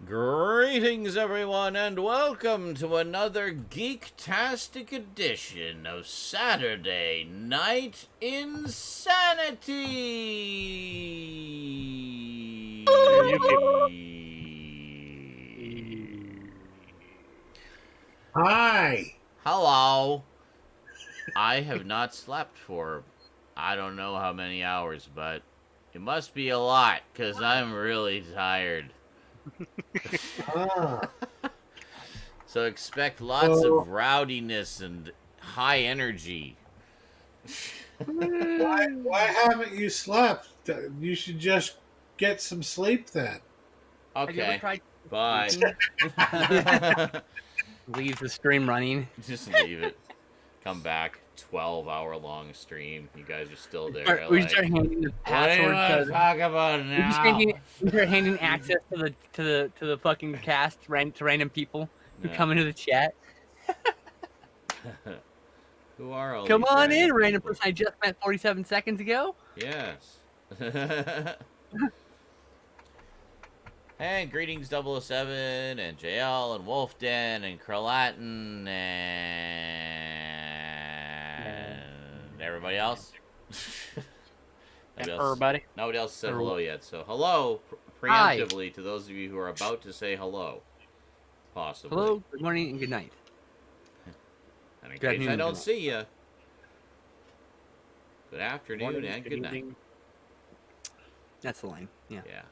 Greetings, everyone, and welcome to another geek-tastic edition of Saturday Night InSaNity. Hi. Hello. I have not slept for I don't know how many hours, but it must be a lot, because I'm really tired. So expect lots of rowdiness and high energy. Why haven't you slept? You should just get some sleep then. Okay. Bye. Leave the stream running. Just leave it. Come back. 12-hour-long stream. You guys are still there. We start handing the password. What do you want to talk about now? We start handing access to the fucking cast to random people who come into the chat. Who are all Come these on in, people? random person I just met 47 seconds ago. Yes. And greetings 007 and JL and Wolfden and Kralatin and everybody else. Nobody else said hello yet. So hello preemptively to those of you who are about to say hello. Possibly. Hello, good morning, and good night. And in case I don't see you, good afternoon and good night. That's the line. Yeah. Yeah.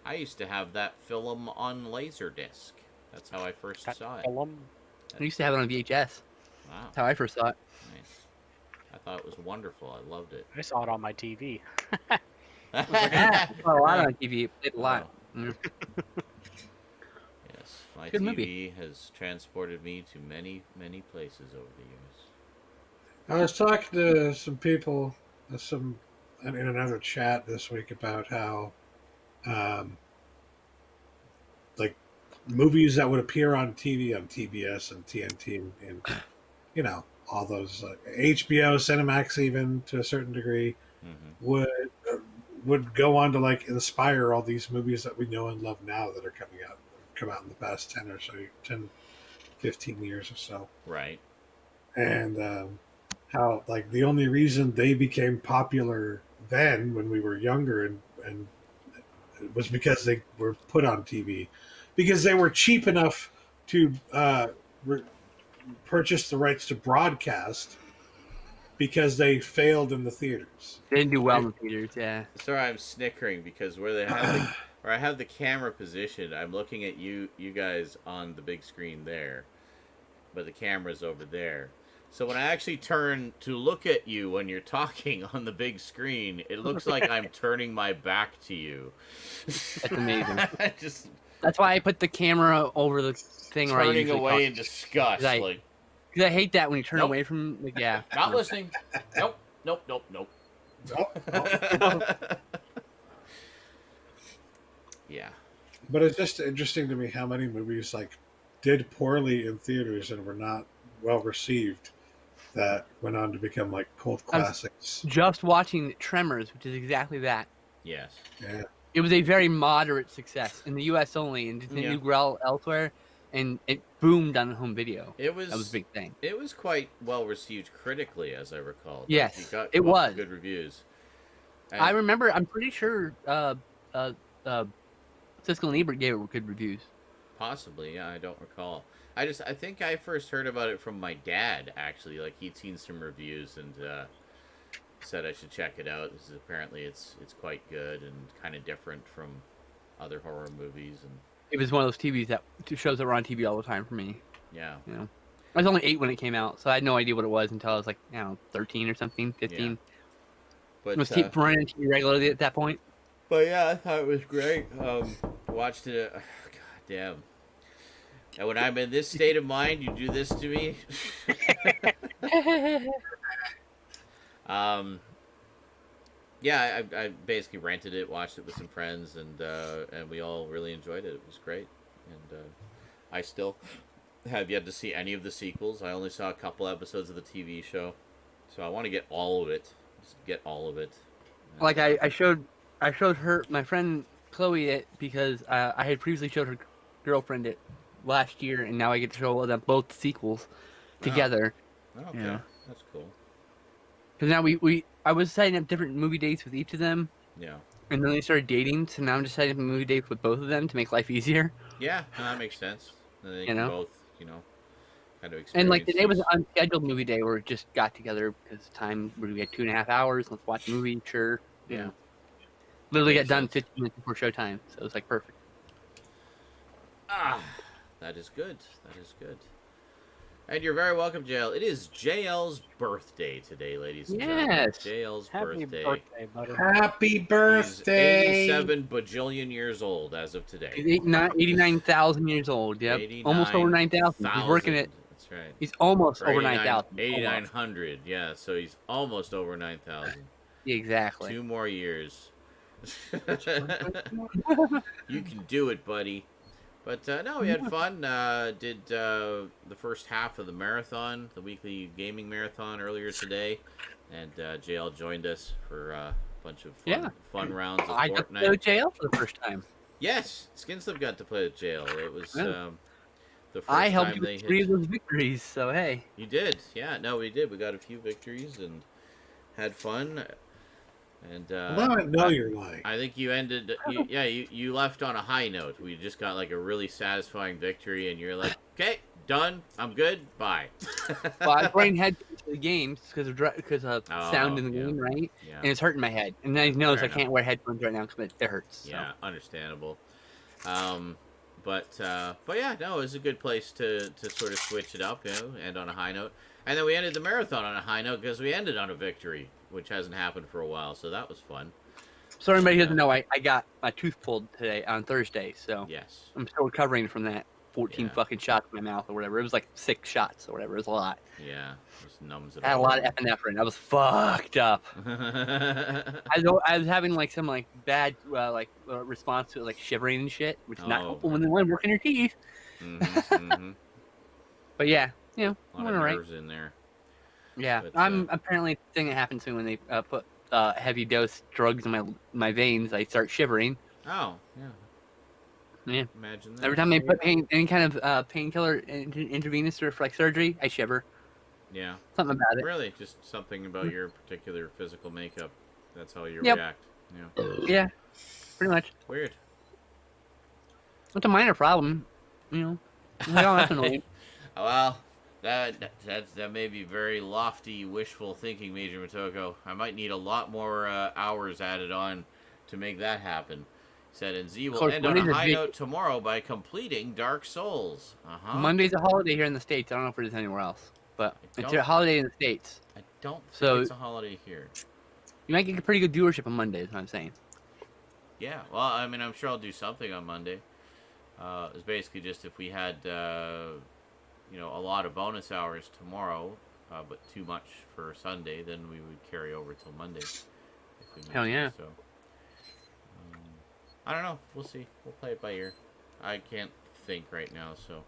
I used to have that film on Laserdisc. That's how I first saw it. I used to have it on VHS. Wow. That's how I first saw it. Nice. I thought it was wonderful. I loved it. I saw it on my TV. I saw a lot on TV. It played a lot. Yes, my Good TV movie. has transported me to many, many places over the years. I was talking to some people, in another chat this week about how, like, movies that would appear on TV on TBS and TNT and you know, all those HBO, Cinemax, even to a certain degree, would go on to like inspire all these movies that we know and love now that are come out in the past 10, 15 years or so. Right. And how like the only reason they became popular then when we were younger and it was because they were put on TV, because they were cheap enough to purchase the rights to broadcast because they failed in the theaters. They didn't do well in the theaters, yeah. Sorry, I'm snickering because where I have the camera positioned, I'm looking at you guys on the big screen there, but the camera's over there. So when I actually turn to look at you when you're talking on the big screen, it looks like I'm turning my back to you. That's amazing. Just That's why I put the camera over the thing where I turning usually away talk. in disgust. Because I hate that when you turn away from, like, yeah. Not listening. Nope. Yeah. But it's just interesting to me how many movies like did poorly in theaters and were not well received that went on to become like cult classics. Just watching Tremors, which is exactly that. Yes. Yeah. it was a very moderate success in the U.S. only, and didn't do well elsewhere, and it boomed on home video. It was that was a big thing. It was quite well received critically, as I recall. Yes, like, got it was good reviews. And I remember. I'm pretty sure Siskel and Ebert gave it good reviews. Possibly, yeah. I don't recall. I think I first heard about it from my dad. Actually, like he'd seen some reviews and said I should check it out. This is apparently it's quite good and kind of different from other horror movies. And it was one of those shows that were on TV all the time for me. Yeah. You know, I was only 8 when it came out, so I had no idea what it was until I was like, 13 or something, 15. Yeah. But it was running TV regularly at that point. But yeah, I thought it was great. Watched it. God damn. And when I'm in this state of mind, you do this to me. Yeah, I basically rented it, watched it with some friends, and we all really enjoyed it. It was great, and I still have yet to see any of the sequels. I only saw a couple episodes of the TV show, so I want to get all of it. Just get all of it. Like I showed her, my friend Chloe, it because I had previously showed her girlfriend it last year, and now I get to show them both sequels together. Oh, okay, yeah. That's cool. Because now I was setting up different movie dates with each of them. Yeah. And then they started dating, so now I'm just setting up a movie dates with both of them to make life easier. Yeah, that makes sense. And they can both, kind of experience. And like today was an unscheduled movie day where we just got together because time where we had 2.5 hours. Let's watch a movie, sure. Yeah. Literally got done 15 minutes before showtime, so it was like perfect. That is good. That is good. And you're very welcome, JL. It is JL's birthday today, ladies and gentlemen. JL's Happy birthday, buddy. Happy birthday! He's 87 bajillion years old as of today. He's 89,000 years old. Yep, almost over 9,000. He's working it. That's right. He's almost over 9,000. 8,900. Yeah, so he's almost over 9,000. Exactly. 2 more years. You can do it, buddy. But no, we had fun. Did the first half of the marathon, the weekly gaming marathon, earlier today, and JL joined us for a bunch of fun rounds of Fortnite. I got to play with JL for the first time. Yes, Skinslip got to play with JL. It was the first I helped time you they with 3 of those victories, so hey. You did, yeah. No, we did. We got a few victories and had fun. And well, I know you're lying. I think you ended. You left on a high note. We just got like a really satisfying victory, and you're like, "Okay, done. I'm good. Bye." Well, I was wearing headphones for the games because of sound in the game, right? Yeah. And it's hurting my head. And then I noticed I can't wear headphones right now because it hurts. So. Yeah, understandable. But yeah, no, it was a good place to sort of switch it up, end on a high note. And then we ended the marathon on a high note because we ended on a victory, which hasn't happened for a while, so that was fun. So everybody doesn't know, I got my tooth pulled today on Thursday, so yes, I'm still recovering from that 14 fucking shots in my mouth or whatever. It was like 6 shots or whatever. It was a lot. Yeah, just numbs it. I had a lot of epinephrine. I was fucked up. I was having like some like bad response to like shivering and shit, which is not helpful when they want to work in your teeth. But yeah, a lot of nerves in there. Yeah, but, I'm apparently the thing that happens to me when they put heavy dose drugs in my veins, I start shivering. Oh, yeah. Yeah. Imagine that. Every time they put any kind of painkiller intravenous or for like surgery, I shiver. Yeah. Something about it. Really, just something about your particular physical makeup. That's how you react. Yeah. Yeah. Pretty much. Weird. It's a minor problem, that's annoying. Well, that may be very lofty, wishful thinking, Major Motoko. I might need a lot more hours added on to make that happen. Said, and Z will end on a high note tomorrow by completing Dark Souls. Monday's a holiday here in the States. I don't know if it is anywhere else, but it's a holiday in the States. I don't think it's a holiday here. You might get a pretty good viewership on Monday, is what I'm saying. Yeah, well, I mean, I'm sure I'll do something on Monday. It's basically just if we had, a lot of bonus hours tomorrow, but too much for Sunday, then we would carry over till Monday. Hell yeah. So, I don't know. We'll see. We'll play it by ear. I can't think right now, so.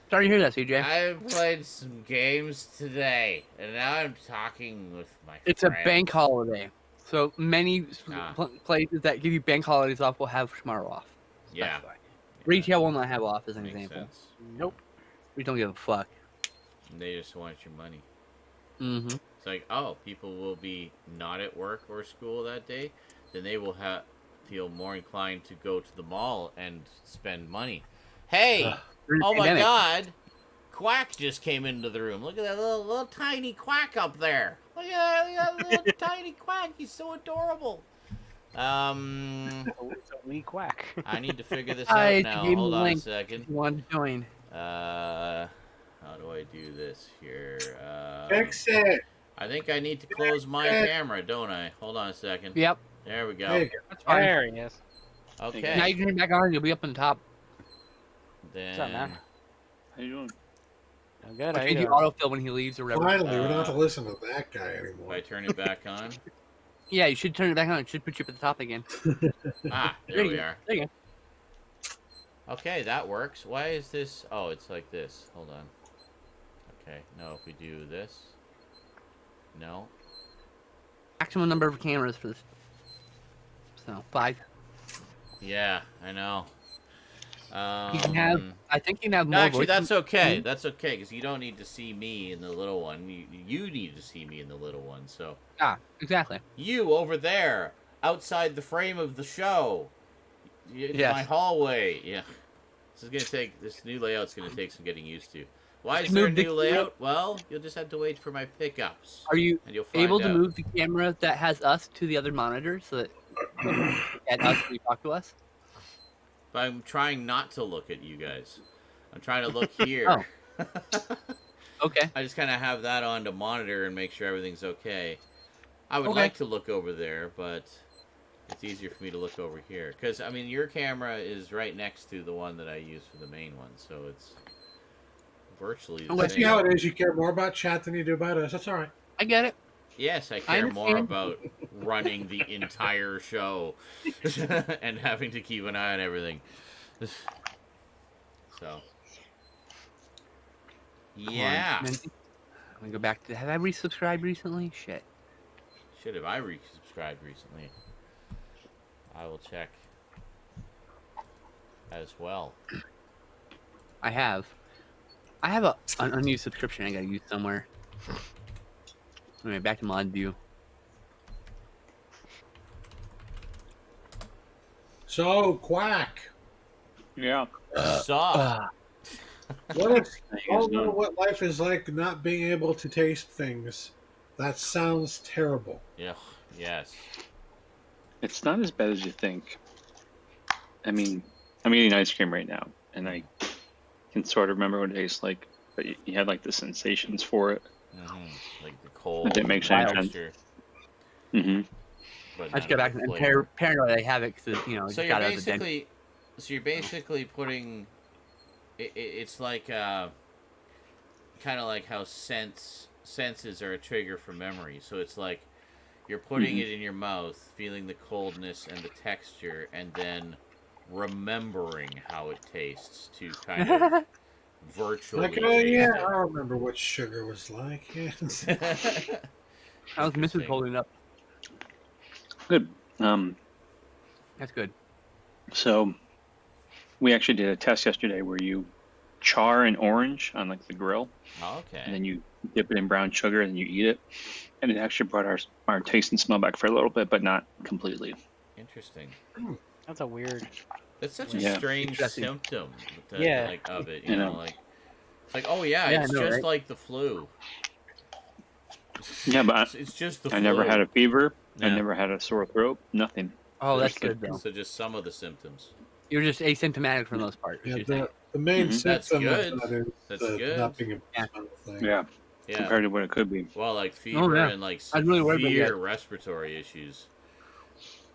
Sorry to hear that, CJ. I've played some games today, and now I'm talking with my friends. It's a bank holiday, So many Ah. places that give you bank holidays off will have tomorrow off. Yeah. That's why. Retail will not have off, as an Makes example. sense. Nope. We don't give a fuck. And they just want your money. Mm-hmm. It's like, oh, people will be not at work or school that day, then they will feel more inclined to go to the mall and spend money. Hey, oh my God, Quack just came into the room. Look at that little tiny Quack up there. Look at that little tiny Quack. He's so adorable. It's a wee quack. I need to figure this I out now. gave him Hold the on a link second. if you want to join. How do I do this here? Fix it. I think I need to close my camera, don't I? Hold on a second. Yep. There we go. Hey, That's fine. There he is. Okay. Now you can turn it back on. You'll be up on top. Then What's up, man? How you doing? I'm good. How Or you change the doing? autofill when he leaves or whatever. finally, we don't have to listen to that guy if anymore. I turn it back on. Yeah, you should turn it back on. It should put you up at the top again. Ah, there we you go. are. There you go. Okay, that works. Why is this? Oh, it's like this. Hold on. Okay, no, if we do this. No. Maximum number of cameras for this. So 5. Yeah, I know. You can have. I think you can have No, more. actually, voice that's okay. Mhm. That's okay, because you don't need to see me in the little one. You need to see me in the little one, so. Ah, exactly. You over there, outside the frame of the show. In Yes. my hallway. Yeah. This new layout's gonna take some getting used to. Why is You there a moved the new layout? Well, you'll just have to wait for my pickups. Are you And you'll find able to out. move the camera that has us to the other monitor so that you can look at us when you talk to us? But I'm trying not to look at you guys. I'm trying to look here. Okay. I just kind of have that on to monitor and make sure everything's okay. I would Okay. like to look over there, but it's easier for me to look over here. Because, I mean, your camera is right next to the one that I use for the main one, so it's virtually the I same. see how it is. You care more about chat than you do about us. That's all right. I get it. Yes, I I care more understand. about running the entire show and having to keep an eye on everything. So, yeah. Hold on. Let me go back to. Have I resubscribed recently? Shit. Should have I resubscribed recently? I will check as well. I have. I have an unused subscription I gotta use somewhere. Anyway, back to mod view. So, Quack. Yeah. Sup? What if How you all guys know doing? what life is like not being able to taste things? That sounds terrible. Yeah. Yes. It's not as bad as you think. I mean, I'm eating ice cream right now, and I can sort of remember what it tastes like, but you had like the sensations for it. Like the cold. That makes and the sense. texture, Mm-hmm. but I just none go of back the and flavor. paranoid I have it because So just you're got out of the den. basically, putting. It's like kind of like how senses are a trigger for memory. So it's like you're putting it in your mouth, feeling the coldness and the texture, and then remembering how it tastes to kind of virtually Like, oh taste yeah, it. I remember what sugar was like. Yes. How's Mrs. Interesting. holding up? Good. That's good. So we actually did a test yesterday where you char an orange on like the grill, and Okay. then you dip it in brown sugar and you eat it, and it actually brought our taste and smell back for a little bit, but not completely. Interesting. That's a weird. That's such a Yeah. strange Interesting. symptom. Yeah. Like of it, You you know, know. like it's like, oh yeah, Yeah, it's I know, just right? like the flu. Yeah, but It's just the I flu. never had a fever. I Yeah. never had a sore throat. Nothing. Oh, that's There's good though. So just some of the symptoms. You're just asymptomatic for the most part. Yeah, you're saying. the main Mhm. That's symptom good. of that is That's the good. not being able Yeah. to smell the thing. Yeah, Yeah. compared to what it could be. Well, like fever yeah. and like I was really worried about severe that. respiratory issues.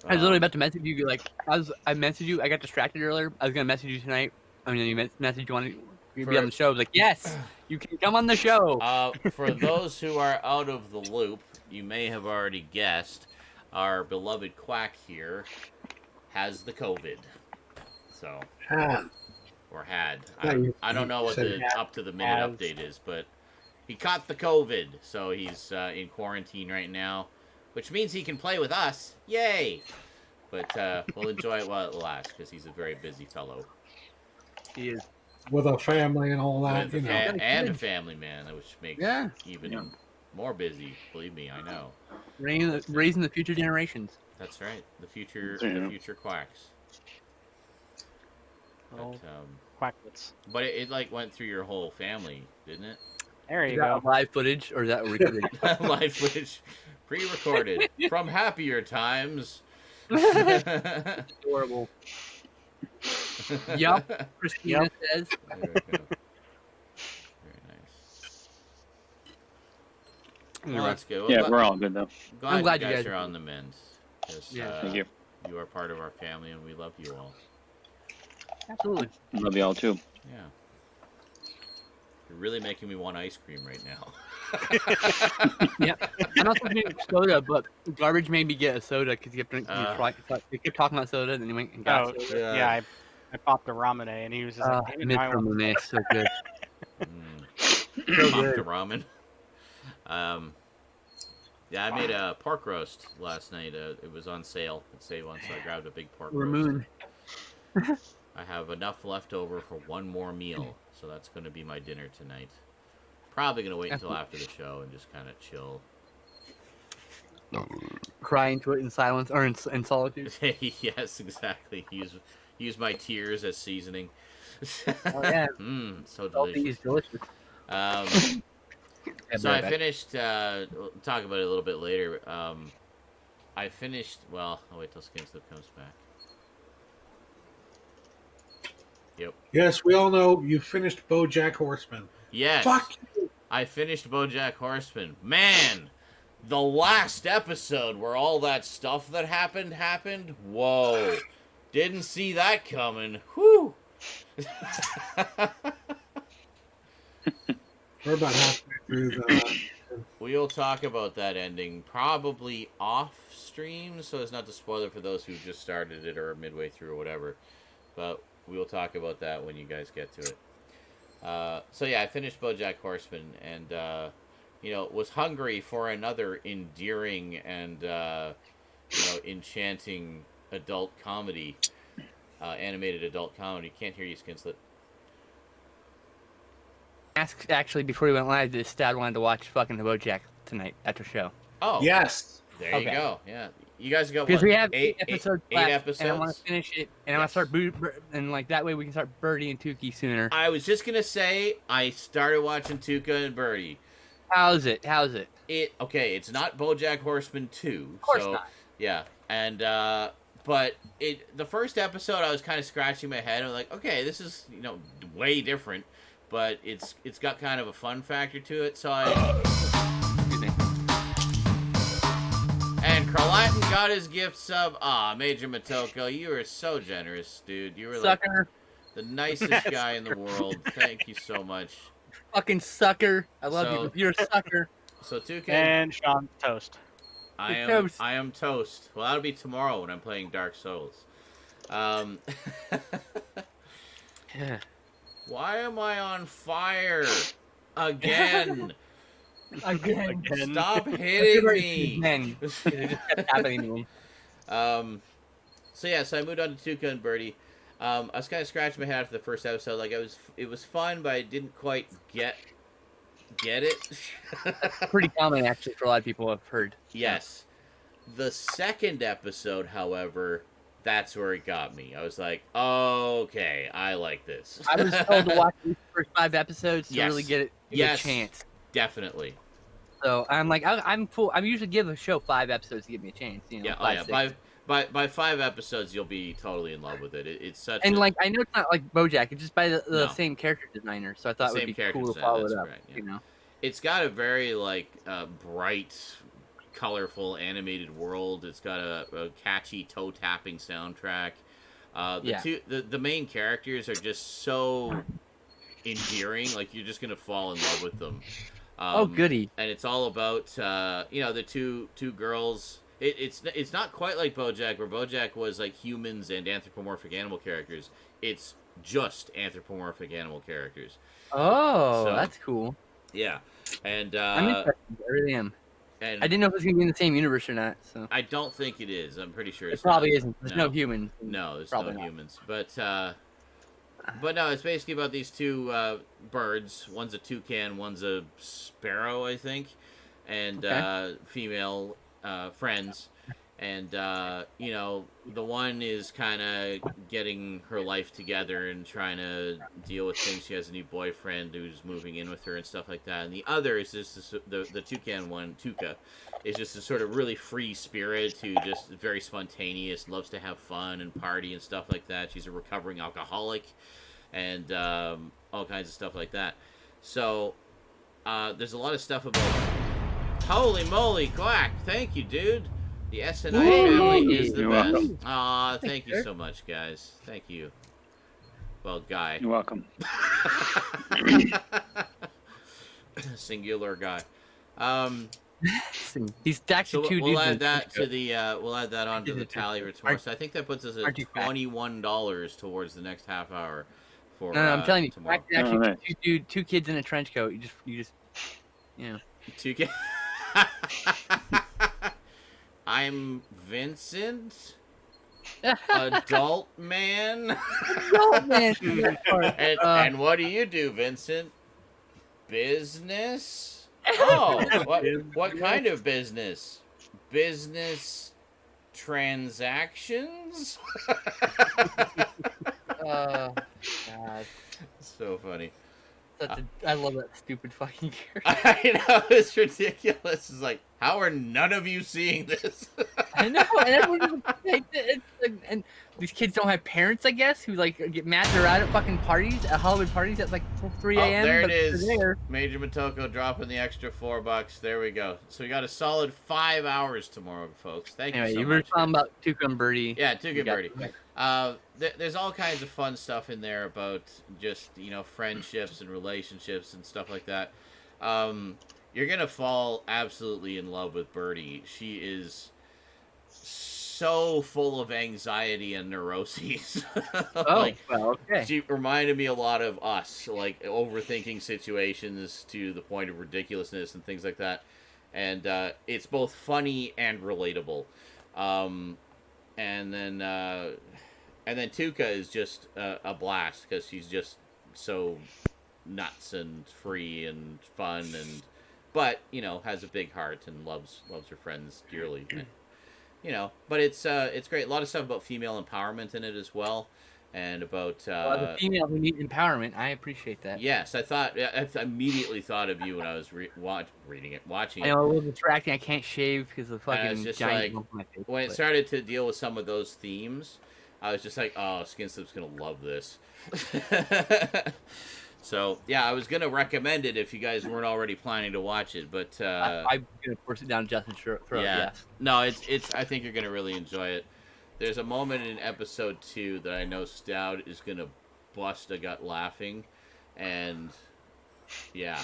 I was literally about to message you. Like, I messaged you. I got distracted earlier. I was gonna message you tonight. I mean, you messaged you want to be on the show. I was like, yes, you can come on the show. For those who are out of the loop, you may have already guessed, our beloved Quack here has the COVID. So, Ah, or had. Yeah, I don't know what said the up to the minute has. update is, but he caught the COVID, so he's in quarantine right now. which means he can play with us. Yay! But we'll enjoy it while it lasts because he's a very busy fellow. He is. with a family and all that, With you a know. and a family man, which makes Yeah. even more busy. Believe me, I know. Raising the future generations. That's right. The future quacks. Oh, But, quacklets. but it like went through your whole family, didn't it? There Is you that go. live footage or is that recorded? Live footage, pre-recorded from happier times. Adorable. Yup. Christina says. There we go. Very nice. Well, that's good. Well, Yeah, we're all good though. glad, I'm glad you you guys guys are are on the mend. 'Cause, Yeah. Thank you. You are part of our family, and we love you all. Absolutely. Love y'all too. Yeah. You're really making me want ice cream right now. Yep. I'm not supposed to drink soda, but Garbage made me get a soda because he kept drinking. He kept talking about soda, then he went and got Oh, soda. yeah. I popped the ramen and he was just like, "Damn it, now I want-" Ramen is so good. Mm. Pop good. the ramen. Yeah, I made a pork roast last night. It was on sale at Save On, so I grabbed a big pork roast. Ramoon. I have enough left over for one more meal, so that's going to be my dinner tonight. Probably going to wait until after the show and just kind of chill. Cry into it in silence or in solitude. Yes, exactly. Use my tears as seasoning. Oh yeah. So Salty is delicious. delicious. So I finished. We'll talk about it a little bit later. I finished. Well, I'll wait till Skinslip comes back. Yep. Yes, we all know you finished BoJack Horseman. Yes. Fuck you. I finished BoJack Horseman. Man, the last episode where all that stuff that happened. Whoa, didn't see that coming. Whew. We're about halfway through the. We'll talk about that ending probably off stream, so as not to spoil it for those who just started it or are midway through or whatever. But we'll talk about that when you guys get to it. So yeah, I finished BoJack Horseman, and was hungry for another endearing and enchanting adult comedy, animated adult comedy. Can't hear you, Skinslip. Actually, before we went live, this Dad wanted to watch fucking the BoJack tonight after show. Oh, Yes. there you Okay. go. Yeah, you guys got Because what, we have eight episodes eight left, episodes. and I want to finish it, and I want to start and like that way we can start Birdie and Tukey sooner. I was just gonna say I started watching Tuca and Birdie. How's it? It's not BoJack Horseman 2. Of course so, not. Yeah, and but the first episode I was kind of scratching my head. I was like, okay, this is way different, but it's got kind of a fun factor to it. So excuse me. And Carlatin got his gift sub. Major Matoko, you were so generous, dude. You were Sucker. like the nicest guy in the world. Thank you so much. Fucking sucker. I love you. You're a sucker. So Tuca And Sean toast. I am toast. I am toast. Well, that'll be tomorrow when I'm playing Dark Souls. Yeah. Why am I on fire again? Again. Stop hitting me. Again. It just kept happening to him. So I moved on to Tuca and Birdie. I was kind of scratching my head after the first episode. Like it was fun, but I didn't quite get it. Pretty common actually for a lot of people I've heard. Yes. The second episode, however, that's where it got me. I was like, okay, I like this. I was told to watch the first 5 episodes to Yes. really get a chance. Definitely. So I'm like, I'm full. I usually give a show 5 episodes to give me a chance. Yeah, 5, 6. By 5 episodes, you'll be totally in love with it. It's such And a, like, I know it's not like BoJack. It's just by the No. same character designer. So I thought it Same would be character cool to design, follow that's it up. correct, yeah. It's got a very bright, colorful animated world. It's got a catchy toe tapping soundtrack. The main characters are just so endearing. Like you're just gonna fall in love with them. Oh, goody! And it's all about the two girls. It's not quite like BoJack, where BoJack was like humans and anthropomorphic animal characters. It's just anthropomorphic animal characters. Oh, So- that's cool. Yeah, and I'm interested. I really am. And I didn't know if it was gonna be in the same universe or not. So I don't think it is. I'm pretty sure it it's probably not. isn't. There's no humans. No, there's Probably no not. humans. But no, it's basically about these two birds. One's a toucan, one's a sparrow, I think, and female friends. And you know, the one is kind of getting her life together and trying to deal with things. She has a new boyfriend who's moving in with her and stuff like that. And the other is just the toucan one, Tuca, is just a sort of really free spirit who just very spontaneous, loves to have fun and party and stuff like that. She's a recovering alcoholic and all kinds of stuff like that. So there's a lot of stuff about. Holy moly, Quack! Thank you, dude. The SNI family is the You're best. welcome. Aw, thank you so much, guys. Thank you. Well, guy. You're welcome. Singular guy. He's actually So two we'll dudes. add that to the we'll add that onto the tally for tomorrow. So I think that puts us at $21 towards the next half hour for No, I'm telling you, tomorrow. actually two kids in a trench coat. You just Two kids. I'm Vincent, adult man. Adult man. And what do you do, Vincent? Business? Oh, what kind of business? Business transactions? God. So funny. I love that stupid fucking character. I know, it's ridiculous. It's like, how are none of you seeing this? I know, and everyone's like, and these kids don't have parents, I guess, who like get mad they're out at fucking parties, at Hollywood parties at like 3 a.m. Oh, there it but is. they're there. Major Motoko dropping the extra $4. There we go. So we got a solid 5 hours tomorrow, folks. Thank Anyway, you so you much. were talking about Tuca and Birdie. Yeah, Tuca and Birdie. Yeah. There's all kinds of fun stuff in there about just, you know, friendships and relationships and stuff like that. You're going to fall absolutely in love with Birdie. She is so full of anxiety and neuroses. Well, okay. She reminded me a lot of us, like overthinking situations to the point of ridiculousness and things like that. And it's both funny and relatable. And then Tuca is just a blast because she's just so nuts and free and fun, but you know, has a big heart and loves her friends dearly. You know, but it's great. A lot of stuff about female empowerment in it as well, and about the female who needs empowerment. I appreciate that. Yes, I immediately thought of you when I was watching it. I know, a little distracting. I can't shave because of the And I fucking was just giant like, lump on my face, when it but- started to deal with some of those themes, I was just like, oh, Skinslip's gonna love this. So yeah, I was gonna recommend it if you guys weren't already planning to watch it, but I'm gonna force it down Justin's throat. yeah, Yes. no, it's. I think you're gonna really enjoy it. There's a moment in episode 2 that I know Stoud is gonna bust a gut laughing, and yeah,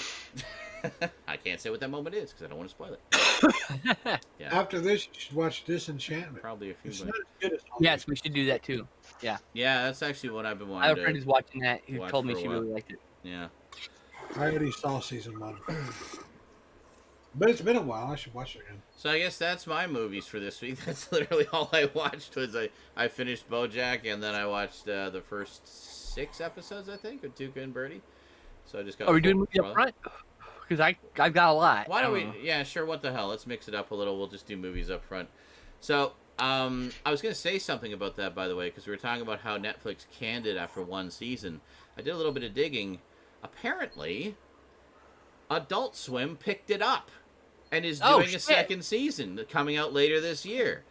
I can't say what that moment is because I don't want to spoil it. Yeah, After this, you should watch Disenchantment. probably a few. It's Minutes. not as good as Yes, we should do that too. Yeah, that's actually what I've been I wanting have a to. friend who's watching that who watch told me for a she while. really liked it. Yeah. I already saw season 1. But it's been a while. I should watch it again. So I guess that's my movies for this week. That's literally all I watched. Was I finished BoJack and then I watched the first 6 episodes, I think, of Tuca and Birdie. So I just got. Are we doing movies well, up front? Because I've got a lot. Why don't I we? don't know. Yeah, sure. What the hell? Let's mix it up a little. We'll just do movies up front. So I was going to say something about that, by the way, because we were talking about how Netflix canned it after 1 season. I did a little bit of digging. Apparently, Adult Swim picked it up and is doing a shit. second season coming out later this year.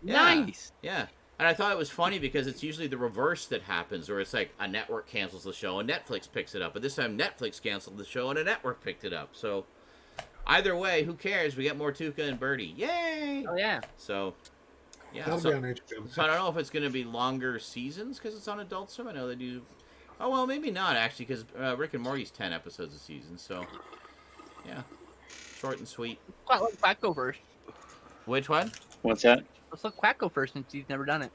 Yeah, Nice. Yeah. And I thought it was funny because it's usually the reverse that happens, where it's like a network cancels the show and Netflix picks it up. But this time Netflix canceled the show and a network picked it up. So either way, who cares? We got more Tuca and Birdie. Yay! Oh yeah. So, yeah. That'll So, be on HBO. so I don't know if it's going to be longer seasons because it's on Adult Swim. I know they do. Oh, well, maybe not, actually, because Rick and Morty's 10 episodes a season. So, yeah. Short and sweet. Let's let Quack go first. Which one? What's that? Let's let Quack go first since he's never done it.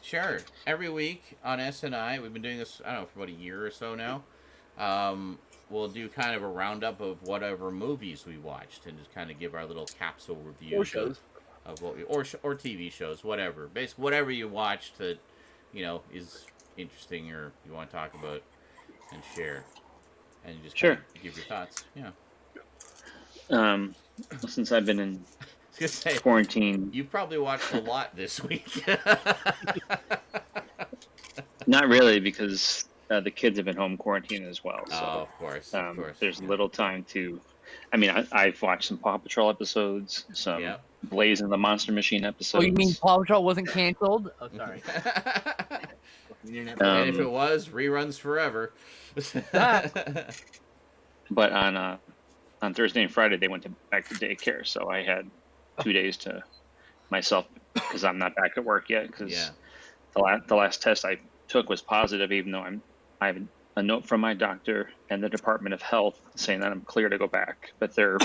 Sure. Every week on SNI, we've been doing this, I don't know, for about a year or so now. we'll do kind of a roundup of whatever movies we watched and just kind of give our little capsule reviews Or shows. of what we or TV shows, whatever. Basically, whatever you watched that is interesting or you want to talk about and share, and just Sure. kind of give your thoughts. Yeah. Since I've been in I was gonna say, quarantine, you probably watched a lot this week. not really, because the kids have been home quarantined as well. So of course. there's yeah. little time to. I mean, I've watched some Paw Patrol episodes, some Yep. Blaze and the Monster Machine episodes. Oh, you mean Paw Patrol wasn't canceled? Oh, sorry. And if it was, reruns forever. But on Thursday and Friday, they went back to daycare, so I had 2 days to myself because I'm not back at work yet. Because Yeah. the last test I took was positive, even though I have a note from my doctor and the Department of Health saying that I'm clear to go back, but the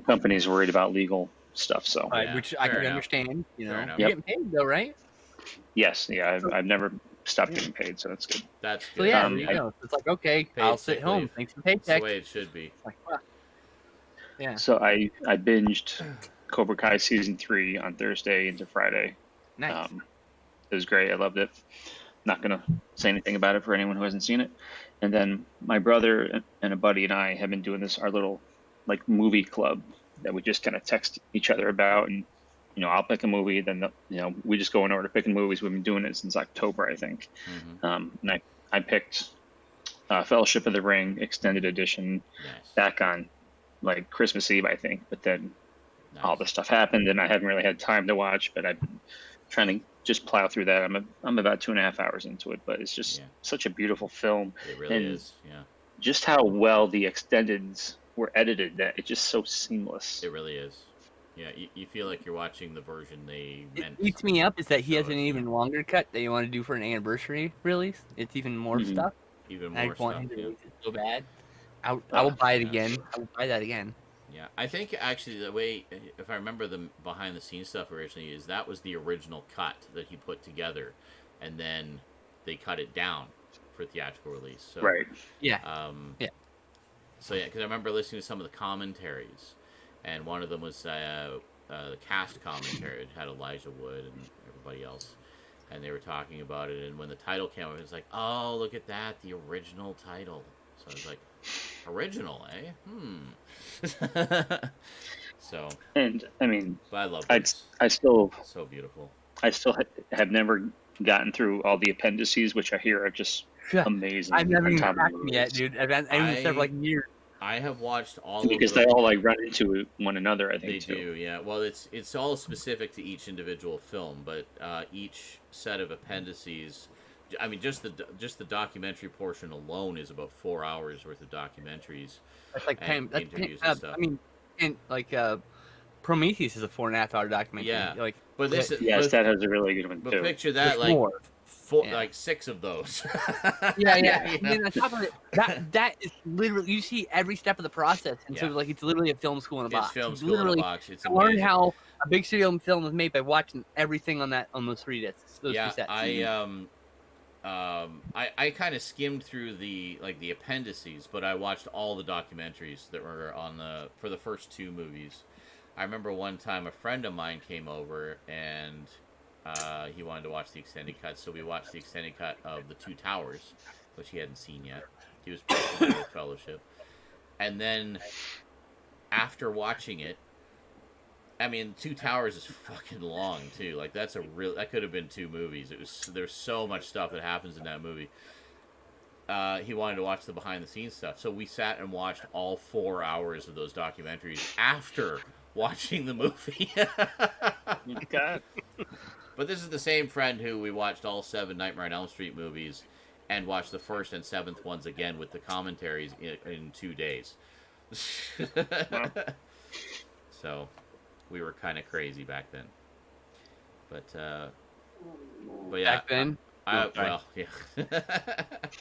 company's worried about legal stuff. So Yeah, which I fair can enough. understand. You Fair know, enough. you're Yep. getting paid though, right? yes, yeah, I've never stopped getting paid, so that's good. That's So good. yeah, Um, you know, it's like okay, Paid I'll sick sit home. leave. Thanks for the That's the paycheck. way it should be. Like, well, yeah, So I binged Cobra Kai season 3 on Thursday into Friday. nice. It was great. I loved it. Not gonna say anything about it for anyone who hasn't seen it. And then my brother and a buddy and I have been doing our little like movie club that we just kind of text each other about, and I'll pick a movie, then we just go in order picking movies. We've been doing it since October, I think. Mm-hmm. And I picked Fellowship of the Ring extended edition Nice. back on like Christmas Eve, I think. But then Nice. all this stuff happened, and I haven't really had time to watch. But I've been trying to just plow through that. I'm about 2.5 hours into it, but it's just such a beautiful film. It really and is. Yeah. Just how well the extendeds were edited, that it's just so seamless. It really is. Yeah, you feel like you're watching the version they meant. What eats me up is that he So has an it's- even longer cut that you want to do for an anniversary release. It's even more Mhm. stuff. Even I more want stuff. him to Yeah. release it so bad. I will buy it Yeah. again. I will buy that again. Yeah, I think actually the way, if I remember the behind the scenes stuff originally, is that was the original cut that he put together, and then they cut it down for theatrical release. So, Right. Yeah. Yeah. So yeah, because I remember listening to some of the commentaries, and one of them was the cast commentary. It had Elijah Wood and everybody else, and they were talking about it. And when the title came up, it was like, oh, look at that, the original title. So I was like, original, eh? So, And I mean, but I love I this. still So beautiful. have never gotten through all the appendices, which I hear are just Yeah. amazing. I've never on even top of cracked the them yet, movies. dude. I've been there for like years. I have watched all Because of they them. all like run into one another, I think. They too. do, yeah. Well, it's all specific to each individual film, but each set of appendices. I mean, just the documentary portion alone is about 4 hours worth of documentaries. That's like and time. That's interviews and stuff. I mean, and like Prometheus is a 4.5 hour documentary. Yeah. Like, But this is Yes, but, that has a really good one but too. picture that there's like more. Yeah. like 6 of those. Yeah. You And know? then on top of it, that is literally you see every step of the process, and so Yeah. like it's literally a film school in a box. It's film You school in a literally box. It's learn amazing. how a big studio film was made by watching everything on those 3 discs. Those Yeah, 2 sets. I kind of skimmed through the appendices, but I watched all the documentaries that were for the first 2 movies. I remember one time a friend of mine came over and he wanted to watch the extended cut, so we watched the extended cut of The Two Towers, which he hadn't seen yet. He was pretty familiar with Fellowship, and then after watching it, I mean, Two Towers is fucking long too. Like that could have been 2 movies. There's so much stuff that happens in that movie. He wanted to watch the behind the scenes stuff, so we sat and watched all 4 hours of those documentaries after watching the movie. God. But this is the same friend who we watched all 7 Nightmare on Elm Street movies and watched the 1st and 7th ones again with the commentaries in 2 days. Wow. So we were kind of crazy back then. But yeah. Back then, Well, yeah.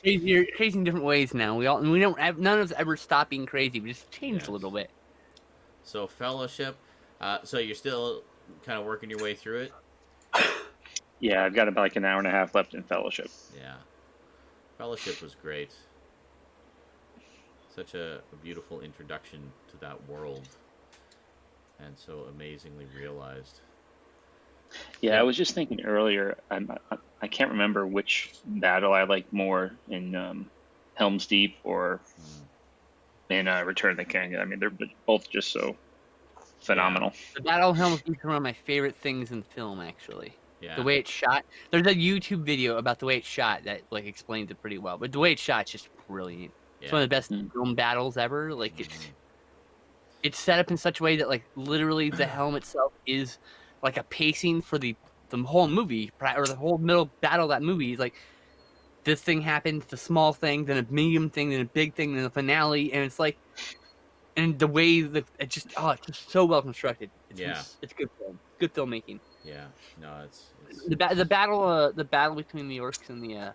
crazy in different ways now. We don't have, none of us ever stop being crazy. We just changed Yes. a little bit. So Fellowship. So you're still kind of working your way through it? Yeah, I've got about like an hour and a half left in Fellowship. Yeah. Fellowship was great. such a beautiful introduction to that world, and so amazingly realized. Yeah, I was just thinking earlier. I can't remember which battle I liked more in Helm's Deep or in Return of the King. I mean, they're both just so phenomenal. The Battle of Helm's Deep is one of my favorite things in film, actually. Yeah. The way it's shot. There's a YouTube video about the way it's shot that like explains it pretty well. But the way it's shot is just brilliant. It's one of the best film battles ever. Like it's set up in such a way that like literally the helm itself is like a pacing for the whole movie or the whole middle battle of that movie. Is like this thing happens, the small thing, then a medium thing, then a big thing, then the finale, and it's like, and the way that it's just so well constructed. It's good film, good filmmaking. Yeah, no, it's the battle between the orcs and the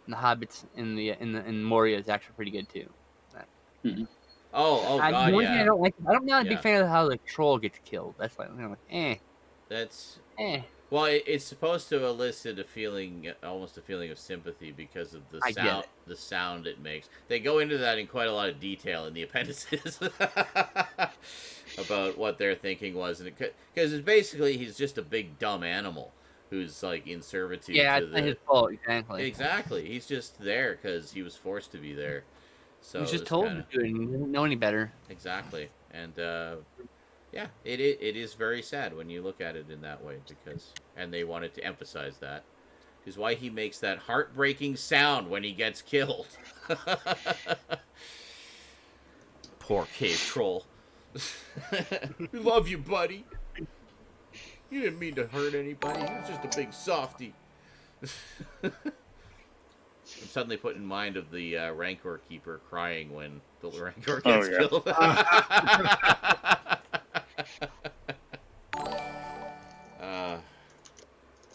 hobbits in Moria is actually pretty good too. Oh god, the one yeah. thing I'm not a big fan of how the troll gets killed. That's like, That's well, it's supposed to elicit almost a feeling of sympathy because of the sound it makes. They go into that in quite a lot of detail in the appendices about what their thinking was, and because it's basically he's just a big dumb animal who's like in servitude. Yeah, to it's not his fault, exactly. Exactly, he's just there because he was forced to be there. So he's just told to do it, and he didn't know any better. Exactly, and yeah, it is very sad when you look at it in that way and they wanted to emphasize that is why he makes that heartbreaking sound when he gets killed. Poor cave troll. We love you, buddy. You didn't mean to hurt anybody. He was just a big softy. I'm suddenly put in mind of the Rancor keeper crying when the Rancor gets killed.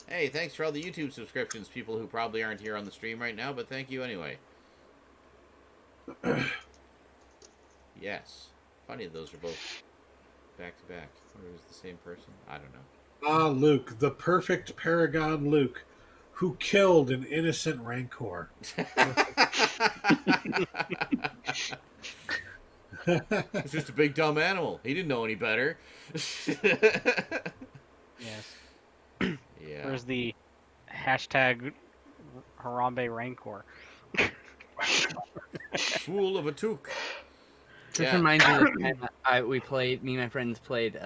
Hey, thanks for all the YouTube subscriptions, people who probably aren't here on the stream right now, but thank you anyway. Yes. Funny those are both back to back. Or is it the same person? I don't know. Luke, the perfect Paragon Luke, who killed an innocent Rancor. It's just a big dumb animal. He didn't know any better. Yes. Yeah. Where's the hashtag Harambe Rancor? Fool of a toque. Just reminds me that me and my friends played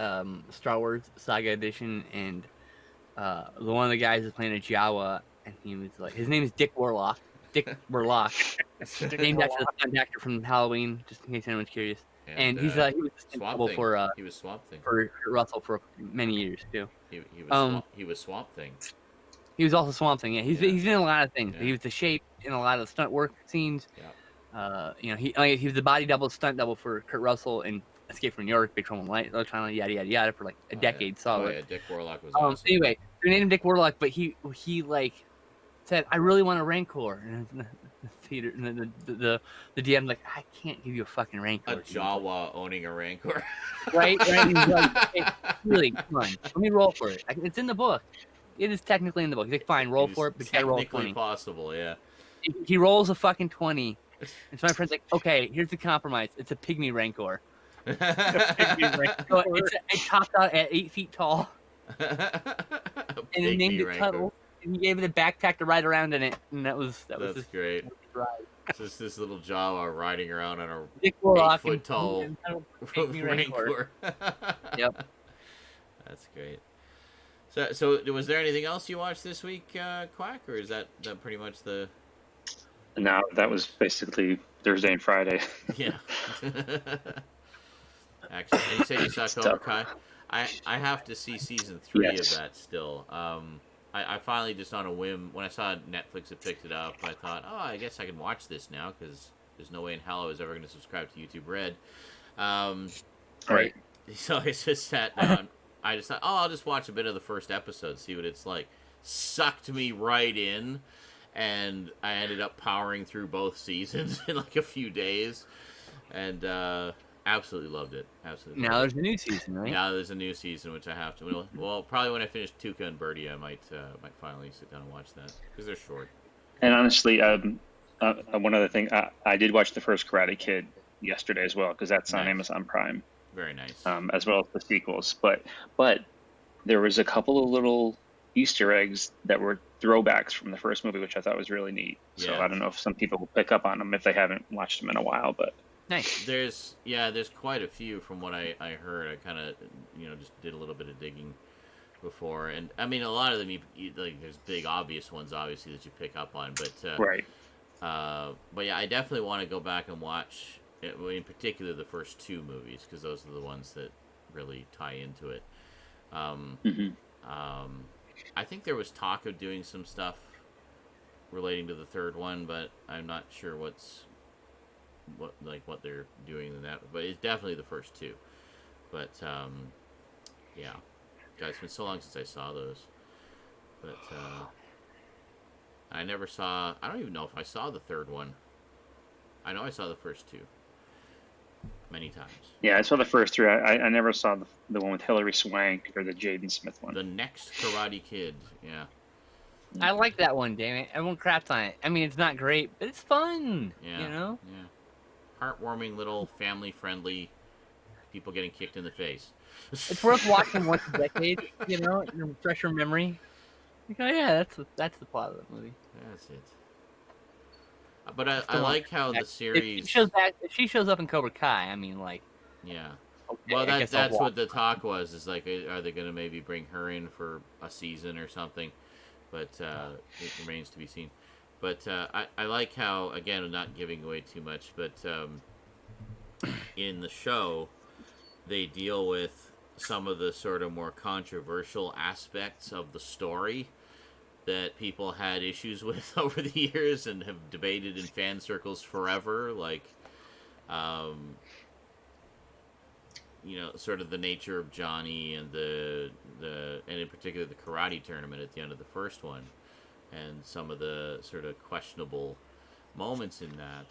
Star Wars Saga Edition, and one of the guys was playing a Jawa, and he was like, his name is Dick Warlock. Named after the stunt actor from Halloween, just in case anyone's curious. And he was Swamp Thing. for He was Swamp Thing for Russell for many years too. He was Swamp Thing. He was also Swamp Thing. Yeah, he's in a lot of things. Yeah. He was the shape in a lot of the stunt work scenes. Yeah. He was the body double, stunt double for Kurt Russell in Escape from New York, Big Trouble in Little China, yada yada yada, for like a decade solid. Oh yeah, Dick Warlock was awesome. Anyway, they named him Dick Warlock, but he like said, "I really want a Rancor." And the theater, and the DM like, "I can't give you a fucking Rancor." A Jawa owning a Rancor. Right. He's like, "Hey, really, come on, let me roll for it. It's in the book. It is technically in the book." He's like, "Fine, roll for it, but I roll 20." Technically possible, yeah. He rolls a fucking 20. And so my friend's like, "Okay, here's the compromise. It's a pygmy Rancor." So it topped out at 8 feet tall. And he named it Tuttle. And he gave it a backpack to ride around in it. And that's great. It's just this little Jawa riding around on a Dick Warlock 8 foot tall Rancor. Yep. That's great. So was there anything else you watched this week, Quack, or is that pretty much the? No, that was basically Thursday and Friday. Yeah. Actually, you said you saw Cobra Kai. I have to see season 3 of that still. I finally, just on a whim, when I saw Netflix had picked it up, I thought, oh, I guess I can watch this now because there's no way in hell I was ever going to subscribe to YouTube Red. Right. So I just sat down. I just thought, oh, I'll just watch a bit of the first episode, see what it's like. Sucked me right in, and I ended up powering through both seasons in like a few days, and absolutely loved it. Absolutely. Now there's a new season, right? Now there's a new season, which I have to. Well, probably when I finish Tuca and Birdie, I might finally sit down and watch that because they're short. And honestly, one other thing, I did watch the first Karate Kid yesterday as well, because that's on Nice. Amazon Prime, Very nice. as well as the sequels. But there was a couple of little Easter eggs that were throwbacks from the first movie, which I thought was really neat. So Yeah. I don't know if some people will pick up on them if they haven't watched them in a while, but Nice. There's quite a few from what I heard. I kind of just did a little bit of digging before, and I mean a lot of them like there's big obvious ones obviously that you pick up on, but right. But yeah, I definitely want to go back and watch in particular the first two movies, because those are the ones that really tie into it. I think there was talk of doing some stuff relating to the third one, but I'm not sure what they're doing in that. But it's definitely the first two. But yeah, guys, it's been so long since I saw those. But I never saw. I don't even know if I saw the third one. I know I saw the first two many times. Yeah, I saw the first three. I never saw the one with Hilary Swank or the Jaden Smith one. The Next Karate Kid. Yeah. I like that one, damn it. Everyone craps on it. I mean, it's not great, but it's fun. Yeah. You know? Yeah. Heartwarming, little family-friendly people getting kicked in the face. It's worth watching once a decade, in a fresher memory. Like, oh yeah, that's the plot of the movie. That's it. But I like how the series. If she shows up in Cobra Kai, I mean, like. Yeah. Okay, Well, that's I'll what the talk was. Is like, are they going to maybe bring her in for a season or something? But it remains to be seen. But I like how, again, not giving away too much, but in the show, they deal with some of the sort of more controversial aspects of the story that people had issues with over the years and have debated in fan circles forever, like sort of the nature of Johnny and and in particular the karate tournament at the end of the first one, and some of the sort of questionable moments in that,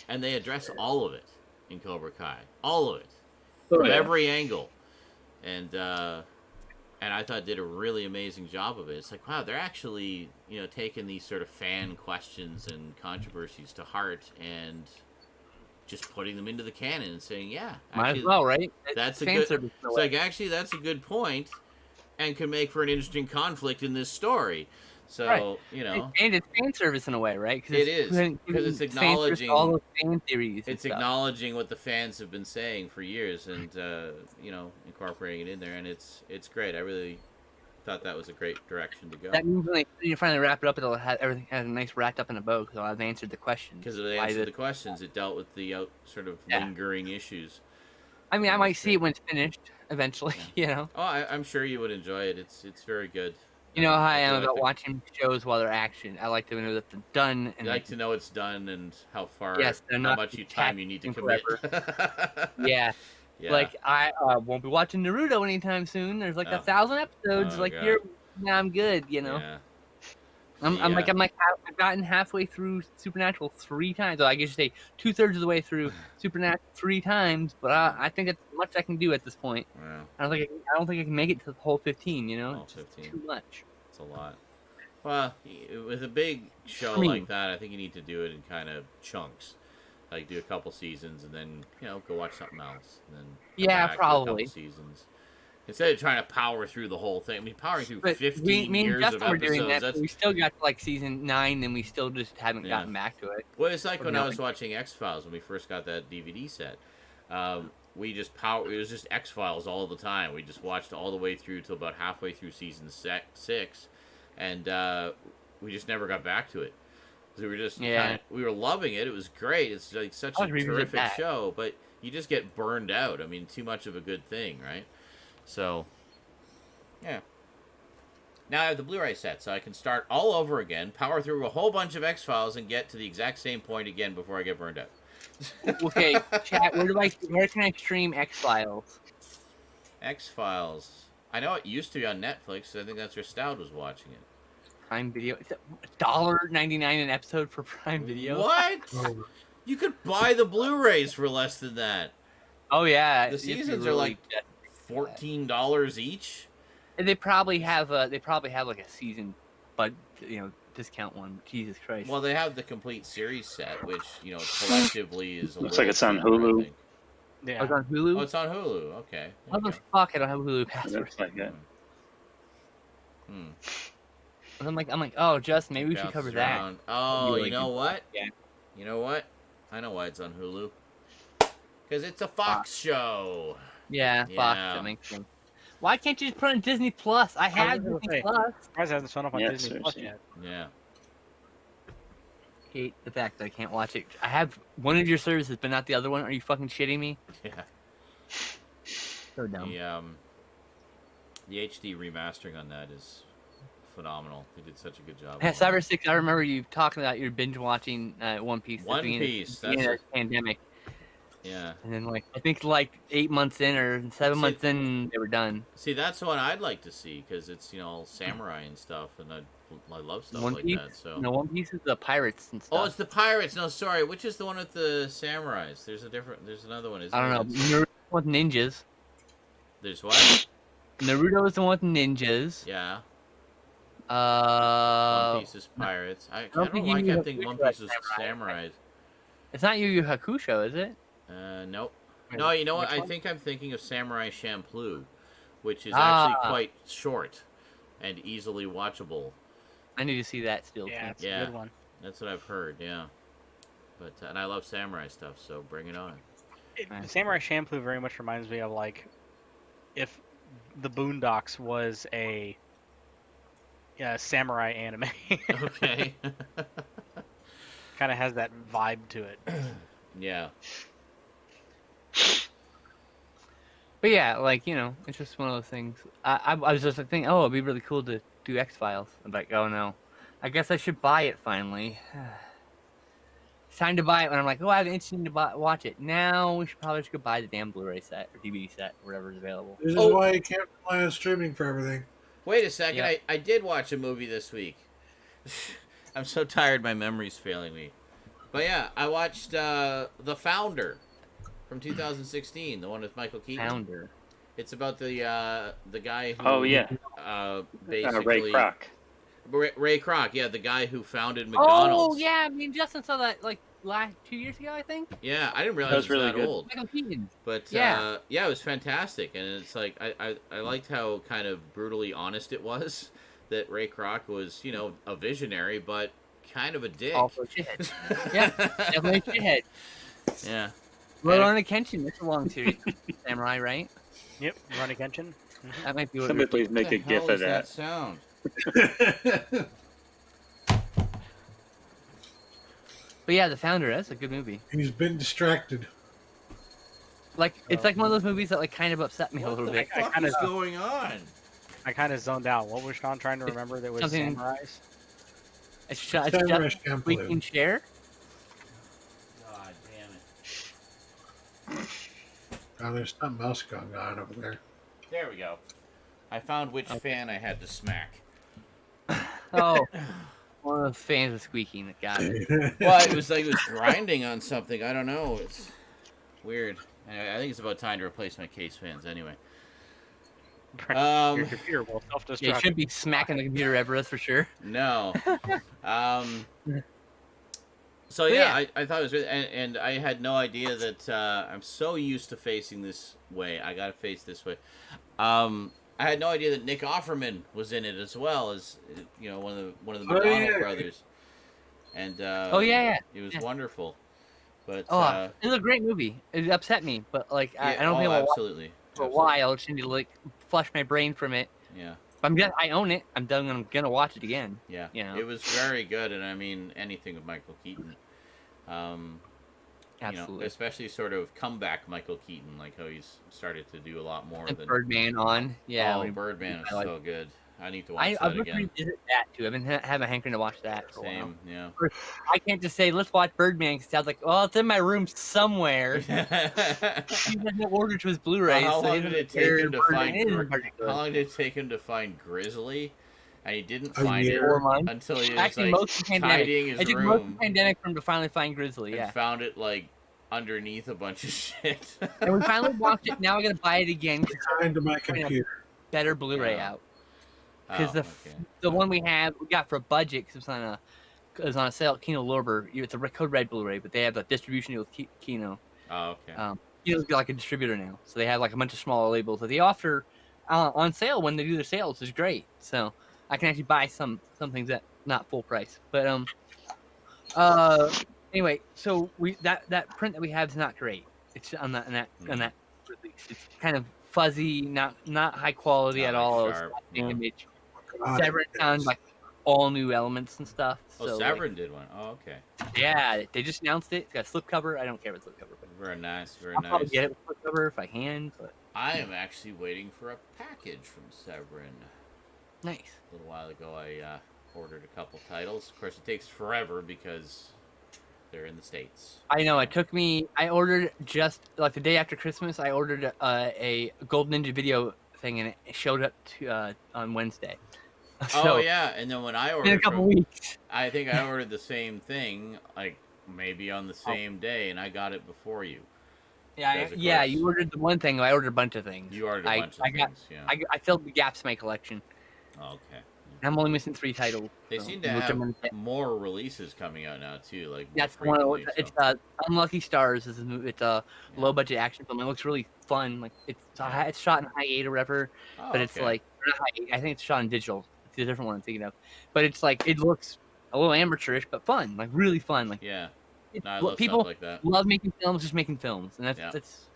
and they address all of it in Cobra Kai, all of it, from every angle, and I thought did a really amazing job of it. It's like, wow, they're actually taking these sort of fan questions and controversies to heart and just putting them into the canon and saying, yeah, might as well, right? That's a good. It's like, actually, that's a good point, and can make for an interesting conflict in this story. So right. And it's fan service in a way, right? It is, because it's acknowledging all those fan theories. It's acknowledging what the fans have been saying for years, and incorporating it in there, and it's great. I really thought that was a great direction to go. That means when you finally wrap it up, it'll have everything has a nice wrapped up in a bow because I've answered the questions. Because it answered the questions, it dealt with the sort of lingering issues. I mean, I might see it when it's finished eventually. Oh, I'm sure you would enjoy it. It's very good. You know how I am about watching shows while they're action. I like to know that they're done. And I like to know it's done and how far, how much time you need to commit. Yeah. Like, I won't be watching Naruto anytime soon. There's like 1,000 episodes. I'm good, Yeah. I've gotten halfway through Supernatural 3 times. So I guess you say 2/3 of the way through Supernatural 3 times, but I think that's as much I can do at this point. Wow. I don't think I can make it to the whole 15. It's 15. too much. It's a lot. Well, with a big show like that, I think you need to do it in kind of chunks. Like do a couple seasons and then go watch something else. And then come back probably. to a couple seasons. Instead of trying to power through the whole thing. I mean, powering through 15 years of episodes. Doing that, we still got to like season 9, and we still just haven't gotten back to it. Well, it's like when I was watching X-Files when we first got that DVD set. We just it was just X-Files all the time. We just watched all the way through till about halfway through season 6, and we just never got back to it. We were just we were loving it. It was great. It's like such a terrific show, but you just get burned out. I mean, too much of a good thing, right? So, yeah. Now I have the Blu-ray set, so I can start all over again, power through a whole bunch of X-Files, and get to the exact same point again before I get burned out. Okay, chat. Where can I stream X-Files? X-Files. I know it used to be on Netflix. So I think that's where Stoud was watching it. Prime Video. It's $1.99 an episode for Prime Video. What? You could buy the Blu-rays for less than that. Oh yeah, the seasons are like $14 each. And they probably have like a season, but discount one. Jesus Christ. Well, they have the complete series set, which collectively is. Looks like it's on cheaper, I Hulu. think. Yeah. I was on Hulu. Oh, it's on Hulu. Okay. How the fuck I don't have a Hulu password? Looks like it. Hmm. And I'm like, oh, Justin, maybe we should cover Bounces that. around. Oh, Really you know good. what? Yeah. You know what? I know why it's on Hulu. Because it's a Fox show. Yeah, Yeah. Fox. That makes sense. Why can't you just put it on Disney Plus? I have was gonna Disney say. Plus. Surprised it hasn't shown up on Yeah, Disney Plus seriously. yet. Yeah. Hate the fact that I can't watch it. I have one of your services, but not the other one. Are you fucking shitting me? Yeah. So dumb. The HD remastering on that is phenomenal. They did such a good job. Yeah, on it. Cyber 6, I remember you talking about your binge watching One Piece. at the One beginning of- Piece, beginning that's of the pandemic. Yeah. And then, I think 8 months in or 7 months in, they were done. See, that's what I'd like to see because it's all samurai and stuff, and I love stuff One like Piece? that. So. No, One Piece is the pirates and stuff. Oh, it's the pirates. No, sorry. Which is the one with the samurais? There's another one. Isn't I don't there? know. Naruto with ninjas. There's what? Naruto is the one with ninjas. Yeah. Uh, One Piece is pirates. I don't don't know think why I Yu Yu kept thinking One Hakusho Piece has was samurais. It's not Yu Yu Hakusho, is it? Nope. No, you know what? Which I one? think I'm thinking of Samurai Champloo, which is actually Ah. quite short and easily watchable. I need to see that still. Yeah, too. it's Yeah. a good one. That's what I've heard. Yeah. But and I love samurai stuff, so bring it on. Nice. Samurai Champloo very much reminds me of if the Boondocks was a samurai anime. Okay. Kind of has that vibe to it. Yeah. But yeah, it's just one of those things. I was just thinking, oh, it'd be really cool to do X-Files. I'm like, oh no. I guess I should buy it finally. It's time to buy it when I'm like, oh, I have an interesting to watch it. Now we should probably just go buy the damn Blu-ray set or DVD set, whatever is available. This is Oh. why you can't rely on streaming for everything. Wait a second. Yeah. I did watch a movie this week. I'm so tired. My memory's failing me. But yeah, I watched The Founder from 2016, the one with Michael Keaton. Founder. It's about the guy who. Oh yeah, Basically. Ray Kroc. Ray Kroc, yeah, the guy who founded McDonald's. Oh yeah, I mean Justin saw that 2 years ago, I think. Yeah, I didn't realize That was it was really that good. old. Michael Keaton. But Yeah. yeah, it was fantastic, and it's like I liked how kind of brutally honest it was that Ray Kroc was a visionary, but kind of a dick. Also a shithead. Yeah, definitely a shithead. Yeah. Rurouni Kenshin, that's a long series. Samurai, right? Yep, Ronnie Kenshin. That might be what Somebody please make a What the hell gif of is that. sound? But yeah, The Founder, that's a good movie. He's been distracted. It's like one of those movies that kind of upset me a What little the bit. I fuck kinda- is going on? I kind of zoned out. What was Sean trying to remember that was Something- samurais? It's Samurai just Champloo. we can share. God damn it. Oh, there's something else going on over there. There we go. I found which fan I had to smack. Oh, one of the fans was squeaking. That got it. Well, it was grinding on something. I don't know. It's weird. I think it's about time to replace my case fans anyway. Your computer will Yeah, you self-destruct. should be smacking the computer ever, that's for sure. No. So But yeah, I thought it was good, and I had no idea that I'm so used to facing this way. I gotta face this way. I had no idea that Nick Offerman was in it as well as one of the McDonald brothers. And Oh yeah. it was Yeah. wonderful. But Oh, it was a great movie. It upset me, but I don't think I'll watch absolutely it for a while. I just need to flush my brain from it. Yeah. But I own it. I'm gonna watch it again. Yeah, It was very good, and I mean anything with Michael Keaton. Absolutely. Especially sort of comeback Michael Keaton, like how he's started to do a lot more And than Birdman on. Yeah. Oh, Birdman is I like so good. I need to watch I that would again. revisit that too. I've been having a hankering to watch that for a while. Same, yeah. I can't just say let's watch Birdman because sounds like, well, it's in my room somewhere. He has no order to his Blu-rays. How so long he did doesn't it take care him to Birdman find? is How particular. long did it take him to find Grizzly? And he didn't A find it year. 4 months. until he was Actually, like most of the pandemic. tidying his It took most of the room pandemic for him to finally find Grizzly. and Yeah. found it like underneath a bunch of shit. And we finally watched it. Now we're gonna buy it again. 'Cause Behind my computer. better Blu-ray Yeah. out. because the one we got for a budget because it was on a sale at Kino Lorber. It's a Code Red Blu-ray, but they have a distribution deal with Kino. Oh, okay. Kino's like a distributor now, so they have like a bunch of smaller labels that they offer on sale when they do their sales. Is great, so I can actually buy some things at not full price. But anyway, so that print that we have is not great. It's on that release. It's kind of fuzzy, not high quality at all. It's damaged. Severin sounds like all new elements and stuff. Oh, Severin did one. Oh, okay. Yeah, they just announced it. It's got a slipcover. I don't care about slipcover. But very nice, very I'll nice. probably get it with slipcover if I can. But I am actually waiting for a package from Severin. Nice. A little while ago, I ordered a couple titles. Of course, it takes forever because they're in the States. I know. It took me. I ordered just like the day after Christmas. I ordered a Golden Ninja video thing, and it showed up on Wednesday. So, yeah, and then when I ordered in a couple weeks, I think I ordered the same thing, like maybe on the same day, and I got it before you. Yeah, you ordered the one thing. I ordered a bunch of things. You ordered a bunch of things. Yeah. I filled the gaps in my collection. Oh, okay. I'm only missing 3 titles. They seem to have more releases coming out now too. Like that's one of it's Unlucky Stars. It's a low budget action film. It looks really fun. Like it's shot in high 8 or whatever, but it's like not high 8. I think it's shot in digital. It's a different one I'm thinking of, but it's like it looks a little amateurish, but fun. Like really fun. Like I love people stuff like that. Love making films, just making films, and that's.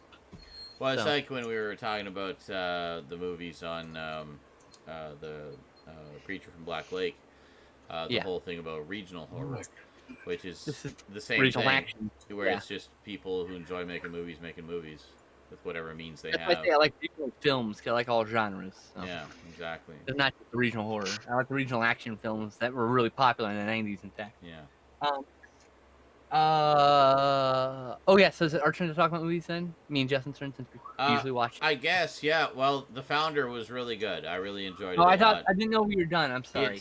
Well, it's like when we were talking about the movies on the Creature from Black Lake, the whole thing about regional horror, which is the same regional thing, action. where it's just people who enjoy making movies with whatever means they have. I like regional films. I like all genres. So. Yeah, exactly. It's not just the regional horror. I like the regional action films that were really popular in the 90s, in fact. Yeah. Oh yeah, so is it our turn to talk about movies then? Me and Justin's turn, since we usually watch it. I guess, yeah. Well, The Founder was really good. I really enjoyed it. I didn't know we were done. I'm sorry.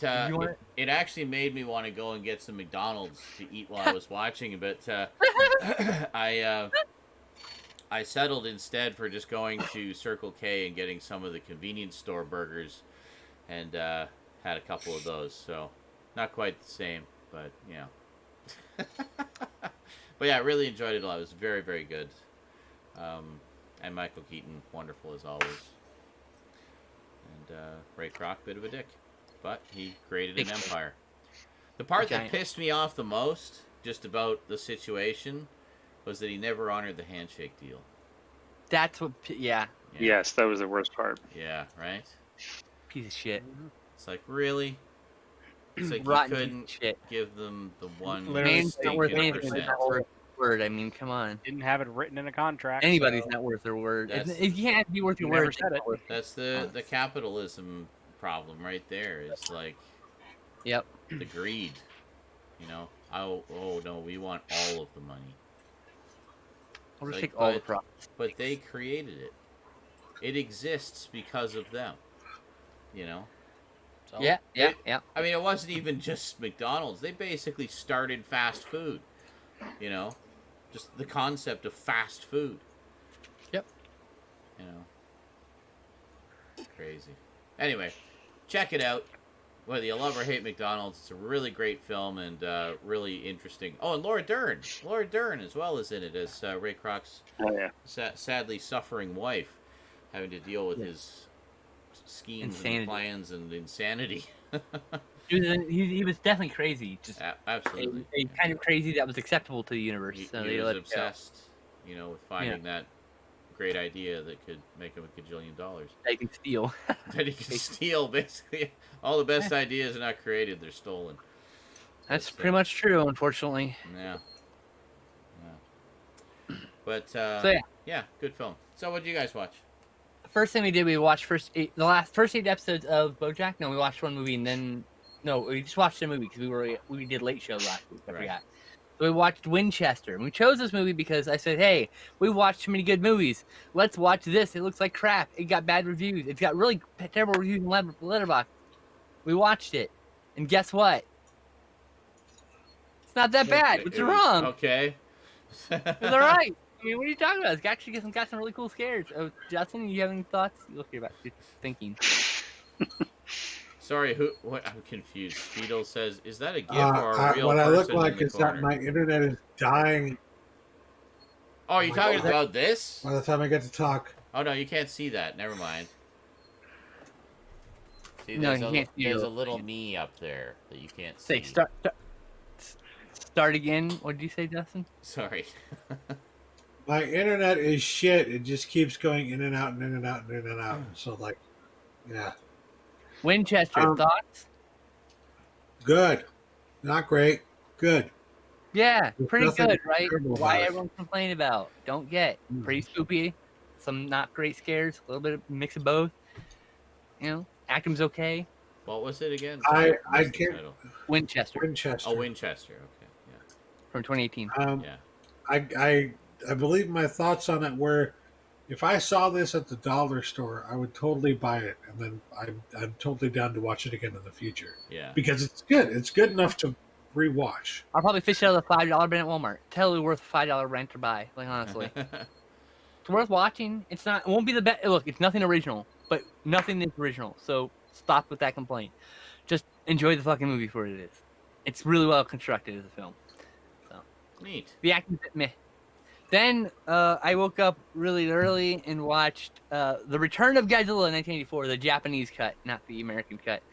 It actually made me want to go and get some McDonald's to eat while I was watching it, but I settled instead for just going to Circle K and getting some of the convenience store burgers, and had a couple of those. So, not quite the same, but yeah. But yeah, I really enjoyed it a lot. It was very, very good. And Michael Keaton, wonderful as always. And Ray Kroc, bit of a dick. But he created an empire. The part that pissed me off the most, just about the situation, was that he never honored the handshake deal. That's what, yeah. Yes, that was the worst part. Yeah, right? Piece of shit. It's like, really? It's like Rotten you couldn't shit. give them the one Man's not worth anything. percent. Not worth a word. I mean, come on. Didn't have it written in a contract. Anybody's so. not worth their word. That's- You can't be worth your Never word. said it. That's the capitalism problem right there. It's like Yep. the greed. You know? Oh no, we want all of the money. I'll just Like, take all the profits. But they created it. It exists because of them. You know? So, Yeah. I mean, it wasn't even just McDonald's. They basically started fast food. You know? Just the concept of fast food. Yep. You know? Crazy. Anyway, check it out. Whether you love or hate McDonald's, it's a really great film and really interesting. Oh, and Laura Dern. Laura Dern as well is in it as Ray Kroc's sadly suffering wife, having to deal with his schemes and plans and insanity. He was definitely crazy. Just absolutely. A kind of crazy that was acceptable to the universe. He was obsessed, with finding that great idea that could make him $1 gajillion. That he can steal. That he can steal, basically. All the best ideas are not created, they're stolen. That's pretty much true, unfortunately. Yeah. But, yeah, good film. So what did you guys watch? The first thing we did, we watched first 8 episodes of BoJack. No, we watched one movie and then... No, we just watched a movie because we did late show last week. I forgot. So we watched Winchester. And we chose this movie because I said, hey, we watched too many good movies. Let's watch this. It looks like crap. It got bad reviews. It's got really terrible reviews in Letterboxd. We watched it. And guess what? It's not that bad. What's wrong? Okay. It's all right. I mean, what are you talking about? It's actually got some really cool scares. Oh, Justin, you have any thoughts? You look here about thinking. Sorry, who? What? I'm confused. Speedle says, "Is that a GIF or a real what I person look in like the is that corner?" my internet is dying. Oh, are you my talking God. about this? By the time I get to talk, Oh no, you can't see that. Never mind. See, No, you can't see there's your a little thing. me up there that you can't Say see. start again. What did you say, Dustin? Sorry. my internet is shit. It just keeps going in and out and in and out and in and out. So like, yeah, Winchester thoughts? good, not great, good. Yeah, There's pretty nothing good, right? terrible Why about it. everyone's complaining about? Don't get pretty spoopy. Some not great scares. A little bit of mix of both. You know, acting's okay. What was it again? I Sorry, I missed the can't. title. Winchester Winchester. Oh, Winchester. Okay, from 2018. yeah. I believe my thoughts on it were, if I saw this at the dollar store, I would totally buy it, and then I'm totally down to watch it again in the future Yeah. because it's good. It's good enough to rewatch. I'll probably fish out of the $5 bin at Walmart. Totally worth $5 rent or buy. Like honestly, it's worth watching. It's not. It won't be the best. Look, it's nothing original, but nothing is original. So stop with that complaint. Just enjoy the fucking movie for what it is. It's really well constructed as a film. So Neat. the acting's a bit meh. Then I woke up really early and watched The Return of Godzilla in 1984, the Japanese cut, not the American cut,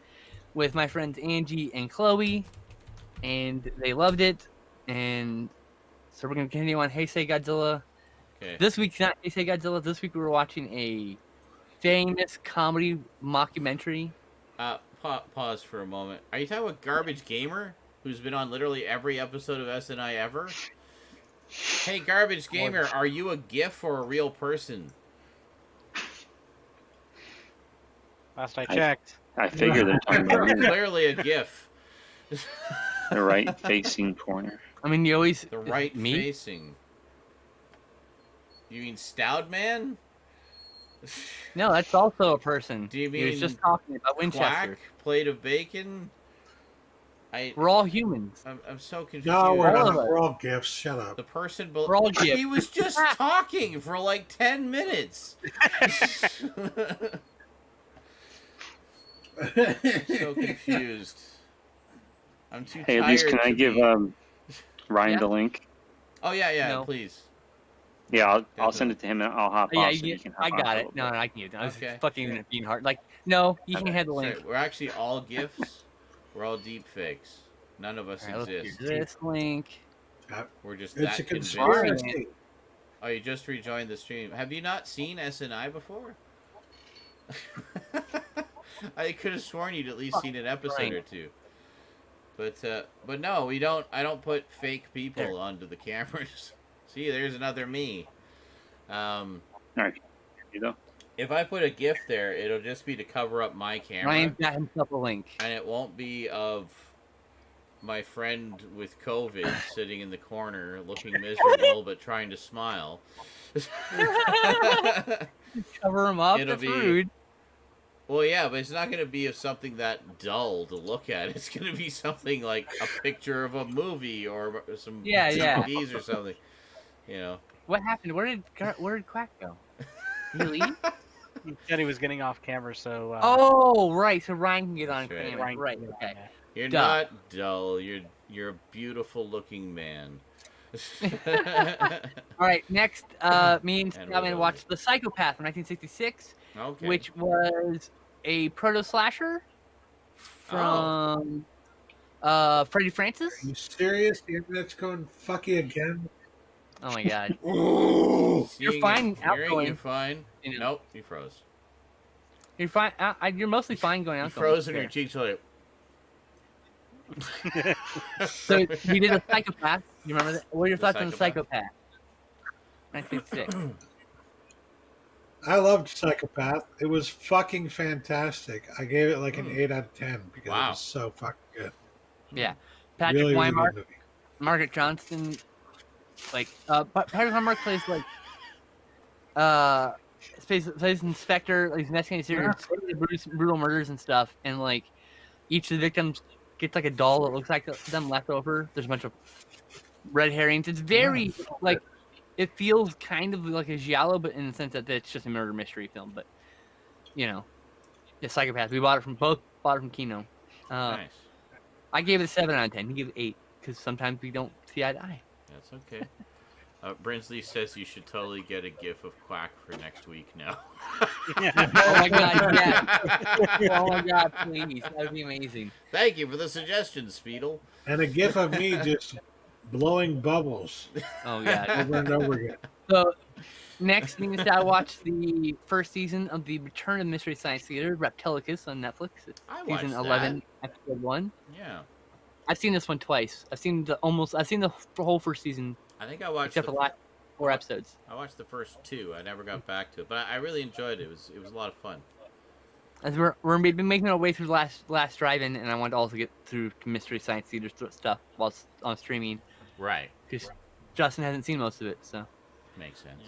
with my friends Angie and Chloe, and they loved it. And so we're going to continue on Hey Say Godzilla. Okay. This week's not Hey Say Godzilla. This week we were watching a famous comedy mockumentary. Pause for a moment. Are you talking about Garbage Gamer, who's been on literally every episode of SNI ever? Hey, Garbage Gamer, are you a GIF or a real person? Last I checked. I figured they're talking about me. Clearly a GIF. The right facing corner. I mean, you always... The right me? facing. You mean Stoudman? No, that's also a person. Do you He was mean just talking about Winchester. Quack? Plate of bacon? We're all humans. I'm so confused. No, we're All not. of us. We're all gifts. Shut up. The person We're all GIF. he was just talking for like 10 minutes. So confused. I'm too Hey, tired. at least can I to give be- Ryan Yeah. the link? Oh yeah, No. please. Yeah, I'll send it to him and I'll hop Yeah, off so he can hop I on got for a it. little No, bit. I can use it. I was Okay. fucking being hard. Like, no, you can Okay. have the link. Sorry, we're actually all GIFs. We're all deep fakes. None of us All right, let's exist. do this link. We're just It's that a convinced. conspiracy. Oh, you just rejoined the stream. Have you not seen SNI before? I could have sworn you'd at least seen an episode or two. But no, we don't. I don't put fake people onto the cameras. See, there's another me. All right, you go. If I put a GIF there, it'll just be to cover up my camera, Ryan got himself a link. and it won't be of my friend with COVID sitting in the corner looking miserable but trying to smile. Cover him up. It'll That's be- rude. Well, yeah, but it's not going to be of something that dull to look at. It's going to be something like a picture of a movie or some Yeah, yeah. DVDs or something. You know. What happened? Where did Quack go? Did he leave? He said he was getting off camera, so. Oh, right. So Ryan can get on That's right. camera. Ryan Right. can get on Okay. there. You're Duh. not dull. You're a beautiful looking man. All right. Next, me and And Stoudman we're watched The Psychopath from 1966, Okay. which was a proto slasher from Freddie Francis. Are you serious? The internet's going fucky again. Oh my God. Oh, Seeing You're fine and hearing, outgoing. You're fine. You know. Nope, you froze. You're fine. You're mostly fine going You out. froze and your cheeks like. So you did a Psychopath. You remember that? What are your The thoughts on The Psychopath? Psychopath? 1966. I loved Psychopath. It was fucking fantastic. I gave it like an 8 out of 10 because Wow. it was so fucking good. Yeah. Patrick Really, really Weimark, good movie. Margaret Johnston, like Patrick Weimark plays like plays inspector, like he's investigating serious brutal murders and stuff, and like each of the victims gets like a doll that looks like them left over. There's a bunch of red herrings. It's very like it feels kind of like a giallo, but in the sense that it's just a murder mystery film. But you know, it's Psychopath. We bought it from both bought it from Kino. Nice. I gave it a 7 out of 10. He gave it 8 because sometimes we don't see eye to eye. That's okay. Brinsley says you should totally get a GIF of Quack for next week now. Oh my god, yeah. Oh my god, please. That would be amazing. Thank you for the suggestion, Speedle. And a gif of me just blowing bubbles Oh god. over and over again. So next news, I watched the first season of the Return of Mystery Science Theater, Reptilicus on Netflix. It's I watched season that. 11, episode 1. Yeah. I've seen this one twice. I've seen the whole first season, I think I watched except for the last 4 episodes. I watched the first 2. I never got back to it, but I really enjoyed it. It was a lot of fun. As we're been making our way through the last drive-in, and I wanted to also get through Mystery Science Theater stuff while it's on streaming, Right. because Justin hasn't seen most of it. So Makes sense.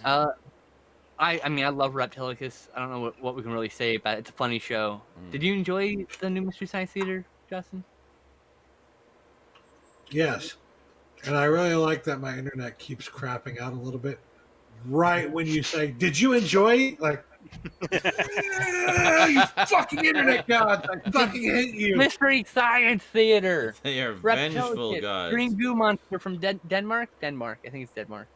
I mean, I love Reptilicus. I don't know what we can really say about it. It's a funny show. Did you enjoy the new Mystery Science Theater, Justin? Yes. And I really like that my internet keeps crapping out a little bit. Right when you say, "Did you enjoy it?" Like, you fucking internet gods! I fucking hate you. Mystery Science Theater. They are vengeful Reptilicus, gods. green goo monster from Denmark. I think it's Denmark.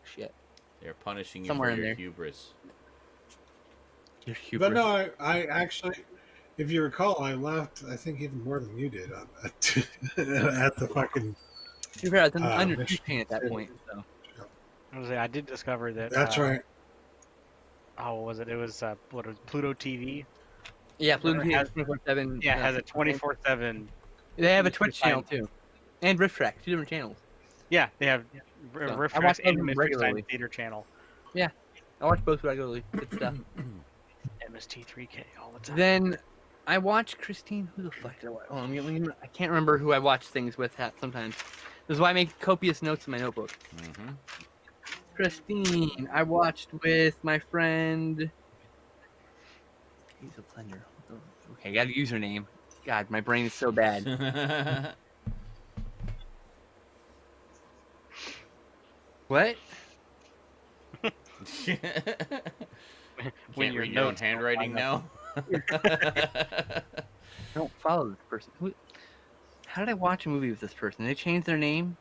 Shit. They're punishing you Somewhere for in your there. hubris. You're But no, I actually, if you recall, I laughed, I think, even more than you did on that, at the fucking... You're right. I'm under Mystery 2 at that point. So. I did discover that. That's right. Oh, what was it? It was what was Pluto TV? Yeah, Blue TV has- 24/7. Yeah, it has a 24/7. They have a Twitch channel too, and Rift Track, 2 different channels. Yeah, they have I Rift watch Tracks and them Mystery regularly. Science Theater channel. I watch both regularly. Good stuff. MST3K all the time. Then I watch Christine. Who the fuck did I watch? Oh, I can't remember who I watch things with sometimes. This is why I make copious notes in my notebook. Mm-hmm. Christine, I watched with my friend. He's a Thunder. Okay, I got a username. God, my brain is so bad. What? Can't When your read your own notes handwriting now. I don't follow this person. How did I watch a movie with this person? Did they change their name?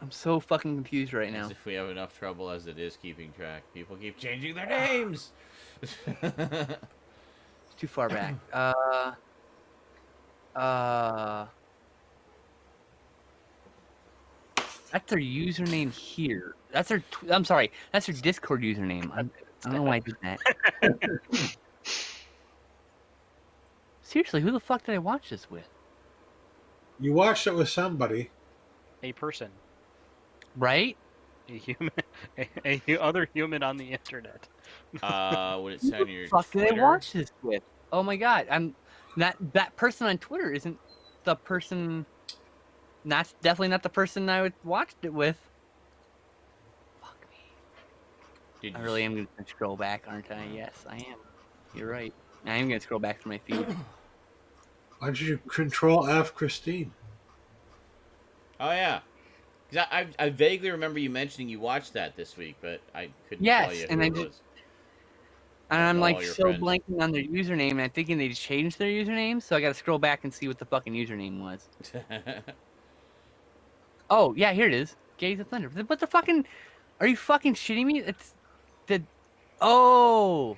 I'm so fucking confused right now. As if we have enough trouble as it is keeping track. People keep changing their names. It's too far back. That's their username here. That's their. I'm sorry. That's their Discord username. I don't know why I did that. Seriously, who the fuck did I watch this with? You watched it with somebody. A person, Right? a human, a other human on the internet. Would it Who sound the your fuck did I Twitter? watch this with? Oh my god! I'm that person on Twitter isn't the person. That's definitely not the person I watched it with. Fuck me. Did I you really am going to scroll back, aren't I? Yes, I am. You're right. I am going to scroll back through my feed. Why don't you Control F Christine? Oh yeah. 'Cause I vaguely remember you mentioning you watched that this week, but I couldn't Yes, tell you who and it I was. And I'm All like your so friends. blanking on their username, and I'm thinking they changed their username, so I got to scroll back and see what the fucking username was. Oh, yeah, here it is. Gaze of Thunder. What the fucking... Are you fucking shitting me? It's the... Oh!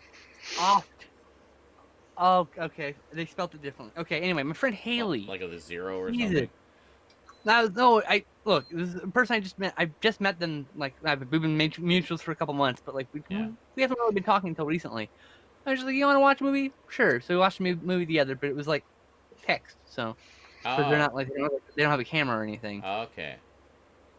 Oft. Oh, okay. They spelled it differently. Okay, anyway, my friend Haley. Like a 0 or Jesus. something. No, look, this is a person I just met. I've just met them, like, we've been mutuals for a couple months, but, like, we haven't really been talking until recently. I was just like, you want to watch a movie? Sure. So we watched a movie together, but it was, like, text, so... Because they're not, like, they don't have a camera or anything. Oh, okay.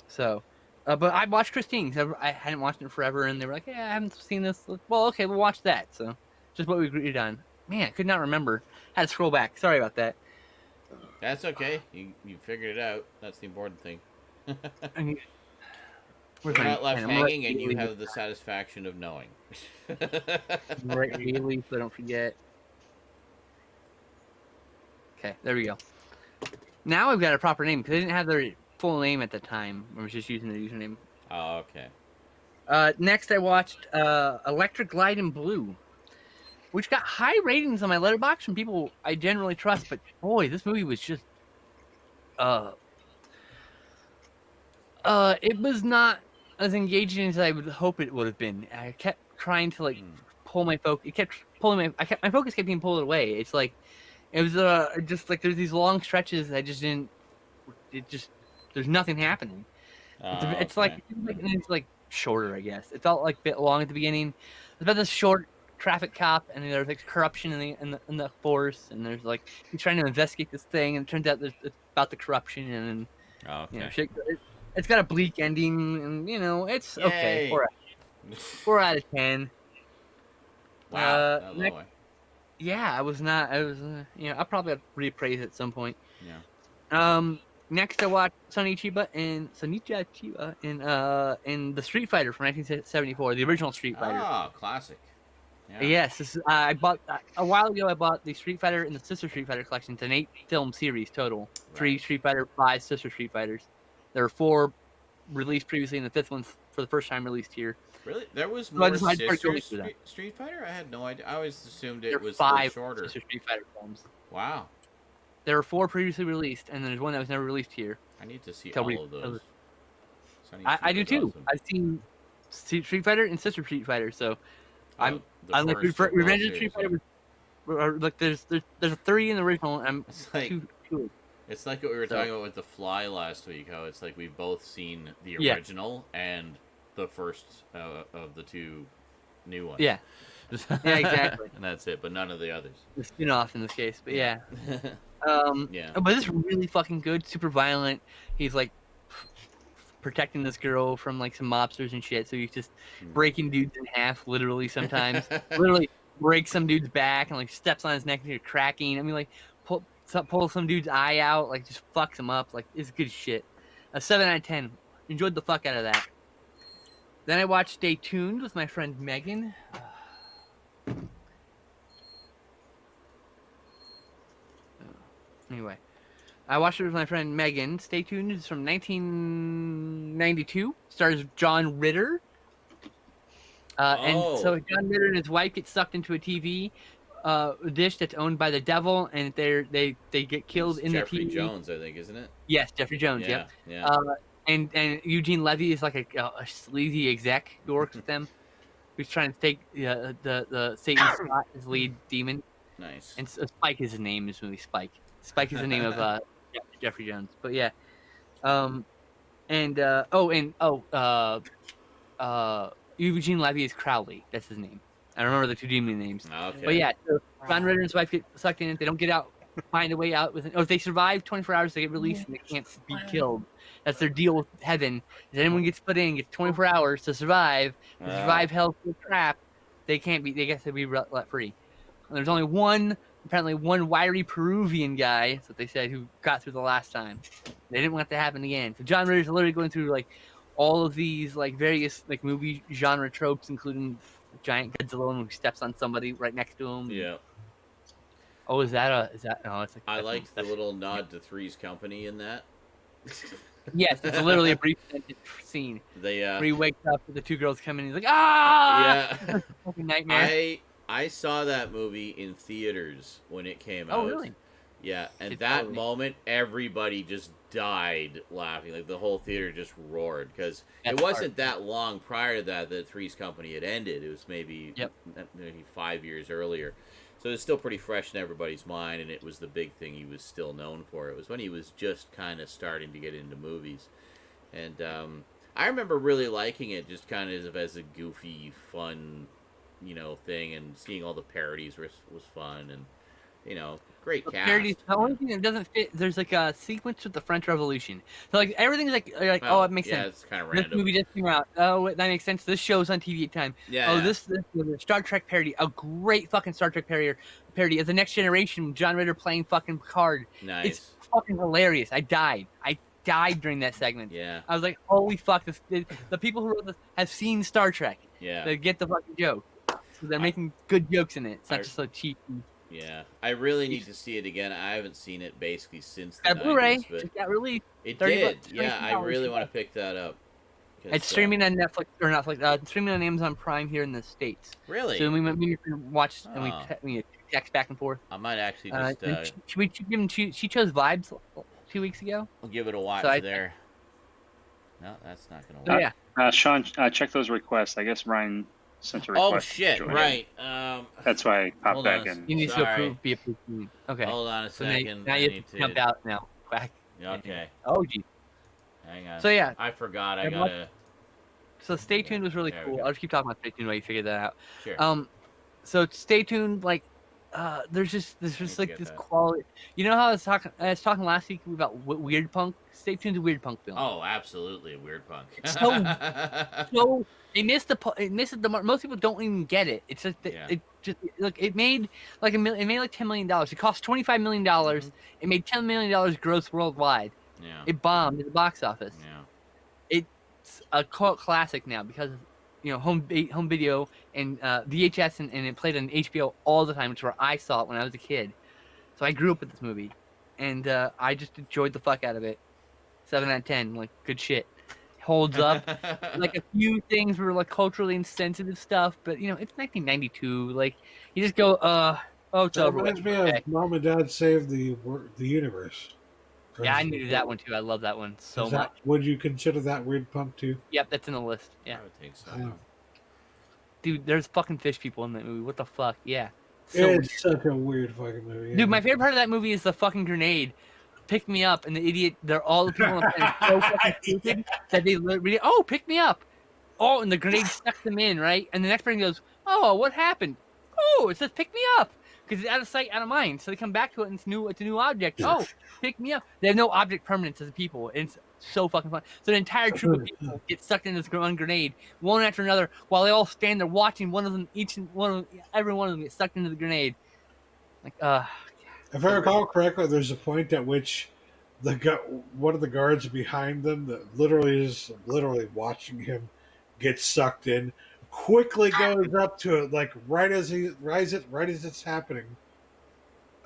So, but I watched Christine. 'Cause I hadn't watched it forever, and they were like, "Yeah, I haven't seen this." Well, okay, we'll watch that. So, just what we agreed on. Man, I could not remember. Had to scroll back. Sorry about that. That's okay. You figured it out. That's the important thing. Where's You're my not left pen? I'm gonna hanging, and you write have the satisfaction of knowing. Haley, so I don't forget. Okay, there we go. Now I've got a proper name because they didn't have their full name at the time. I was just using their username. Oh, okay. Next, I watched Electric Light and Blue. which got high ratings on my letterbox from people I generally trust. But boy, this movie was just it was not as engaging as I would hope it would have been. I kept trying to like pull my focus. It kept pulling my focus kept being pulled away. It's like it was just like there's these long stretches that I just didn't. It just there's nothing happening. It's like shorter, I guess. It felt like a bit long at the beginning. It's about this short traffic cop, and there's like corruption in the force, and there's like he's trying to investigate this thing, and it turns out it's about the corruption, and you know, it's got a bleak ending, and you know, it's okay. 4 out of 10. Wow. Yeah, I was not. I was, you know, I'll probably have to reappraise it at some point. Yeah. Next I watched Sonichiba and in the Street Fighter from 1974, the original Street Fighter. Oh, classic. Yeah. Yes, I bought a while ago. I bought the Street Fighter and the Sister Street Fighter collection. It's an 8-film series total. 3 Street Fighter, 5 Sister Street Fighters. There were 4 released previously, and the 5th one's for the first time released here. Really? There was more Sister Street Fighter? I had no idea. I always assumed it was 5 shorter. Sister Street Fighter films. Wow. There were 4 previously released, and there's one that was never released here. I need to see all of those. I do too. Awesome. I've seen Street Fighter and Sister Street Fighter, so I like Revenge of Street Fighter. Like there's 3 in the original. And it's like 2. It's like what we were talking about with The Fly last week. How it's like we've both seen the original and the first of the 2 new ones. Yeah. Yeah, exactly. And that's it, but none of the others. The spin-off in this case, but yeah. Yeah. But this is really fucking good. Super violent. He's like protecting this girl from like some mobsters and shit. So he's just breaking dudes in half, literally sometimes. Literally breaks some dude's back and like steps on his neck and you're cracking. I mean, like pull some dude's eye out, like just fucks him up. Like it's good shit. A 7 out of 10. Enjoyed the fuck out of that. Then I watched Stay Tuned with my friend Megan. Anyway, I watched it with my friend Megan. Stay Tuned. It's from 1992. Stars John Ritter. And so John Ritter and his wife get sucked into a TV dish that's owned by the devil, and they get killed in the TV. Jeffrey Jones, I think, isn't it? Yes, Jeffrey Jones. Yeah. And Eugene Levy is like a sleazy exec who works with them, who's trying to take the Satan spot as lead demon. Nice. And Spike is his name in this movie. Spike is the name of Jeffrey Jones. But yeah, Eugene Levy is Crowley. That's his name. I remember the 2 demon names. Okay. But yeah, so John Ritter and his wife get sucked in. They don't get out, find a way out. If they survive 24 hours, they get released and they can't be killed. That's their deal with heaven. If anyone gets put in, gets 24 hours to survive. To survive hell to the trap, they can't be. They get to be let free. And there's only one wiry Peruvian guy, that's what they said, who got through the last time. They didn't want that to happen again. So John Ritter's literally going through like all of these like various like movie genre tropes, including giant Godzilla who steps on somebody right next to him. Yeah. Oh, is that? No, it's like. I liked the little nod to Three's Company in that. Yes, it's literally a brief scene. Where he wakes up with the 2 girls coming in. He's like, ah! Yeah. Fucking nightmare. I saw that movie in theaters when it came out. Oh, really? Yeah, and that moment, everybody just died laughing. Like, the whole theater just roared. Because it wasn't that long prior to that Three's Company had ended. It was maybe 5 years earlier. So it's still pretty fresh in everybody's mind, and it was the big thing he was still known for. It was when he was just kind of starting to get into movies. And I remember really liking it just kind of as a goofy, fun, thing. And seeing all the parodies was fun. And, great cast. Parodies, the only thing that doesn't fit, there's like a sequence with the French Revolution. So like everything's like oh, it makes sense. Yeah, it's kind of random. This movie just came out. Oh, that makes sense. This show's on TV at time. Yeah. Oh, this was a Star Trek parody. A great fucking Star Trek parody of The Next Generation. John Ritter playing fucking Picard. Nice. It's fucking hilarious. I died during that segment. Yeah. I was like, holy fuck! The people who wrote this have seen Star Trek. Yeah. They get the fucking joke. So they're making good jokes in it. It's not just so cheap. Yeah, I really need to see it again. I haven't seen it basically since the Got Blu-ray. 90s, but It got released. it 30 did. bucks, Yeah, I really $20. want to pick that up It's streaming on Netflix or Netflix. Streaming on Amazon Prime here in the States. Really? So we watch and we text back and forth. I might actually just. She chose Vibes 2 weeks ago. I'll give it a watch there. No, that's not gonna work. Yeah. Sean, check those requests. I guess Ryan sent a request. Oh shit! Right. That's why I popped back in. You need to be approved. Okay. Hold on a second. Now you have to jump out now. Quack. Okay. Oh geez. Hang on. So yeah. I forgot. I gotta. So Stay Tuned was really cool. I'll just keep talking about Stay Tuned while you figure that out. Sure. So Stay Tuned, like, there's just like this quality. You know how I was talking last week about Weird Punk? Stay Tuned's a Weird Punk film. Oh, absolutely, Weird Punk. so it misses the mark. Most people don't even get it. It's just it made like $10 million. It cost $25 million. Mm-hmm. It made $10 million gross worldwide. Yeah. It bombed at the box office. Yeah. It's a cult classic now because home video and VHS and it played on HBO all the time, which is where I saw it when I was a kid. So I grew up with this movie, and I just enjoyed the fuck out of it. 7 out of 10, like good shit. Holds up. Like a few things were like culturally insensitive stuff, but it's 1992. Like you just go, it's over. It reminds me of Mom and Dad Saved the Universe. Yeah, I knew that one too. I love that one so much. Would you consider that Weird Punk too? Yep, that's in the list. Yeah. I would think so. Yeah. Dude, there's fucking fish people in that movie. What the fuck? Yeah. It's such a weird fucking movie. Yeah. Dude, my favorite part of that movie is the fucking grenade. Pick me up, and the idiot, they're all the people on the planet so fucking stupid that they literally, pick me up. Oh, and the grenade sucks them in, right? And the next person goes, oh, what happened? Oh, it says pick me up. Because it's out of sight, out of mind. So they come back to it, and it's a new object. Oh, pick me up. They have no object permanence as people. It's so fucking fun. So the entire troop of people get sucked into this grenade, one after another, while they all stand there watching every one of them get sucked into the grenade. Like, if I recall correctly, there's a point at which one of the guards behind them that literally is watching him get sucked in, quickly goes up to it, like right as it's happening,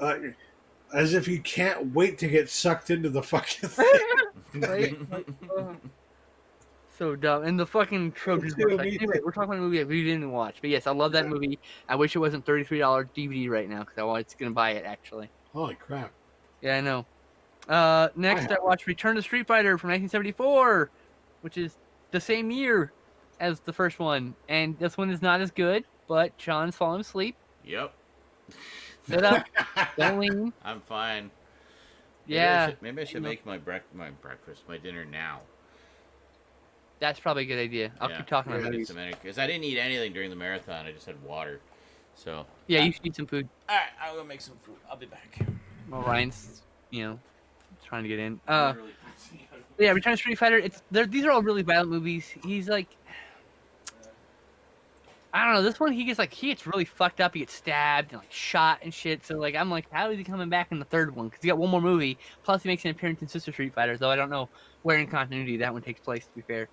as if he can't wait to get sucked into the fucking thing. Right? So dumb. And the fucking tropes. Anyway, we're talking about a movie that we didn't watch, but yes, I love that movie. I wish it wasn't $33 DVD right now because I was gonna buy it actually. Holy crap! Yeah, I know. Next, I watched Return to Street Fighter from 1974, which is the same year as the first one, and this one is not as good. But Sean's falling asleep. Yep. Sit up. Don't lean. I'm fine. Yeah. Maybe I should make my dinner now. That's probably a good idea. I'll keep talking about it. Because I didn't eat anything during the marathon. I just had water. So. Yeah, you should eat some food. All right, I'll go make some food. I'll be back. Well, Ryan's, trying to get in. Yeah, Return to Street Fighter. These are all really violent movies. He's like, I don't know. This one, he gets really fucked up. He gets stabbed and shot and shit. So I'm like, how is he coming back in the third one? Because he got one more movie. Plus, he makes an appearance in Sister Street Fighter. Though I don't know where in continuity that one takes place. To be fair.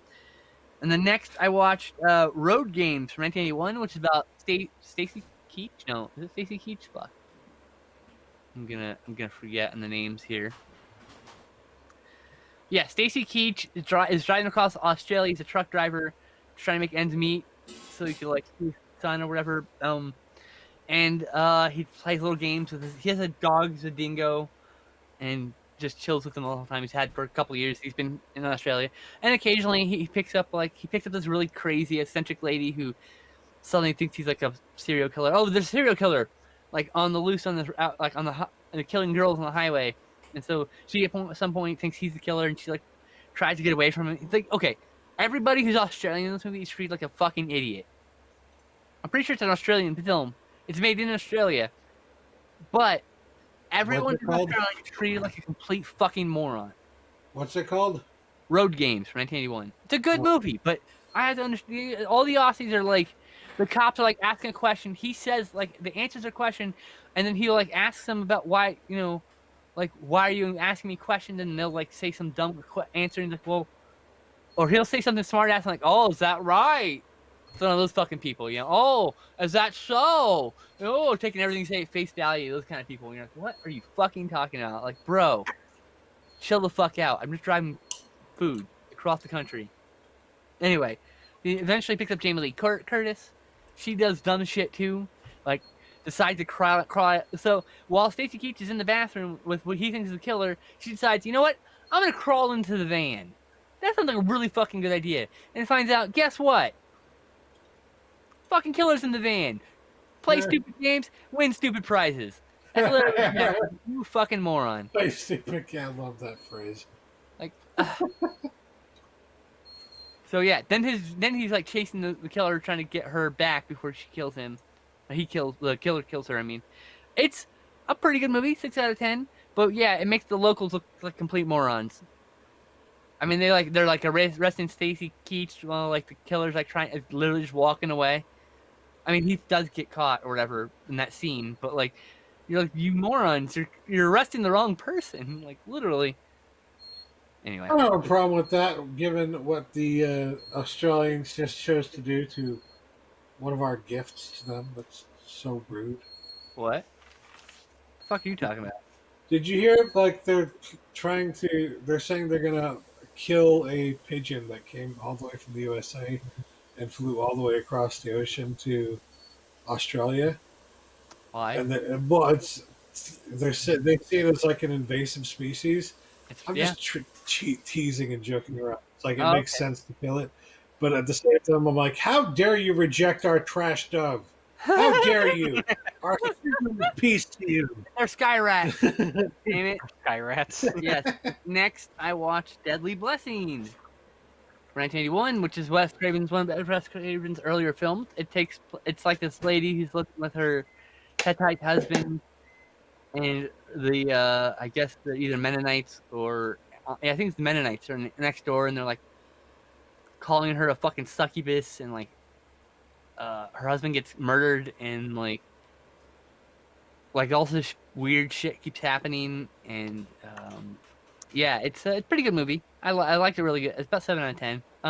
And then next, I watched Road Games from 1981, which is about Stacy Keach. No, is it Stacy Keach? Fuck. I'm gonna forget in the names here. Yeah, Stacy Keach is driving across Australia. He's a truck driver, trying to make ends meet, so he could see his son or whatever. And he plays little games with he has a dog, he's a dingo, and just chills with him all the time. He's had for a couple of years. He's been in Australia, and occasionally he picks up this really crazy eccentric lady who suddenly thinks he's like a serial killer. Oh, there's a serial killer, on the loose killing girls on the highway. And so she at some point thinks he's the killer, and she tries to get away from him. It's like, okay, everybody who's Australian in this movie is treated like a fucking idiot. I'm pretty sure it's an Australian film. It's made in Australia, but everyone in Australia is treated like a complete fucking moron. What's it called? Road Games from 1981. It's a good movie, but I have to understand. All the Aussies are the cops are asking a question. He says the answers a question, and then he'll ask them about why why are you asking me questions? And they'll say some dumb answer, and well, or he'll say something smart ass oh, is that right? It's one of those fucking people, oh, is that so? Oh, taking everything at face value, those kind of people. You're like, what are you fucking talking about? Bro, chill the fuck out. I'm just driving food across the country. Anyway, he eventually picks up Jamie Lee Curtis. She does dumb shit too, like decides to cry. So while Stacy Keach is in the bathroom with what he thinks is the killer, she decides, you know what? I'm gonna crawl into the van. That sounds like a really fucking good idea. And finds out, guess what? Fucking killer's in the van. Play stupid games, win stupid prizes. That's literally you fucking moron. Play stupid. I love that phrase. Like, so yeah, then he's like chasing the killer, trying to get her back before she kills him. The killer kills her. I mean, it's a pretty good movie, 6 out of 10. But yeah, it makes the locals look like complete morons. I mean, they're like arresting Stacy Keach while like the killer's like literally just walking away. I mean, he does get caught or whatever in that scene, but like, you're like, you morons, you're arresting the wrong person, like literally. Anyway, I don't have a problem with that, given what the Australians just chose to do to one of our gifts to them. That's so rude. what? The fuck are you talking about? Did you hear? Like they're saying they're gonna kill a pigeon that came all the way from the USA and flew all the way across the ocean to Australia. Why? And they see it as like an invasive species. I'm just teasing and joking around. It's like it makes sense to kill it, but at the same time, I'm like, how dare you reject our trash dove? How dare you? Our peace to you. They're sky rats. Damn it. Sky rats. Yes. Next, I watched Deadly Blessings. 1981, which is Wes Craven's one of Wes Craven's earlier films. It's like this lady who's living with her Hittite husband, and I guess they're either Mennonites or I think it's the Mennonites are next door, and they're like calling her a fucking succubus, and like her husband gets murdered, and like all this weird shit keeps happening, and yeah, it's a pretty good movie. I liked it really good. It's about 7 out of 10. I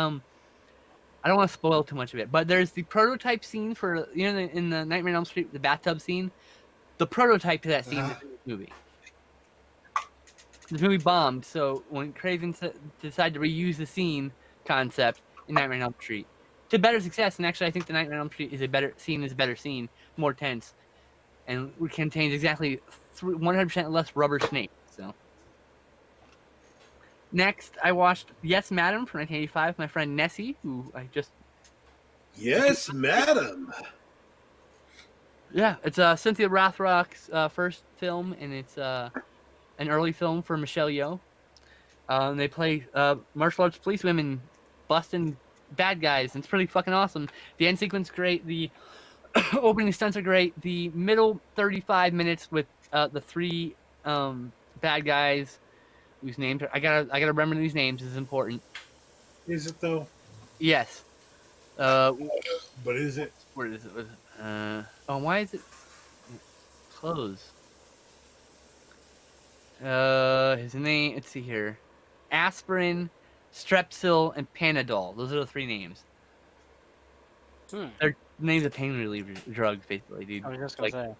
don't want to spoil too much of it, but there's the prototype scene for in the Nightmare on Elm Street, the bathtub scene. The prototype to that scene is in this movie. This movie bombed, so when Craven decided to reuse the scene concept in Nightmare on Elm Street to better success, and actually I think the Nightmare on Elm Street is a better scene, more tense, and contains exactly 100% less rubber snake. So next, I watched Yes, Madam from 1985 with my friend Nessie, who I just... Yes, madam. Yeah, it's Cynthia Rothrock's first film, and it's an early film for Michelle Yeoh. They play martial arts policewomen busting bad guys, and it's pretty fucking awesome. The end sequence is great. The opening stunts are great. The middle 35 minutes with the three bad guys whose names are... I gotta remember these names. This is important. Is it though? Yes. But is it? Where is it? Why is it closed? His name. Let's see here. Aspirin, Strepsil, and Panadol. Those are the three names. They're names of pain reliever drugs, basically, dude. I was just gonna Like, say.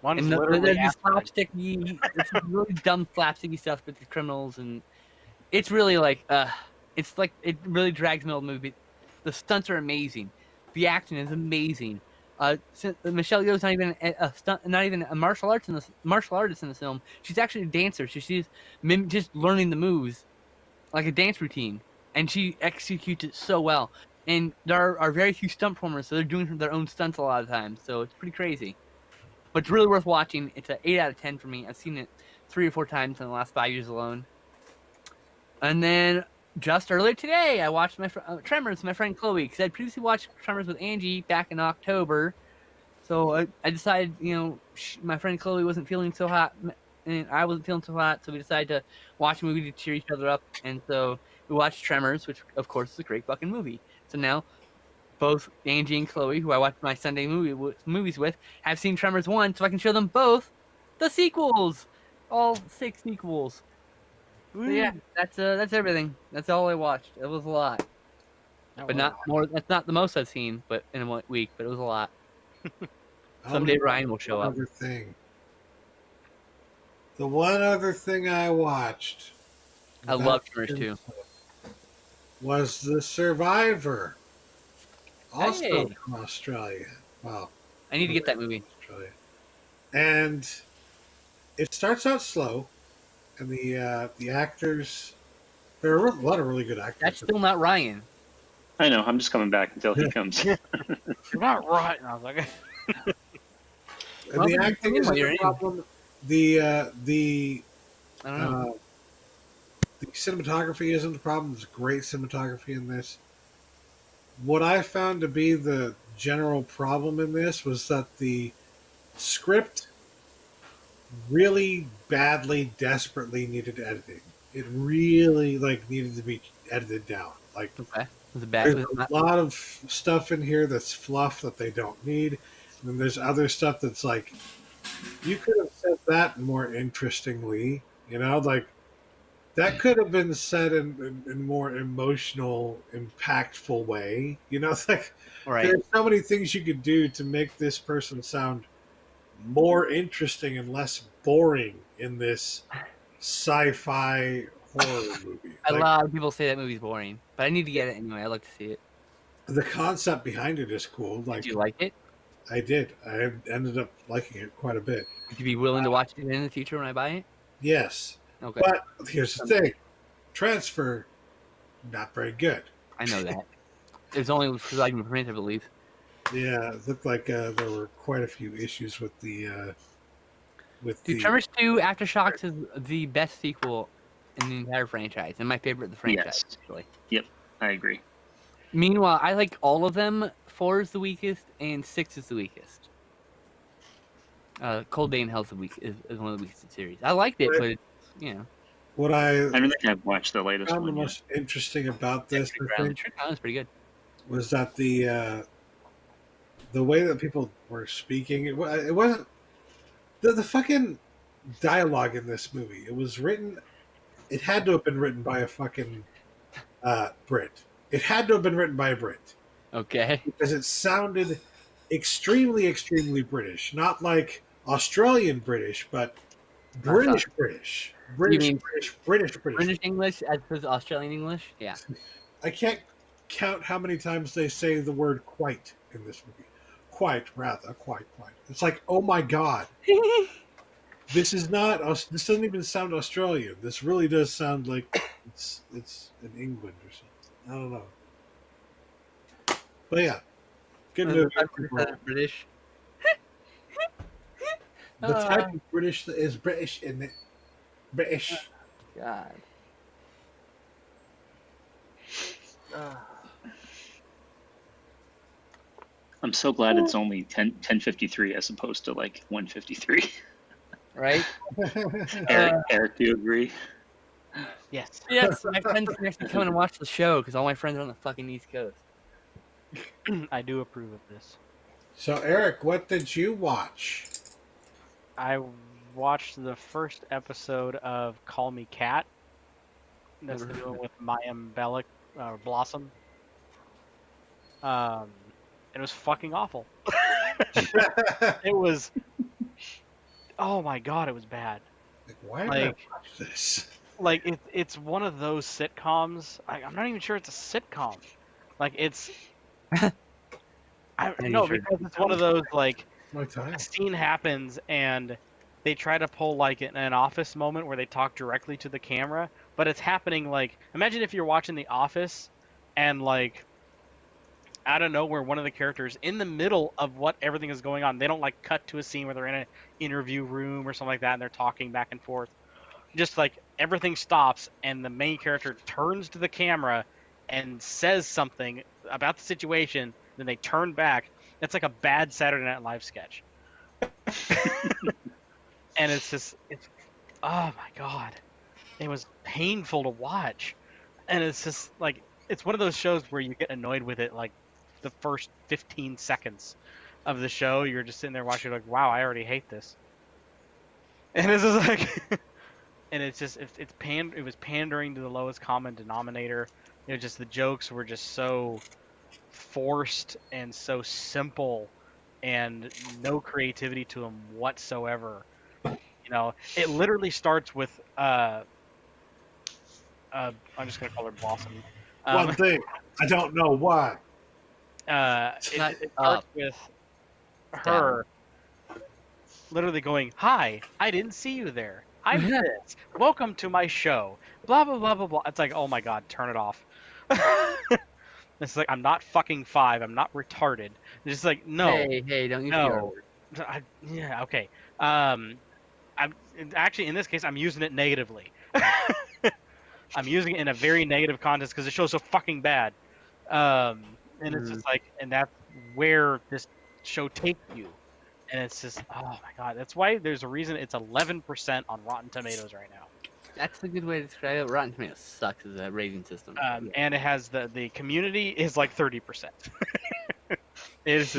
One's and literally there's this aspirin. slapsticky, it's really dumb slapsticky stuff with the criminals, and it's really like, it's like it really drags me out of the movie. The stunts are amazing. The action is amazing. Michelle Yeoh's not even a martial artist in the film. She's actually a dancer. So she's just learning the moves, like a dance routine, and she executes it so well. And there are very few stunt performers, so they're doing their own stunts a lot of times. So it's pretty crazy, but it's really worth watching. It's an 8 out of 10 for me. I've seen it 3 or 4 times in the last 5 years alone. And then just earlier today, I watched Tremors with my friend Chloe, because I'd previously watched Tremors with Angie back in October. So I decided, my friend Chloe wasn't feeling so hot, and I wasn't feeling so hot, so we decided to watch a movie to cheer each other up. And so we watched Tremors, which, of course, is a great fucking movie. So now both Angie and Chloe, who I watch my Sunday movies with, have seen Tremors 1, so I can show them both the sequels. All 6 sequels. So yeah, that's everything. That's all I watched. It was a lot, but not more. That's not the most I've seen, but in a week. But it was a lot. Someday Ryan will show up. The one other thing I watched. I love Tremors 2. was The Survivor, also Hey. from Australia. Wow. I need to get that movie. Australia. And it starts out slow, and the actors, there are a lot of really good That's actors. still not Ryan. I know. I'm just coming back until he comes. You're not right. And I was like, And Well, the then acting you isn't you're a in. problem. I don't know. The cinematography isn't a problem. There's great cinematography in this. What I found to be the general problem in this was that the script really badly, desperately needed editing. It really needed to be edited down. Like Okay. Was it bad? there's Was it not? a lot of stuff in here that's fluff that they don't need, and then there's other stuff that's like you could have said that more interestingly. Like that could have been said in more emotional, impactful way. It's like Right. there's so many things you could do to make this person sound more interesting and less boring in this sci-fi horror movie. A Like lot of people say that movie's boring, but I need to get it anyway. I'd like to see it. the concept behind it is cool. Did Like you like it? I did. I ended up liking it quite a bit. Would you be willing to watch it in the future when I buy it? Yes. Okay. But here's the thing. Transfer, not very good. I know that. It's only for like print, I believe. Yeah, it looked like there were quite a few issues with the Dude, Tremors 2 Aftershocks is the best sequel in the entire franchise, and my favorite of the franchise, Yes. actually. Yep, I agree. Meanwhile, I like all of them. 4 is the weakest, and 6 is the weakest. Cold Day in Hell is one of the weakest series. I liked it, but what I I don't think I've watched the latest found the one yet. most interesting about this, I think, True Ground is pretty good. was that the way that people were speaking, it wasn't the fucking dialogue in this movie. It was written. It had to have been written by a fucking Brit. It had to have been written by a Brit Okay. because it sounded extremely, extremely British. Not like Australian British, but British, British, British, mean British, British, British. British English as opposed to Australian English? Yeah. I can't count how many times they say the word "quite" in this movie. Quite, rather, quite. It's like, oh my god, this is not. This doesn't even sound Australian. This really does sound like it's in England or something. I don't know. But yeah, good movie. British. The type of British that is British in it. British. God. I'm so glad it's only 10:53 as opposed to like 1:53. Right? Eric, do you agree? yes. Yes, my friends can actually come and watch the show because all my friends are on the fucking East Coast. I do approve of this. So Eric, what did you watch? I watched the first episode of Call Me Cat. That's Never the heard one of with Mayim Bellic, Blossom. It was fucking awful. It was. Oh my god, it was bad. Why did I watch this? Like it's one of those sitcoms. I'm not even sure it's a sitcom. Like it's. No, because it's one of those like My time. a scene happens and they try to pull like an Office moment where they talk directly to the camera, but it's happening like imagine if you're watching The Office and like out of nowhere one of the characters in the middle of what everything is going on, they don't like cut to a scene where they're in an interview room or something like that and they're talking back and forth. Just like everything stops and the main character turns to the camera and says something about the situation, then they turn back. It's like a bad Saturday Night Live sketch. And it's oh my god. It was painful to watch. And it's just like it's one of those shows where you get annoyed with it like the first 15 seconds of the show. You're just sitting there watching like, wow, I already hate this. And it's just like and it's just it was pandering to the lowest common denominator. You know, just the jokes were just so forced and so simple and no creativity to them whatsoever. You know, it literally starts with I'm just gonna call her Blossom. One thing. I don't know why. Shut It up. starts with her literally going, "Hi, I didn't see you there. I'm this. Welcome to my show." Blah blah blah blah blah. It's like, oh my god, turn it off. It's like, I'm not fucking 5. I'm not retarded. It's just like, no, Hey, don't use the R no. word. Yeah, okay. I'm actually, in this case, I'm using it negatively. I'm using it in a very negative context because the show's so fucking bad. And it's just like, and that's where this show takes you. And it's just, oh my god, that's why there's a reason it's 11% on Rotten Tomatoes right now. That's a good way to describe it. Rotten Tomatoes sucks as a rating system. And it has the community is like 30%. That's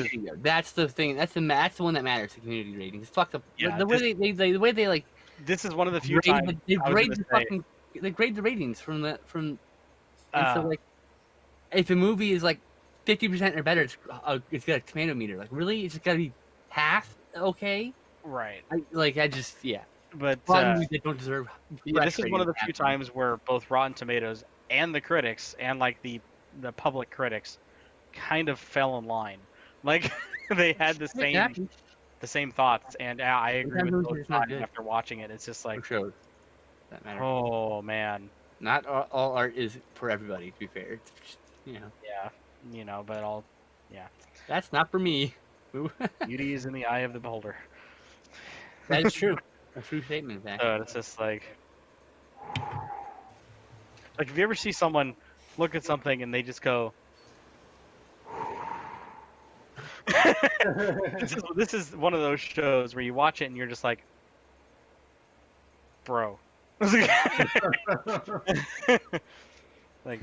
the thing. That's the one that matters. The community ratings. Fuck up. Yeah, the way the way they like. This is one of the few grade times they I was grade gonna the say, fucking. They grade the ratings from. And so like, if a movie is like 50% or better, it's got a tomato meter. Like, really, it's just gotta be half okay. right. But movies that don't deserve. This is one of the few times where both Rotten Tomatoes and the critics and like the public critics kind of fell in line. Like they had the same thoughts, and I agree with both sides after watching it. It's just like, that matter. Oh man, not all art is for everybody. To be fair, it's just, yeah, but that's not for me. Beauty is in the eye of the beholder. That is true. A true statement, in fact. So it's just like if you ever see someone look at something and they just go, this is one of those shows where you watch it and you're just like, bro. like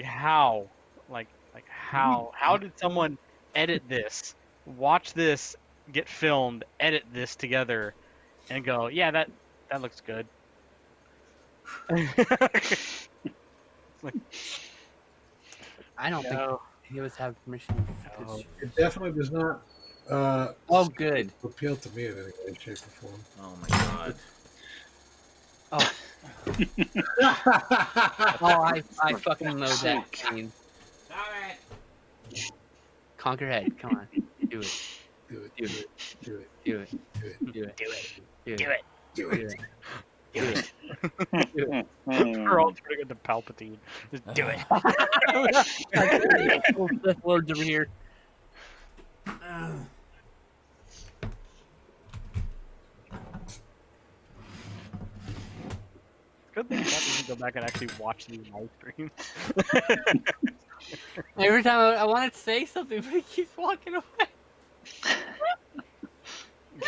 how? Like how did someone edit this, watch this get filmed, edit this together, and go, yeah, that looks good. I don't think he was have permission. It definitely does not. Good. Appeal to me in any way, shape, or form. Oh my god. I fucking know that scene. Conquerhead, come on, do it. Do it. Do it. Do it. Do it. Do it. Do it. Do it. Do Do it. it. Do it. Do it. Do it. We're all trying to get to Palpatine. Just do it. Sith Lords over here. Good thing you can go back and actually watch these live streams. Every time I want to say something, but he keeps walking away.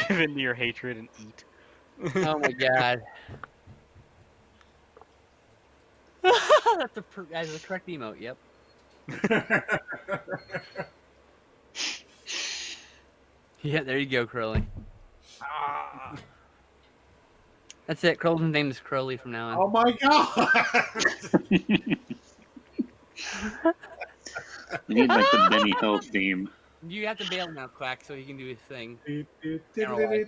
Give in to your hatred and eat. Oh my god. That's the correct emote, yep. Yeah, there you go, Crowley. That's it. Crowley's name is Crowley from now on. Oh my god! You need like the Benny Hill theme. You have to bail now, Quack, so he can do his thing. He definitely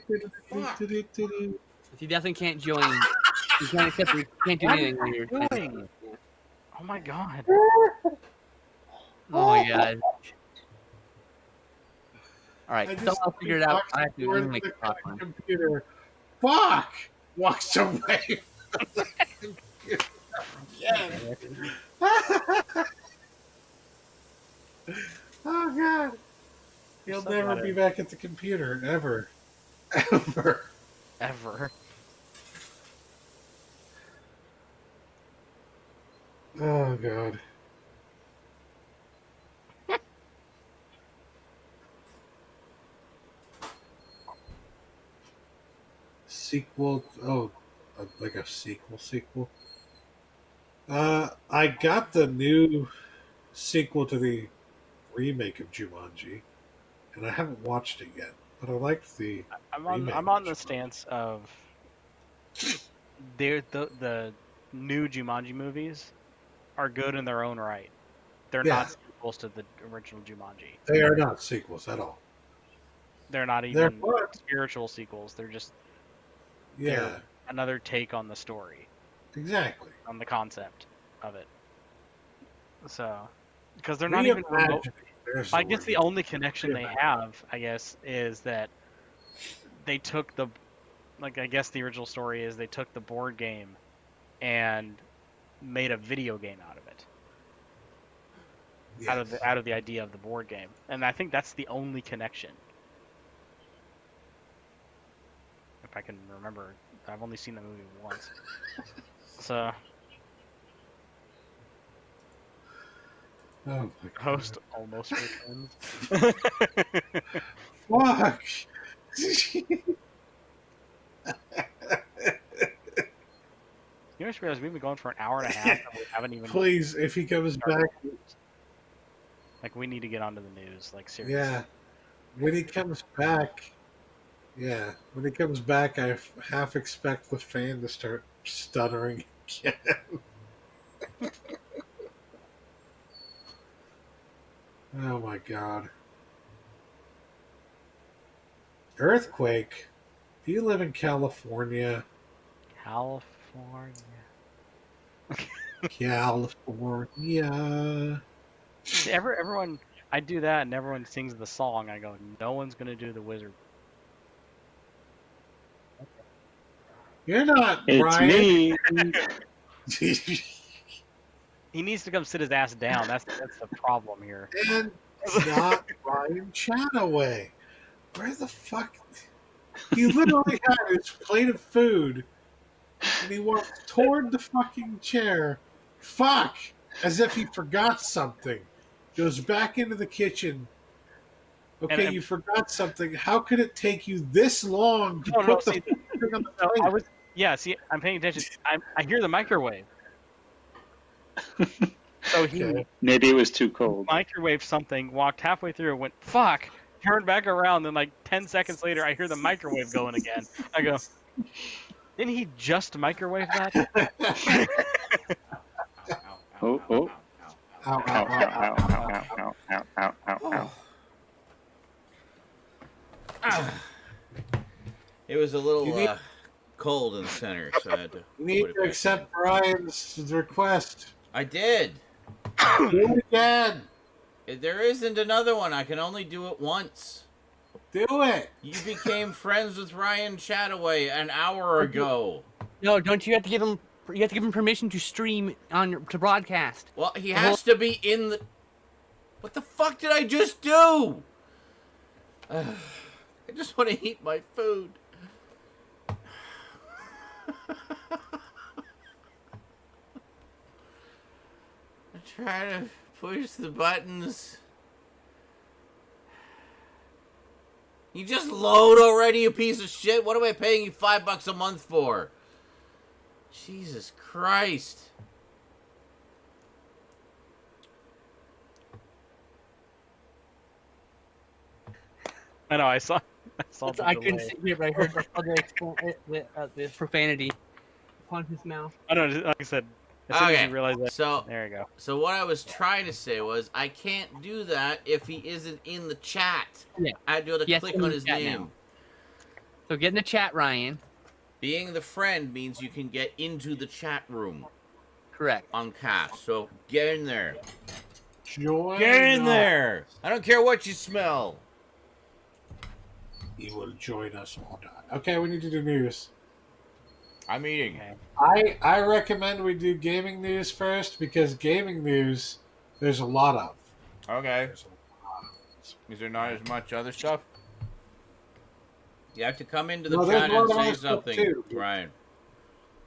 can't join. He can't accept. He can't do anything when you're doing? Oh my god. Oh my god. Alright, so I'll figure it out. I have to make a popcorn. Computer. Fuck! Walks away. Oh god. He'll never be back at the computer, ever. Ever. Oh god. Sequel. Oh, like a sequel. I got the new sequel to the remake of Jumanji, and I haven't watched it yet. But I liked the. I'm on the stance of the new Jumanji movies are good in their own right. They're not sequels to the original Jumanji. They are not sequels at all. They're not even spiritual sequels. They're just another take on the story. Exactly. On the concept of it. So, because they're not even remote. There's I a guess word. the only connection they have, I guess, is that they took the, like, I guess the original story is they took the board game and made a video game out of it. Yes. Out of the idea of the board game, and I think that's the only connection. If I can remember, I've only seen the movie once. So, Oh my God. host almost returns. Fuck. You just realize we've been going for an hour and a half and we haven't even. Please, if he comes back, Like, we need to get onto the news. Like, seriously. yeah. When he comes back, yeah. When he comes back, I half expect the fan to start stuttering again. Oh my God. Earthquake? Do you live in California? California. California. See, everyone, I do that, and everyone sings the song. I go, no one's gonna do the wizard. You're not It's Brian. me. He needs to come sit his ass down. That's the problem here. And not Brian Chattaway. Where the fuck? He literally had his plate of food, and he walks toward the fucking chair. Fuck! As if he forgot something. Goes back into the kitchen. Okay, And- you forgot something. How could it take you this long to No, put the see, thing on the no, plate? see, I'm paying attention. I hear the microwave. So he Okay. Maybe it was too cold. microwaved something, walked halfway through, went, fuck, turned back around, then like 10 seconds later, I hear the microwave going again. I go, didn't he just microwave that? Oh, oh. Ow, Ow, ow, ow, ow, ow, ow, ow, ow, ow. It was a little You need- cold in the center, so I had to. You need put it to back accept Brian's request. in. I did. Do it again. There isn't another one. I can only do it once. Do it. You became friends with Ryan Chattaway an hour ago. No, don't you have to give him? You have to give him permission to stream to broadcast. Well, he has to be in the. What the fuck did I just do? I just want to eat my food. I try to push the buttons. You just load already, you piece of shit. What am I paying you $5 a month for? Jesus Christ. I know, I saw the I couldn't delay. see it, but I heard the profanity upon his mouth. I don't know, like I said, as soon as Okay, you realize that, so there you go. So what I was trying to say was I can't do that if he isn't in the chat. Yeah. I do have to Yes, click in on the his chat name. now. So get in the chat, Ryan. Being the friend means you can get into the chat room Correct. on cast. So get in there. Join Get in us. there. I don't care what you smell. He will join us all night. Okay, we need to do news. I'm eating. Okay. I recommend we do gaming news first because gaming news there's a lot of. Okay. There's a lot of. Is there not as much other stuff? You have to come into the No, there's chat a lot and of say other stuff, something, too. Ryan.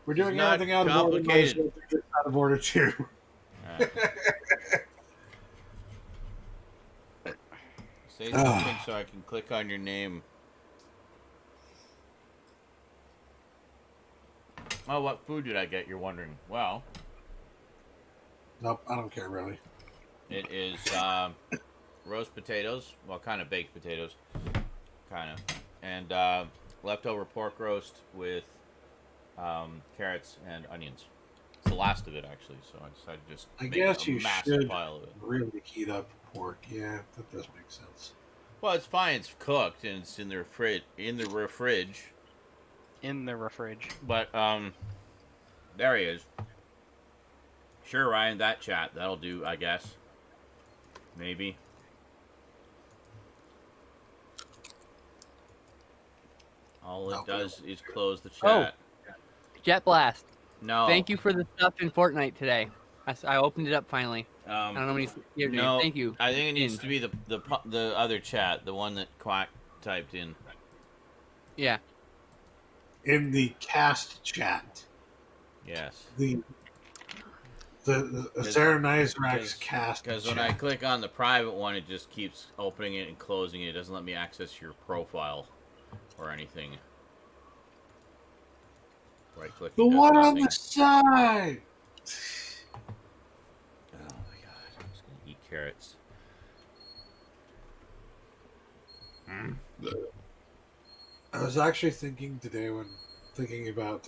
We're doing It's not everything out of order. Might as complicated. well do this out of order too. Say something so I can click on your name. Oh, what food did I get? You're wondering. Well, Nope, I don't care really. it is roast potatoes. Well, kind of baked potatoes. Kind of. And leftover pork roast with carrots and onions. It's the last of it, actually. So I decided to just I make guess a you massive should pile of it. really heat up pork. Yeah, that does make sense. Well, it's fine. It's cooked and it's in the fridge. In the fridge. But there he is. Sure, Ryan, that chat. That'll do, I guess. Maybe. All it does is close the chat. Jet Blast. No. Thank you for the stuff in Fortnite today. I opened it up finally. I don't know when you. No, thank you. I think it needs to be the other chat, the one that Quack typed in. Yeah. In the cast chat. Yes. The Zaranyzerak's cast chat. Because when I click on the private one, it just keeps opening it and closing it. It doesn't let me access your profile or anything. Right click. The one on the side. Oh my god! I'm just gonna eat carrots. I was actually thinking today when thinking about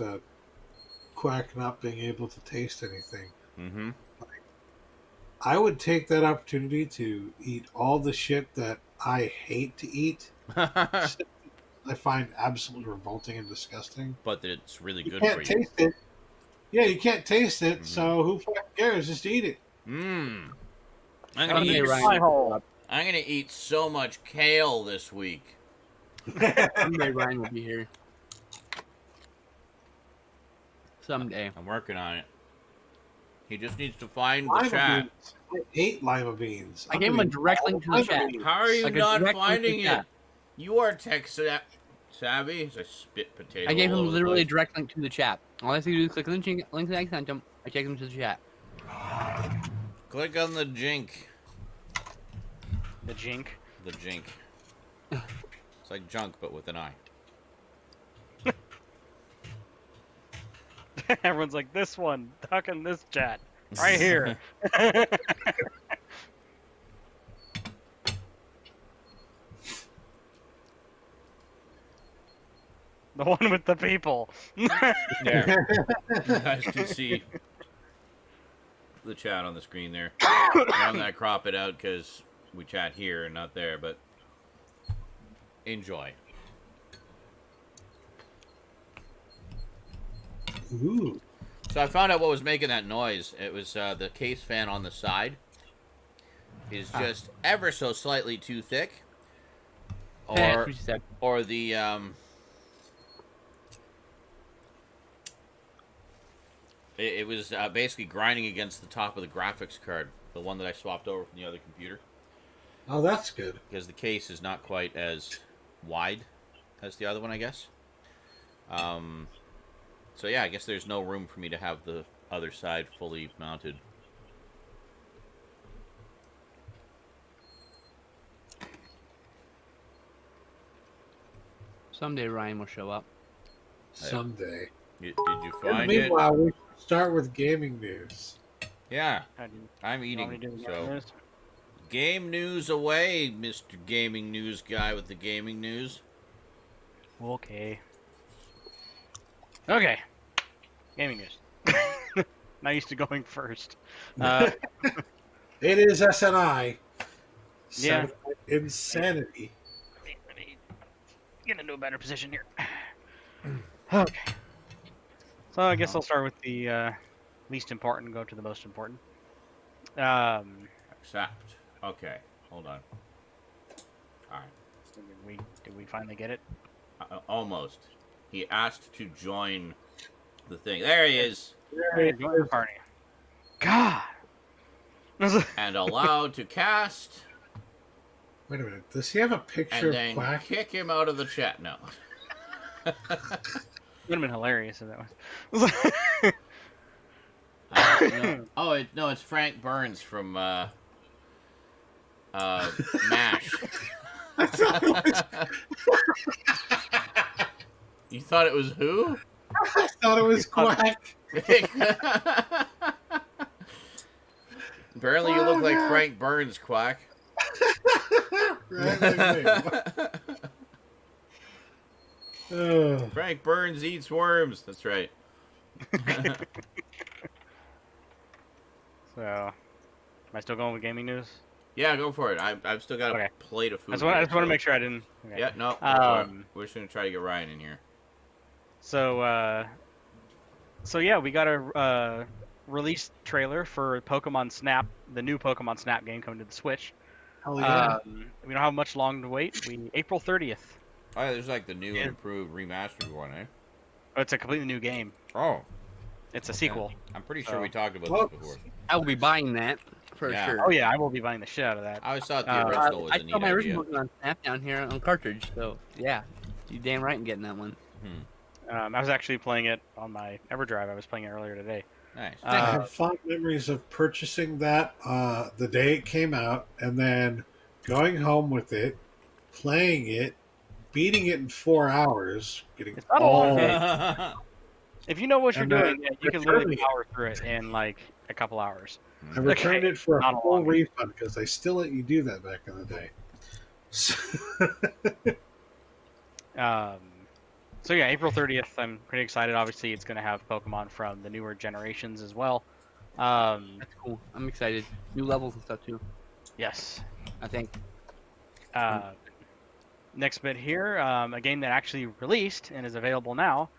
Quack not being able to taste anything. Mm-hmm. I would take that opportunity to eat all the shit that I hate to eat. I find absolutely revolting and disgusting. But that it's really good You for can't you. taste it. Yeah, you can't taste it, so who fucking cares? Just eat it. Mmm. I'm gonna eat so much kale this week. Someday Ryan will be here. Someday. I'm working on it. He just needs to find the Lima chat. beans. I hate lima beans. I gave him a direct link to the chat. How are you Like a not direct link to finding the it? chat. You are tech savvy. As I spit potato. I gave all him over the literally a place. direct link to the chat. All I have to do is click on the link that I sent him. I take him to the chat. Click on the jink. The Jink. The jink. It's like junk, but with an eye. Everyone's like, this one, duck in this chat. Right here. The one with the people. There. You guys can see the chat on the screen there. I'm gonna crop it out because we chat here and not there, but enjoy. Ooh. So I found out what was making that noise. It was the case fan on the side is just ever so slightly too thick, or the it was basically grinding against the top of the graphics card, the one that I swapped over from the other computer. Oh, that's good. Because the case is not quite as wide as the other one, I guess. So yeah, I guess there's no room for me to have the other side fully mounted. Someday Ryan will show up. Someday. Did you find meanwhile, we start with gaming news. Yeah, How do I'm you want me eating. to do So, this? game news away, Mr. Gaming News guy with the gaming news. Okay. Okay. Gaming news. Not used to going first. It is SNI. Yeah. InSaNity. Let me get into a better position here. Okay. So I guess I'll start with the least important and go to the most important. Accept. Okay, hold on. All right. Did we finally get it? Almost. He asked to join the thing. There he is. Hey, join the party. God. And allowed to cast. Wait a minute. Does he have a picture And of then Quack? kick him out of the chat. No. Would have been hilarious if that was. No. Oh, no, it's Frank Burns from MASH. You thought it was who? I thought it was Quack. Apparently you look like Frank Burns, Quack. Frank Burns eats worms. That's right. So, am I still going with gaming news? Yeah, go for it. I've still got a plate of food. I just want to make sure I didn't. Okay. Yeah, no. Go for it. We're just gonna try to get Ryan in here. So yeah, we got a release trailer for Pokemon Snap, the new Pokemon Snap game coming to the Switch. Oh yeah. We don't have much long to wait. April 30th. Oh, yeah, there's like the new and improved remastered one, eh? Oh, it's a completely new game. Oh. It's a Okay. sequel. I'm pretty sure we talked about Well, this before. I will be buying that for Yeah. sure. Oh yeah, I will be buying the shit out of that. I always thought the original was I a neat saw my idea. original on Snap down here on cartridge, so yeah, you damn right in getting that one. I was actually playing it on my EverDrive. I was playing it earlier today. Nice. I have fond memories of purchasing that the day it came out, and then going home with it, playing it, beating it in 4 hours, getting It's not a all. long game. If you know what you're And doing, then yeah, you can literally returning it. power through it in like a couple hours. I returned it for Not a a full long game. refund because they still let you do that back in the day. So yeah, April 30th. I'm pretty excited. Obviously, it's going to have Pokemon from the newer generations as well. That's cool. I'm excited. New levels and stuff too. Yes. I think. Next bit here, a game that actually released and is available now.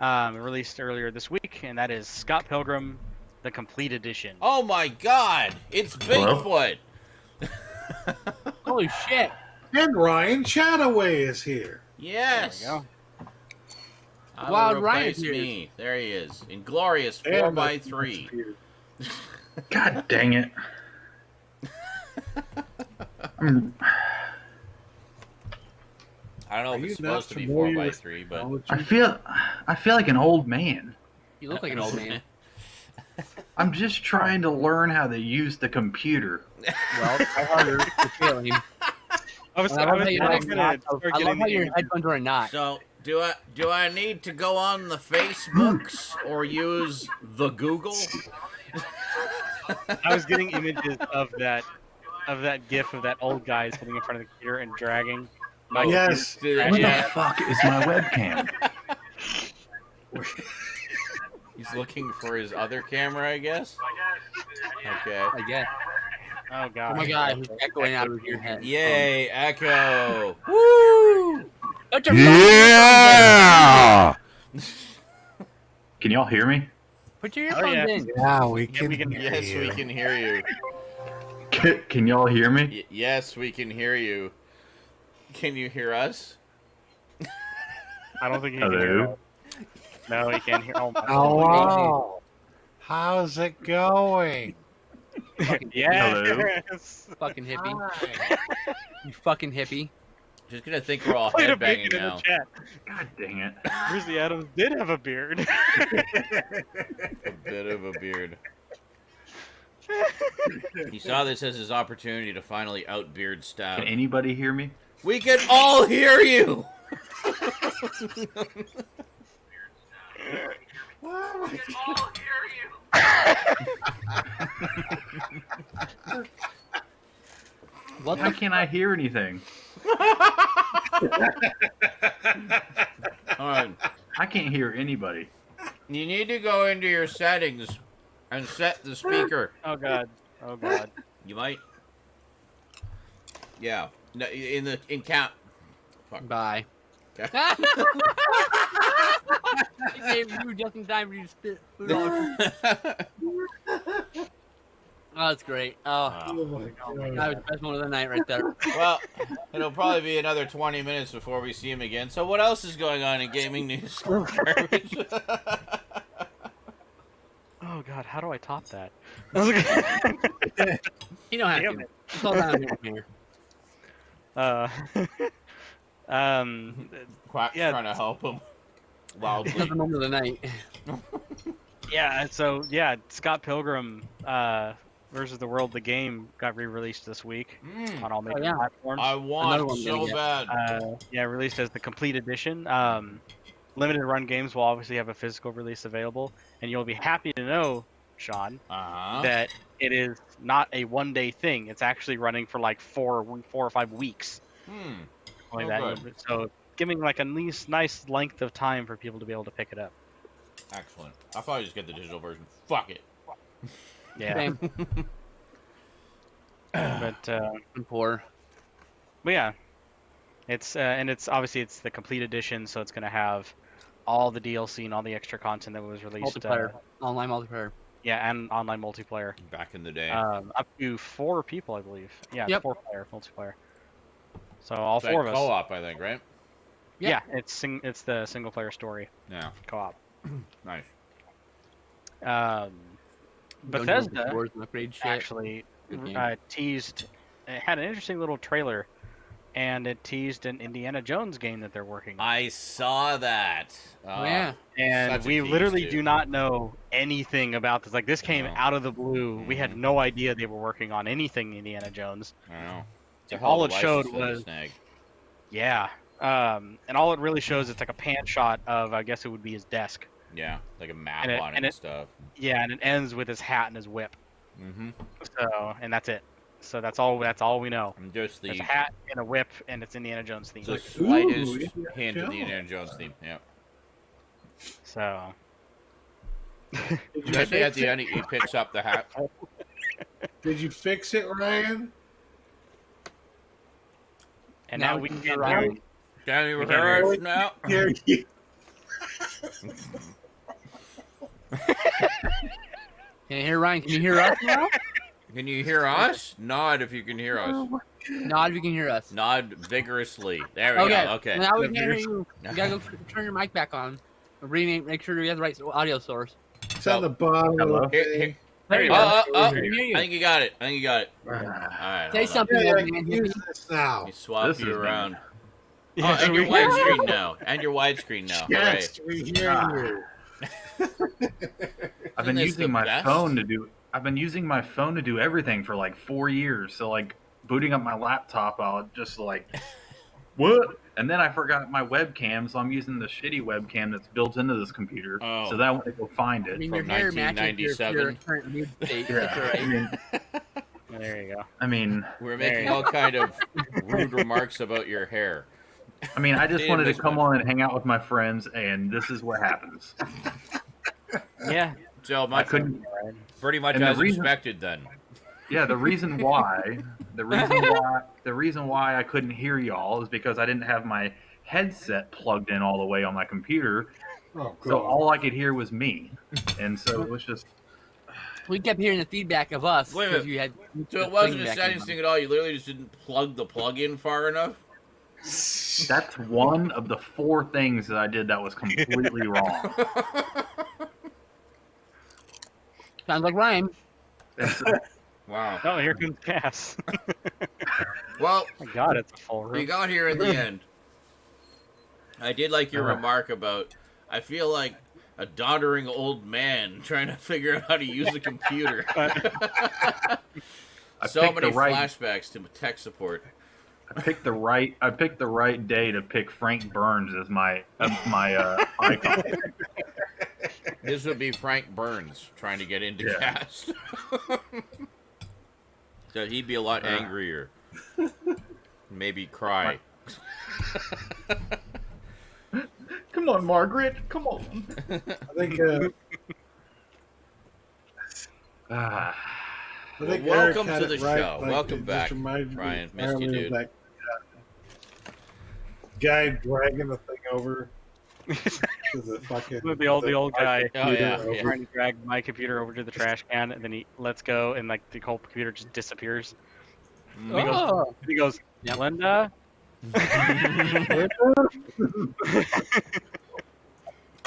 Released earlier this week, and that is Scott Pilgrim, the Complete Edition. Oh my God! It's Bigfoot. Holy shit! And Ryan CHATTAWAY is here. Yes. There we go. I Wild will Ryan replace here. me. There he is. Inglorious And 4x3. God dang it. I don't know Are if you it's not supposed to be familiar 4x3, with but technology? I feel like an old man. You look like an old man. I'm just trying to learn how to use the computer. Well, try harder. You're failing. I was I love how you gonna have start I love getting how the your images. headphones are not. So do I need to go on the Facebooks or use the Google? I was getting images of that GIF of that old guy sitting in front of the computer and dragging. Oh, Yes. Where the Yeah. fuck is my webcam? He's looking for his other camera, I guess. Okay. I guess. Oh god. Oh my god, he's echoing out of your head. Yay, Echo! Woo! Shut your Yeah! Can y'all hear me? Put your Oh, earphones yeah. in. Yeah, we Yeah, can. we can- hear Yes, you. we can hear you. Can y'all hear me? Yes, we can hear you. Can you hear us? I don't think he can hear Hello? us. No, he can't hear. Oh my Hello. How's it going? yes. Fucking hippie. Hi. You fucking hippie. Just gonna think we're all Wait a headbanging minute in now. the chat. God dang it. Grizzly Adams did have a beard. A bit of a beard. He saw this as his opportunity to finally outbeard Can Stout. anybody hear me? We can all hear you! What Why the can't I hear anything? Alright. I can't hear anybody. You need to go into your settings and set the speaker. Oh god. Oh god. You might. Yeah. No, in count. Fuck. Bye. Okay. He gave you just in time for you to spit food all over. Oh, that's great. Oh, Oh my that God. was the best moment of the night right there. Well, it'll probably be another 20 minutes before we see him again. So what else is going on in gaming news? Garbage. Oh god, how do I top that? You don't have Damn to. it. It's all down here. Quack's Yeah. trying to help him. It's Wildly. not the moment of the night. Yeah, so yeah, Scott Pilgrim versus the World, the game got re-released this week Mm, on all major yeah. platforms. I Another want one so getting bad. Yeah, released as the complete edition. Limited run games will obviously have a physical release available, and you'll be happy to know, Sean, Uh-huh. that it is not a one-day thing. It's actually running for like 4 or 5 weeks, like Oh, that. good. So giving like a nice length of time for people to be able to pick it up. Excellent. I'll probably just get the digital version. Fuck it. Yeah, Same. but I'm poor. yeah, it's and it's obviously it's the complete edition, so it's gonna have all the DLC and all the extra content that was released. Multiplayer. Online multiplayer. Yeah, and online multiplayer. Back in the day. Up to 4 people, I believe. Yeah, Yep. 4-player multiplayer. So all It's 4 of like us. co-op, I think, right? Yeah, it's the single player story Yeah. co-op. Nice. Bethesda Wars and upgrade shit. actually Good game. teased. It had an interesting little trailer, and it teased an Indiana Jones game that they're working on. I saw that. Oh, yeah. And such a we tease, literally too. do not know anything about this. Like, this came No. out of the blue. We had Mhm. no idea they were working on anything Indiana Jones. I don't know. It's a hell All of a it showed license for them to was- snag. Yeah. And all it really shows it's like a pan shot of, I guess it would be his desk. Yeah, like a map And it- on it and and it- stuff. Yeah, and it ends with his hat and his whip. Mm-hmm. So, and that's it. So that's all we know. And just There's the a hat and a whip, and it's Indiana Jones themed. slightest Ooh, hint of the yeah. Indiana Jones theme. Yeah. So, Did you Especially at fix the it? end, he picks up the hat. Did you fix it, Ryan? and Now now we we can can hear hear Ryan. Can you We hear can us now? Hear you. Can you hear Ryan? Can you hear us now? Can you hear us? Nod if you can hear us. Nod if you can hear us. Nod vigorously. There we Okay. go. Okay. Now we can hear you. You gotta go turn your mic back on. Make sure you have the right audio source. It's on the bottom Hello? of the Here, thing. here. There you Oh, go. oh, I can hear I you. think you got it. I think you got it. Ah. All right. Say hold on. something, Yeah, I old can man. use this now. He swap This you is around. Yeah, Oh, so and we your widescreen now. And your widescreen now. Yes, we hear you. I've been this using the my best? phone to do. I've been using my phone to do everything for like 4 years. So like booting up my laptop, I'll just like, what? And then I forgot my webcam, so I'm using the shitty webcam that's built into this computer. Oh. So that I want to go find I it. mean, your From hair matches your 1997. current mood state. Yeah, That's all right. I mean, There you go. I mean, We're There making you all kind of rude remarks about your hair. I just Didn't wanted to miss come much. on and hang out with my friends, and this is what happens. Yeah. So I much, couldn't. pretty much and the as reason- expected then. Yeah, the reason why I couldn't hear y'all is because I didn't have my headset plugged in all the way on my computer, Oh, so God. all I could hear was me, and so it was just. We kept hearing the feedback of us Wait a because minute. you had. So the it wasn't thing a back settings in. thing at all. You literally just didn't plug the plug in far enough. That's one of the 4 things that I did that was completely wrong. Sounds like Ryan. It's, Wow. Oh, here comes Cass. Well, Oh my God, it's a full we room. got here in the end. I did like your remark about. I feel like a doddering old man trying to figure out how to use a computer. I So picked many the right. flashbacks to tech support. I picked the right day to pick Frank Burns as my icon. This would be Frank Burns trying to get into Yeah. cast. So he'd be a lot angrier. Maybe cry. Come on, Margaret. Come on. I think. Ah, I think Well, Eric welcome had to it the right, show. like, Welcome it just back, reminded Brian. me Missed you, earlier dude. of that guy dragging the thing over to the fucking The old guy Oh, yeah, over. yeah. trying to drag my computer over to the trash can, and then he lets go, and like the whole computer just disappears. Mm. Oh, He goes, Yep. Linda.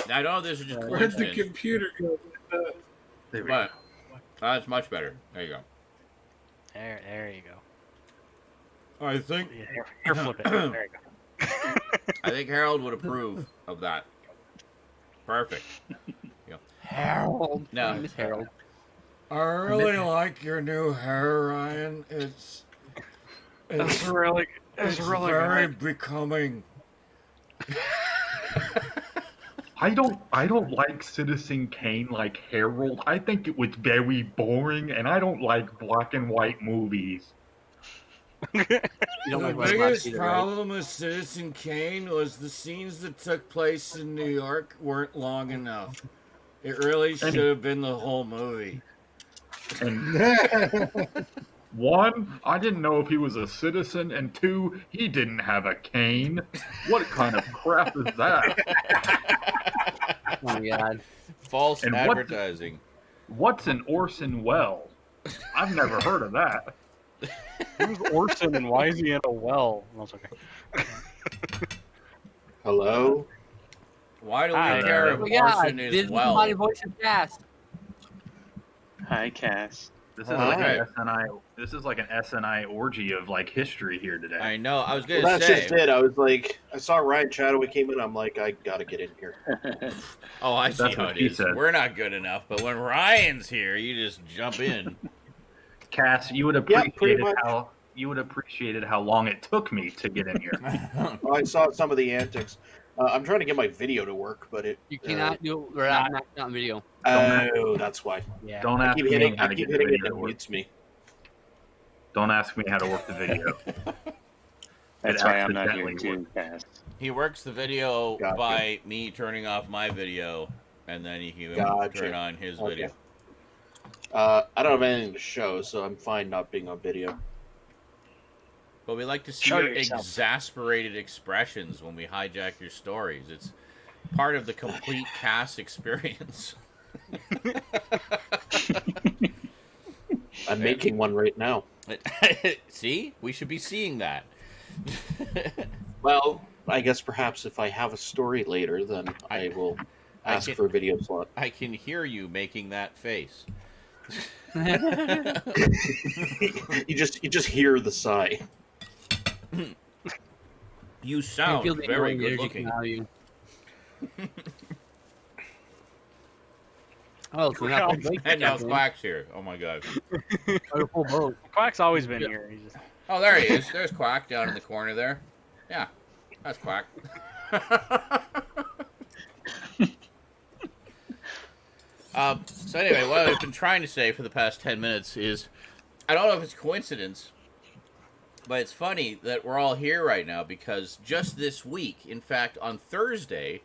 I know this is just Where'd the coincidence, computer go? there we but that's much better. There you go. There you go. I think Yeah, here, flip it. There you go. I think Harold would approve of that. Perfect. Harold. No. I miss Harold. I really like your new hair, Ryan. It's really very becoming. I don't like Citizen Kane like Harold. I think it was very boring, and I don't like black and white movies. You don't The like West biggest either, right? problem with Citizen Kane was the scenes that took place in New York weren't long enough. It really should have been the whole movie. And 1, I didn't know if he was a citizen, and 2, he didn't have a cane. What kind of crap is that? Oh my God. False And what- advertising. What's an Orson well? I've never heard of that. Who's Orson and why is he in a well? And I was like, Hello? Why do we Hi. care if Oh, yeah, Orson this is is my well? voice of Cass. Hi, Cass. This is Oh, like hi. an SNI. This is like an SNI orgy of like history here today. I know. I was Well, gonna that's say. just it. I was like, I saw Ryan Chattaway came in. I'm like, I gotta get in here. Oh, I see That's how what it she is. said. We're not good enough, but when Ryan's here, you just jump in. Cass, you would Yeah, pretty appreciated how long it took me to get in here. I saw some of the antics. I'm trying to get my video to work, but it. You cannot do it without maxing out video. Oh, that's why. yeah. Don't I ask keep me hitting. how I to keep get the hitting it video and to it work. mutes me. Don't ask me how to work the video. That's It why I'm not here accidentally too, Cass. He works the video Gotcha. by me turning off my video, and then he can Gotcha. turn on his Okay. video. I don't have anything to show, so I'm fine not being on video. But we like to see Show your yourself. exasperated expressions when we hijack your stories. It's part of the complete cast experience. I'm making one right now. See? We should be seeing that. Well, I guess perhaps if I have a story later, then I will ask can- for a video slot. I can hear you making that face. You just hear the sigh. You I sound feel the very energy good looking. coming out of you. Oh, so now And now Quack's here. Oh my god. a full boat. Quack's always been here. He's just, Oh, there he is. There's Quack down in the corner there. Yeah, that's Quack. So anyway, what I've been trying to say for the past 10 minutes is, I don't know if it's coincidence, but it's funny that we're all here right now because just this week, in fact, on Thursday,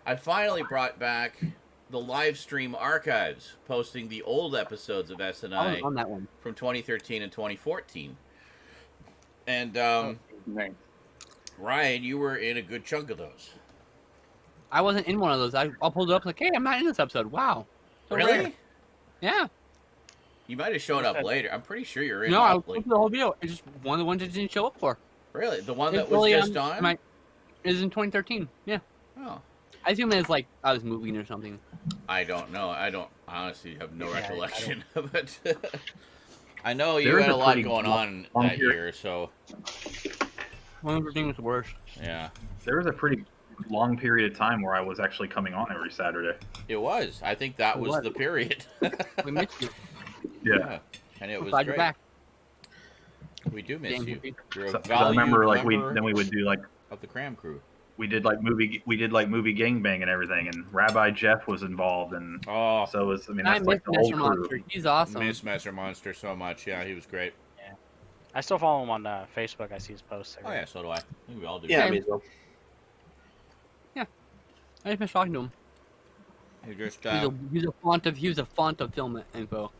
I finally brought back the live stream archives, posting the old episodes of I was SNI on that one. from 2013 and 2014. And Nice. Ryan, you were in a good chunk of those. I wasn't in one of those. I pulled it up like, hey, I'm not in this episode. Wow. So Really? rare. Yeah. You might have showed up later. I'm pretty sure you're in. No, I was monthly. looking for the whole video. It's just one of the ones that didn't show up for. Really, the one It's that was really, just on. It was in 2013. Yeah. Oh, I assume it's like I was moving or something. I don't know. I honestly have no Yeah, I recollection of it. I know you There is had a a lot pretty going on long that period. year, so 2013 was the worst. yeah, There was a pretty long period of time where I was actually coming on every Saturday. it was. I think that It was was. the period. We missed you. Yeah. And it was Glad you're great. back. We do miss Damn you. hippie. You're a 'Cause I valued remember like member we would do like of the Cram Crew. we did like movie gangbang and everything, and Rabbi Jeff was involved, and Oh, so it was. I mean, I that's miss like the whole Mr. crew. Monster. He's awesome. miss Messer Monster so much. Yeah, he was great. I still follow him on Facebook. I see his posts. Oh yeah, so do I. I think we all do. Yeah, Same. me as well. I just miss talking to him. He just He was a font of film info.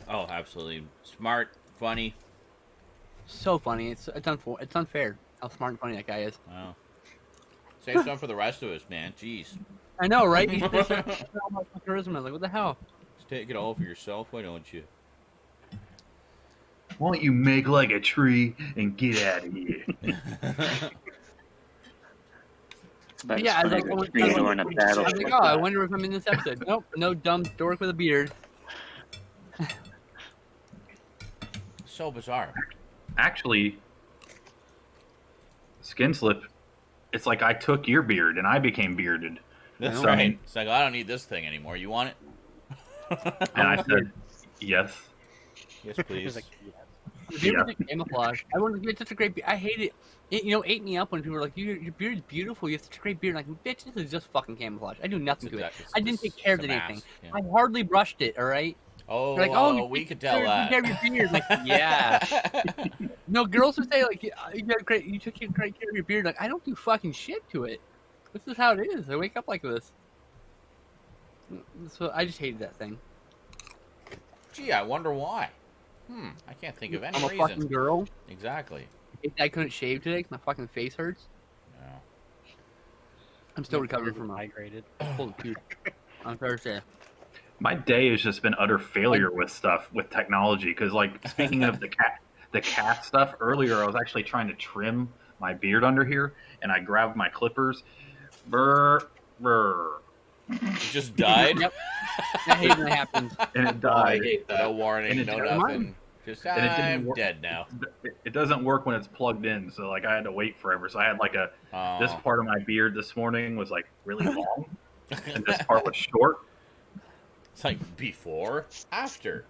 oh, absolutely smart, funny. So funny. It's unfair how smart and funny that guy is. Wow. Save some for the rest of us, man. Jeez. I know, right? He's just all my charisma. Like, what the hell? Just take it all for yourself, why don't you? Won't you make like a tree and get out of here? About Yeah, I as was funny like, as a tree during a I battle. was like, oh, I wonder if I'm in this episode. Nope, no dumb dork with a beard. So bizarre. Actually, Skinslip, it's like I took your beard and I became bearded, That's know. right. It's like, I don't need this thing anymore. You want it? and I said yes. Yes, He's please. like, yeah. The beard was like camouflage. I wanted to get such a great beard. I hate it. It, ate me up when people were like, your beard is beautiful. You have such a great beard. Like, bitch, this is just fucking camouflage. I do nothing to it. I didn't take care of It's it a anything. mask, yeah. I hardly brushed it, all right? Oh, They're like, oh, you we take could tell care that. of your beard. Like, yeah. No, girls would say, like, you took great care of your beard. Like, I don't do fucking shit to it. This is how it is. I wake up like this. So I just hated that thing. Gee, I wonder why. I can't think of any I'm a reason. fucking girl. Exactly. I couldn't shave today 'cause my fucking face hurts. No. I'm still recovering from my migrated. full of puke on Thursday. My day has just been utter failure with technology. Because, like, speaking of the cat stuff, earlier I was actually trying to trim my beard under here, and I grabbed my clippers. Brr, brr. It just died. Yep. I hate when that happens. And it Oh, I died. hate that. No warning, And no it- nothing. Just and it didn't I'm work. dead now. It doesn't work when it's plugged in, so like I had to wait forever. So I had like this part of my beard this morning was like really long, and this part was short. It's like before, after.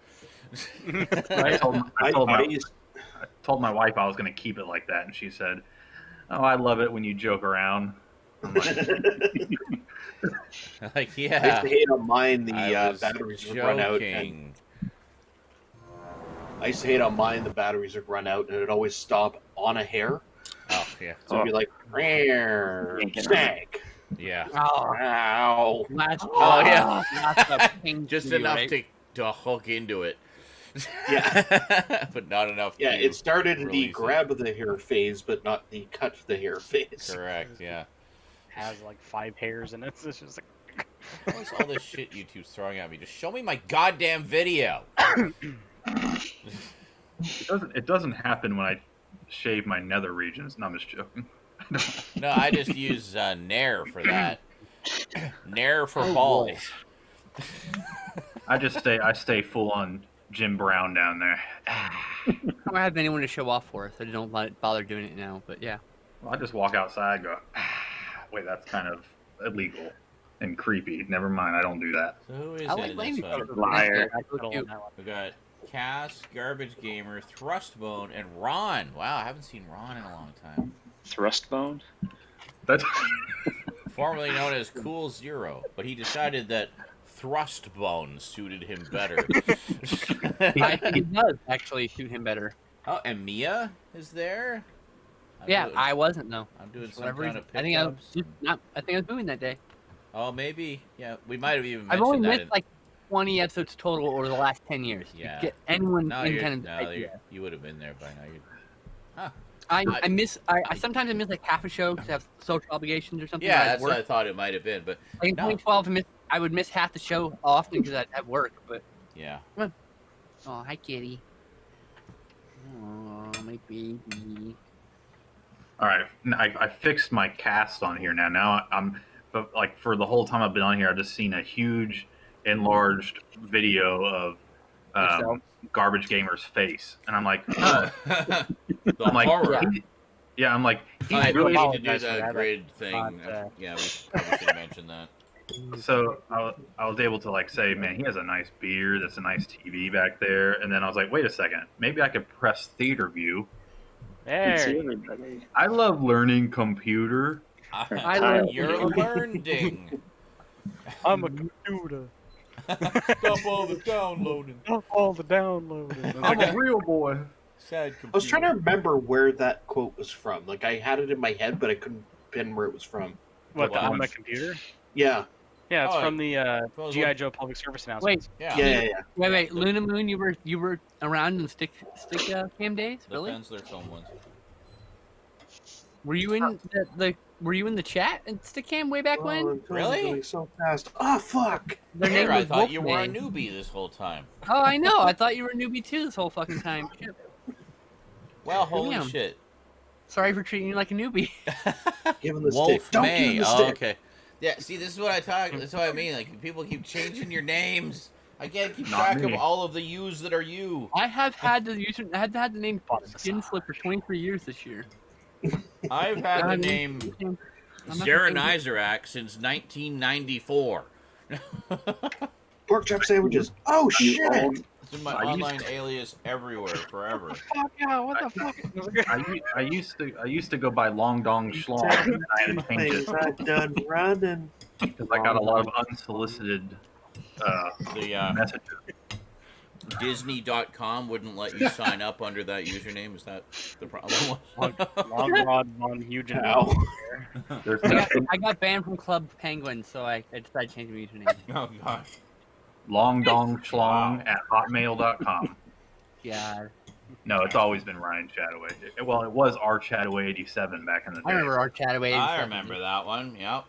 I told I my used- told my wife I was going to keep it like that, and she said, "Oh, I love it when you joke around." I'm like, Like, I used yeah. to hate on mine. The I was batteries would run out. And joking. I used to hate on mine. The batteries would run out, and it'd always stop on a hair. Oh yeah, So it'd be like, snag. yeah. Oh, Ow. last, Oh, yeah. last pain Just to you, enough right? to hook into it. Yeah. But not enough. Yeah, to it started in the release it. grab the hair phase, but not the cut the hair phase. Correct. Yeah. Has like 5 hairs in it. It's just like What's all this shit YouTube's throwing at me? Just show me my goddamn video. it doesn't happen when I shave my nether regions. No, I'm just joking. No, I just use Nair for that. Nair for Oh, balls. I stay full on Jim Brown down there. I don't have anyone to show off for, so I don't bother doing it now. But yeah, I just walk outside and go, wait, that's kind of illegal and creepy. Never mind, I don't do that. So who is I in like this Laney one? photos. liar. That's so cute. We got Cass, Garbage Gamer, Thrustbone, and Ron. Wow, I haven't seen Ron in a long time. Thrustbone. That's Formerly known as Cool Zero, but he decided that Thrustbone suited him better. I think it does actually suit him better. Oh, and Mia is there? Yeah, I wasn't though. I'm doing some Whatever. kind of I think I was pickups. just not. I think I was moving that day. Oh, maybe. Yeah, we might have even I've mentioned only that. missed like 20 episodes total over the last 10 years. Yeah. Get anyone No, in you're, kind of no idea. you would have been there by now. I miss. I sometimes I miss like half a show because I have social obligations or something. Yeah, or I'd that's what work. I thought it might have been, but Like in no. 2012, I would miss half the show often because I'd have work. But yeah. oh, hi kitty. Oh, my baby. all right. I fixed my cast on here now. Now but like for the whole time I've been on here, I've just seen a huge enlarged video of Yourself? Garbage Gamer's face, and I'm like, The I'm like, horror. yeah, I'm like, he's I really. really need to do apologize for that that. grid thing. But, Yeah, we probably should have mentioned that. So I was able to like say, man, he has a nice beard. That's a nice TV back there. And then I was like, wait a second, maybe I could press theater view. there. everybody. I love learning computer. I love You're learning. I'm a computer. Stop all the downloading. Not all the downloading. I'm a real boy. Sad computer. I was trying to remember where that quote was from. Like I had it in my head, but I couldn't pin where it was from. What, Wow. on my computer? Yeah, Yeah, it's Oh, from the well, G.I. Joe public service announcements. Yeah. yeah. Wait, Luna Moon, you were around in stick cam days, really? Depends their film ones. Were you in were you in the chat in Stickcam way back when? Oh, Really? going so fast. Oh fuck! Their Here, name I was thought you were a Wolfman. newbie this whole time. Oh, I know. I thought you were a newbie too this whole fucking time. Shit. Well, holy Damn. shit. Sorry for treating you like a newbie. Give him the Wolf stick. Don't give May. him the Oh, stick. okay. Yeah, see, this is what I talk. That's what I mean. Like, people keep changing your names. I can't keep Not track me. of all of the U's that are you. I have had the name Skinslip for 23 years this year. I've had the I'm- name I'm not Zaranyzerak since 1994. Pork chop sandwiches. Oh shit! It's in my I used online alias everywhere, forever. Fuck yeah, what the fuck? I used to go by Long Dong Schlong. And I had to change it Things I done running. because I got a lot of unsolicited The messages. Disney.com wouldn't let you sign up under that username. Is that the problem? Long Rod Von Hugen. Ow. There's I got banned from Club Penguin, so I decided to change my username. Oh, gosh. Long Dong Schlong at hotmail.com. Yeah, No, it's always been Ryan Chattaway. Well, it was our Chattaway 87 back in the day. I remember our Chattaway. I remember that one. Yep.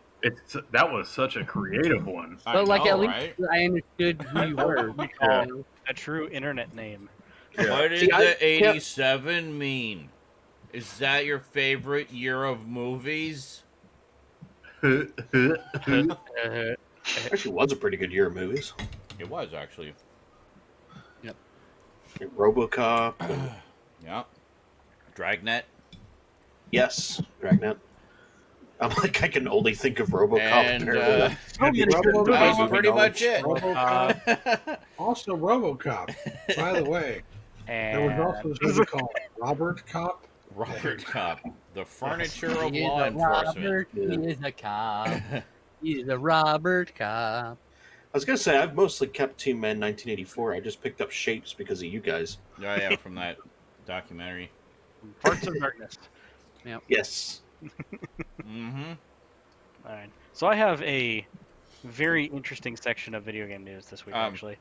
That was such a creative one. But like, at least right? I understood who you were. We Yeah. call a true internet name. What did See, I the can't- 87 mean? Is that your favorite year of movies? Actually was a pretty good year of movies. It was, actually. RoboCop. Yeah. Dragnet. Yes, Dragnet. I'm like, I can only think of RoboCop. And, apparently. So many good RoboCop. That was movies. pretty much it. RoboCop. Also, RoboCop. By the way, there was And also this movie called Robert Cop. Robert Cop, the furniture of He is law a enforcement. Robert, he is a cop. He is a Robert cop. I was gonna say I've mostly kept Team Man 1984. I just picked up Shapes because of you guys. Oh, yeah, from that documentary. Parts of Darkness. Yes. Mm-hmm. All right. So I have a very interesting section of video game news this week, actually.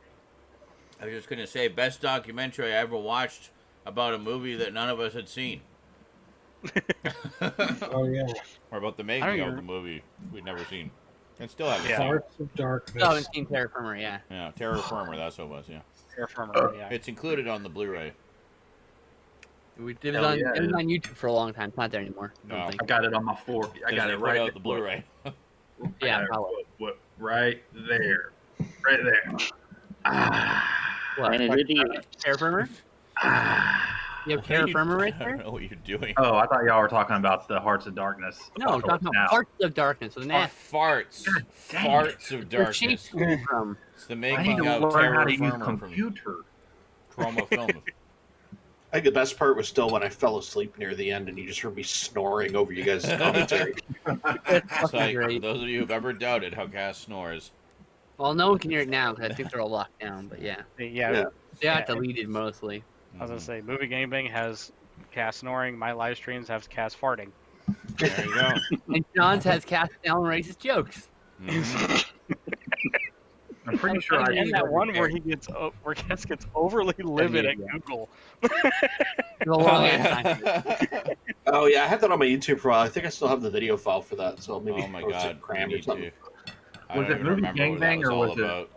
I was just going to say, best documentary I ever watched about a movie that none of us had seen. Oh yeah, Or about the I making don't of even- the movie we'd never seen. And still haven't Yeah. seen. Hearts of Darkness. 17 Terra Firma, yeah. Yeah, Terror Firmer, that's what it was, yeah. Terra Firma, yeah. It's included on the Blu-ray. It was, Hell on, yeah, it was it on YouTube for a long time. It's not there anymore. I don't No. think. I got it on my fork. I got They it put right out there. the Blu-ray. Yeah, probably. Right there. Right there. Ah. What? And it is. Terra Firma? Ah. You have Terra Firma right I there? don't know what you're doing. Oh, I thought y'all were talking about the Hearts of Darkness. No, I'm talking about Parts of Darkness with an Oh, F. farts. dang Farts of Where Shape's darkness. coming from. It's the I need making to of learn how Terror to use Firmer from computer. Chroma Film. I think the best part was still when I fell asleep near the end and you just heard me snoring over you guys' commentary. It's It's fucking like, for great. those of you who've ever doubted how Cass snores. Well, no one can hear it now because I think they're all locked down, but yeah. Yeah, Yeah. They got Yeah. deleted mostly. I was gonna say, Movie Game Bang has Cass snoring. My live streams have Cass farting. There you go. And John's has cast down racist jokes. Mhm. I'm pretty sure I and use that every one where day. where Cass gets overly livid at yeah. Google. It's a long ass time. Oh yeah, I had that on my YouTube for a while. I think I still have the video file for that, so maybe Oh my post god, it Cram we or need something. to. I Was don't it even Movie remember what that Gangbang was or all was it- about.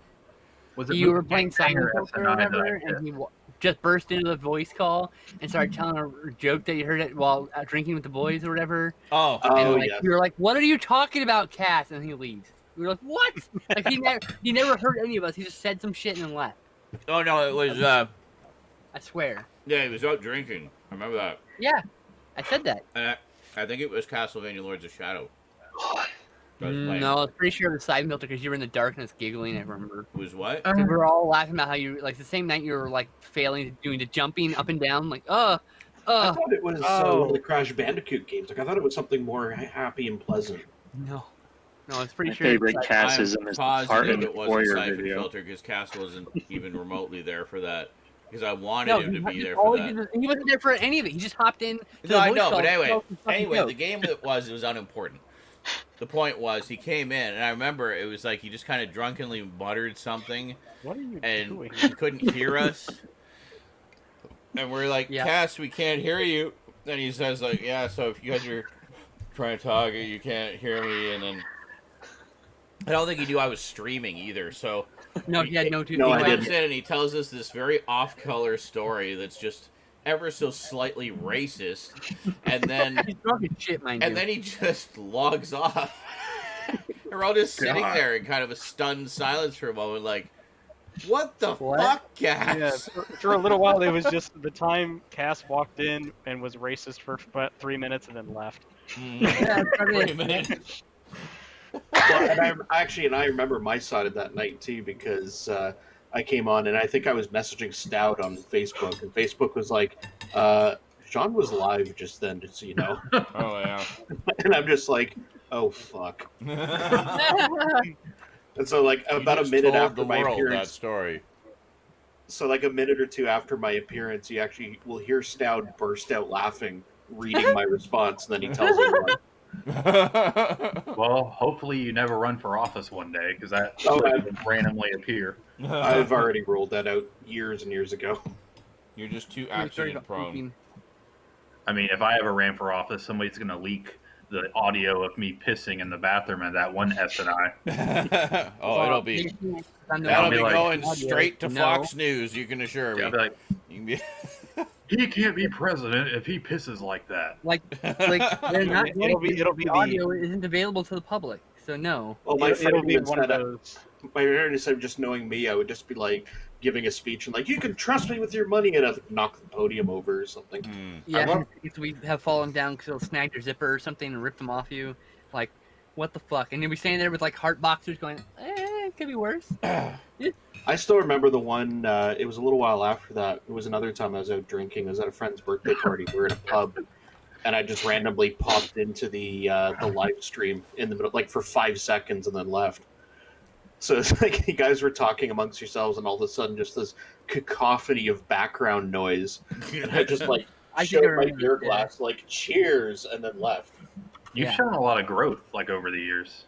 Was it You were Movie playing Gangbang Silent or Filter or SNI that I whatever, did? and he just burst into the voice call and started telling a joke that you heard it while drinking with the boys or whatever. Oh, And Oh like, yeah. we were like, "What are you talking about, Cass?" And he leaves. We were like, "What?" Like he never heard any of us. He just said some shit and then left. oh no, it was. I sweir. Yeah, he was out drinking. I remember that. Yeah, I said that. And I think it was Castlevania Lords of Shadow. I was playing. No, I was pretty sure it was Side Filter because you were in the darkness giggling. I remember. It was what? 'Cause we were all laughing about how you like the same night you were like failing doing the jumping up and down like I thought it was Oh. one of the Crash Bandicoot games. Like I thought it was something more happy and pleasant. no, I was pretty My sure. favorite Side- Cassism is the part Positive in the it wasn't Warrior Siphon video. Filter because Cass wasn't even remotely there for that. Because I wanted No, him to be he there all for he that. did was- he wasn't there for any of it. He just hopped in. To No, the I voice know, call but and anyway, told some fucking the joke. game it was unimportant. The point was he came in, and I remember it was like he just kind of drunkenly muttered something, What are you and doing? he couldn't hear us. And we're like, Yeah. Cass, we can't hear you. And he says like, yeah, so if you guys are trying to talk, you can't hear me. And then I don't think he knew I was streaming either. So No, he had no two. No, he I comes didn't. in and he tells us this very off-color story that's just ever so slightly racist, and then He's drunk as shit, mind you. and then he just logs off. And we're all just sitting God. there in kind of a stunned silence for a moment, like, what the What? fuck, Cass? Yeah, for a little while, it was just the time Cass walked in and was racist for about 3 minutes and then left. Mm, Yeah, that's probably wait a it. minute. Well, and I remember my side of that night too because I came on and I think I was messaging Stout on Facebook, and Facebook was like, "Sean was live just then, just so you know." Oh yeah. And I'm just like, "Oh fuck!" And so, like You about a just minute told after the my world that appearance, story. so like a minute or two after my appearance, you actually will hear Stout burst out laughing, reading my response, and then he tells everyone. Well, hopefully you never run for office one day because that Oh, would randomly appear. I've already ruled that out years and years ago. You're just too He started accident prone. thinking, I mean, if I ever ran for office, somebody's going to leak the audio of me pissing in the bathroom at that one SNI. Oh, it'll be that'll be going straight to Fox News. You can assure me. I'll be like, You can be he can't be president if he pisses like that. Like they're not It'll be the audio isn't available to the public, so no. Well, my it'll friend be even one of said, those. my parents said, just knowing me, I would just be like giving a speech and like, you can trust me with your money, and I'd knock the podium over or something. Yeah, if we have fallen down because it'll snag your zipper or something and rip them off you. Like, what the fuck? And you'll be standing there with like heart boxers going, it could be worse. I still remember the one, it was a little while after that. It was another time I was out drinking. I was at a friend's birthday party. We were in a pub, and I just randomly popped into the live stream in the middle, like for 5 seconds, and then left. So it's like you guys were talking amongst yourselves, and all of a sudden just this cacophony of background noise. And I just like showed my beer glass, like cheers, and then left. You've shown a lot of growth, like over the years.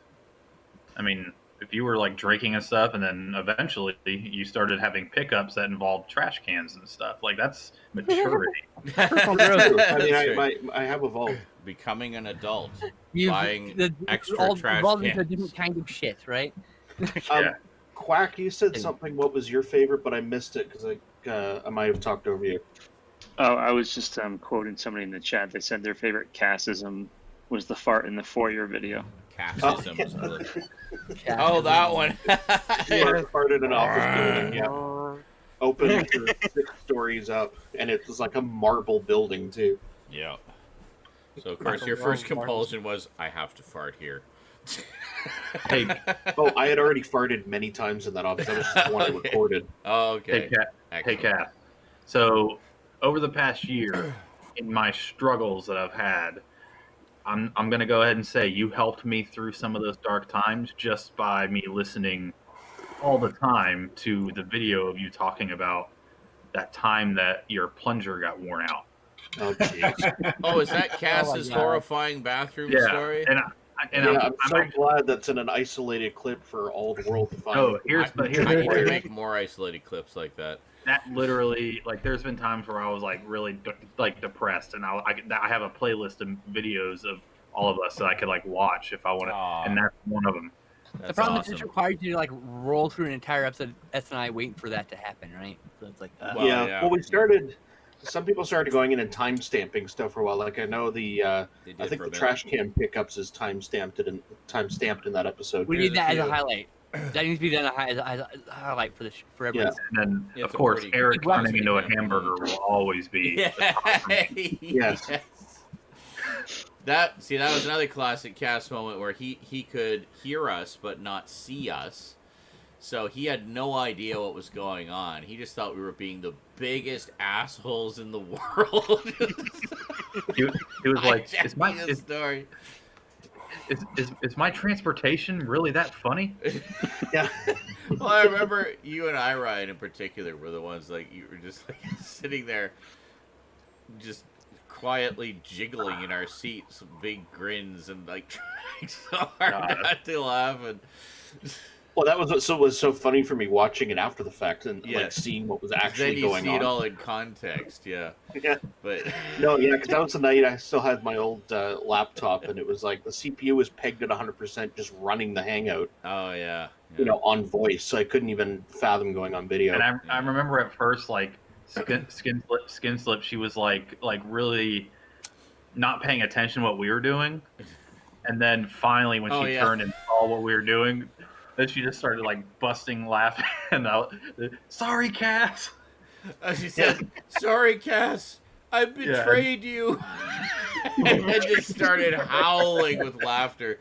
I mean, if you were like drinking and stuff, and then eventually you started having pickups that involved trash cans and stuff, like that's maturity. I mean, I have evolved. Becoming an adult, You've buying extra trash evolved into a cans. different kind of shit, right? Quack, you said something. What was your favorite? But I missed it because I might have talked over you. Oh, I was just quoting somebody in the chat. They said their favorite Cassism was the fart in the foyer video. Cassism. Oh, that one. Farted in an office building. Yeah, open for 6 stories up, and it was like a marble building too. Yeah. So of course your first compulsion was, I have to fart here. Hey, I had already farted many times in that office. That was just the one I recorded. Oh, okay. Hey, Kat. So, over the past year, in my struggles that I've had, I'm going to go ahead and say you helped me through some of those dark times just by me listening all the time to the video of you talking about that time that your plunger got worn out. Oh, jeez. Oh, is that Cass's horrifying bathroom story? I'm so glad that's in an isolated clip for all the world to find. Oh, here's I need to make more isolated clips like that. That literally, like, there's been times where I was like really depressed, and I have a playlist of videos of all of us that I could like watch if I want to, and that's one of them. The problem is it requires you to like roll through an entire episode of SNI waiting for that to happen, right? So it's like, well, we started. Some people started going in and time stamping stuff for a while. Like I know I think the trash can pickups is time stamped in that episode. We need that as a highlight. That needs to be done as a highlight for everyone. Yeah. And then of course Eric turning into a hamburger will always be. Yes. That was another classic Cass moment where he could hear us but not see us. So he had no idea what was going on. He just thought we were being the biggest assholes in the world. It was like, is my transportation really that funny? Yeah. Well, I remember you and I, Ryan, in particular, were the ones like you were just like sitting there, just quietly jiggling in our seats, big grins, and like trying so hard not to laugh. And well, that was what was so funny for me watching it after the fact and like seeing what was actually going on. Then you see it all in context, yeah. But because that was the night I still had my old laptop, and it was like the CPU was pegged at 100%, just running the Hangout. Oh yeah. On voice, so I couldn't even fathom going on video. And I remember at first, like Skinslip, she was like really not paying attention to what we were doing, and then finally when she turned and saw what we were doing. Then she just started like busting laughing and out. Sorry, Cass. She said, "Sorry, Cass. I betrayed you," and then just started howling with laughter.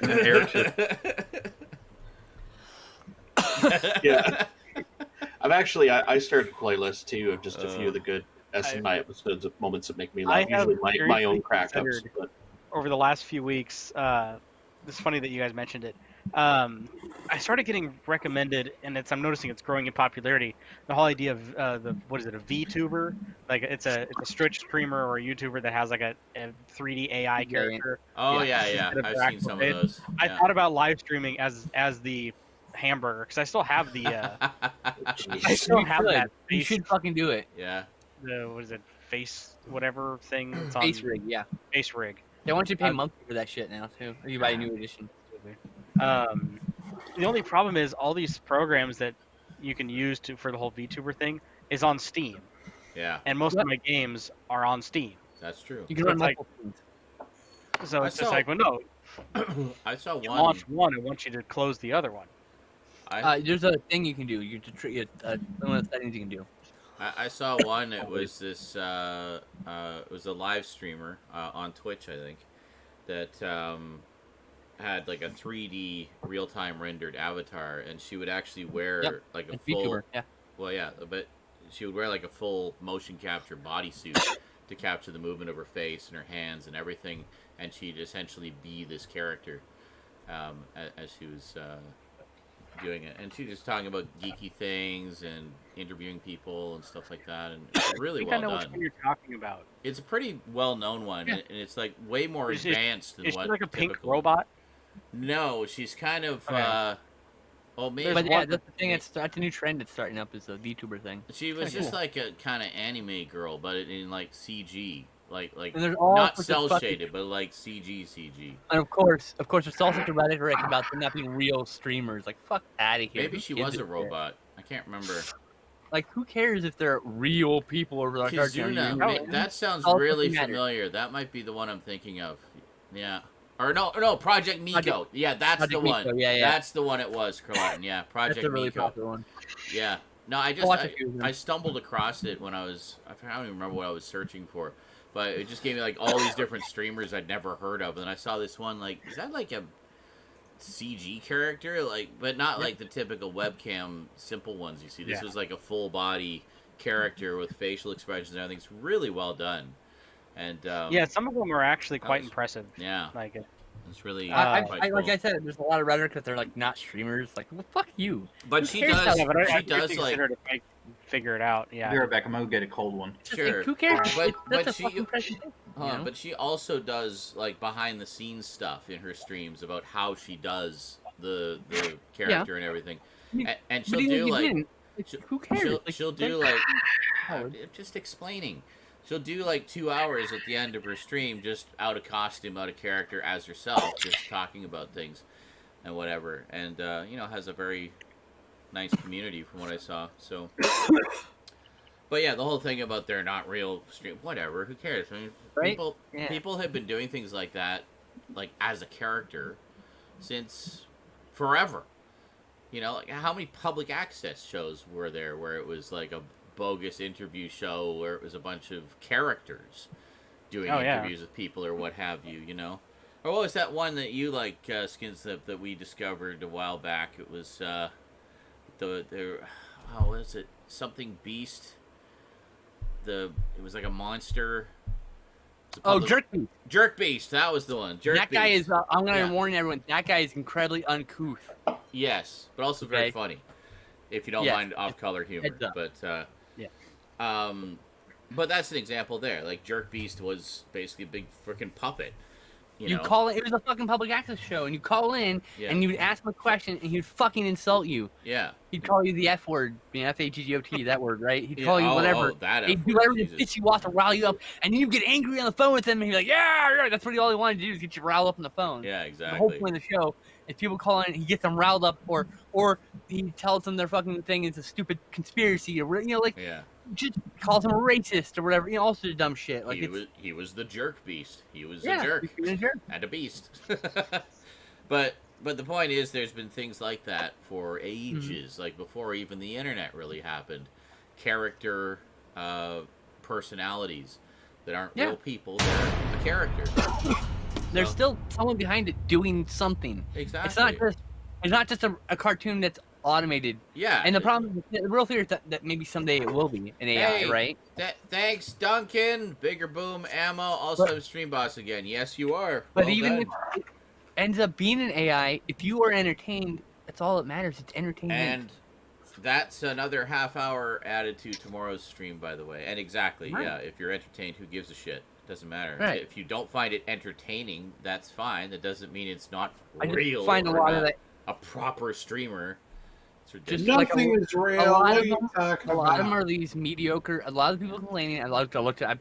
Yeah, I started a playlist too of just a few of the good SNI episodes of moments that make me laugh. Usually my own crack ups. But over the last few weeks, it's funny that you guys mentioned it. I started getting recommended, and I'm noticing it's growing in popularity. The whole idea of a VTuber, like it's a Twitch streamer or a YouTuber that has like a 3D AI character. Oh yeah. I've seen some of those. I thought about live streaming as the hamburger because I still have the. I still have that. You should fucking do it. Yeah. The face whatever thing. It's on face rig, yeah. Face rig. They want you to pay monthly for that shit now too. Or you buy a new edition. The only problem is all these programs that you can use for the whole VTuber thing is on Steam, Yeah, and most of my games are on Steam. that's true. You can So run it's like- multiple things. So I it's just saw- like, well, no, I saw you one. launch one, I want you to close the other one. There's a thing you can do. You can one of the settings you can do. I saw one. It was this. It was a live streamer on Twitch, I think, that had like a 3D real-time rendered avatar, and she would actually wear like a It's full. VTuber, yeah. Well, yeah, but she would wear like a full motion capture bodysuit to capture the movement of her face and her hands and everything, and she'd essentially be this character as she was doing it. And she was talking about geeky things and interviewing people and stuff like that, and it's really I well think I know which done. one you're talking about. It's a pretty well-known one, and it's like way more Is advanced than Is what she like a pink typical- robot? No, she's kind of. Okay. Oh, maybe. But yeah, one- that's the thing. That's a new trend that's starting up. Is the VTuber thing. She was Kinda just cool. like a kind of anime girl, but in like CG, like And there's all not sorts of cell fucking- shaded, but like CG. And of course, there's all sorts of rhetoric about them not being real streamers. Like, fuck out of here. Maybe Who she gives was a shit? robot. I can't remember. Like, who cares if they're real people over the cartoon? Kizuna, know. that sounds All really fucking matters. familiar. That might be the one I'm thinking of. Yeah. Or no, Project Miko. Project- Yeah, that's Project the one. Miko, yeah. That's the one it was, Carlton. Yeah, Project That's a really Miko. popular one. Yeah. No, I watch a just few of them. I stumbled across it when I don't even remember what I was searching for, but it just gave me like all these different streamers I'd never heard of, and I saw this one like, is that like a CG character, like, but not like the typical webcam simple ones you see. This was like a full body character with facial expressions and everything. It's really well done, and Yeah, some of them are actually quite was- impressive. yeah, Like, it's really I- quite Like cool. I said, there's a lot of rhetoric that they're like not streamers. Like, well, fuck you. But who she cares does. about but I She do does like. consider it if I figure it out. Be Yeah. right back. I'm gonna get a cold one. Just, Sure. like, who cares? But- That's but a she- fucking presentation. you know? But she also does like behind the scenes stuff in her streams about how she does the character and everything, and But she'll even if do you like didn't, who cares? she'll Like, do like Howard. just explaining. She'll do like 2 hours at the end of her stream, just out of costume, out of character as herself, just talking about things and whatever, and has a very nice community from what I saw. So, but yeah, the whole thing about they're not real stream, whatever. Who cares? I mean, Right? people people have been doing things like that, like as a character, since forever. Like how many public access shows were there where it was like a bogus interview show where it was a bunch of characters doing interviews with people or what have you, Or what was that one that you like, Skinslip, that we discovered a while back? It was what is it? Something Beast. It was like a monster. Oh, Jerk Beast. Jerk Beast, that was the one. Jerk That guy Beast. is. I'm gonna Yeah. warn everyone. That guy is incredibly uncouth. Yes, but also very Okay. funny, if you don't Yes. mind off-color humor. Heads up. But Yeah. but that's an example there. Like Jerk Beast was basically a big freaking puppet. You call it. It was a fucking public access show, and you call in, Yeah. and you would ask him a question, and he would fucking insult you. Yeah. He'd call you the F word, F-A-G-G-O-T, that word, right? He'd Yeah, call you whatever. that He'd F do word, whatever to Jesus. piss you off to rile you up, and then you'd get angry on the phone with him, and he'd be like, yeah, that's what all he wanted to do is get you riled up on the phone. Yeah, The whole exactly. point of the show is people call in, he gets them riled up, or he tells them their fucking thing is a stupid conspiracy, or Yeah. just calls them a racist or whatever, all sorts of dumb shit. Like He was the Jerk Beast. He was yeah, a jerk. he's a jerk. And a beast. but the point is, there's been things like that for ages, like before even the internet really happened. Character personalities that aren't Yeah. real people, they're a character. There's So- still someone behind it doing something. Exactly. It's not just a cartoon that's automated. Yeah. And the problem, the real fear is that maybe someday it will be an AI, Hey, right? Thanks, Duncan. Bigger Boom Ammo. Also, I'm Stream Boss again. Yes, you are. But Well even done. if it ends up being an AI, if you are entertained, that's all that matters. It's entertainment. And that's another half hour added to tomorrow's stream, by the way. And exactly, Right. yeah, if you're entertained, who gives a shit? Doesn't matter. Right. If you don't find it entertaining, that's fine. That doesn't mean it's not I just real find a or lot not of that. a proper streamer. It's ridiculous. Just like Nothing is real. a lot What of are you them- talking A lot of them about? are these mediocre. A lot of people complaining. I looked. I've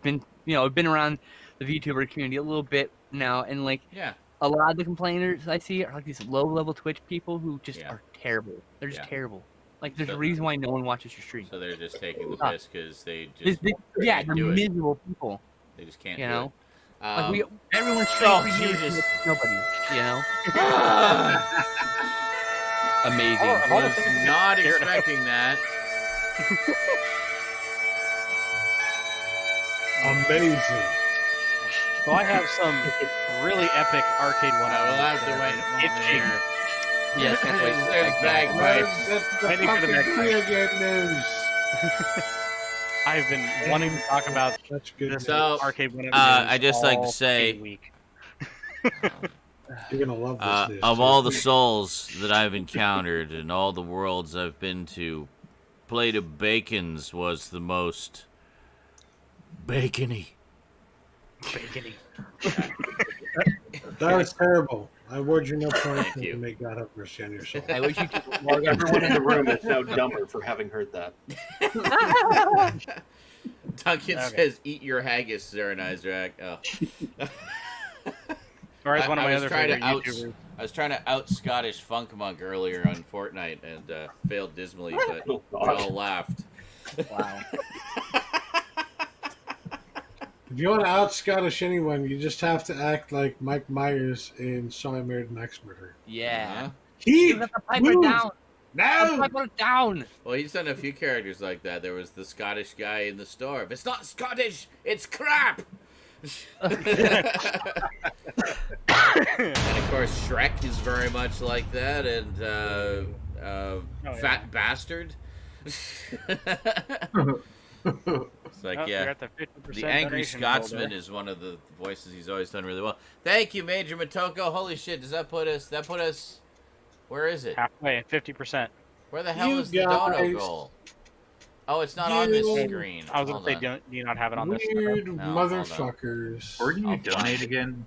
been, I've been around the VTuber community a little bit now, and like Yeah. a lot of the complainers I see are like these low-level Twitch people who just Yeah. are terrible. They're just Yeah. terrible. Like there's So- a reason why no one watches your stream. So they're just taking the Ah. piss because they They- just they- yeah, can't they're do it. miserable people. They just can't You do know, it. like everyone's streaming oh, for years, Jesus. and nobody. You know, amazing. Oh, of all the Was things to get not scared of. expecting that. Amazing. So I have some really epic arcade one. I will have to wait a moment Itching. here. Yeah, can't wait. There's bagpipes. That's the Waiting for the fucking next video game news. I've been wanting to talk about That's good. this So, arcade one. I'd just like to say- week. You're gonna love this news. Of too. all the souls that I've encountered and all the worlds I've been to, Plate of Bacon's was the most bacony. Bacony. That was terrible. I award you no points Thank you. to make that up or stand your soul. I wish you could. Everyone in the room is now dumber for having heard that. Duncan Okay. says, "Eat your haggis, Zaranyzerak." Oh. Or as one of I my was other trying to favorite YouTubers. I was trying to out Scottish Funk Monk earlier on Fortnite and failed dismally, but Oh, we God. all laughed. Wow. If you want to out Scottish anyone, you just have to act like Mike Myers in So I Married an Axe Murderer. Yeah. Uh-huh. He Let the piper move. down. Let the No. piper down. Well, he's done a few characters like that. There was the Scottish guy in the store. If it's not Scottish, it's crap. And of course, Shrek is very much like that, and Fat Bastard. It's like, Oh, yeah. you're at the 50% The Angry donation goal Scotsman there. is one of the voices he's always done really well. Thank you, Major Matoko. Holy shit, does that put us? Where is it? halfway, 50%. Where the hell You is the dono guys- goal? Oh, it's not on this You- screen. I was going Hold to say, on. do you not have it on this? Weird No, hold on. motherfuckers. Where do you I'll donate find it. again?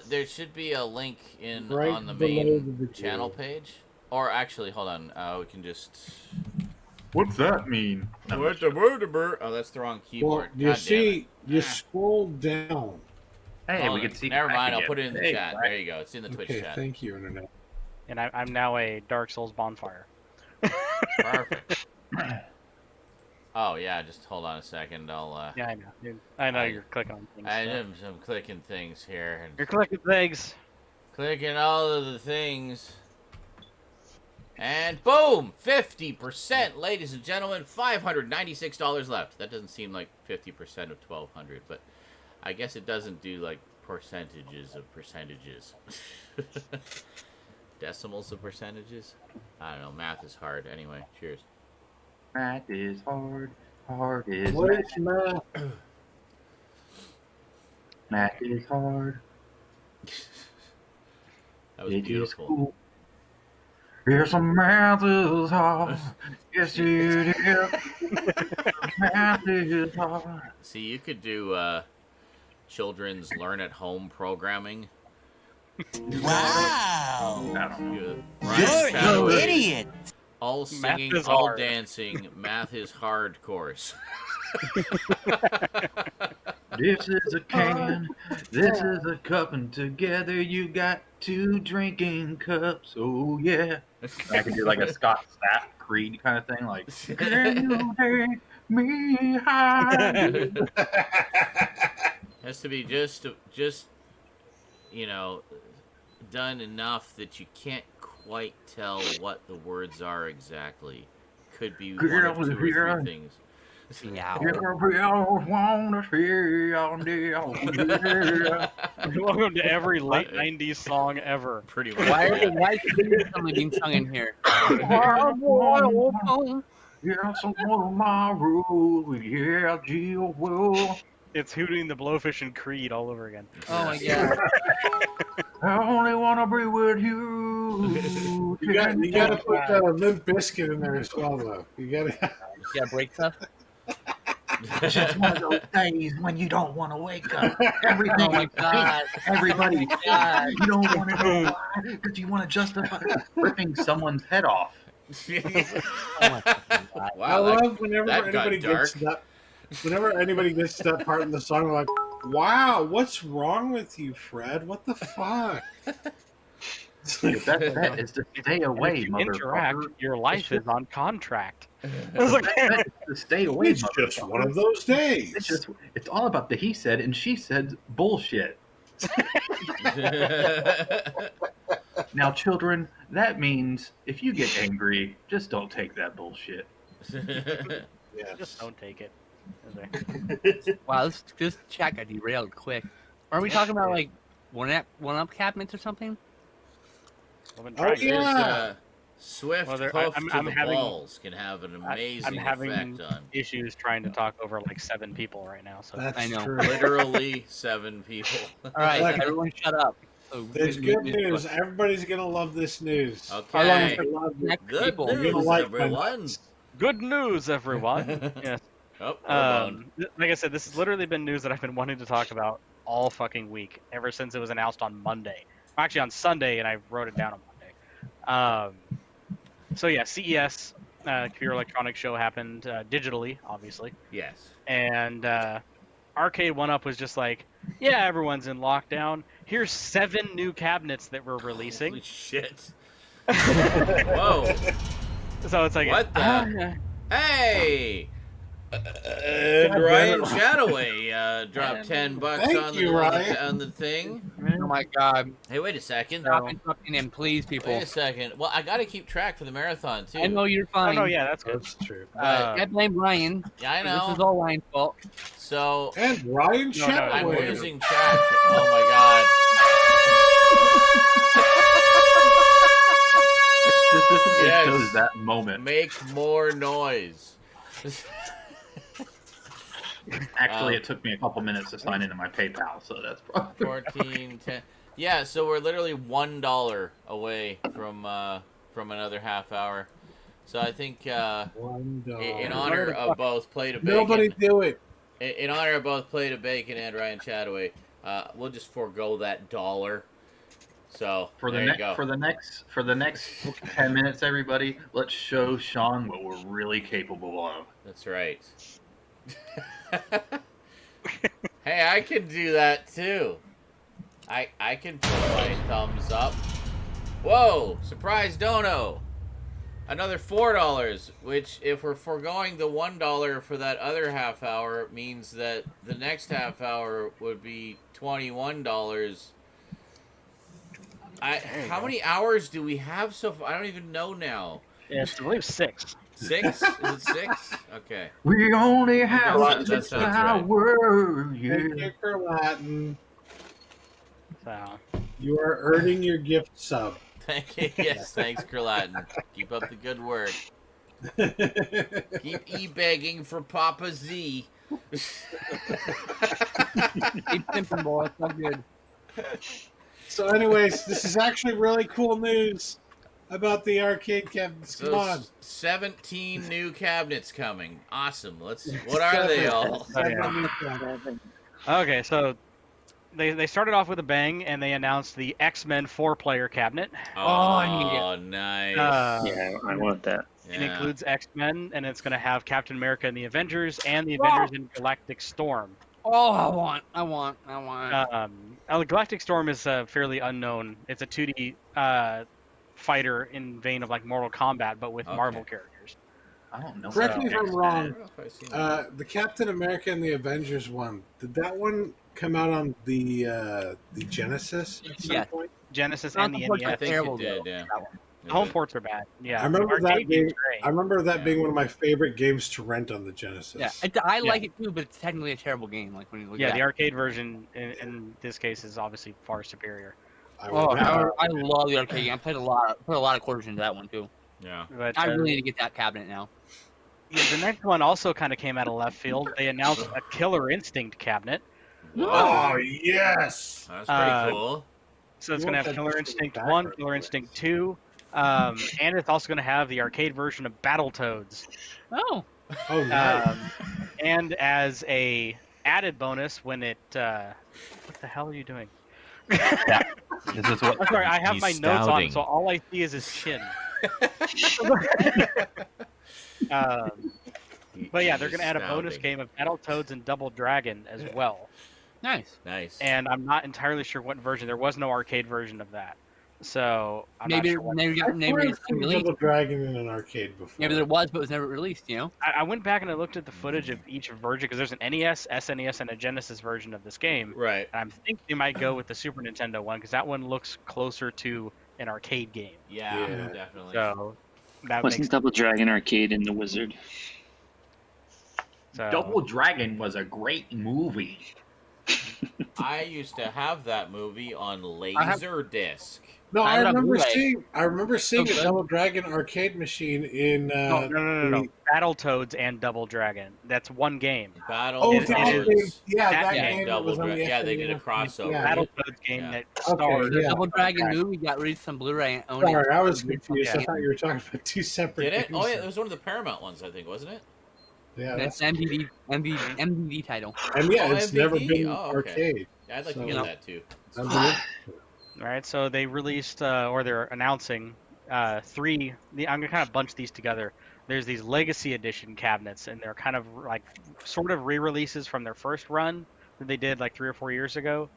There should be a link in Right on the below main the video. channel page. Or actually, hold on. We can just. What's that mean? Oh, that's the wrong Well, keyboard. you God see, damn you it. scroll down. Hey, Hold we on. can see. Never Quack mind. I'll again. put it in the Hey, chat. Quack. There you go. It's in the Twitch Okay, chat. thank you, Internet. And I'm now a Dark Souls bonfire. Perfect. Oh yeah, just hold on a second. I'll. Yeah, I know. Dude. I know you're clicking on things. so. I'm clicking things here and You're clicking things. clicking all of the things. And boom! 50%, ladies and gentlemen. $596 left. That doesn't seem like 50% of 1,200, but I guess it doesn't do like percentages of percentages. Decimals of percentages? I don't know. Math is hard. Anyway, cheers. Math is hard. Hard is What math. is math? Math is hard. That was It is beautiful. cool. Here's some math is hard. Yes, it is. Math is hard. See, you could do children's learn-at-home programming. Wow! You- You're Chattaway, an idiot! All singing, is all hard. dancing. Math is hard course. This is a can. This is a cup, and together you got two drinking cups. Oh yeah. I could do like a Scott Stapp Creed kind of thing, like "Can you take me high?" Has to be just you know, done enough that you can't quite tell what the words are exactly. Could be one of two or three things. Yeah. Welcome to every late 90s song ever. Pretty much. Why yeah. why is the suddenly being sung in here? Yeah, some of my rules. Yeah, Jill will. It's Hooting the Blowfish and Creed all over again. Oh my god. I only want to be with you. You got to put Limp Bizkit in there as well, though. You got to. Yeah, break stuff. It's just one of those days when you don't want to wake up. Everything Oh my God. everybody, God. you don't want to know why, because you want to justify ripping someone's head off. Oh my fucking God. I Wow, love whenever that got anybody dark. gets that. Whenever anybody gets to that part in the song, I'm like, "Wow, what's wrong with you, Fred? What the fuck?" It's Your like, best bet is to stay away, If you interact, motherfucker. your life is on contract. Your best bet is to stay away, it's just one of those days. It's all about the he said and she said bullshit. Now, children, that means if you get angry, just don't take that bullshit. Yes. Just don't take it. Wow, this chat got derailed quick. Are we talking about like one-up cabinets or something? I've been Oh, trying to- yeah. Swift Well, there- hoof I'm to the having- balls can have an amazing I'm having effect on issues trying to talk over like 7 people right now. So That's I know. true. literally 7 people. All right, Look. everyone shut up. So There's good news. Everybody's gonna love this news. How long is Okay. it love Next Good people? You're gonna news, like my everyone. nuts. good news, everyone. Yes. Oh, bone. Like I said, this has literally been news that I've been wanting to talk about all fucking week, ever since it was announced on Monday. Actually, on Sunday, and I wrote it down on Monday. So yeah, CES, Computer Electronics Show happened digitally, obviously, Yes. and Arcade 1UP was just like, yeah, everyone's in lockdown. Here's 7 new cabinets that we're releasing. Holy shit. Whoa. So it's like, What the? Hey! And Ryan CHATTAWay dropped $10 Thank on you, Ryan. on the thing. Oh my God! Hey, wait a second. Stop interrupting him, please, people. Wait a second. Well, I got to keep track for the marathon too. I know you're oh fine. no, yeah, that's good. That's true. I blame Ryan. Yeah, I This is know. all Ryan's fault. So And Ryan No, no, I'm Chataway. losing track. Oh my god. Specifically Yes. chose that moment. Make more noise. Actually, it took me a couple minutes to sign into my PayPal, so that's probably 14, 10. Yeah, so we're literally $1 away from another half hour. So I think in honor of both Play to Bacon, Nobody do it. in honor of both Play to Bacon and Ryan CHATTAWay, we'll just forego that $1. So for the there you go. for the next 10 minutes, everybody. Let's show Sean what we're really capable of. That's right. Hey, I can do that too. I can put my thumbs up. Whoa! Surprise dono! Another $4, which if we're foregoing the $1 for that other half hour, means that the next half hour would be $21. How many hours do we have so far? I don't even know now. Yeah, I believe 6. 6? Is it 6? Okay. We only have That 6 sounds right. hours. Thank Yeah. you for Latin. So You are earning your gift sub. Thank you. Yes, thanks, Kerlatin. Keep up the good work. Keep e-begging for Papa Z. Keep simping, boy. It's not good. So, anyways, this is actually really cool news about the arcade cabinets. Come So on. 17 new cabinets coming. Awesome. What are they all? okay, so they started off with a bang, and they announced the X-Men 4-player cabinet. I need it. Oh, nice. Yeah, I want that. It Yeah. includes X-Men, and it's going to have Captain America and the Avengers, and the Avengers in Galactic Storm. Oh, I want. Galactic Storm is fairly unknown. It's a 2D fighter in vein of like Mortal Kombat, but with Okay. Marvel characters. I don't know. Correct me if I'm I wrong. don't know if I've seen that. The Captain America and the Avengers one, did that one come out on the Genesis at some Yes. point? Genesis Not and the the part I NES. think terrible, it did, though. yeah. That one. The home ports are bad. Yeah, I remember the that arcade being. game's great. I remember that Yeah. being one of my favorite games to rent on the Genesis. Yeah, I like it too, but it's technically a terrible game. Like when you look Yeah, at the it. arcade version in this case is obviously far superior. I Oh, would I love the arcade game. I put a lot of quarters into that one too. Yeah. But I really need to get that cabinet now. yeah, the next one also kind of came out of left field. They announced a Killer Instinct cabinet. Oh yes. That's pretty cool. So it's You going to want have that Killer just in the Instinct back 1, or Killer the Instinct 2, and it's also going to have the arcade version of Battletoads. Oh, Oh nice. Um, And as a added bonus, when it what the hell are you doing? This is what I'm sorry, I have He's my notes on, stouting. so all I see is his chin. But yeah, they're going to add a bonus game of Battletoads and Double Dragon as well. Nice. Nice. And I'm not entirely sure what version. There was no arcade version of that. So I'm Maybe not sure what. maybe I've it's seen released. Double Dragon in an arcade before. Maybe there was, but it was never released. You know. I went back and I looked at the footage of each version because there's an NES, SNES, and a Genesis version of this game. Right. And I think they might go with the Super Nintendo one because that one looks closer to an arcade game. Yeah, Yeah. definitely. So that Wasn't makes Double Dragon Arcade in the Wizard? so. Double Dragon was a great movie. I used to have that movie on have- Laserdisc. No, I I have remember Blu-ray. seeing. I remember seeing So a good. Double Dragon arcade machine in. No. Battletoads and Double Dragon. That's one game. Battle Oh, It- that it is- game. Yeah, that that game, game Double was on the Dragon. Yeah, they did a SNES. crossover. Yeah. Battletoads game Yeah. that Okay, stars. The yeah. Double Dragon movie got released on Blu-ray. And only Sorry, I was confused. I Yeah. thought you were talking about two separate Did it? games. Oh, yeah, it was one of the Paramount ones, I think, wasn't it? Yeah, That's that's, MVD title. and yeah, Oh, it's MVD? never been Oh, okay. arcade. Yeah, I'd like So- to You get know. that too. All right, so they released or they're announcing three. I'm gonna kind of bunch these together. There's these Legacy Edition cabinets, and they're kind of like sort of re-releases from their first run that they did like 3 or 4 years ago.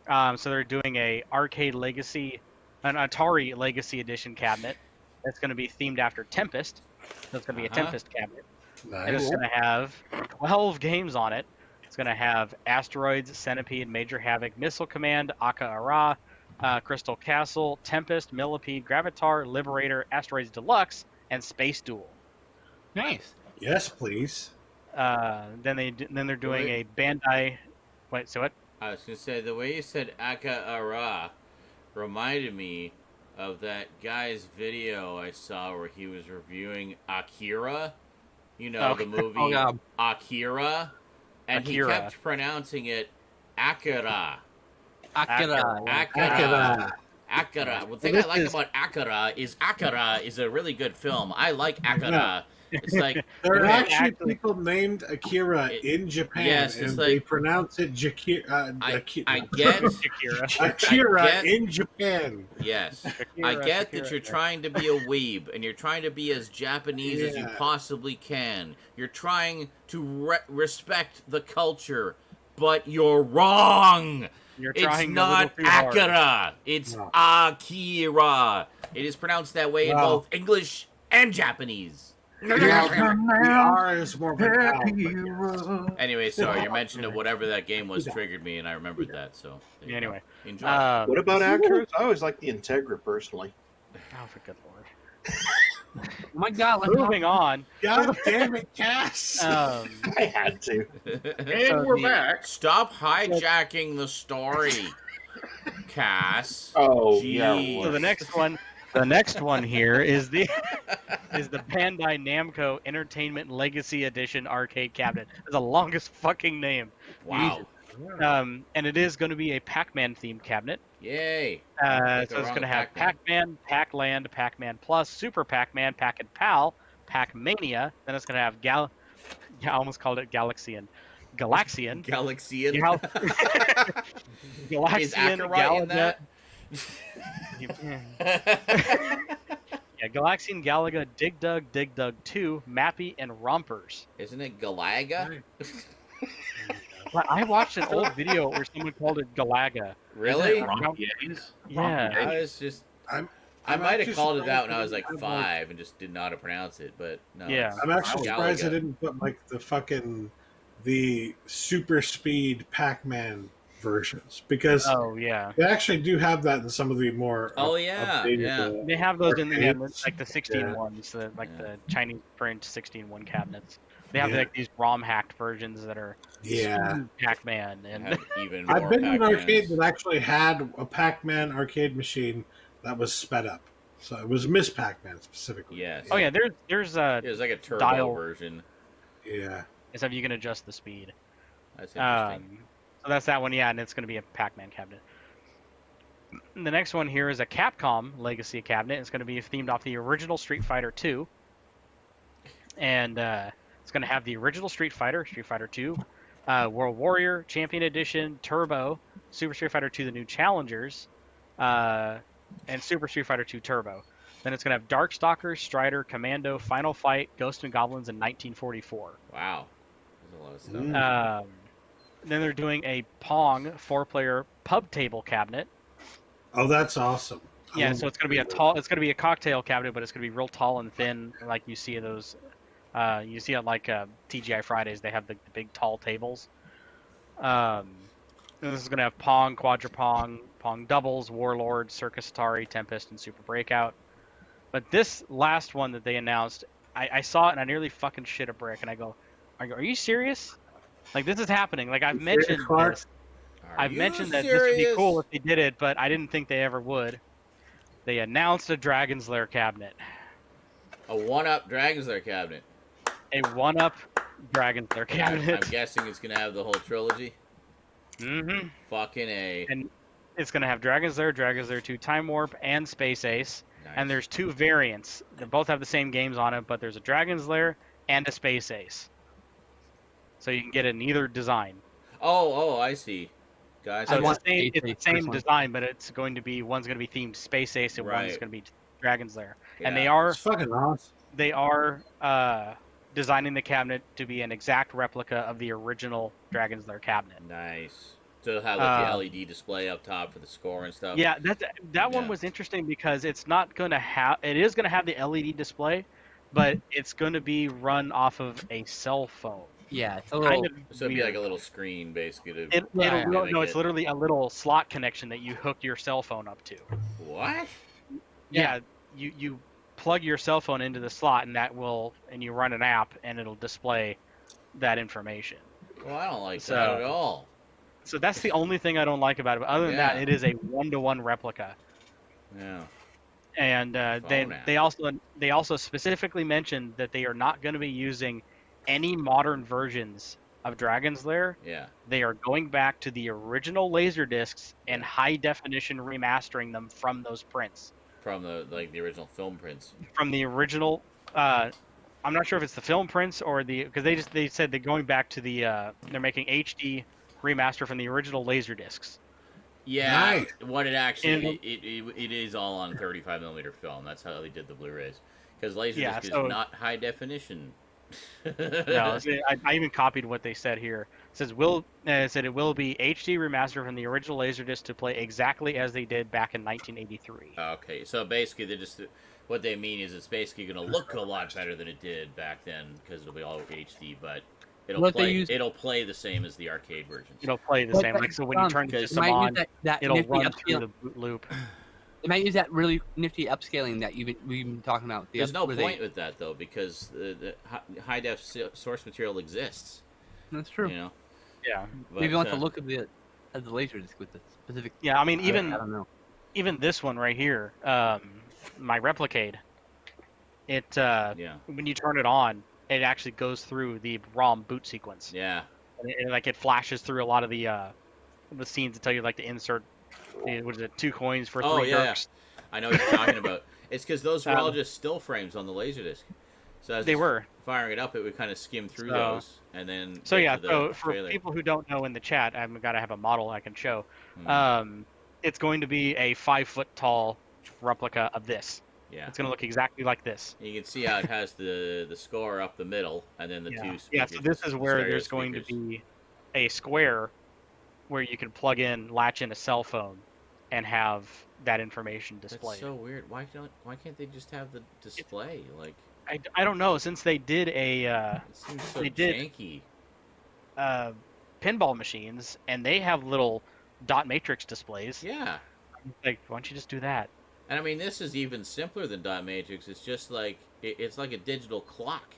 So they're doing an an Atari Legacy Edition cabinet that's going to be themed after Tempest. So it's going to be a Uh-huh. Tempest cabinet. And it's Nice. going to have 12 games on it. It's going to have Asteroids, Centipede, Major Havoc, Missile Command, Aka-Ara, Crystal Castle, Tempest, Millipede, Gravitar, Liberator, Asteroids Deluxe, and Space Duel. Nice. Yes, please. Then they're doing a Bandai. Wait, so what? I was going to say, the way you said Aka-Ara reminded me of that guy's video I saw where he was reviewing Akira. You know, the movie Oh, God. Akira. And Akira. he kept pronouncing it Akira. Akira. Akira. Akira. Well, the thing I this like is- about Akira is a really good film. I like Akira. It's like There are Okay, actually actually- people named Akira It- in Japan, yes, it's and like- they pronounce it Jakira. I get Akira. Akira I get- in Japan. yes. Akira, I get Akira. that you're trying to be a weeb and you're trying to be as Japanese as you Yeah. possibly can. You're trying to respect the culture, but you're wrong. You're It's trying not a little too hard. Akira. It's No. Akira. It is pronounced that way in Wow. both English and Japanese. The R is more of an L. but yes. Anyway, sorry, your mention of whatever that game was triggered me, and I remembered that. So there you go. Anyway, enjoy. What about Acuras? I always like the Integra personally. oh, for good lord. Oh my God. Let's Moving on. God damn it, Cass! I had to. And So we're the- back. Stop hijacking the story, Cass. Oh, Jeez. yeah. So the next one here is the Bandai Namco Entertainment Legacy Edition arcade cabinet. It's the longest fucking name. Wow. And it is going to be a Pac-Man themed cabinet. Yay. So Nothing it's wrong going to with have Pac-Man. Pac-Man, Pac-Land, Pac-Man Plus, Super Pac-Man, Pac-and-Pal, Pac-Mania. Then it's going to have I almost called it Galaxian. Galaxian. Gal- Is Galaxian, Akira in that? Yeah, Galaxian, Galaga, Dig Dug 2, Mappy, and Rompers. Isn't it Galaga? But I watched an old video where someone called it Galaga. Really? Rompiers? Yeah. I was just. I'm might have actually called it surprised that when they I was like didn't have, 5 and just did not pronounce it, but no. Yeah. it's I'm actually surprised Galaga. I didn't put like the super speed Pac-Man versions, because Oh yeah. they actually do have that in some of the more Oh, yeah, updated, yeah. They have those in the arcades. like the 16 Yeah. ones, the Yeah. Chinese print 16-1 cabinets. They have Yeah. like these ROM hacked versions that are Yeah. Pac-Man I and have even more I've been to an Pac-Mans. arcade that actually had a Pac-Man arcade machine that was sped up. So it was Miss Pac-Man specifically. Yes. oh yeah, there's It was like a turbo Dial. version. Yeah. so you can adjust the speed. That's interesting. So that's that one, yeah, and it's going to be a Pac-Man cabinet. The next one here is a Capcom Legacy cabinet. It's going to be themed off the original Street Fighter 2. And It's going to have the original Street Fighter, Street Fighter 2, World Warrior, Champion Edition, Turbo, Super Street Fighter 2, the new Challengers, and Super Street Fighter 2 Turbo. Then it's going to have Darkstalkers, Strider, Commando, Final Fight, Ghosts and Goblins, and 1944. Wow. There's a lot of stuff. Then they're doing a Pong 4-player pub table cabinet. Oh, that's awesome. Yeah, so it's going to be it's going to be a cocktail cabinet, but it's going to be real tall and thin, like you see those. You see on like TGI Fridays, they have the big tall tables. And this is going to have Pong, Quadra Pong, Pong doubles, Warlord, Circus Atari, Tempest, and Super Breakout. But this last one that they announced, I saw it and I nearly fucking shit a brick. And I go, are you serious? Like, this is happening. Like, I've mentioned this. I've mentioned that this would be cool if they did it, but I didn't think they ever would. They announced a Dragon's Lair cabinet. A one-up Dragon's Lair cabinet. A one-up Dragon's Lair cabinet. I'm guessing it's going to have the whole trilogy. Mm-hmm. Fucking A. And it's going to have Dragon's Lair 2 Time Warp, and Space Ace. Nice. And there's 2 variants. They both have the same games on it, but there's a Dragon's Lair and a Space Ace. So you can get it in either design. Oh, I see. Guys, So it's the same design, but it's going to be, one's going to be themed Space Ace and one's going to be Dragon's Lair. Yeah. And they are It's fucking awesome. They are designing the cabinet to be an exact replica of the original Dragon's Lair cabinet. Nice. So have like the LED display up top for the score and stuff. Yeah, that one was interesting because it's not going to have. It is going to have the LED display, but it's going to be run off of a cell phone. Yeah, it's a little. So it'd be like a little screen, basically. It's literally a little slot connection that you hook your cell phone up to. What? Yeah, you plug your cell phone into the slot, and you run an app, and it'll display that information. Well, I don't like that at all. So that's the only thing I don't like about it. But other than that, it is a 1-to-1 replica. Yeah. And they also specifically mentioned that they are not going to be using any modern versions of Dragon's Lair. Yeah. They are going back to the original laser discs and high definition remastering them from those prints. From the original film prints. From the original, I'm not sure if it's the film prints or because they said they're going back to they're making HD remaster from the original laser discs. Yeah, nice. What it actually it is all on 35mm film. That's how they did the Blu-rays. Because Laserdisc is not high definition. No, I even copied what they said here. It says it will be HD remastered from the original Laserdisc to play exactly as they did back in 1983. Okay, so basically what they mean is it's basically going to look a lot better than it did back then because it'll be all HD, but it'll play the same as the arcade version. It'll play the same. Like, so when you turn the system on, it'll run through the boot loop. They might use that really nifty upscaling that we've been talking about. There's no point with that though, because the high def source material exists. That's true. You know. Yeah. But, maybe you want to look at the laserdisc with the specific. Yeah, I mean, I don't know. Even this one right here, my Replicade. It when you turn it on, it actually goes through the ROM boot sequence. Yeah. And it flashes through a lot of the scenes to tell you like to insert. What is it? 2 coins for 3 dirks. I know what you're talking about. It's because those were all just still frames on the Laserdisc. So as they were firing it up, it would kind of skim through those, and then. So for people who don't know in the chat, I've got to have a model I can show. It's going to be a 5-foot tall replica of this. Yeah. It's going to look exactly like this. You can see how it has the score up the middle, and then the 2 speakers. Yeah. So this is where there's going to be a square where you can plug in, latch in a cell phone, and have that information displayed. That's so weird. Why can't they just have the display? Like I don't know. Since they did it seems so janky. Pinball machines, and they have little dot matrix displays. Yeah. Like, why don't you just do that? And I mean, this is even simpler than dot matrix. It's just like it's like a digital clock.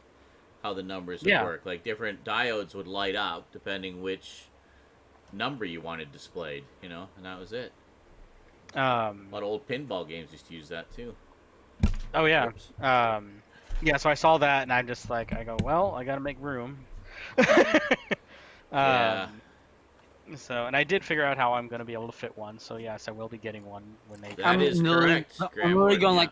How the numbers would work. Like different diodes would light up depending which number you wanted displayed, and that was it. A lot of old pinball games used to use that too. Oh yeah. Yeah, so I saw that and I'm just like, I go, well, I gotta make room. Yeah. So, and I did figure out how I'm gonna be able to fit one. So yes, I will be getting one when they. That is correct. I'm literally going like,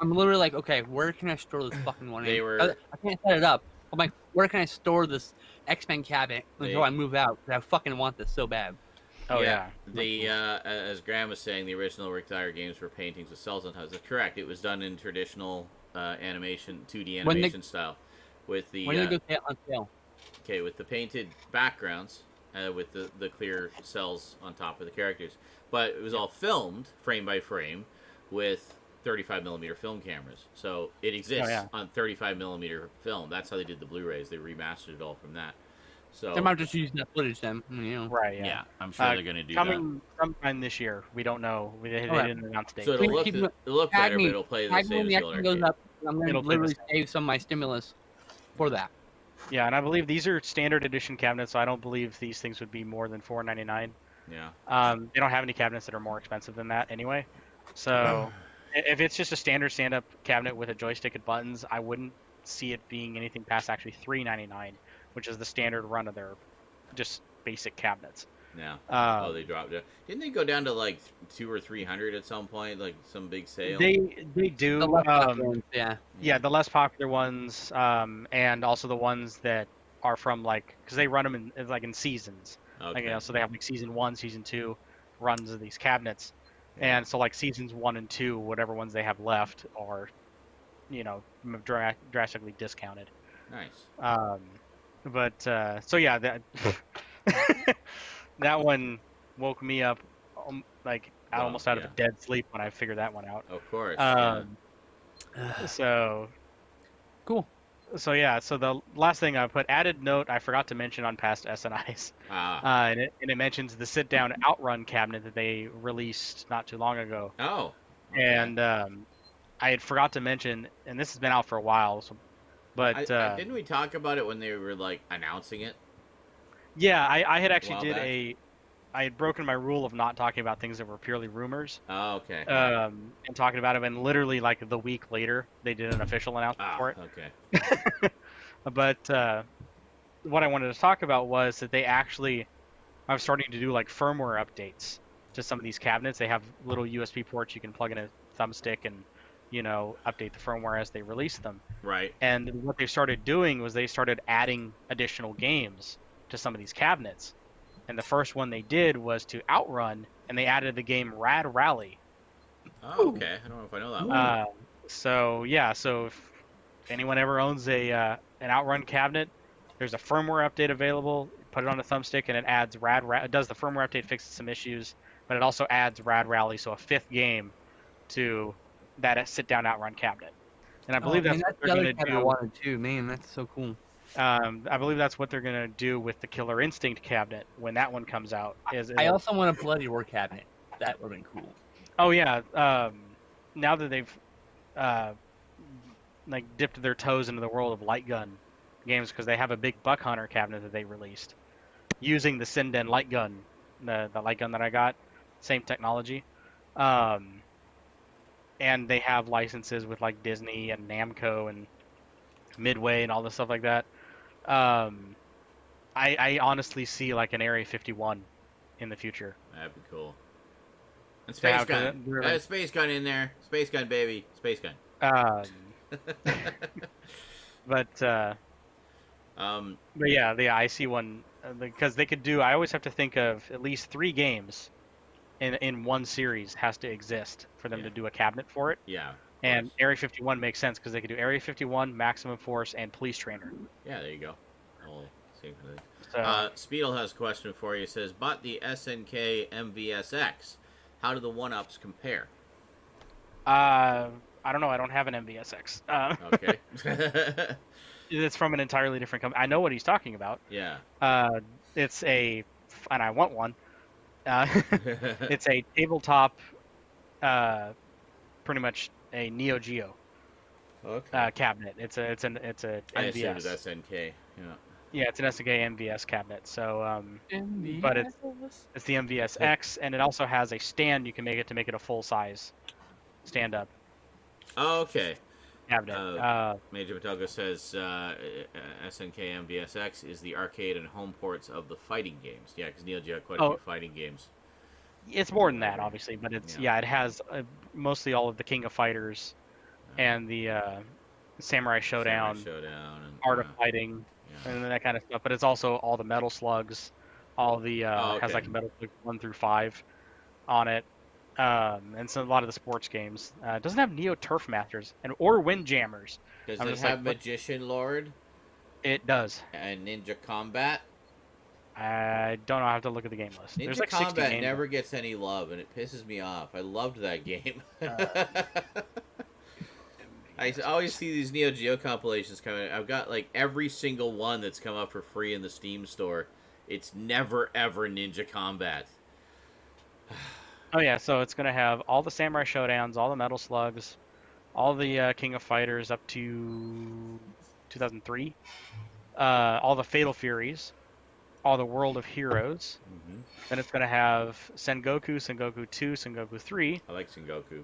I'm literally like, okay, where can I store this fucking one? I can't set it up. I'm like, where can I store this X-Men cabinet until I move out? Because I fucking want this so bad. Oh yeah. The as Graham was saying, the original Rick Dyer games were paintings with cells on top. That's correct. It was done in traditional animation, 2D animation style, with the When did it go on sale? okay, with the painted backgrounds, with the clear cells on top of the characters. But it was all filmed frame by frame with 35 millimeter film cameras. So it exists on 35 millimeter film. That's how they did the Blu-rays. They remastered it all from that. So They might just use that footage then. You know. Right. yeah, I'm sure they're going to do coming sometime this year. We don't know. They didn't announce date. So it'll look better, but it'll play the same as the old goes arcade. up. I'm going to literally save some of my stimulus for that. Yeah, and I believe these are standard edition cabinets, so I don't believe these things would be more than $4.99. Yeah. They don't have any cabinets that are more expensive than that anyway. So if it's just a standard stand-up cabinet with a joystick and buttons, I wouldn't see it being anything past actually $3.99, which is the standard run of their just basic cabinets. Yeah. They dropped it. Didn't they go down to like 200 or 300 at some point, like some big sale? They do. The less popular ones, yeah, the less popular ones, and also the ones that are from because they run them in seasons. Okay. So they have season 1, season 2 runs of these cabinets, and so seasons 1 and 2, whatever ones they have left are, drastically discounted. Nice. But so yeah, that that one woke me up almost out of a dead sleep when I figured that one out. Of course. So cool. So yeah, so the last thing I put added note I forgot to mention on past SNIs, and it mentions the sit-down Outrun cabinet that they released not too long ago. Oh. Okay. And I had forgot to mention, and this has been out for a while, but didn't we talk about it when they were announcing it? Yeah, I had actually I had broken my rule of not talking about things that were purely rumors. Oh, okay. And talking about it, and literally the week later, they did an official announcement for it. Okay. But what I wanted to talk about was that they actually are starting to do firmware updates to some of these cabinets. They have little USB ports you can plug in a thumbstick and update the firmware as they release them. Right. And what they started doing was they started adding additional games to some of these cabinets. And the first one they did was to Outrun, and they added the game Rad Rally. Oh, okay. I don't know if I know that one. So if anyone ever owns an Outrun cabinet, there's a firmware update available. Put it on a thumbstick, and it adds It does the firmware update, fixes some issues, but it also adds Rad Rally, so a 5th game to that sit-down Outrun cabinet. And I believe that's what they're going to do. I wanted too. Man, that's so cool. I believe that's what they're going to do with the Killer Instinct cabinet when that one comes out. I also want a Bloody Roar cabinet. That would have been cool. Oh yeah. Now that they've dipped their toes into the world of light gun games, because they have a big Buck Hunter cabinet that they released using the Sinden light gun, the light gun that I got, same technology. And they have licenses with Disney and Namco and Midway and all this stuff like that. I honestly see an Area 51 in the future. That'd be cool. And Space Gun. Space Gun in there. Space Gun, baby. Space Gun. But yeah, I see one because they could do. I always have to think of at least 3 games in one series has to exist for them to do a cabinet for it. Yeah. And Area 51 makes sense because they could do Area 51, Maximum Force, and Police Trainer. Yeah, there you go. All same thing. So, Speedle has a question for you. It says, bought the SNK MVSX. How do the 1-ups compare? I don't know. I don't have an MVSX. Okay. It's from an entirely different company. I know what he's talking about. Yeah. It's and I want one. It's a tabletop, pretty much a Neo Geo cabinet. It's a MVS. I assumed it was SNK. Yeah. Yeah, it's an SNK MVS cabinet. So, but it's the MVSX, and it also has a stand you can make it a full size stand up. Oh, okay. Cabinet. Major Batoga says SNK MVSX is the arcade and home ports of the fighting games. Yeah, because Neo Geo had quite a few fighting games. It's more than that, obviously, but it has mostly all of the King of Fighters and the Samurai Showdown, Showdown, and Art of Fighting, yeah. and that kind of stuff. But it's also all the Metal Slugs, all the has like Metal Slug 1 through 5 on it, and so a lot of the sports games. It doesn't have Neo Turf Masters or Windjammers. Does it have Magician Lord? It does. And Ninja Combat? I don't know. I have to look at the game list. Ninja There's like Combat 60 games. never gets any love, and it pisses me off. I loved that game. I always see these Neo Geo compilations coming. I've got like every single one that's come up for free in the Steam store. It's never ever Ninja Combat. Oh yeah, so it's gonna have all the Samurai Showdowns, all the Metal Slugs, all the King of Fighters up to 2003, all the Fatal Furies, all the World of Heroes. Mm-hmm. Then it's gonna have Sengoku, Sengoku 2, Sengoku 3. I like Sengoku.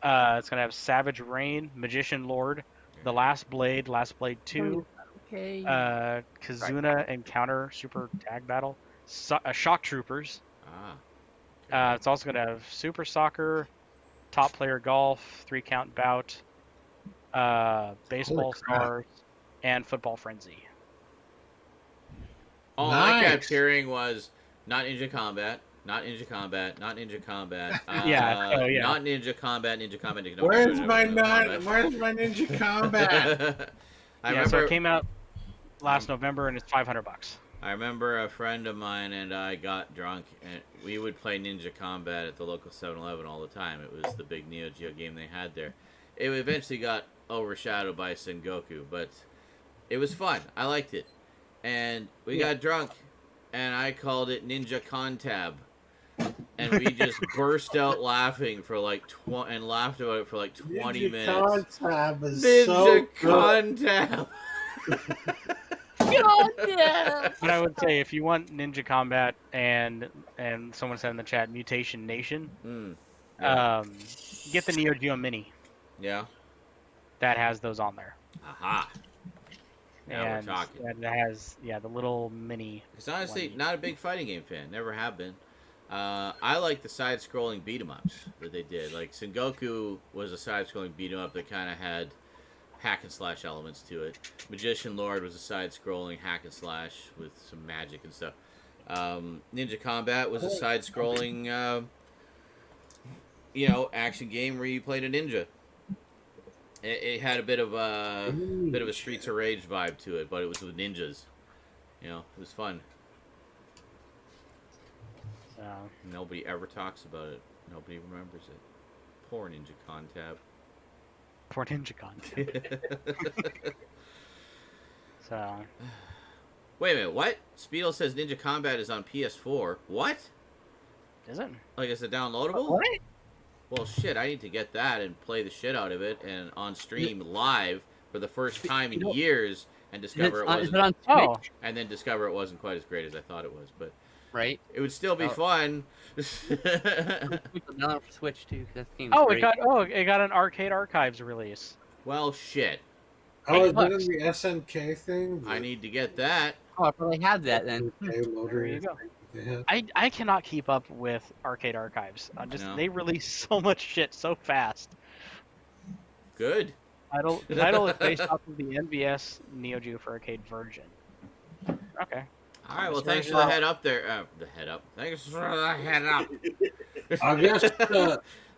It's gonna have Savage Rain, Magician Lord, The Last Blade 2, Kazuna Encounter Super Tag Battle, Shock Troopers. It's also gonna have Super Soccer, Top Player Golf, 3-count bout, Baseball Stars, and Football Frenzy. All I kept hearing was not Ninja Combat. Not Ninja Combat, not Ninja Combat. Yeah. Not Ninja Combat, Ninja Combat. Where's my Ninja Combat? So it came out last November, and it's $500. I remember a friend of mine and I got drunk, and we would play Ninja Combat at the local 7-Eleven all the time. It was the big Neo Geo game they had there. It eventually got overshadowed by Sengoku, but it was fun. I liked it. And we got drunk, and I called it Ninja Contab. And we just burst out laughing for like and laughed about it for like 20 minutes. Contab is Ninja Contab. But I would say if you want Ninja Combat and someone said in the chat Mutation Nation, get the Neo Geo Mini. Yeah. That has those on there. Aha. Now And we're talking. it has the little mini. Because honestly, not a big fighting game fan. Never have been. I like the side-scrolling beat-em-ups that they did. Like Sengoku was a side-scrolling beat-em-up that kind of had hack-and-slash elements to it. Magician Lord was a side-scrolling hack-and-slash with some magic and stuff. Ninja Combat was a side-scrolling, action game where you played a ninja. It had a bit of a Streets of Rage vibe to it, but it was with ninjas. It was fun. Nobody ever talks about it. Nobody remembers it. Poor Ninja Contab. Poor Ninja Contab. So. Wait a minute, what? Speedo says Ninja Combat is on PS4. What? Is it? Like, is it downloadable? What? Well, shit, I need to get that and play the shit out of it and on stream live for the first time in years and discover is it on Switch? And then discover it wasn't quite as great as I thought it was, but right, it would still be fun. Not for Switch too. That seems great. Great. It got an Arcade Archives release. Well, shit. Oh, is that in the SNK thing? I need to get that. Oh, I probably have that then. There you go. I cannot keep up with Arcade Archives. They release so much shit so fast. Good. Title is based off of the NVS Neo Geo for Arcade version. Okay. All right. Well, thanks for the head up there. The head up. Thanks for the head up. I guess.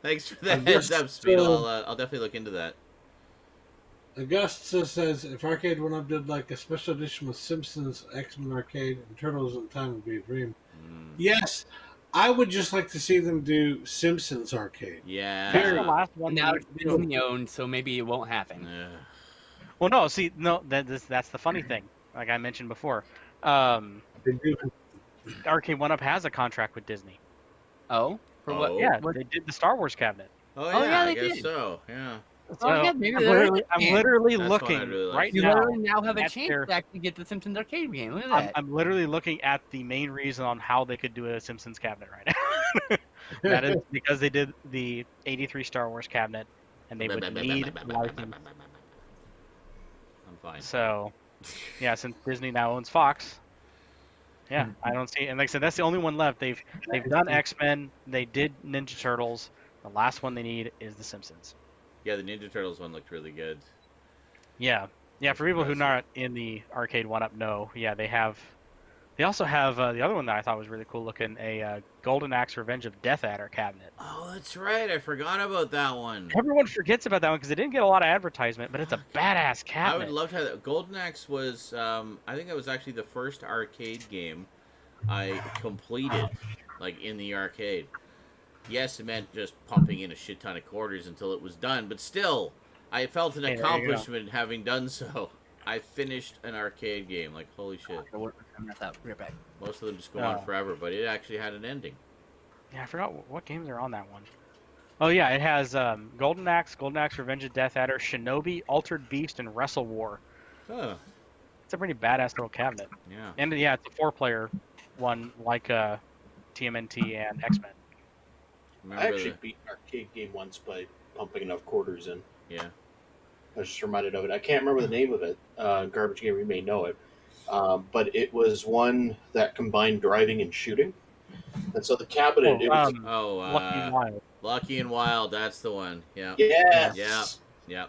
Thanks for the heads up, Speedo. I'll definitely look into that. Augusta says if Arcade 1-Up did like a special edition with Simpsons, X-Men Arcade, and Turtles in Time would be a dream. Yes, I would just like to see them do Simpsons Arcade. Yeah. Here's the last one. Now it's Disney owned, so maybe it won't happen. Well, that's the funny thing. Like I mentioned before, Arcade 1-Up has a contract with Disney. Oh, for what? Yeah, they did the Star Wars cabinet. Oh yeah, they I guess did. so. Yeah. So I'm literally looking right you now. literally now have a chance to actually get the Simpsons arcade game. Look at that. I'm literally looking at the main reason on how they could do a Simpsons cabinet right now. That is because they did the 83 Star Wars cabinet, and they would need license. I'm fine. So, yeah, since Disney now owns Fox, yeah, I don't see. And like I said, that's the only one left. They've done X-Men. They did Ninja Turtles. The last one they need is the Simpsons. Yeah, the Ninja Turtles one looked really good. Yeah. Yeah, for people who not in the arcade 1-up know, yeah, they also have the other one that I thought was really cool looking, a Golden Axe Revenge of Death Adder cabinet. Oh, that's right. I forgot about that one. Everyone forgets about that one because it didn't get a lot of advertisement, but it's a badass cabinet. I would love to have that. Golden Axe was, I think that was actually the first arcade game I completed, like, in the arcade. Yes, it meant just pumping in a shit ton of quarters until it was done, but still, I felt an accomplishment having done so. I finished an arcade game, like, holy shit. Most of them just go on forever, but it actually had an ending. Yeah, I forgot what games are on that one. Oh yeah, it has Golden Axe, Revenge of Death Adder, Shinobi, Altered Beast, and Wrestle War. Huh. It's a pretty badass little cabinet. Yeah. And yeah, it's a 4-player one like TMNT and X-Men. I actually beat an arcade game once by pumping enough quarters in. Yeah. I was just reminded of it. I can't remember the name of it. Garbage Gamer, you may know it. But it was one that combined driving and shooting. And so the cabinet... Lucky and Wild. Lucky and Wild, that's the one. Yeah. Yes! Yeah.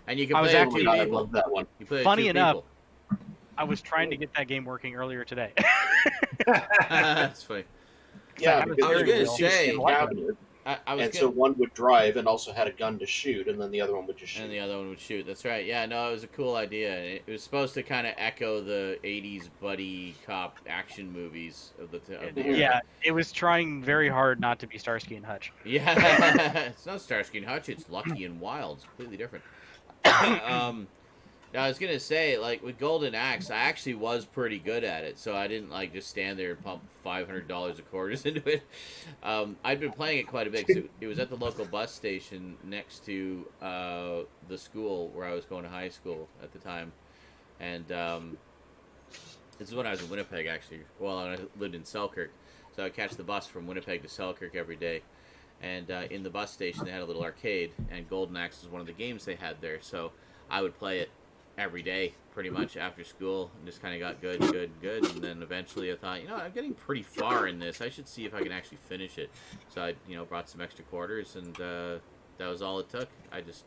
And you can play it with 2 people. I love that one. You play Funny enough, people. I was trying to get that game working earlier today. That's funny. Yeah, because I was going to say... cabinet. So one would drive and also had a gun to shoot, and then the other one would just shoot. And the other one would shoot. That's right. Yeah, no, it was a cool idea. It was supposed to kind of echo the 80s buddy cop action movies of the era. Yeah, it was trying very hard not to be Starsky and Hutch. Yeah, it's not Starsky and Hutch. It's Lucky and Wild. It's completely different. I was gonna say, like, with Golden Axe, I actually was pretty good at it, so I didn't, like, just stand there and pump $500 of quarters into it. I'd been playing it quite a bit, 'cause it was at the local bus station next to the school where I was going to high school at the time. And this is when I was in Winnipeg, actually. Well, I lived in Selkirk, so I'd catch the bus from Winnipeg to Selkirk every day. And in the bus station, they had a little arcade, and Golden Axe was one of the games they had there, so I would play it every day, pretty much, after school, and just kind of got good, and then eventually I thought, I'm getting pretty far in this. I should see if I can actually finish it. So I, brought some extra quarters, and that was all it took. I just,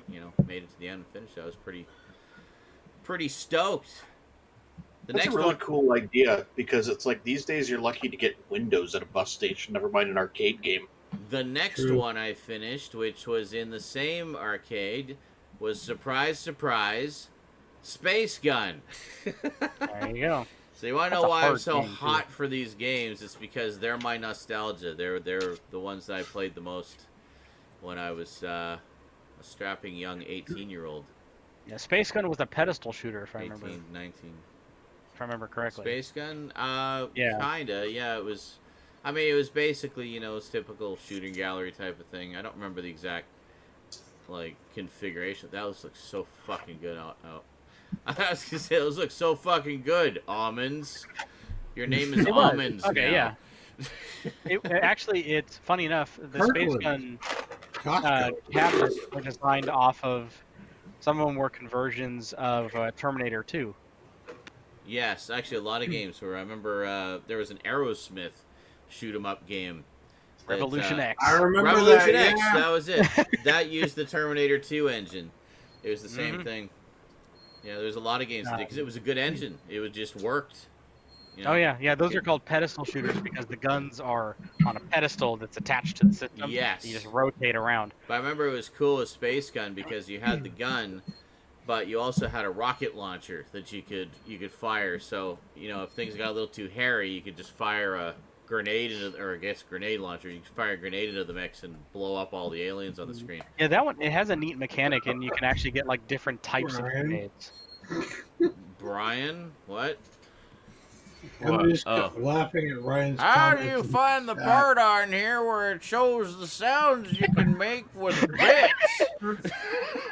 made it to the end and finished it. I was pretty stoked. That's a really cool idea, because it's like these days you're lucky to get windows at a bus station, never mind an arcade game. The next one I finished, which was in the same arcade, was surprise, surprise, Space Gun. There you go. So you want to know why I'm so hot for these games? It's because they're my nostalgia. They're the ones that I played the most when I was a strapping young 18-year-old. Yeah, Space Gun was a pedestal shooter, if I 18, remember. 19. If I remember correctly. Space Gun? Yeah. Kinda. Yeah, it was... I mean, it was basically, it's typical shooting gallery type of thing. I don't remember the exact configuration. That looks so fucking good. I was gonna say, those look so fucking good. Almonds. Your name is Almonds. Okay, now. Yeah. Actually, it's funny enough. The Space Gun cabinets were designed off of. Some of them were conversions of Terminator 2. Yes, actually, a lot of games were. I remember there was an Aerosmith shoot 'em up game. Revolution X. I remember Revolution that. X. Yeah. That was it. That used the Terminator 2 engine. It was the same thing. Yeah, there's a lot of games because it was a good engine. It just worked. Oh yeah. Those are called pedestal shooters because the guns are on a pedestal that's attached to the system. Yes. You just rotate around. But I remember it was cool with Space Gun because you had the gun, but you also had a rocket launcher that you could fire. So if things got a little too hairy, you could just fire a grenade grenade launcher. You can fire a grenade into the mix and blow up all the aliens on the screen. Yeah, that one, it has a neat mechanic, and you can actually get different types of grenades. Brian, what? I'm just laughing at Ryan's How do you find the part on here where it shows the sounds you can make with bits?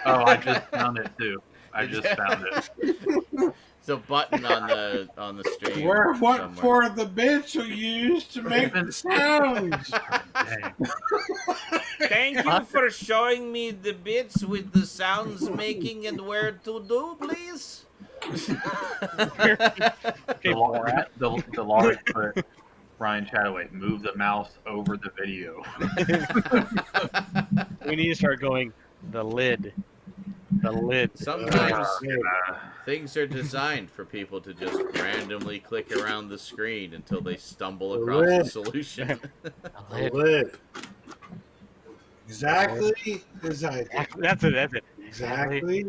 Oh, I just found it too. I just found it. It's a button on the stream. What for the bits are used to make the sounds? Thank you for showing me the bits with the sounds making and where to do, please. The log put Ryan Chattaway, move the mouse over the video. We need to start going, the lid. The lid. Sometimes things are designed for people to just randomly click around the screen until they stumble across the solution. The lid. Exactly as I did. That's it. That's it. Exactly.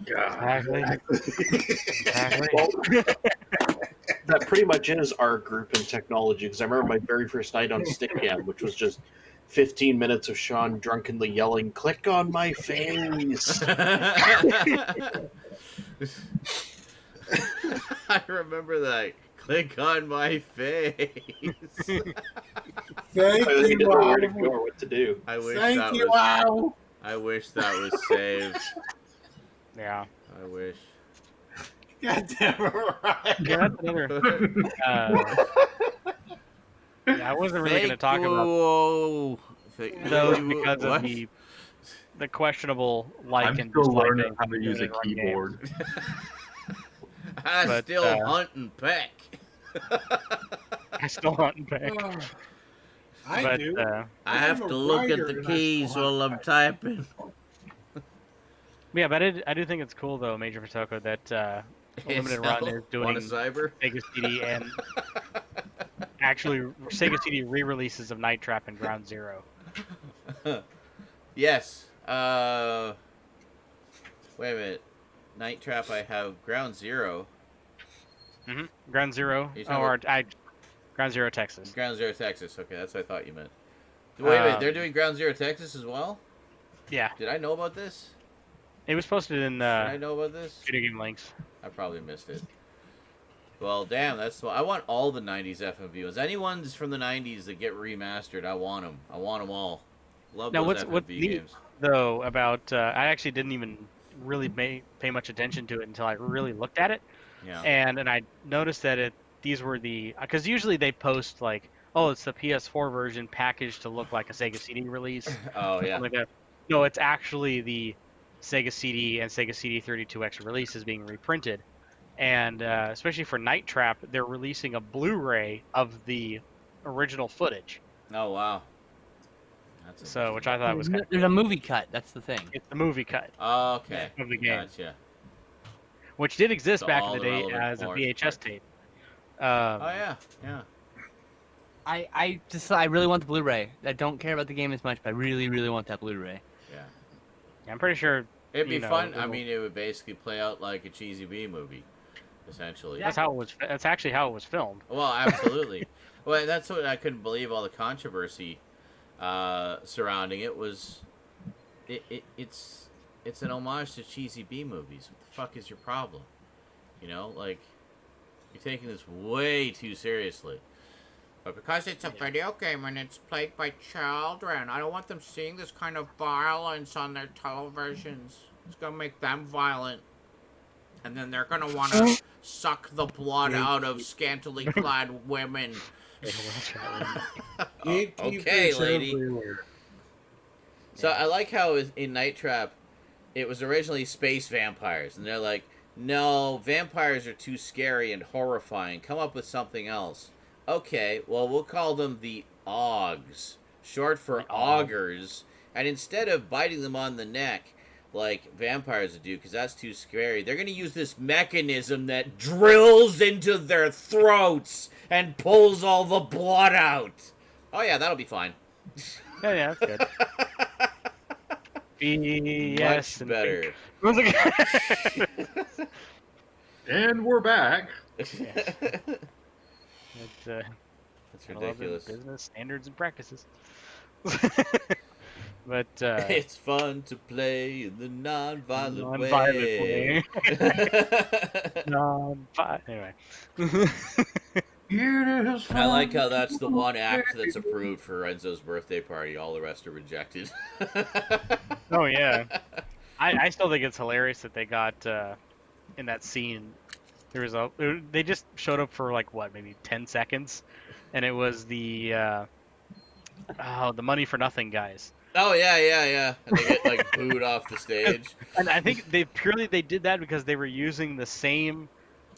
Exactly. Exactly. Well, that pretty much is our group in technology, because I remember my very first night on Stickcam, which was just 15 minutes of Sean drunkenly yelling, "Click on my face!" I remember that. Click on my face. Thank I didn't you, know where to wow. go or what to do. I wish Thank that you, was. wow. I wish that was saved. Yeah. I wish. God damn it, right. Yeah, that's another. Yeah, I wasn't really going to talk about those because of the questionable like I'm and still dislike learning of how to use a run games. keyboard. I But, still hunt and peck. I still hunt and peck. I But, do. I have I'm a to look at writer the and I keys still while I'm typing. Yeah, but I do think it's cool though, Major Fatoko, that Limited Run is doing Want a cyber? Sega CD and actually Sega CD re-releases of Night Trap and Ground Zero. Yes. Wait a minute. Night Trap, I have Ground Zero. Ground Zero. Ground Zero Texas. Ground Zero Texas. Okay, that's what I thought you meant. Wait a minute, they're doing Ground Zero Texas as well? Yeah. Did I know about this? It was posted in Did I know about this? Video Game Links. I probably missed it. Well, damn, I want all the 90s FMV ones. Any ones from the 90s that get remastered, I want them. I want them all. Love Now, those what's FMV neat, games. though, about I actually didn't even really pay much attention to it until I really looked at it. Yeah. And I noticed that these were because usually they post like, oh, it's the PS4 version packaged to look like a Sega CD release. Oh, yeah. Like that. No, it's actually the Sega CD and Sega CD 32X releases being reprinted. And especially for Night Trap, they're releasing a Blu-ray of the original footage. Oh, wow. So, which I thought was kind of There's a movie cut. That's the thing. It's the movie cut. Oh, okay. Of the game. Gotcha. Which did exist So back in all the the day relevant as a parts. VHS tape. Oh, yeah. Yeah. I really want the Blu-ray. I don't care about the game as much, but I really, really want that Blu-ray. Yeah. I'm pretty sure It'd be fun. I mean, it would basically play out like a cheesy B movie, essentially. That's how it was. That's actually how it was filmed. Well, absolutely. Well, that's what I couldn't believe. All the controversy surrounding it was. It's an homage to cheesy B movies. What the fuck is your problem? You know, like you're taking this way too seriously. But because it's a video game and it's played by children, I don't want them seeing this kind of violence on their televisions. It's gonna make them violent. And then they're gonna wanna suck the blood out of scantily clad women. Okay, lady. So I like how in Night Trap, it was originally space vampires. And they're like, no, vampires are too scary and horrifying. Come up with something else. Okay, well, we'll call them the Augs, short for augers. And instead of biting them on the neck, like vampires would do, because that's too scary, they're going to use this mechanism that drills into their throats and pulls all the blood out. Oh, yeah, that'll be fine. Yeah, that's good. Much better. And we're back. That's ridiculous. Business standards and practices. But it's fun to play in the non-violent way. Anyway. I like how that's the one act that's approved for Renzo's birthday party. All the rest are rejected. Oh, yeah. I still think it's hilarious that they got in that scene. They just showed up for like what, maybe 10 seconds, and it was the Money for Nothing guys. Oh yeah. And they get like booed off the stage. And I think they did that because they were using the same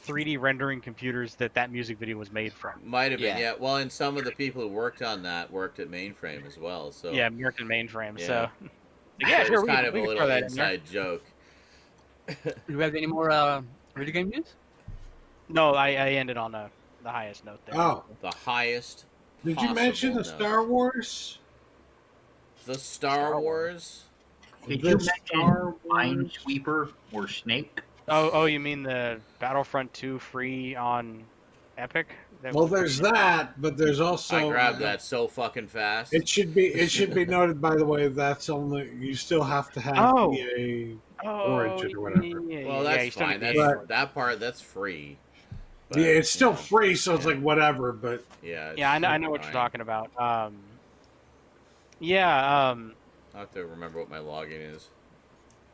3D rendering computers that music video was made from. Might have been, yeah. Well, and some of the people who worked on that worked at Mainframe as well. So yeah, worked in Mainframe. Yeah. So yeah, sure, it's kind of a little inside joke. Do we have any more video game news? No, I ended on the highest note there. Oh, The highest. did you mention the possible note. Star Wars? The Star Wars? Did The you mention Star Wars? Minesweeper or Snake? Oh, you mean the Battlefront 2 free on Epic? Well, there's that, but there's also I grabbed that so fucking fast. It should be noted, by the way, that's only you still have to have Oh. EA Origin or whatever. Well, that's fine. That part, that's free. But, yeah, it's still you know, free, so it's yeah. like whatever. But Yeah. Yeah, I know what you're talking about. Yeah, I have to remember what my login is.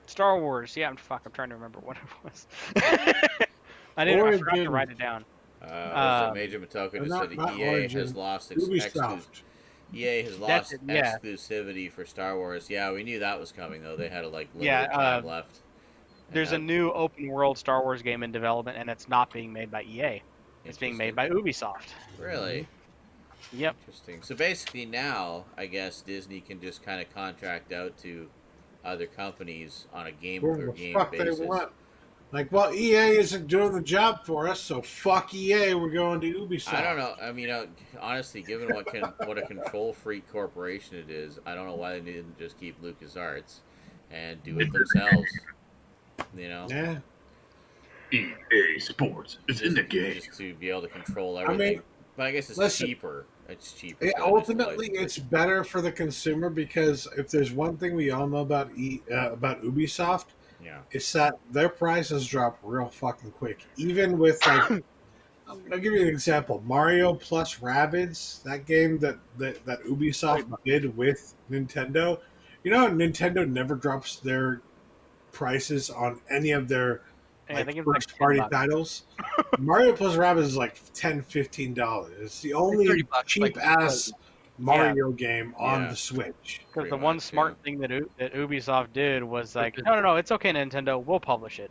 Star Wars. Yeah, I'm trying to remember what it was. I forgot to Origin. write it down. Major Matoka just not- said not EA Origin. has lost Ubisoft. EA has That's lost it, yeah. exclusivity for Star Wars. Yeah, we knew that was coming though. They had a limited Yeah, time left. There's a new open world Star Wars game in development, and it's not being made by EA. It's being made by Ubisoft. Really Yep. interesting. So basically now, I guess Disney can just kind of contract out to other companies on a game whatever per the game fuck basis. they want. Like, well, EA isn't doing the job for us, so fuck EA. We're going to Ubisoft. I don't know. I mean, honestly, given what a control freak corporation it is, I don't know why they didn't just keep LucasArts and do it themselves. You know, Yeah. EA Sports is in the game. just to be able to control everything. mean, but I guess it's listen, cheaper. It's cheaper. Yeah, to just ultimately, license it's better for the consumer because if there's one thing we all know about Ubisoft, yeah. it's that their prices drop real fucking quick. Even with like, I'll give you an example: Mario plus Rabbids, that game that Ubisoft did with Nintendo. You know, Nintendo never drops their prices on any of their I think it's first like party $10. titles. Mario plus Rabbids is like $10-15. It's the only $30, cheap like, ass Mario game on Yeah. the Switch. Because Pretty the one much, smart thing that Ubisoft did was like, no, it's okay, Nintendo, we'll publish it.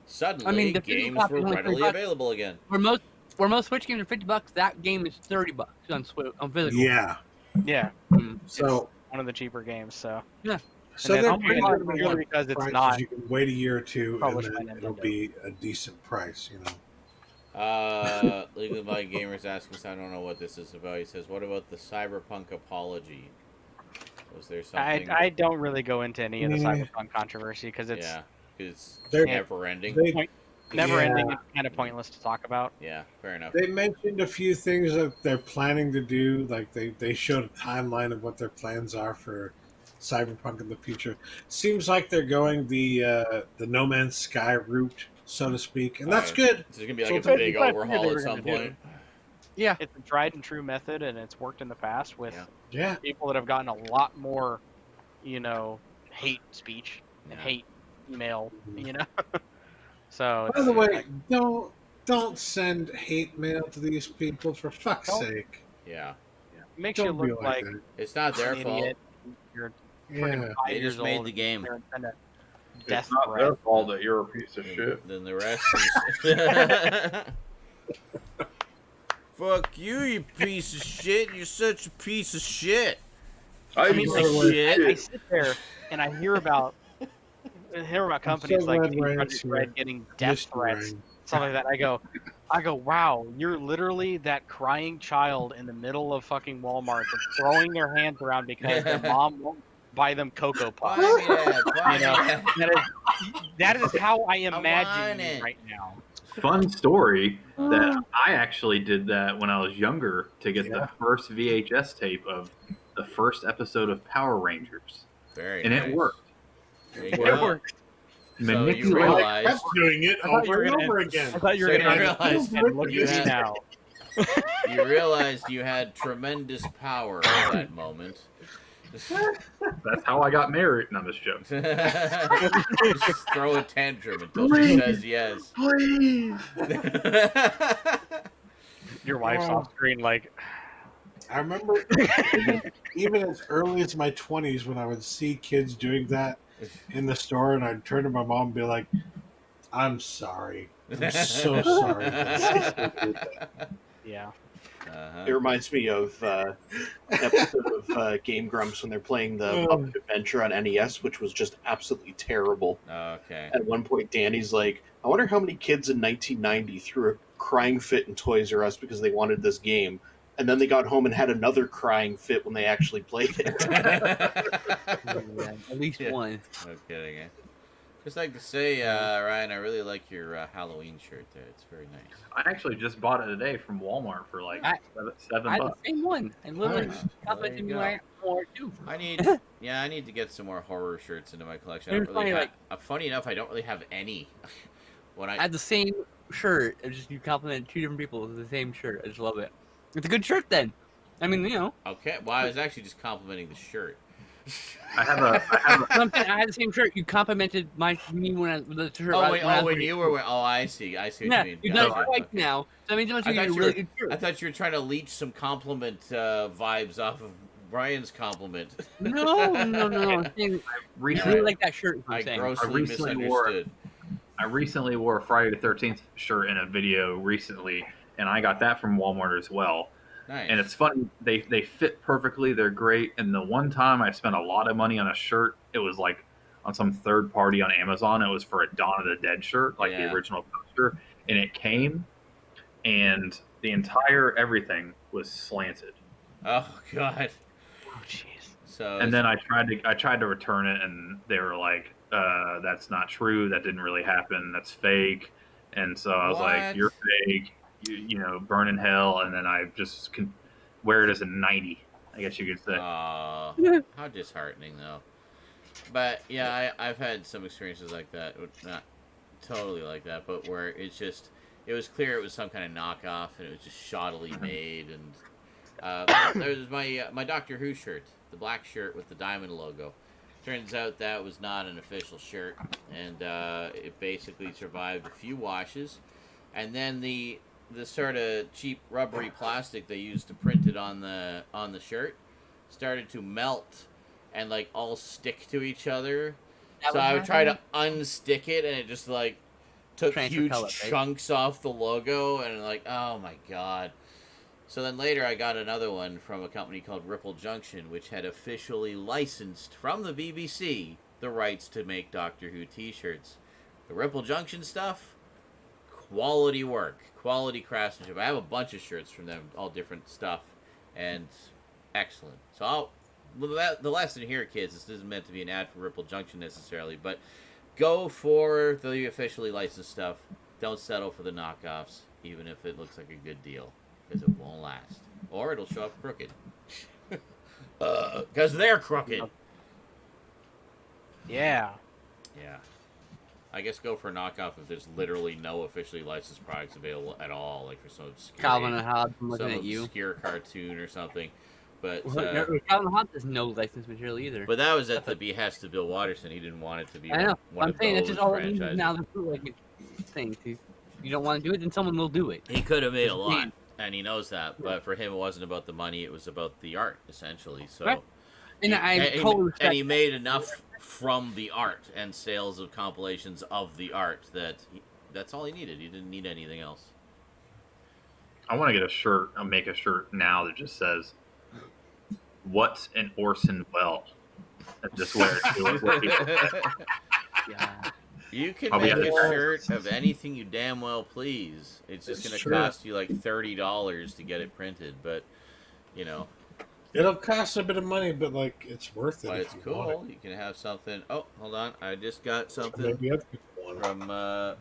Suddenly, I mean, the physical games copy were only readily $30. available again. Where most Switch games are $50, that game is $30 on physical. Yeah. Yeah, So one of the cheaper games. So so And they're then pretty purely good about because it's prices. not You can wait a year or two, and published by then it'll Nintendo. be a decent price. You know. Legally by Gamers asking us, I don't know what this is about. He says, what about the Cyberpunk apology? Was there something? I don't really go into any of the Yeah. Cyberpunk controversy because it's Yeah, it's They're- never ending. never ending Yeah. and kind of pointless to talk about. Yeah, fair enough. They mentioned a few things that they're planning to do. Like they showed a timeline of what their plans are for Cyberpunk in the future. Seems like they're going the No Man's Sky route, so to speak, and that's Alright. good. It's gonna be like So it's a big that's what I figured overhaul they at were some gonna do. point. Yeah. It's a tried and true method, and it's worked in the past with Yeah. Yeah. people that have gotten a lot more, hate speech and Yeah. hate email, So By the way, don't send hate mail to these people for fuck's Don't. sake. Yeah, it makes Don't you be look like like that. it's not their an fault. idiot. You're Yeah. freaking 5 They years just made old the game. and send a It's death not threat. their fault that you're a piece of shit. Then the rest is... Fuck you, you piece of shit. You're such a piece of shit. I mean, piece like, of shit. I sit there and I hear about companies so like glad Team Ryan's Project here. Red getting death Mr. threats, Ryan. stuff like that. I go, wow, you're literally that crying child in the middle of fucking Walmart that's throwing their hands around because their mom won't buy them Cocoa Buy Puffs. me that, buy You me know, that. that is how I want imagine you it. right now. Fun story that I actually did that when I was younger to get the first VHS tape of the first episode of Power Rangers, Very and nice. it worked. There you It go. worked. So you Manipulate. realize Kept doing it I thought you over were and gonna- over again. I thought you were So going you to realized and look you at me had- now. you realized you had tremendous power at that moment. That's how I got married. No, this joke. Just throw a tantrum until she says yes. Please. Your wife's Oh. off screen like, I remember even as early as my 20s when I would see kids doing that in the store, and I'd turn to my mom and be like, "I'm sorry. I'm so sorry." yeah. It reminds me of an episode of Game Grumps when they're playing the Puppet Adventure on NES, which was just absolutely terrible. Okay. At one point, Danny's like, I wonder how many kids in 1990 threw a crying fit in Toys R Us because they wanted this game. And then they got home and had another crying fit when they actually played it. Yeah, at least one. No kidding. Eh? Just like to say, Ryan, I really like your Halloween shirt there. It's very nice. I actually just bought it today from Walmart for like $7. I had the same one. And literally Nice. complimented me There you when I wore it too. I need, I need to get some more horror shirts into my collection. I It's don't really funny, funny enough, I don't really have any. When I had the same shirt. It's just you complimented two different people with the same shirt. I just love it. It's a good shirt then. I mean, you know. Okay, well, I was actually just complimenting the shirt. I have a I had the same shirt. You complimented me when I the shirt. When you were wearing, I see what Yeah, you mean. you Gotcha. got it now. So I mean, I you a really good shirt. I thought you were trying to leech some compliment vibes off of Brian's compliment. No. I'm saying, I really like that shirt. I I'm saying. grossly misunderstood. I recently wore a Friday the 13th shirt in a video recently, and I got that from Walmart as well. Nice. And it's funny, they fit perfectly, they're great. And the one time I spent a lot of money on a shirt, it was like on some third party on Amazon. It was for a Dawn of the Dead shirt, like the original poster. And it came, and the entire everything was slanted. Oh God. Oh jeez. So. And then I tried to return it, and they were like, "That's not true. That didn't really happen. That's fake." And so I was like, "You're fake. You know, burn in hell." And then I just can wear it as a 90, I guess you could say. How disheartening, though. But yeah, I've had some experiences like that. Not totally like that, but where it was clear it was some kind of knockoff, and it was just shoddily made. And there's my Doctor Who shirt, the black shirt with the diamond logo. Turns out that was not an official shirt, and it basically survived a few washes, and then the sort of cheap rubbery plastic they used to print it on the shirt started to melt and like all stick to each other. So I would try to unstick it, and it just like took huge chunks off the logo, and like, oh my God. So then later I got another one from a company called Ripple Junction, which had officially licensed from the BBC the rights to make Doctor Who t-shirts. The Ripple Junction stuff, quality work, quality craftsmanship. I have a bunch of shirts from them, all different stuff, and excellent. So the lesson here, kids, this isn't meant to be an ad for Ripple Junction necessarily, but go for the officially licensed stuff. Don't settle for the knockoffs, even if it looks like a good deal, because it won't last. Or it'll show up crooked. Because they're crooked. Yeah. Yeah. I guess go for a knockoff if there's literally no officially licensed products available at all, like for some obscure Calvin and Hobbes, I'm looking some at you. obscure cartoon or something. But Calvin and Hobbes has no licensed material either. But that was at the behest of Bill Watterson. He didn't want it to be I know. one I'm of saying those that's just all it franchises. means now. The like thing. You don't want to do it, then someone will do it. He could have made a lot, and he knows that. But for him, it wasn't about the money; it was about the art, essentially. So, right. And he made enough from the art and sales of compilations of the art that's all he needed. He didn't need anything else. I want to get a shirt. I'll make a shirt now that just says, "What's an Orson Welles?" And just wear it. Yeah. You can make a shirt of anything you damn well please. It's just going to cost you like $30 to get it printed, but you know. It'll cost a bit of money, but like it's worth it. But it's cool. You can have something. Oh, hold on. I just got something from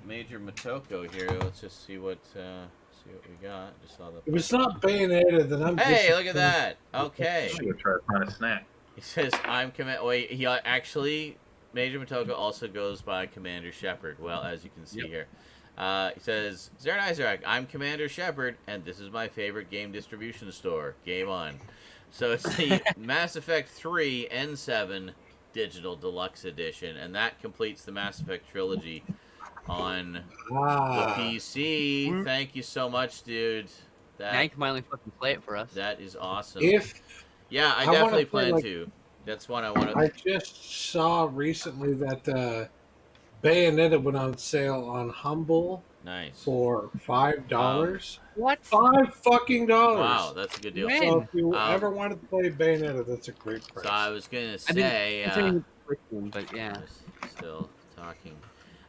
Major Motoko here. Let's just see what we got. Just saw the. If it's not Bayonetta, then I'm. Hey, look at that. Okay. I'm gonna try to find a snack. He says, "I'm command." Wait, he actually. Major Motoko also goes by Commander Shepard. Well, as you can see here. He says, Zaranyzerak, I'm Commander Shepard, and this is my favorite game distribution store. Game on. So it's the Mass Effect 3 N7 Digital Deluxe Edition, and that completes the Mass Effect trilogy on the PC. Thank you so much, dude. Now you can finally fucking play it for us. That is awesome. Yeah, I definitely plan to. That's one I want to. I just saw recently that Bayonetta went on sale on Humble Nice. for $5. What? $5 Wow, that's a good deal. Man. So if you Um, ever wanted to play Bayonetta, that's a great price. So I was gonna I've been say, considering the first one, but yeah. still talking.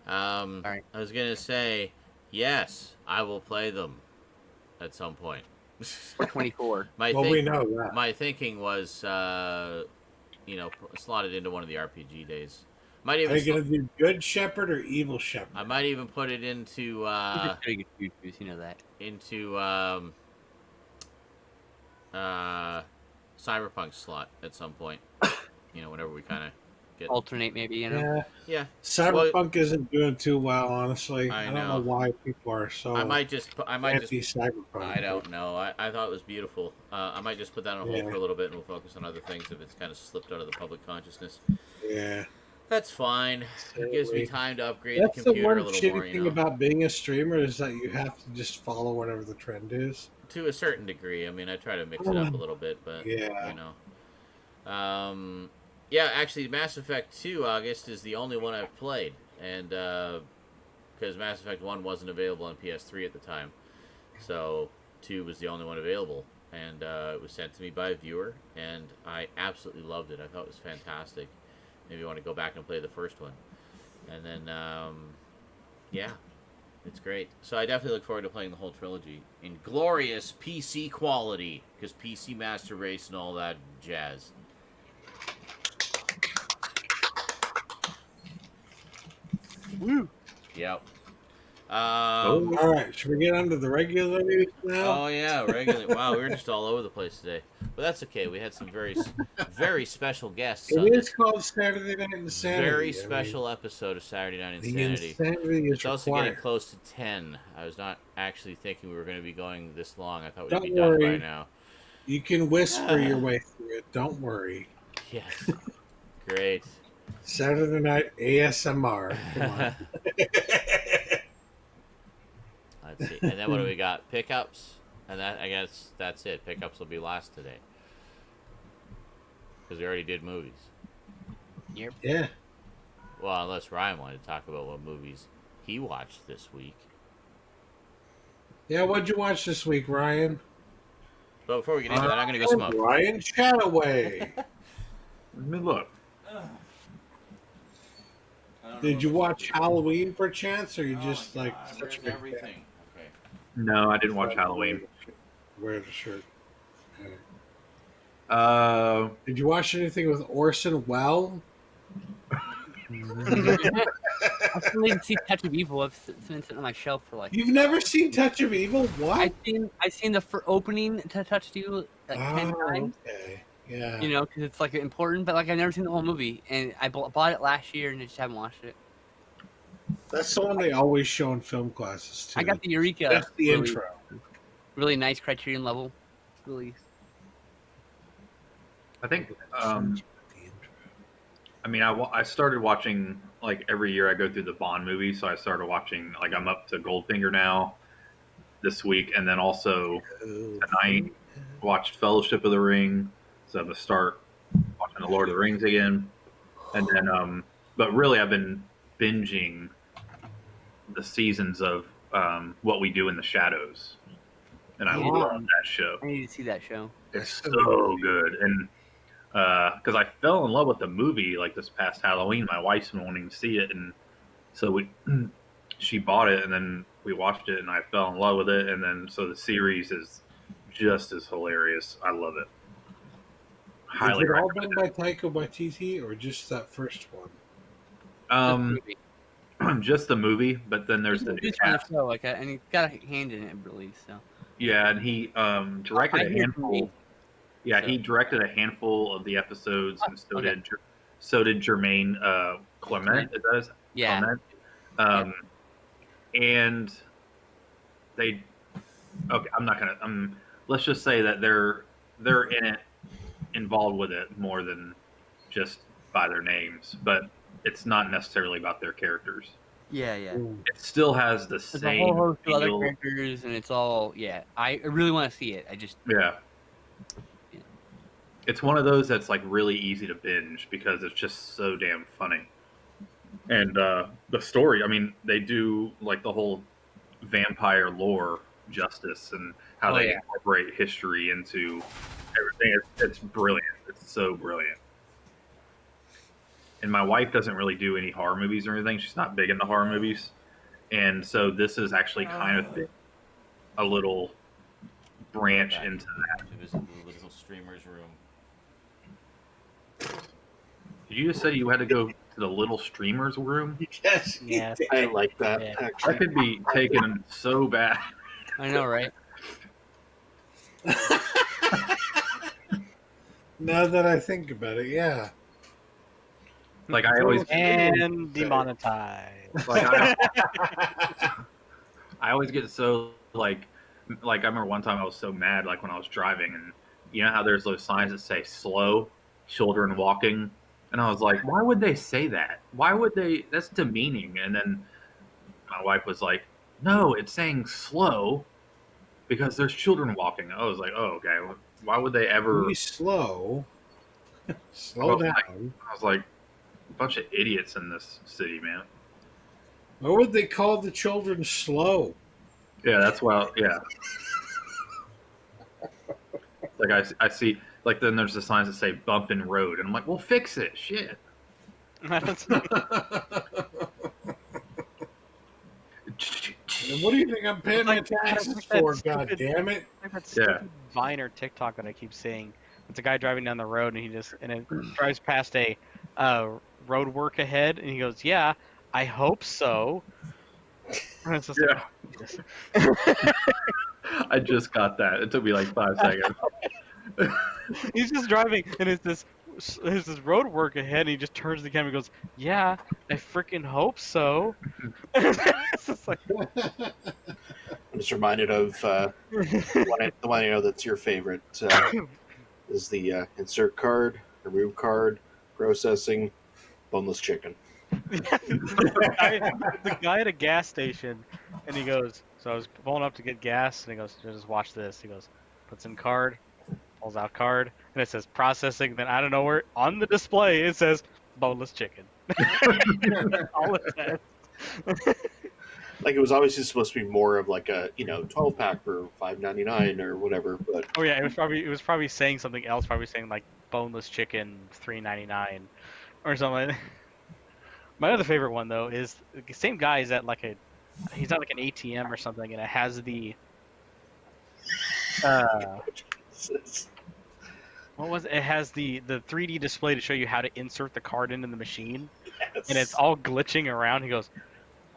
Sorry. I was gonna say, yes, I will play them at some point. For 24. We know that. My thinking was, slot it into one of the RPG days. Might Are even. you going to do Good Shepherd or Evil Shepherd? I might even put it into You know that. into Cyberpunk slot at some point. Whenever we kind of get alternate, maybe. You know. Yeah. Cyberpunk isn't doing too well, honestly. I don't know know why people are so. I might just anti-Cyberpunk. I don't know. I thought it was beautiful. I might just put that on hold for a little bit, and we'll focus on other things if it's kind of slipped out of the public consciousness. Yeah. That's fine. It gives me time to upgrade That's the computer the a one little more. shitty thing about being a streamer is that you have to just follow whatever the trend is. To a certain degree. I mean, I try to mix it up a little bit, but yeah, actually, Mass Effect 2 August is the only one I've played, and because Mass Effect 1 wasn't available on PS3 at the time, so 2 was the only one available, and it was sent to me by a viewer, and I absolutely loved it. I thought it was fantastic. Maybe I want to go back and play the first one, and then yeah, it's great. So I definitely look forward to playing the whole trilogy in glorious PC quality, because PC Master Race and all that jazz. Woo. Yep. All right, should we get on to the regular news now? Oh yeah, regular. Wow, we were just all over the place today, but that's okay. We had some very special guests. It on is this called Saturday Night Insanity. very special episode of Saturday Night The Insanity. insanity is It's also required. getting close to 10. I was not actually thinking we were going to be going this long. I thought we'd Don't be done worry. by now. You can whisper your way through it. Don't worry. Yes. Great. Saturday Night ASMR. Come on. Let's see. And then what do we got? Pickups? And that, I guess that's it. Pickups will be last today. Because we already did movies. Yep. Yeah. Well, unless Ryan wanted to talk about what movies he watched this week. Yeah, what'd you watch this week, Ryan? But before we get into that, I'm going to go smoke. Ryan CHATTAWAY. Let me look. Did you watch Halloween perchance, or you just like such a big everything? fan? Okay. No, I didn't watch Halloween. Wear the shirt. Did Did you watch anything with Orson Welles? I still need to see Touch of Evil. It's been sitting on my shelf for like. You've never seen Touch of Evil? What? I've seen the opening to Touch of Evil like 10 times. Okay. Yeah. You know, because it's like important, but like I've never seen the whole movie, and I bought it last year and I just haven't watched it. That's the one they always show in film classes too. I got the Eureka. That's the really, intro. Really nice Criterion level. Really. I think. I mean, I started watching like every year. I go through the Bond movies, so I started watching. Like I'm up to Goldfinger now, this week, and then also tonight watched Fellowship of the Ring. So I'm gonna start watching the Lord of the Rings again, and then but really I've been binging the seasons of What We Do in the Shadows, and I love that show. I need to see that show. It's so good, and because I fell in love with the movie like this past Halloween. My wife's been wanting to see it, and so she bought it, and then we watched it, and I fell in love with it, and then so the series is just as hilarious. I love it. Highly Is it all recommend done by Taika Waititi or just that first one? Just the movie, but then there's the new He's on the cast. show, like, and he's got a hand in it, I believe. So. Yeah, and he directed I a hear handful. Yeah, So- he directed a handful of the episodes, and so okay. did Jermaine Clement. It does. Yeah. Clement. And they. Okay, I'm not gonna. Let's just say that they're in it, involved with it more than just by their names, but it's not necessarily about their characters. Yeah, yeah. It still has the There's a same whole host of other feel. characters, and it's all I really want to see it. I just Yeah. It's one of those that's like really easy to binge because it's just so damn funny. And the story, I mean, they do like the whole vampire lore justice and how they incorporate history into everything. It's brilliant. It's so brilliant. And my wife doesn't really do any horror movies or anything. She's not big into horror movies. And so this is actually kind of a little branch into that. To visit the little streamer's room. Did you just say you had to go to the little streamer's room? Yes. Yeah. I like that, Yeah. That actually. could be taken so bad. I know, right? Now that I think about it, yeah. Like I always, And demonetized. like I always get so like I remember one time I was so mad like when I was driving, and you know how there's those signs that say slow, children walking, and I was like, why would they say that? Why would they? That's demeaning. And then my wife was like, no, it's saying slow because there's children walking. I was like, oh, okay. Why would they ever? Be slow. Slow down. I was like, a bunch of idiots in this city, man. Why would they call the children slow? Yeah, that's why. Yeah. Like I see, like then there's the signs that say bump in road, and I'm like, well, fix it, shit. What do you think I'm paying my taxes for? God damn it! Like that stupid Vine or TikTok that I keep seeing. It's a guy driving down the road and it drives past a road work ahead, and he goes, "Yeah, I hope so." And it's just I just got that. It took me like 5 seconds. he's just driving, and it's this road work ahead, and he just turns the camera and goes, "Yeah, I freaking hope so." It's just like, I'm just reminded of the one I know that's your favorite is the insert card, remove card, processing, boneless chicken. the guy at a gas station, and he goes, so I was pulling up to get gas, and he goes, just watch this. He goes, puts in card, pulls out card, and it says processing. Then out of nowhere, on the display, it says boneless chicken. All it says. Like it was obviously supposed to be more of like a 12-pack for $5.99 or whatever, but Oh yeah, it was probably saying something else. Probably saying like boneless chicken $3.99 or something. My other favorite one though is the same guy is at he's at like an ATM or something, and it has the what was it? It has the 3D display to show you how to insert the card into the machine, yes. and it's all glitching around. He goes,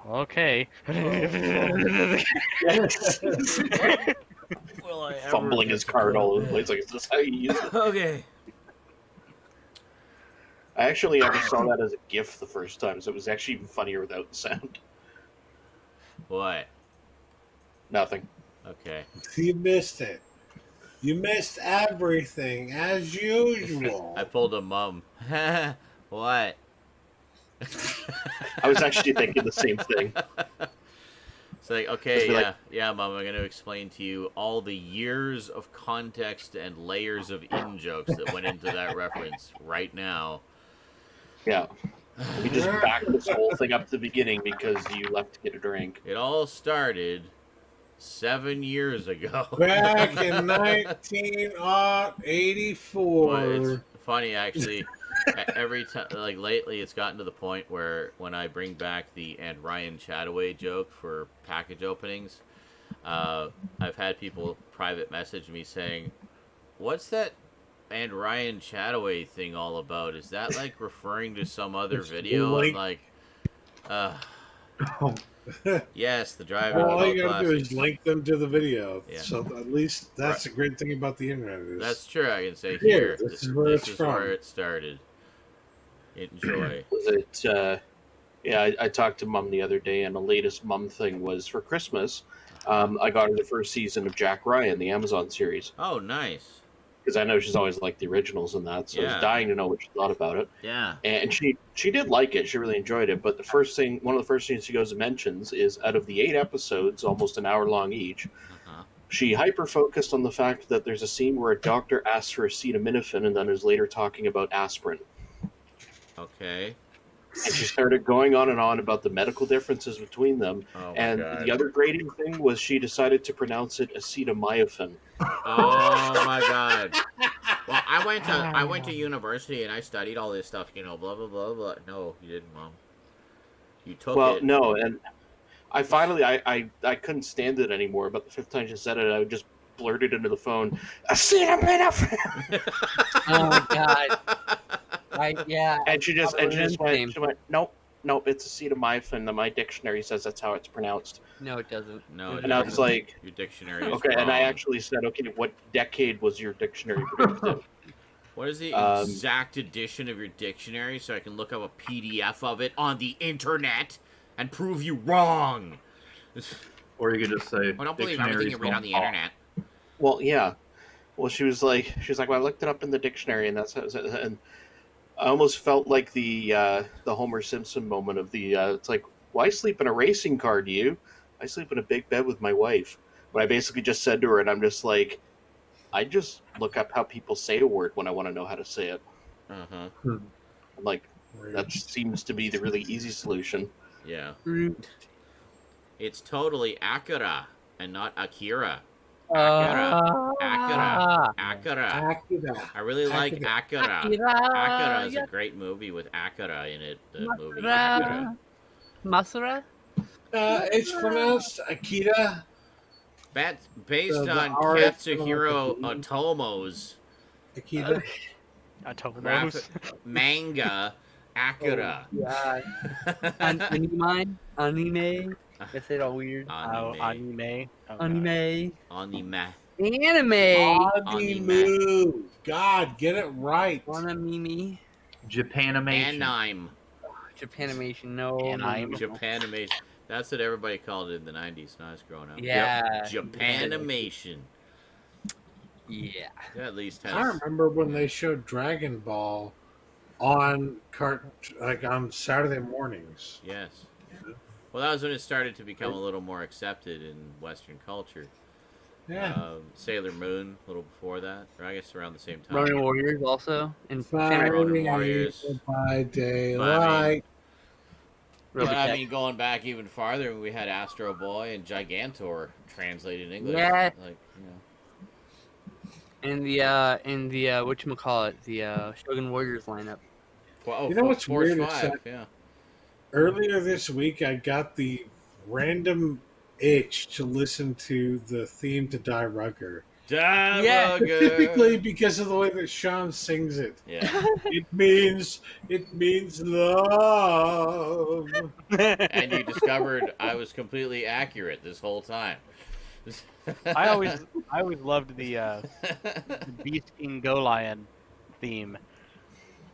"Okay." Yes. Will I ever Fumbling his card all over the place. Like, is this how you use it? Okay. I actually ever saw that as a GIF the first time, so it was actually even funnier without the sound. What? Nothing. Okay. You missed it. You missed everything as usual. I pulled a mum. What? I was actually thinking the same thing. It's like, okay, Just be yeah, Mom, I'm going to explain to you all the years of context and layers of in-jokes that went into that reference right now. Yeah. We just backed this whole thing up to the beginning because you left to get a drink. It all started 7 years ago. Back in 1984. But it's funny, actually. Every time, like lately, it's gotten to the point where when I bring back the and Ryan CHATTAWAY joke for package openings, I've had people private message me saying, "What's that and Ryan CHATTAWAY thing all about? Is that like referring to some other video?" I'm like, yes, the driver. Well, all you gotta do classics. is link them to the video. Yeah. So at least that's the great thing about the internet. Is That's true. I can say Here, here. this is where it's from. Where it started. Enjoy. Was it? Yeah, I talked to Mum the other day, and the latest Mum thing was for Christmas. I got her the first season of Jack Ryan, the Amazon series, Oh, nice. because I know she's always liked the originals and that. So I Yeah. was dying to know what she thought about it. Yeah. And she did like it. She really enjoyed it. But one of the first things she goes and mentions is out of the 8 episodes, almost an hour long each, Uh-huh. she hyper-focused on the fact that there's a scene where a doctor asks for acetaminophen and then is later talking about aspirin. Okay. And she started going on and on about the medical differences between them. Oh my And God. the other grating thing was she decided to pronounce it acetaminophen. Oh my God. Well, I went to university and I studied all this stuff, blah blah blah blah. No, you didn't, Mom. You took Well, it. no, and I finally I couldn't stand it anymore. But the fifth time she said it, I just blurted into the phone, acetaminophen. Oh God. Right? Yeah. And she just Same. went, nope, it's acetaminophen. My dictionary says that's how it's pronounced. No, it doesn't. No, And I was like, your dictionary is okay. wrong. And I actually said, okay, what decade was your dictionary produced in? What is the Um, exact edition of your dictionary so I can look up a PDF of it on the internet and prove you wrong? Or you could just say, I don't believe everything you read on the internet. Well, yeah. Well, she was like, well, I looked it up in the dictionary, and that's how. And I almost felt like the Homer Simpson moment of the. It's like, why sleep in a racing car? Do you? I sleep in a big bed with my wife. But I basically just said to her, and I'm just like, I just look up how people say a word when I want to know how to say it. Uh-huh. I'm like, that seems to be the really easy solution. Yeah. It's totally Akira and not Akira. Akira. I really like Akira. Akira is a great movie with Akira in it. The movie Akira. Masura? It's pronounced Akita. That's based The on R is Katsuhiro pronounced Otomo's Akita. graphic manga Akira. Yeah. Anime? I say it all weird. Anime. Anime. Oh, Anime. Anime. Anime. Animu. God, get it right. Anime. Japanimation. Anime. Japanimation. No. Anime. Japanimation. That's what everybody called it in the 90s when I was growing up. Yeah. Japanimation. Yeah. That at least I has. remember when they showed Dragon Ball on on Saturday mornings. Yes. Well, that was when it started to become a little more accepted in Western culture. Yeah. Sailor Moon, a little before that, or I guess around the same time. Ronin Warriors also. And Ronin Warriors. By daylight. But I mean, going back even farther, we had Astro Boy and Gigantor translated in English. Yeah. Like, And the whatchamacallit, the Shogun Warriors lineup. You know what's Force weird? 5, yeah. Earlier this week, I got the random itch to listen to the theme to Die Rugger. Yeah, specifically because of the way that Sean sings it. Yeah. It means love. And you discovered I was completely accurate this whole time. I always loved the Beast King Go Lion theme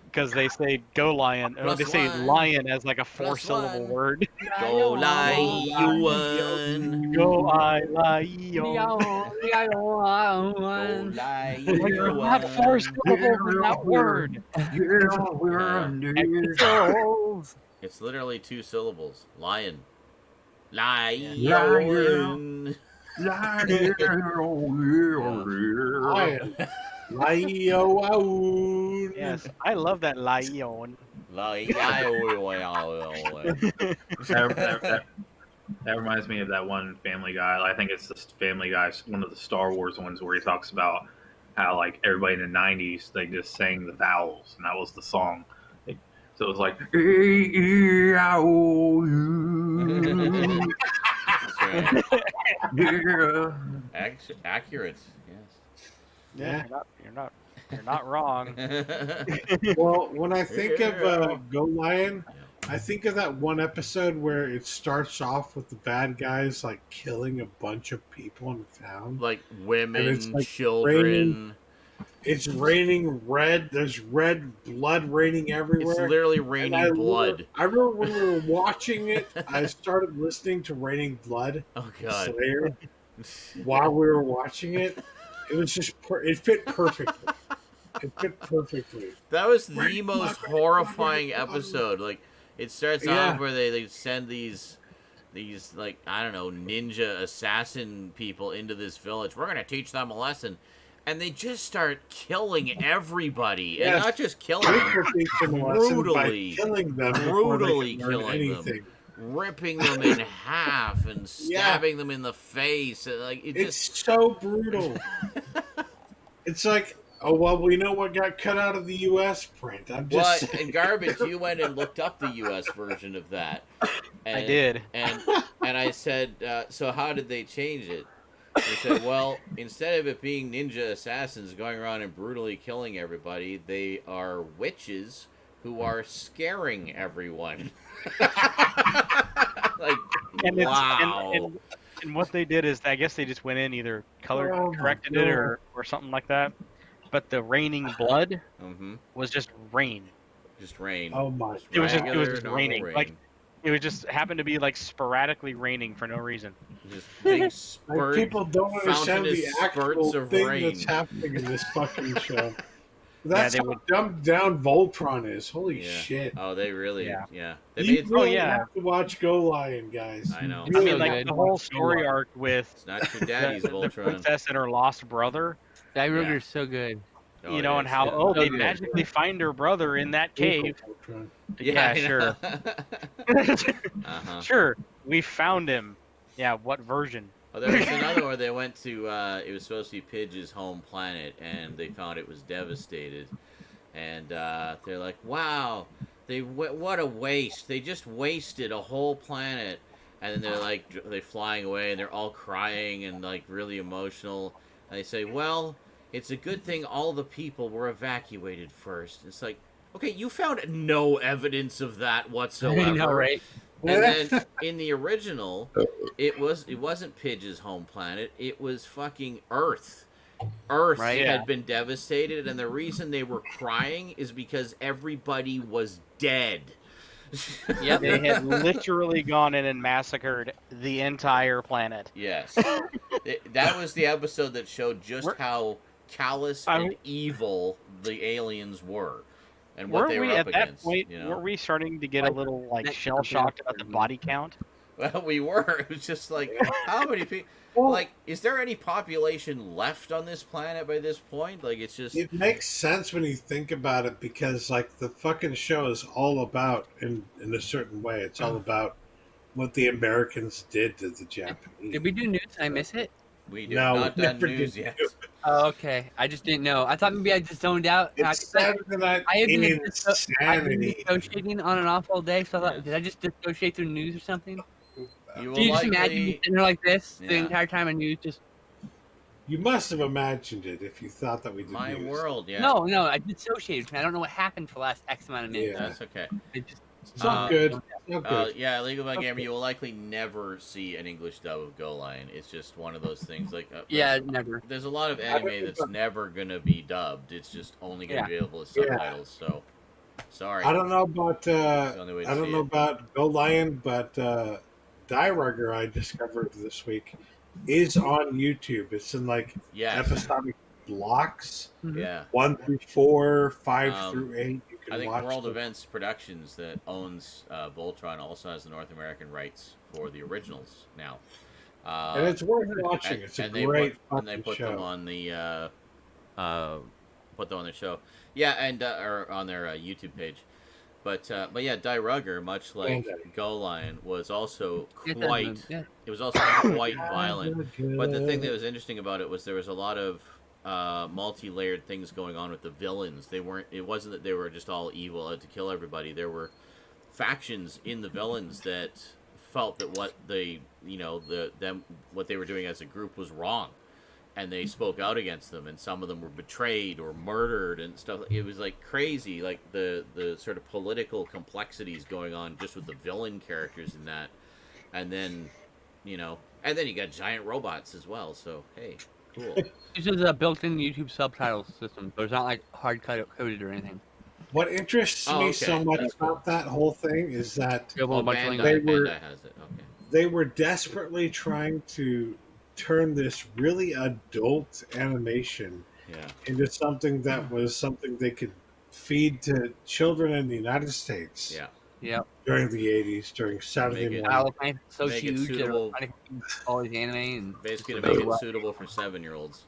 because they say Go Lion, or they say lion as like a 4-syllable word. Go lion. Go lion. Go Not 4 syllables in that word. It's literally 2 syllables. Lion. Lion. Lion. Yes, I love that lion. That reminds me of that one Family Guy. I think it's this Family Guy, one of the Star Wars ones, where he talks about how like everybody in the '90s they just sang the vowels, and that was the song. So it was like Accurate. Yes. Yeah, you're not wrong. Well, when I think of Go Lion, I think of that one episode where it starts off with the bad guys like killing a bunch of people in town, like women, it's like children. It's raining red. There's red blood raining everywhere. It's literally raining blood. I remember when we were watching it, I started listening to Raining Blood. Oh God! Slayer, while we were watching it, it was just it fit perfectly. It fit perfectly. That was the most horrifying episode. Like it starts off where they send these like I don't know ninja assassin people into this village. We're gonna teach them a lesson. and they just start killing everybody, Yes. and not just killing them, We're teaching a lesson by brutally, killing them before they brutally can learn killing anything. them, ripping them in half, and stabbing them in the face. Like It's so brutal. It's like, oh well, we know what got cut out of the U.S. print. I'm just What in garbage? You went and looked up the U.S. version of that. And, I did. and I said, so how did they change it? They said, well, instead of it being ninja assassins going around and brutally killing everybody, they are witches who are scaring everyone. Like, And wow. And what they did is, I guess they just went in, either color Oh my corrected it God. or something like that. But the raining blood Mm-hmm. was just rain. Just rain. Oh my! It was Regular, just normal raining. rain. Like, it was just happened to be like sporadically raining for no reason. Just big Like, spurt, people don't understand the fountainous actual spurts of thing rain. that's happening in this fucking show. That's they how would- dumbed down Voltron is. Holy Yeah. shit! Oh, they really, Yeah. They You made. really yeah. have to watch Go Lion, guys. I know. You I really mean, like have good. the to whole watch Go story Lion. arc with It's not your daddy's the Voltron. princess and her lost brother, Diaroger Yeah. is so good. Oh, you know, it and is, how yeah. they good. magically find her brother in that cave. Voltron. Yeah, I know. sure. Uh-huh. Sure, we found him. Yeah, what version? Well, there was another where they went to, it was supposed to be Pidge's home planet, and they found it was devastated. And they're like, wow, what a waste. They just wasted a whole planet. And then they're flying away, and they're all crying and, like, really emotional. And they say, well, it's a good thing all the people were evacuated first. It's like, okay, you found no evidence of that whatsoever. I know, right? And then in the original, it wasn't Pidge's home planet. It was fucking Earth. Earth Right, yeah. had been devastated, and the reason they were crying is because everybody was dead. Yep. They had literally gone in and massacred the entire planet. Yes. That was the episode that showed just We're- how callous I- and evil the aliens were, and what Weren't they we were at up that against. point? You know? Were we starting to get a little like Next shell shocked about the body count? Well, we were. It was just like, how many people? Well, Like, is there any population left on this planet by this point? Like, it's just. it makes sense when you think about it because, like, the fucking show is all about, in a certain way, it's all about what the Americans did to the Japanese. Did we do news? Did I miss it? We do No, not we done never news did yet. do Oh, okay. I just didn't know. I thought maybe I just zoned out. It's Saturday night I have been I've been insanity. dissociating on and off all day, so I thought, Yes. did I just dissociate through news or something? You will Do you just imagine likely. me sitting there like this the Yeah. entire time and news just... You must have imagined it if you thought that we did My news. world, yeah. No, I dissociated. I don't know what happened for the last X amount of minutes. Yeah. That's okay. It just... It's all good. It's all good. Yeah, Legal Bug Gamer, Okay. you will likely never see an English dub of Go Lion. It's just one of those things. Like, Yeah, never. there's a lot of I anime don't that's know. never gonna be dubbed. It's just only gonna Yeah. be available as Yeah. subtitles. So, sorry. I don't know about That's the only way to I don't see know it. about Go Lion, but Diarugger I discovered this week is on YouTube. It's in like Yes. episodic blocks, Yeah. 1 through 4, 5 Um, through 8. You can I think watch World them. Events Productions that owns Voltron also has the North American rights for the originals now. And it's worth watching. It's a great and they fucking put show. them on the put them on their show. Yeah, and or on their YouTube page. But yeah, Die Rugger, much like Go Lion, was also quite. It was also quite violent. But the thing that was interesting about it was there was a lot of multi-layered things going on with the villains. They weren't. It wasn't that they were just all evil out to kill everybody. There were factions in the villains that felt that what they, what they were doing as a group was wrong, and they spoke out against them. And some of them were betrayed or murdered and stuff. It was like crazy, like the sort of political complexities going on just with the villain characters in that. And then, and then you got giant robots as well. So hey. Cool. This is a built-in YouTube subtitle system, so it's not like hard coded or anything. What interests me so much about that whole thing is that Bandai has it. Okay. They were desperately trying to turn this really adult animation into something that was something they could feed to children in the United States. Yeah. During the 80s, during Saturday morning. So huge, all these anime and basically to make it suitable for 7-year-olds.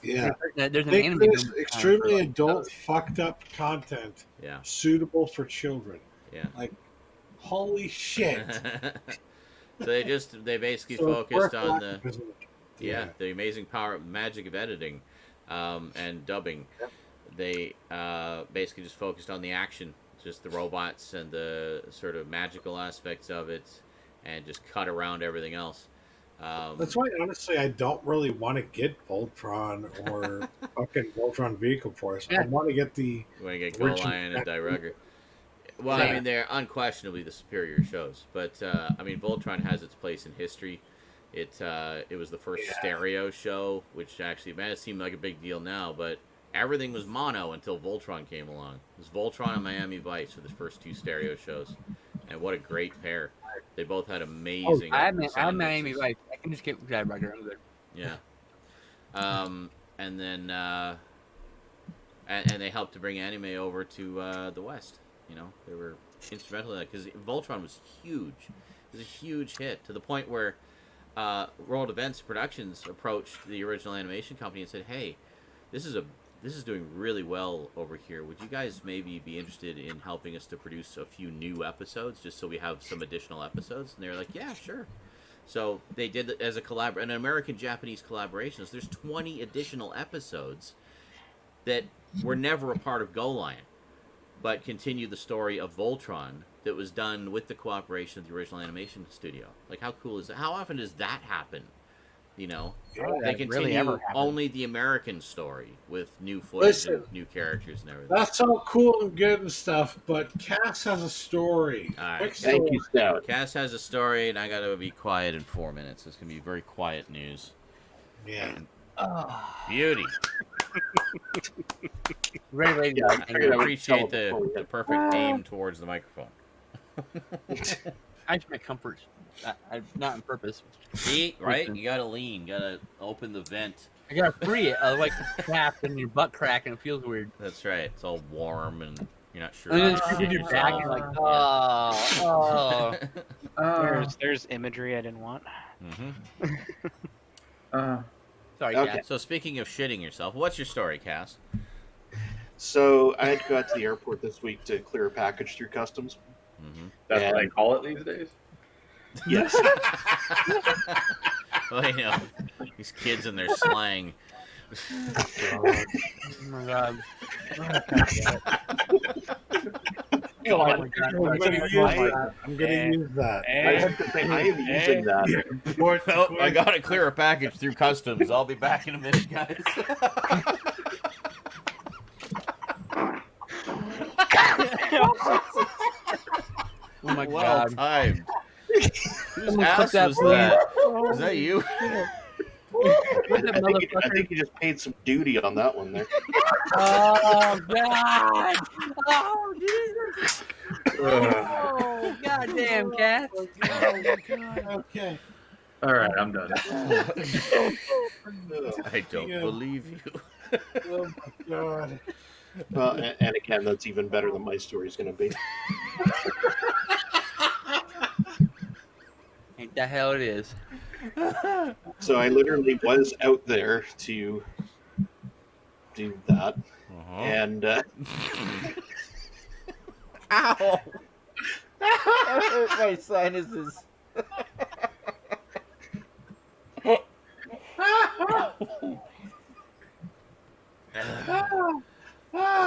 Yeah. There's an Make anime this boom, extremely for, adult, fucked up content Yeah. suitable for children. Yeah. Like, holy shit. So they basically So focused Work on Life the is- the amazing magic of editing, and dubbing. They basically just focused on the action, just the robots and the sort of magical aspects of it, and just cut around everything else. That's why, honestly, I don't really want to get Voltron or fucking Voltron Vehicle Force. I want to get the When you get Go original- Lion and Dirugger. Well, I mean, they're unquestionably the superior shows, but I mean, Voltron has its place in history. It was the first stereo show, which actually might seem like a big deal now, but everything was mono until Voltron came along. It was Voltron and Miami Vice for the first two stereo shows, and what a great pair! They both had amazing. I'm sound Miami mixes. Vice. I can just get Zaranyzerak. I'm good. Yeah. And then and they helped to bring anime over to the West. You know, they were instrumental in that because Voltron was huge. It was a huge hit to the point where World Events Productions approached the original animation company and said, "Hey, this is doing really well over here. Would you guys maybe be interested in helping us to produce a few new episodes, just so we have some additional episodes?" And they're like, "Yeah, sure." So they did it as an American-Japanese collaboration. So there's 20 additional episodes that were never a part of Go Lion, but continue the story of Voltron that was done with the cooperation of the original animation studio. Like, how cool is that? How often does that happen? You know, they continue only the American story with new footage and new characters and everything. That's all cool and good and stuff, but Cass has a story. All right. Quick Thank story. you, Stout. Cass has a story, and I gotta be quiet in 4 minutes. It's gonna be very quiet news. Yeah. Beauty. Ready, Yeah, I I figured I would appreciate tell before we the hit. perfect aim towards the microphone. I just my comforts. I not on purpose. See, right? You gotta lean. You gotta open the vent. I gotta free it. I like crap and your butt crack and it feels weird. That's right. It's all warm and you're not sure. And then how to it's seat your back and yourself. like, There's imagery I didn't want. sorry, Okay. Cass. So speaking of shitting yourself, what's your story, Cass? So I had to go out to the airport this week to clear a package through customs. That's what And- they call it these days. Yes. Well, you know, these kids and their slang. Oh my god. Oh my my God. God. I'm gonna use that. I'm gonna use that. I have to say, I am using that. Well, I gotta clear a package through customs. I'll be back in a minute, guys. Oh my Well god. timed. Whose Someone ass clip that, was please. that? Was that you? I think you just paid some duty on that one there. Oh god. Oh Jesus. Oh goddamn cat. Okay. All right, I'm done. I don't Yeah. believe you. Oh my god. Well, and again, that's even better than my story's going to be. Ain't that hell it is. So I literally was out there to do that, and Ow! I hurt my sinuses.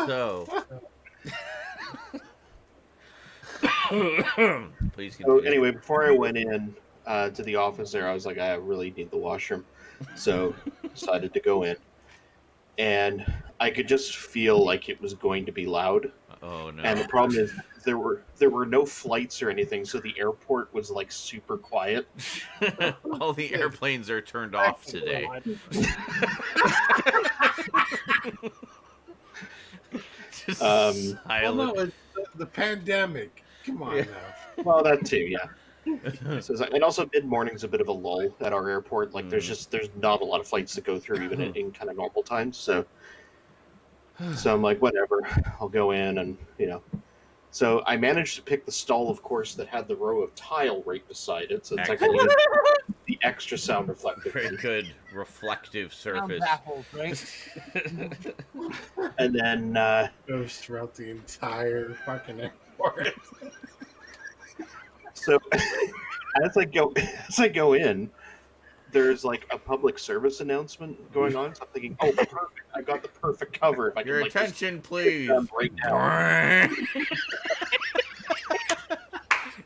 So, please so continue. anyway, before I went in to the office there, I was like, I really need the washroom, so decided to go in, and I could just feel like it was going to be loud. Oh no! And the problem is there were no flights or anything, so the airport was like super quiet. All the airplanes are turned off today. Just Well, silent. no, it's the pandemic. Come on Yeah. now. Well, that too, yeah. So, and also mid morning's a bit of a lull at our airport. Like there's not a lot of flights to go through even in kind of normal times. So I'm like, whatever, I'll go in and So I managed to pick the stall, of course, that had the row of tile right beside it. So it's actually the extra sound reflective. Very good reflective surface. Baffles, right? And then Goes throughout the entire fucking airport. so as I go in, there's like a public service announcement going on. So I'm thinking, oh, perfect! I got the perfect cover. If I Your can, like, attention, please. right now.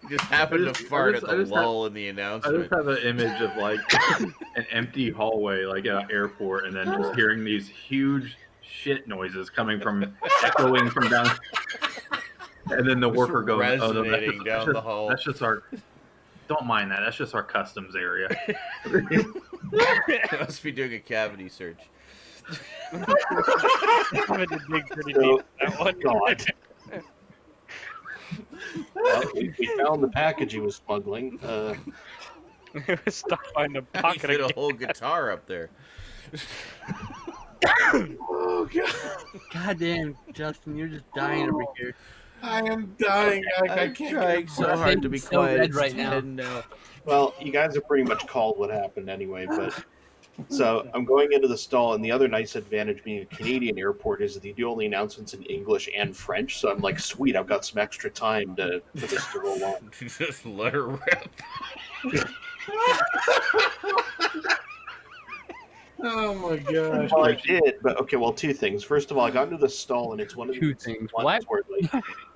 You just happened to fart at the lull in the I announcement. just have an image of like an empty hallway, like at an airport, and then just hearing these huge shit noises coming from echoing from down. And then the worker goes, "Oh, no, resonating down the hall." That's just our. Don't mind that. That's just our customs area." Must be doing a cavity search. Having to dig pretty deep. That one. God. Well, we found the package he was smuggling. It was stuck in the He pocket. fit a Of whole guitar up there. Oh god, God damn, Justin, you're just dying over here. I am dying. I I'm can't trying get so hard to be so quiet. red It's right now. 10 now. Well, you guys have pretty much called what happened anyway, but so I'm going into the stall, and the other nice advantage being a Canadian airport is that they do all the announcements in English and French. So I'm like, sweet, I've got some extra time for this to roll on. Just let her rip. Oh my gosh. Well, I did, but okay. Well, two things. First of all, I got into the stall, and it's one of Two these things. ones What? where like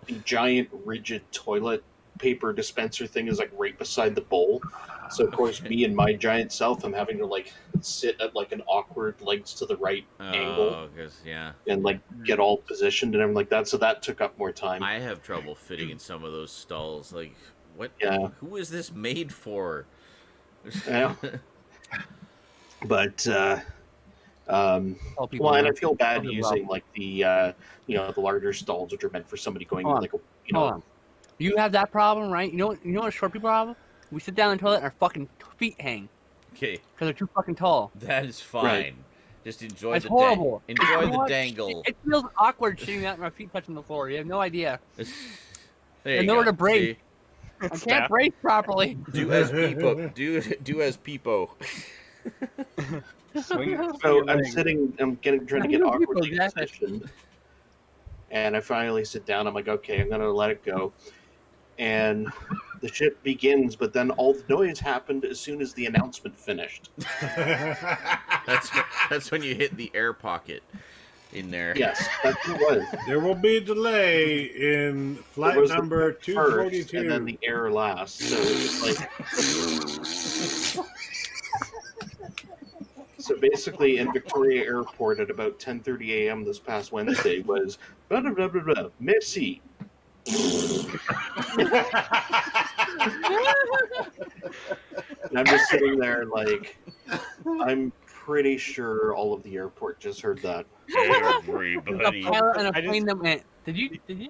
the giant rigid toilet paper dispenser thing is like right beside the bowl. So of course, me and my giant self, I'm having to like sit at like an awkward legs to the right angle Oh, because, yeah. and like get all positioned and everything like that. So that took up more time. I have trouble fitting in some of those stalls. Like, what? Yeah. Who is this made for? Yeah. But Tell people well, and now. I feel bad Tell them using like the the larger stalls which are meant for somebody going Hold on. like a Hold on. You have that problem, right? You know what short people have? We sit down in the toilet and our fucking feet hang Okay, because they're too fucking tall. that is fine. Right. Just enjoy That's the horrible. enjoy You know the what? dangle. It feels awkward sitting out and my feet touching the floor. You have no idea. There And you nowhere go. to breathe. I can't Staff. brace properly. See? Do as Peepo. Do as Peepo. Swing. So I'm sitting, trying to get How do awkwardly people do that? positioned, and I finally sit down. I'm like, okay, I'm gonna let it go, and the shit begins. But then all the noise happened as soon as the announcement finished. That's when you hit the air pocket in there. Yes, that's what it was. There will be a delay in There flight was the number first, 242. and then the air last. So it's like. So basically, in Victoria Airport at about 10:30 a.m. this past Wednesday was blah blah blah blah blah. Merci. And I'm just sitting there like, I'm pretty sure all of the airport just heard that. Everybody. A pilot and a I just- plane that went. Did you hear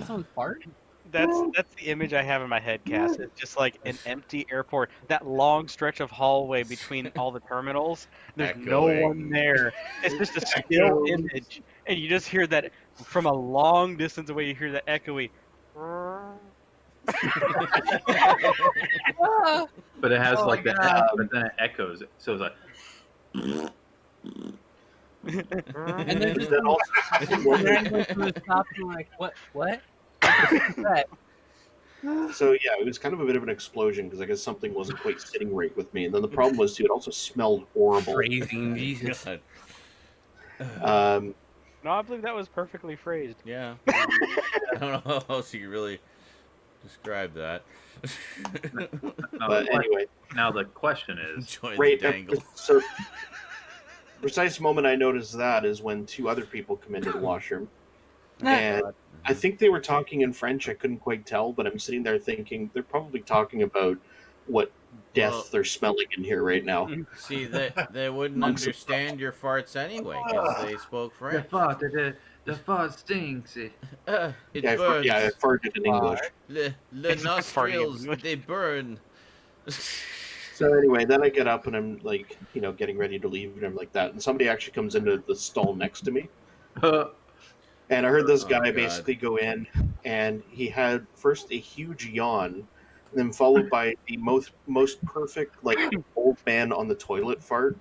someone fart? That's the image I have in my head, Cass. It's just like an empty airport. That long stretch of hallway between all the terminals. There's no Echoing. one there. It's just a still image, and you just hear that from a long distance away. You hear that echoey. But it has Oh like my the God. but then it echoes. So it's like And then just Then also, randomly someone stops and like, what? What? so yeah, it was kind of a bit of an explosion because I guess something wasn't quite sitting right with me. And then the problem was too, it also smelled horrible. Phrasing, Jesus. God. No, I believe that was perfectly phrased. Yeah. I don't know how else you could really describe that. But anyway, now the question is, Enjoy right. the dangle. So precise moment I noticed that is when two other people come into the washroom, and I think they were talking in French. I couldn't quite tell, but I'm sitting there thinking they're probably talking about what death Well- they're smelling in here right now. See, they wouldn't understand your farts anyway because they spoke French. the fart stinks. It Yeah, burns. I farted in English. Le It's not farting in nostrils, English. they burn. So anyway, then I get up and I'm like, getting ready to leave, and I'm like that, and somebody actually comes into the stall next to me, and I heard this Oh, guy God. basically go in, and he had first a huge yawn, and then followed by the most perfect like old man on the toilet fart,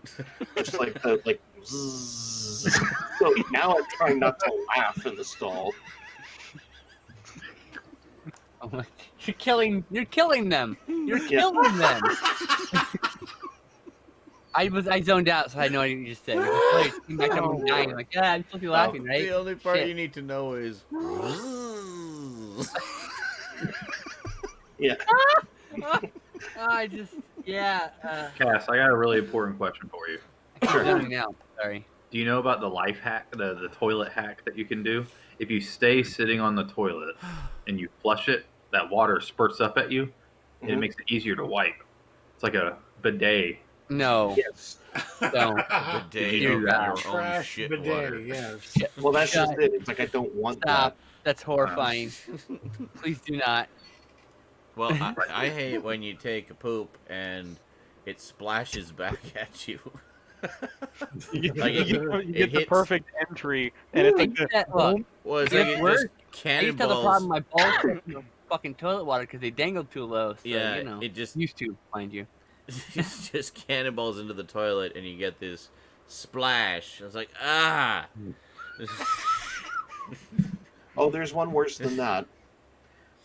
just like the like. Zzz. So now I'm trying not to laugh in the stall. Oh my, you're killing them. You're killing them. I zoned out, so I know what you just said. I came back up and dying. I'm like, yeah, I'm supposed to be laughing, right? The only part Shit. you need to know is. Yeah. I just, yeah. Cass, I got a really important question for you. I keep zoning out. Sorry. Do you know about the life hack, the toilet hack that you can do? If you stay sitting on the toilet and you flush it, that water spurts up at you, and it makes it easier to wipe. It's like a bidet. No. Yes. Don't. Bidet You of do your that. own Trash shit bidet, water. yes. Well, that's Shut- just it. It's like I don't want Stop. That's horrifying. Please do not. Well, I hate when you take a poop and it splashes back at you. You Like get, it the hits- perfect entry, and it's like Look, Well, it's Yeah, like it worse. just I used to have a problem with cannonballs. my balls in the fucking toilet water because they dangled too low. So, Yeah, you know, it just used to, mind you. it's just cannonballs into the toilet, and you get this splash. It's like ah. Oh, there's one worse than that.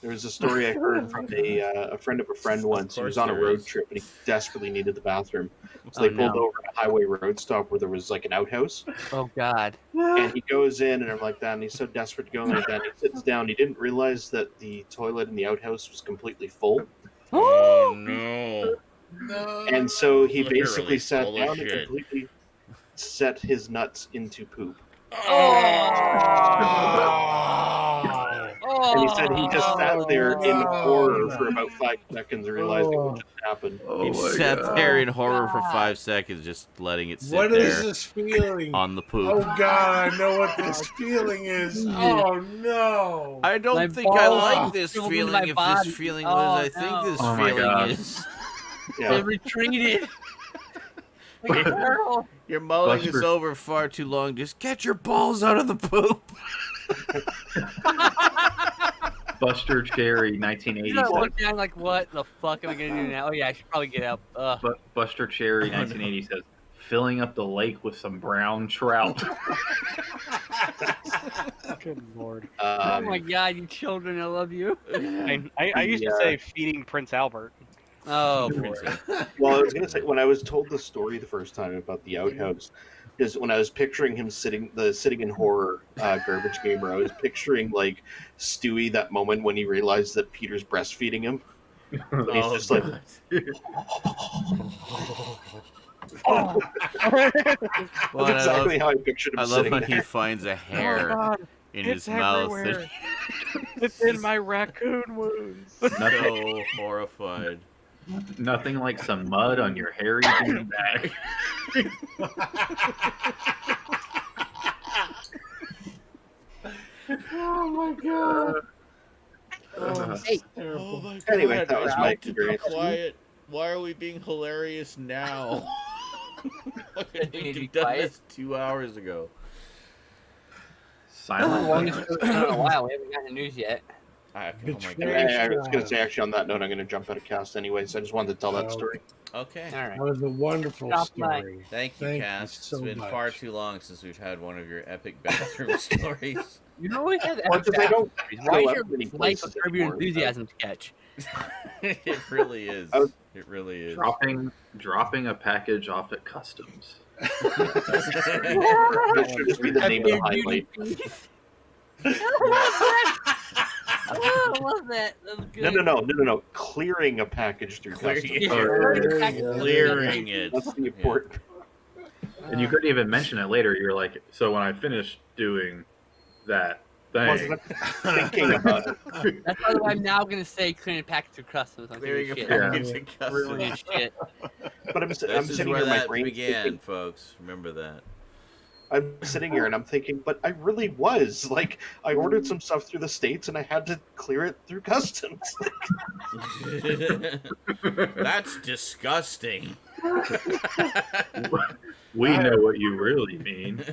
There was a story I heard from a friend of a friend once. He course was on a there road is. trip and he desperately needed the bathroom. So Oh, they pulled no. over at a highway road stop where there was like an outhouse. Oh God. And he goes in and I'm like that. And he's so desperate to go in like that. And he sits down. He didn't realize that the toilet in the outhouse was completely full. Oh no! And so he Literally basically sat full of down and shit. completely set his nuts into poop. And he said he just sat there in horror for about 5 seconds, realizing what just happened. He sat there in horror for 5 seconds, just letting it sit What is there this feeling? on the poop. Oh God, I know what this feeling is. Oh no! I don't My think I balls like this dribbled into feeling. my If body. this feeling Oh, was, I think no. this Oh, my feeling God. is. They Yeah. retreated. Like a turtle. You're mulling this Buster- over far too long. Just get your balls out of the poop. Buster Cherry, 1980 You know, I says, look down like, what the fuck am I gonna do now? Oh yeah, I should probably get up. but Buster Cherry, 1980 says, filling up the lake with some brown trout. good lord. Oh my God, you children, I love you. I used to say feeding Prince Albert. Oh boy. Well, I was gonna say when I was told the story the first time about the outhouse, is when I was picturing him sitting in horror garbage gamer. I was picturing like Stewie that moment when he realized that Peter's breastfeeding him. And he's just like, Well, that's exactly how I pictured him I love sitting when there. he finds a hair God, in it's his mouth. And everywhere. It's in my raccoon wounds. so horrified. Nothing like some mud on your hairy bean bag. Oh my God! Hey, Oh my god! Anyway, that was I my need to be experience. quiet. Why are we being hilarious now? need to We be could done quiet. this 2 hours ago. Silent. longest show in a while. We haven't gotten the news yet. Oh my Betrayed. god. I was gonna say actually on that note, I'm gonna jump out of cast anyway. So I just wanted to tell that Oh. story. Okay. All right. That was a wonderful Stop by. story. Thank you, Thank you Cass. so It's been much. far too long since we've had one of your epic bathroom stories. You know we have Well, 'cause I don't Why go is your out many life places of Curb Your anymore, Enthusiasm sketch? It really is. I was- It really is. Dropping a package off at customs. That should just be the name of the highlight. Oh, I love that. That was good. No. Clearing a package through Clearing customs. it. Oh, Clearing it. That's the important. And you couldn't even mention it later. You're like, so when I finish doing that thing, Wasn't thinking about it. That's why I'm now gonna say clearing a package through customs. I'm Clearing a shit. package in Ruining customs. shit. But I'm This is sitting where here, my that brain began, thinking, folks. Remember that. I'm sitting here and I'm thinking, but I really was like, I ordered some stuff through the States and I had to clear it through customs. That's disgusting. we know what you really mean.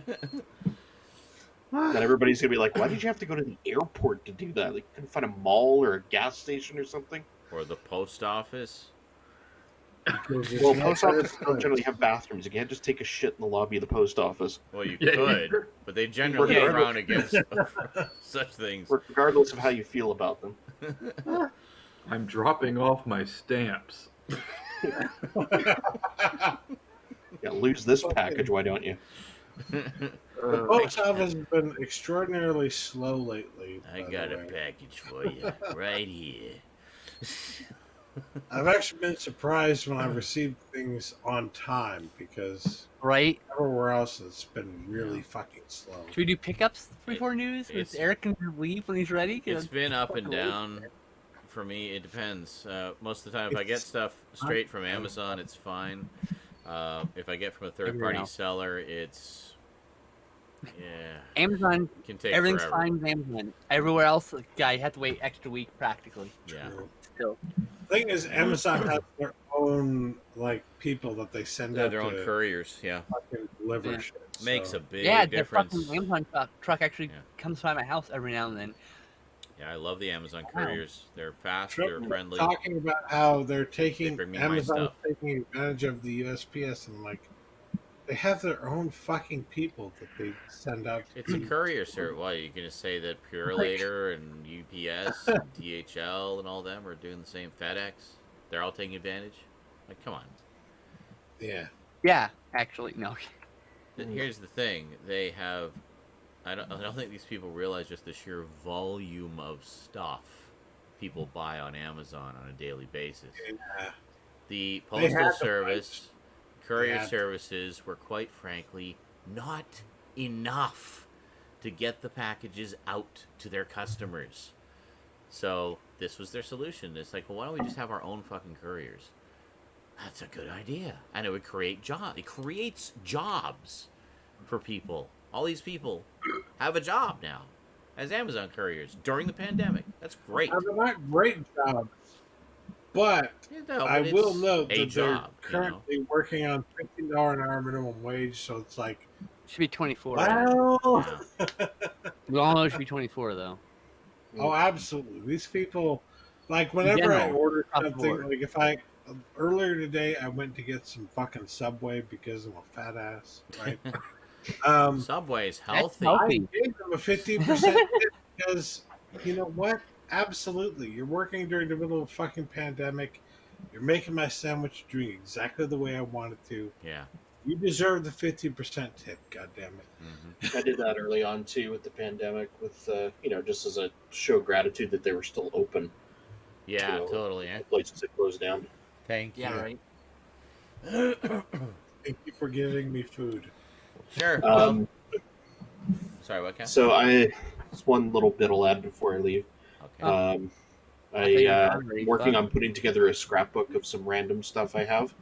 And everybody's gonna be like, why did you have to go to the airport to do that? Like, you couldn't find a mall or a gas station or something? Or the post office. Because it's Well, not post very offices don't fun. generally have bathrooms. You can't just take a shit in the lobby of the post office, Well, you Yeah, could, but they generally Yeah. frown against such things. regardless of how you feel about them. I'm dropping off my stamps. Yeah, lose this package, why don't you? The post office has been extraordinarily slow lately. I by got the a way. package for you right here. I've actually been surprised when I've received things on time because Right? everywhere else it's been really fucking slow. Should we do pickups before news? it's- Eric can leave when he's ready. 'Cause It's been up and fucking down for me. It depends. Most of the time, if I get stuff straight from Amazon, it's fine. If I get from a third-party now. seller, it's Amazon, it can take everything's forever. fine with Amazon. Everywhere else, like, yeah, you have to wait extra week practically. Yeah. Still, The thing is, Amazon has their own like people that they send They have out their own to couriers. Yeah, fucking deliver Yeah. shit. makes so. a big yeah, the difference. fucking Amazon truck actually Yeah. comes by my house every now and then. Yeah, I love the Amazon Wow. couriers. They're fast. Trump They're was friendly. talking about how they're taking bring me my Amazon stuff. taking advantage of the USPS and like they have their own fucking people that they send out. It's a courier, sir. Why are you gonna say that Purelator and UPS and DHL and all them are doing the same? FedEx, they're all taking advantage. Like, come on. Yeah. Yeah, actually, no. Here's the thing: they have. I don't think these people realize just the sheer volume of stuff people buy on Amazon on a daily basis. Yeah. The They had postal to service, courier had to. services were quite frankly not enough to get the packages out to their customers. So this was their solution. It's like, well, why don't we just have our own fucking couriers? That's a good idea, and it would create jobs. It creates jobs for people. All these people have a job now as Amazon couriers during the pandemic. That's great. Now, they're not great jobs, but You know, I but will it's note a that they're job, currently working on $15 an hour minimum wage, so it's like, Should be 24. wow. Yeah. We all know it should be 24 though. Oh, absolutely. These people, like, whenever I general, order across the something, board. like, if I, earlier today, I went to get some fucking Subway because I'm a fat ass, right? Subway's That's healthy. I healthy. gave them a 15% tip because, you know what? Absolutely. You're working during the middle of a fucking pandemic. You're making my sandwich doing exactly the way I want it to. Yeah. You deserve the 15% tip, goddammit. Mm-hmm. I did that early on too with the pandemic, with just as a show of gratitude that they were still open. Yeah, You know, totally. Eh? The places that closed down. Thank you. Yeah, right. Thank you for giving me food. Sure. Well, Um, sorry, what, Cass? so just one little bit I'll add before I leave. Okay. I'm working on putting together a scrapbook of some random stuff I have,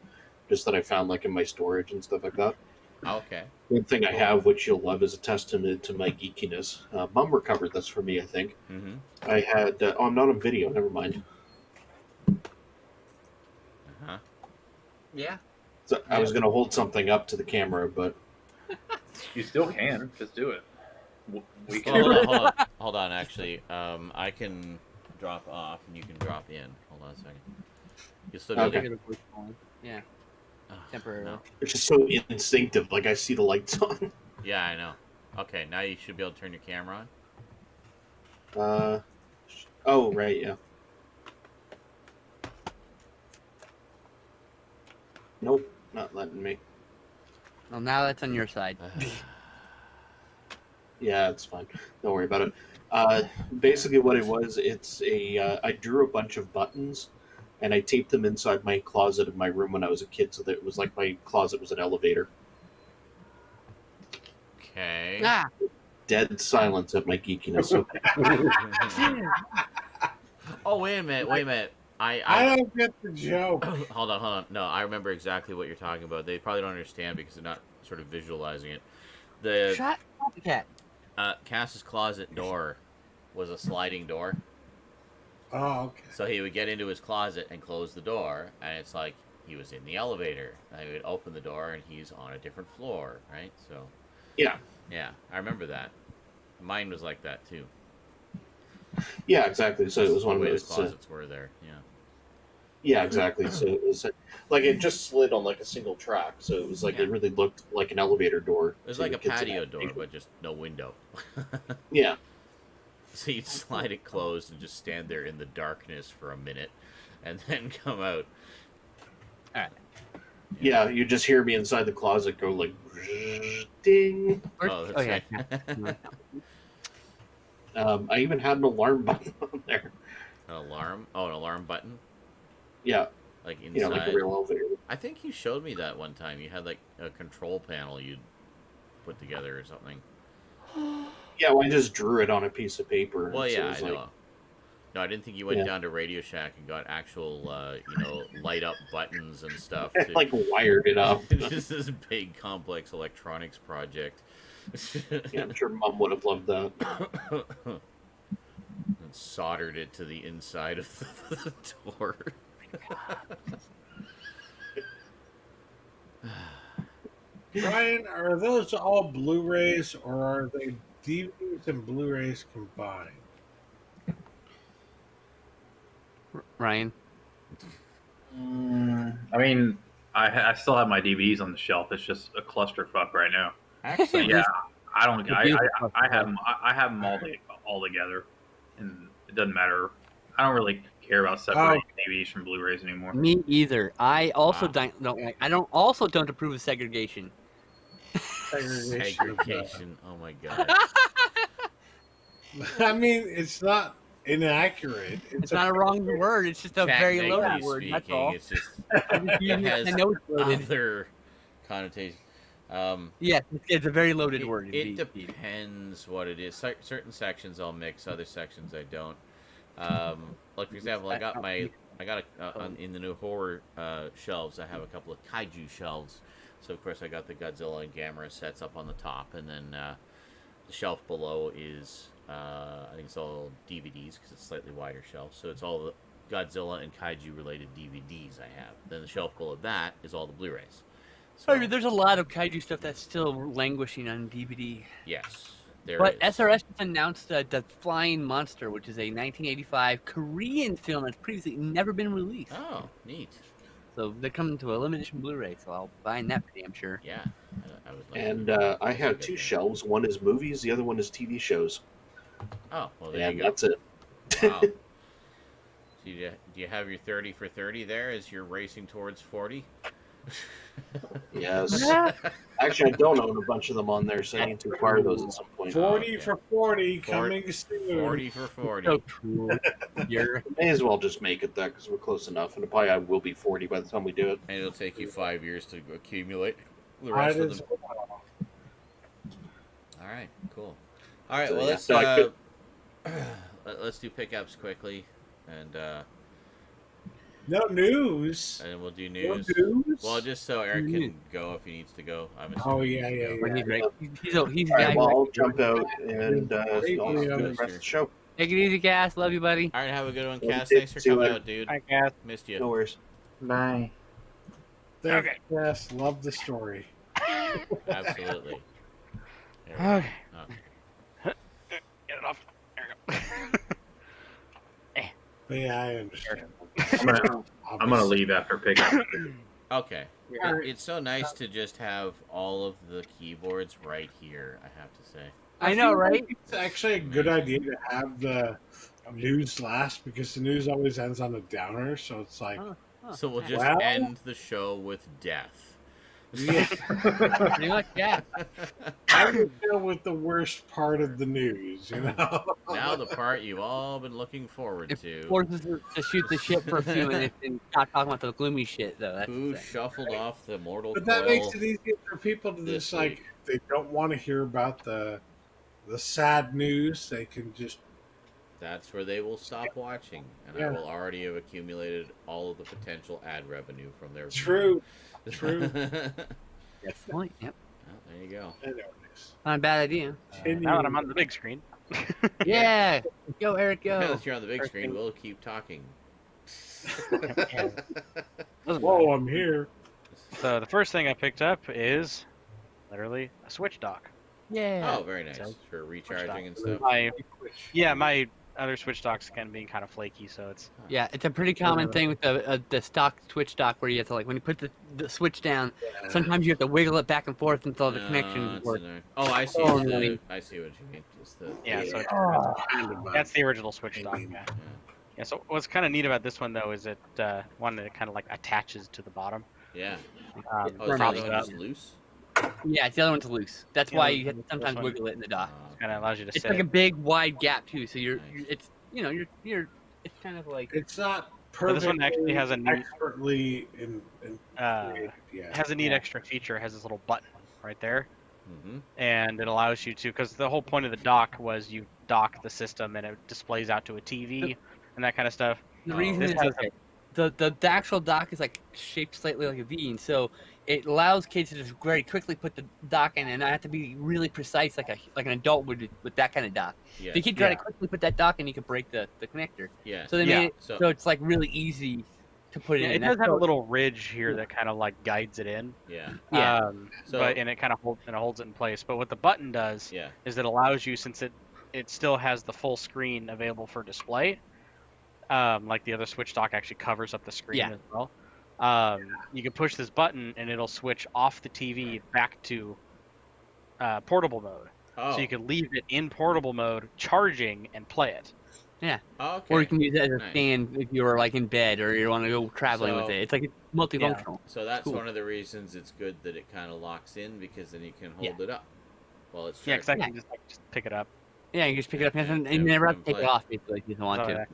just that I found like in my storage and stuff like that. Okay. One thing I have, which you'll love, is a testament to my geekiness. Mom recovered this for me, I think. Mm-hmm. I had. I'm not on video. Never mind. Uh-huh. Yeah. So I was going to hold something up to the camera, but You still can. Just do it. We can. Well, hold on. Actually, I can drop off and you can drop in. Hold on a second. You still do Okay. that? Yeah, Oh, temporarily. no. it's just so instinctive. Like I see the lights on. Yeah, I know. Okay, now you should be able to turn your camera on. Oh right, yeah. Nope, not letting me. Well, now that's on your side. Yeah, it's fine. Don't worry about it. Basically, what it was, I drew a bunch of buttons, and I taped them inside my closet in my room when I was a kid, so that it was like my closet was an elevator. Okay. Ah, Dead silence at my geekiness. So, Oh, wait a minute. I don't get the joke. Hold on. No, I remember exactly what you're talking about. They probably don't understand because they're not sort of visualizing it. The shut up, cat. Cass's closet door was a sliding door. Oh, okay. So he would get into his closet and close the door, and it's like he was in the elevator. And he would open the door, and he's on a different floor, right? So, yeah, I remember that. Mine was like that too. yeah, exactly. So it was the one of way those. the closets were there. Yeah. Yeah, exactly. So it was like it just slid on like a single track. So it was like Yeah. it really looked like an elevator door. It was to like a get to patio that door, station. but just no window. Yeah. So you'd slide it closed and just stand there in the darkness for a minute, and then come out. All right. Yeah, you just hear me inside the closet go like, ding. Oh, that's yeah. right. I even had an alarm button on there. An alarm? Oh, an alarm button? Yeah, Like inside? you know, like a real elevator. I think you showed me that one time. You had like a control panel you'd put together or something. Yeah, well, I just drew it on a piece of paper. Well, so it yeah, was I like, know. No, I didn't think you went Yeah. down to Radio Shack and got actual, light up buttons and stuff. like wired it up. Just this big, complex electronics project. Yeah, I'm sure Mom would have loved that. And soldered it to the inside of the door. Ryan, are those all Blu-rays or are they DVDs and Blu-rays combined? Ryan. I mean, I still have my DVDs on the shelf. It's just a clusterfuck right now. Excellent. Yeah, I don't. It's a I beautiful have them. I have them all together, and it doesn't matter. I don't really care about separating DVDs from Blu-rays anymore. Me either. I also Wow. don't like. I don't approve of segregation. Segregation. Oh my god. I mean, it's not inaccurate. It's not a wrong word. It's just a very loaded word. That's all. It's just I'm just using it it. has I know it's loaded. other connotations. Yes, it's a very loaded word. It Indeed. depends what it is. Certain sections I'll mix, other sections I don't. Like for example, I got in the new horror shelves. I have a couple of kaiju shelves. So of course I got the Godzilla and Gamera sets up on the top, and then the shelf below is I think it's all DVDs because it's a slightly wider shelf. So it's all the Godzilla and kaiju related DVDs I have. Then the shelf below that is all the Blu-rays. So, I mean, there's a lot of kaiju stuff that's still languishing on DVD. yes, there But is. SRS just announced the Flying Monster, which is a 1985 Korean film that's previously never been released. Oh, neat. So they're coming to a limited edition Blu-ray, so I'll buy that for damn sure. Yeah, I would like. And I have two shelves. One is movies, the other one is TV shows. Oh, well, there And you go. that's it. Wow. So do you have your 30 for 30 there as you're racing towards 40? Yes. Actually, I don't own a bunch of them on there, so I need to acquire those at some point. 40 okay. for 40 coming soon. 40 for 40. So cool. You're May as well just make it that because we're close enough, and probably I will be 40 by the time we do it. And it'll take you 5 years to accumulate the Might rest of as them. well. All right, cool. All right, So, well, yeah, let's so I could- let's do pickups quickly, and No news. we'll do No news. news. Well, just so Eric can go if he needs to go. I'm assuming Oh, he yeah, can yeah, go. yeah. when he's right. He's a All guy. right, well, who- I'll jump out and I'll do the rest of the show. Take it easy, Cass. Love you, buddy. All right, have a good one, Well, Cass. Thanks for see you coming later. out, dude. I guess. Missed you. No worries. Bye. Okay. Yes, love the story. Absolutely. There we go. Okay. Oh. Get it off. There we go. But yeah, I understand. I'm gonna leave after pickup. Okay. It's so nice to just have all of the keyboards right here, I have to say. I know, feel right? like It's actually a good idea to have the news last because the news always ends on a downer. So it's like, Oh, So we'll yeah. just Well- end the show with death. yeah, Pretty much, yeah. I would deal with the worst part of the news, you know? Now the part you've all been looking forward to. Forces us to shoot the shit for a few minutes and stop talking about the gloomy shit, though. That's Who the thing. shuffled off the mortal But that coil? makes it easier for people to this just like, week. if they don't want to hear about the sad news, they can just That's where they will stop watching, and Yeah. I will already have accumulated all of the potential ad revenue from their. true. True. Good point. Yep. Well, there you go. Anyways, Not a bad idea. Now that I'm on the big screen. Yeah. Go, Eric, Now go. that you're on the big screen, we'll keep talking. whoa, I'm here. So the first thing I picked up is literally a Switch dock. Yeah. Oh, very nice So- for recharging and stuff. My other Switch docks can be kind of flaky, so it's Yeah, it's a pretty common thing with the stock Switch dock where you have to like when you put the Switch down, sometimes you have to wiggle it back and forth until the connection it's works. annoying. Oh, I see. Oh, It's annoying. I see what you mean. It's the yeah. So Oh, that's the original Switch dock. Yeah. yeah. Yeah. So what's kind of neat about this one though is it one that kind of like attaches to the bottom. Yeah. Um, Oh, is the props other it one up. just loose? Yeah, it's the other one's loose. That's The why other you have to one's sometimes one. wiggle it in the dock. Kind of allows you to It's sit. like a big wide gap too, so you're Nice. it's you're it's kind of like it's not But perfectly this one actually has a neat expertly in it has a neat extra feature. It has this little button right there, Mm-hmm. and it allows you to, because the whole point of the dock was you dock the system and it displays out to a TV and that kind of stuff. the Oh, reason this is has okay. The actual dock is like shaped slightly like a V, and so it allows kids to just very quickly put the dock in and not have to be really precise like an adult would with that kind of dock. Yes. If you could try to quickly put that dock in, you could break the connector. Yes. So they Yeah. made it so it's like really easy to put it Yeah, in. it does That's have a so- little ridge here that kind of like guides it in. Yeah. Yeah. So- But and it kind of holds it in place. But what the button does Yeah. is it allows you, since it still has the full screen available for display, like the other Switch dock actually covers up the screen Yeah. as well. You can push this button and it'll switch off the TV back to portable mode. Oh. So you can leave it in portable mode, charging, and play it. Oh, okay. Or you can use it as a Nice. stand if you were like in bed or you want to go traveling with So- it. It's like it's multifunctional. So that's Cool. one of the reasons it's good that it kind of locks in, because then you can hold it up while it's Yeah, charging. because I can just pick it up. Yeah, you can just pick it up and Yeah, you never have to and take play. it off basically if you don't want So, to.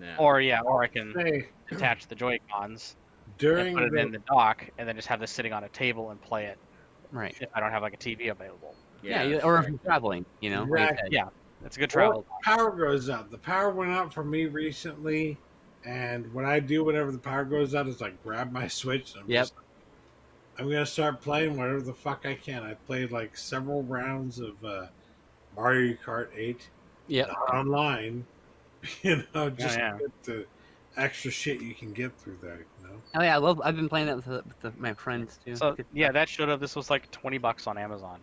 Yeah. or I can Hey, attach the Joy-Cons and during put it in the the dock, and then just have this sitting on a table and play it Right. if I don't have like a TV available. Yeah, that's or if correct. you're traveling, you know. like I Exactly. said. Yeah, that's a good travel. power goes out. The power went out for me recently, and what I do whenever the power goes out is I grab my Switch. And I'm gonna start playing whatever the fuck I can. I played like several rounds of Mario Kart 8 Yep. online. You know, just yeah. to get the extra shit you can get through there. You know, Oh yeah, I've been playing that with my friends too. So yeah, that showed up. This was like $20 on Amazon.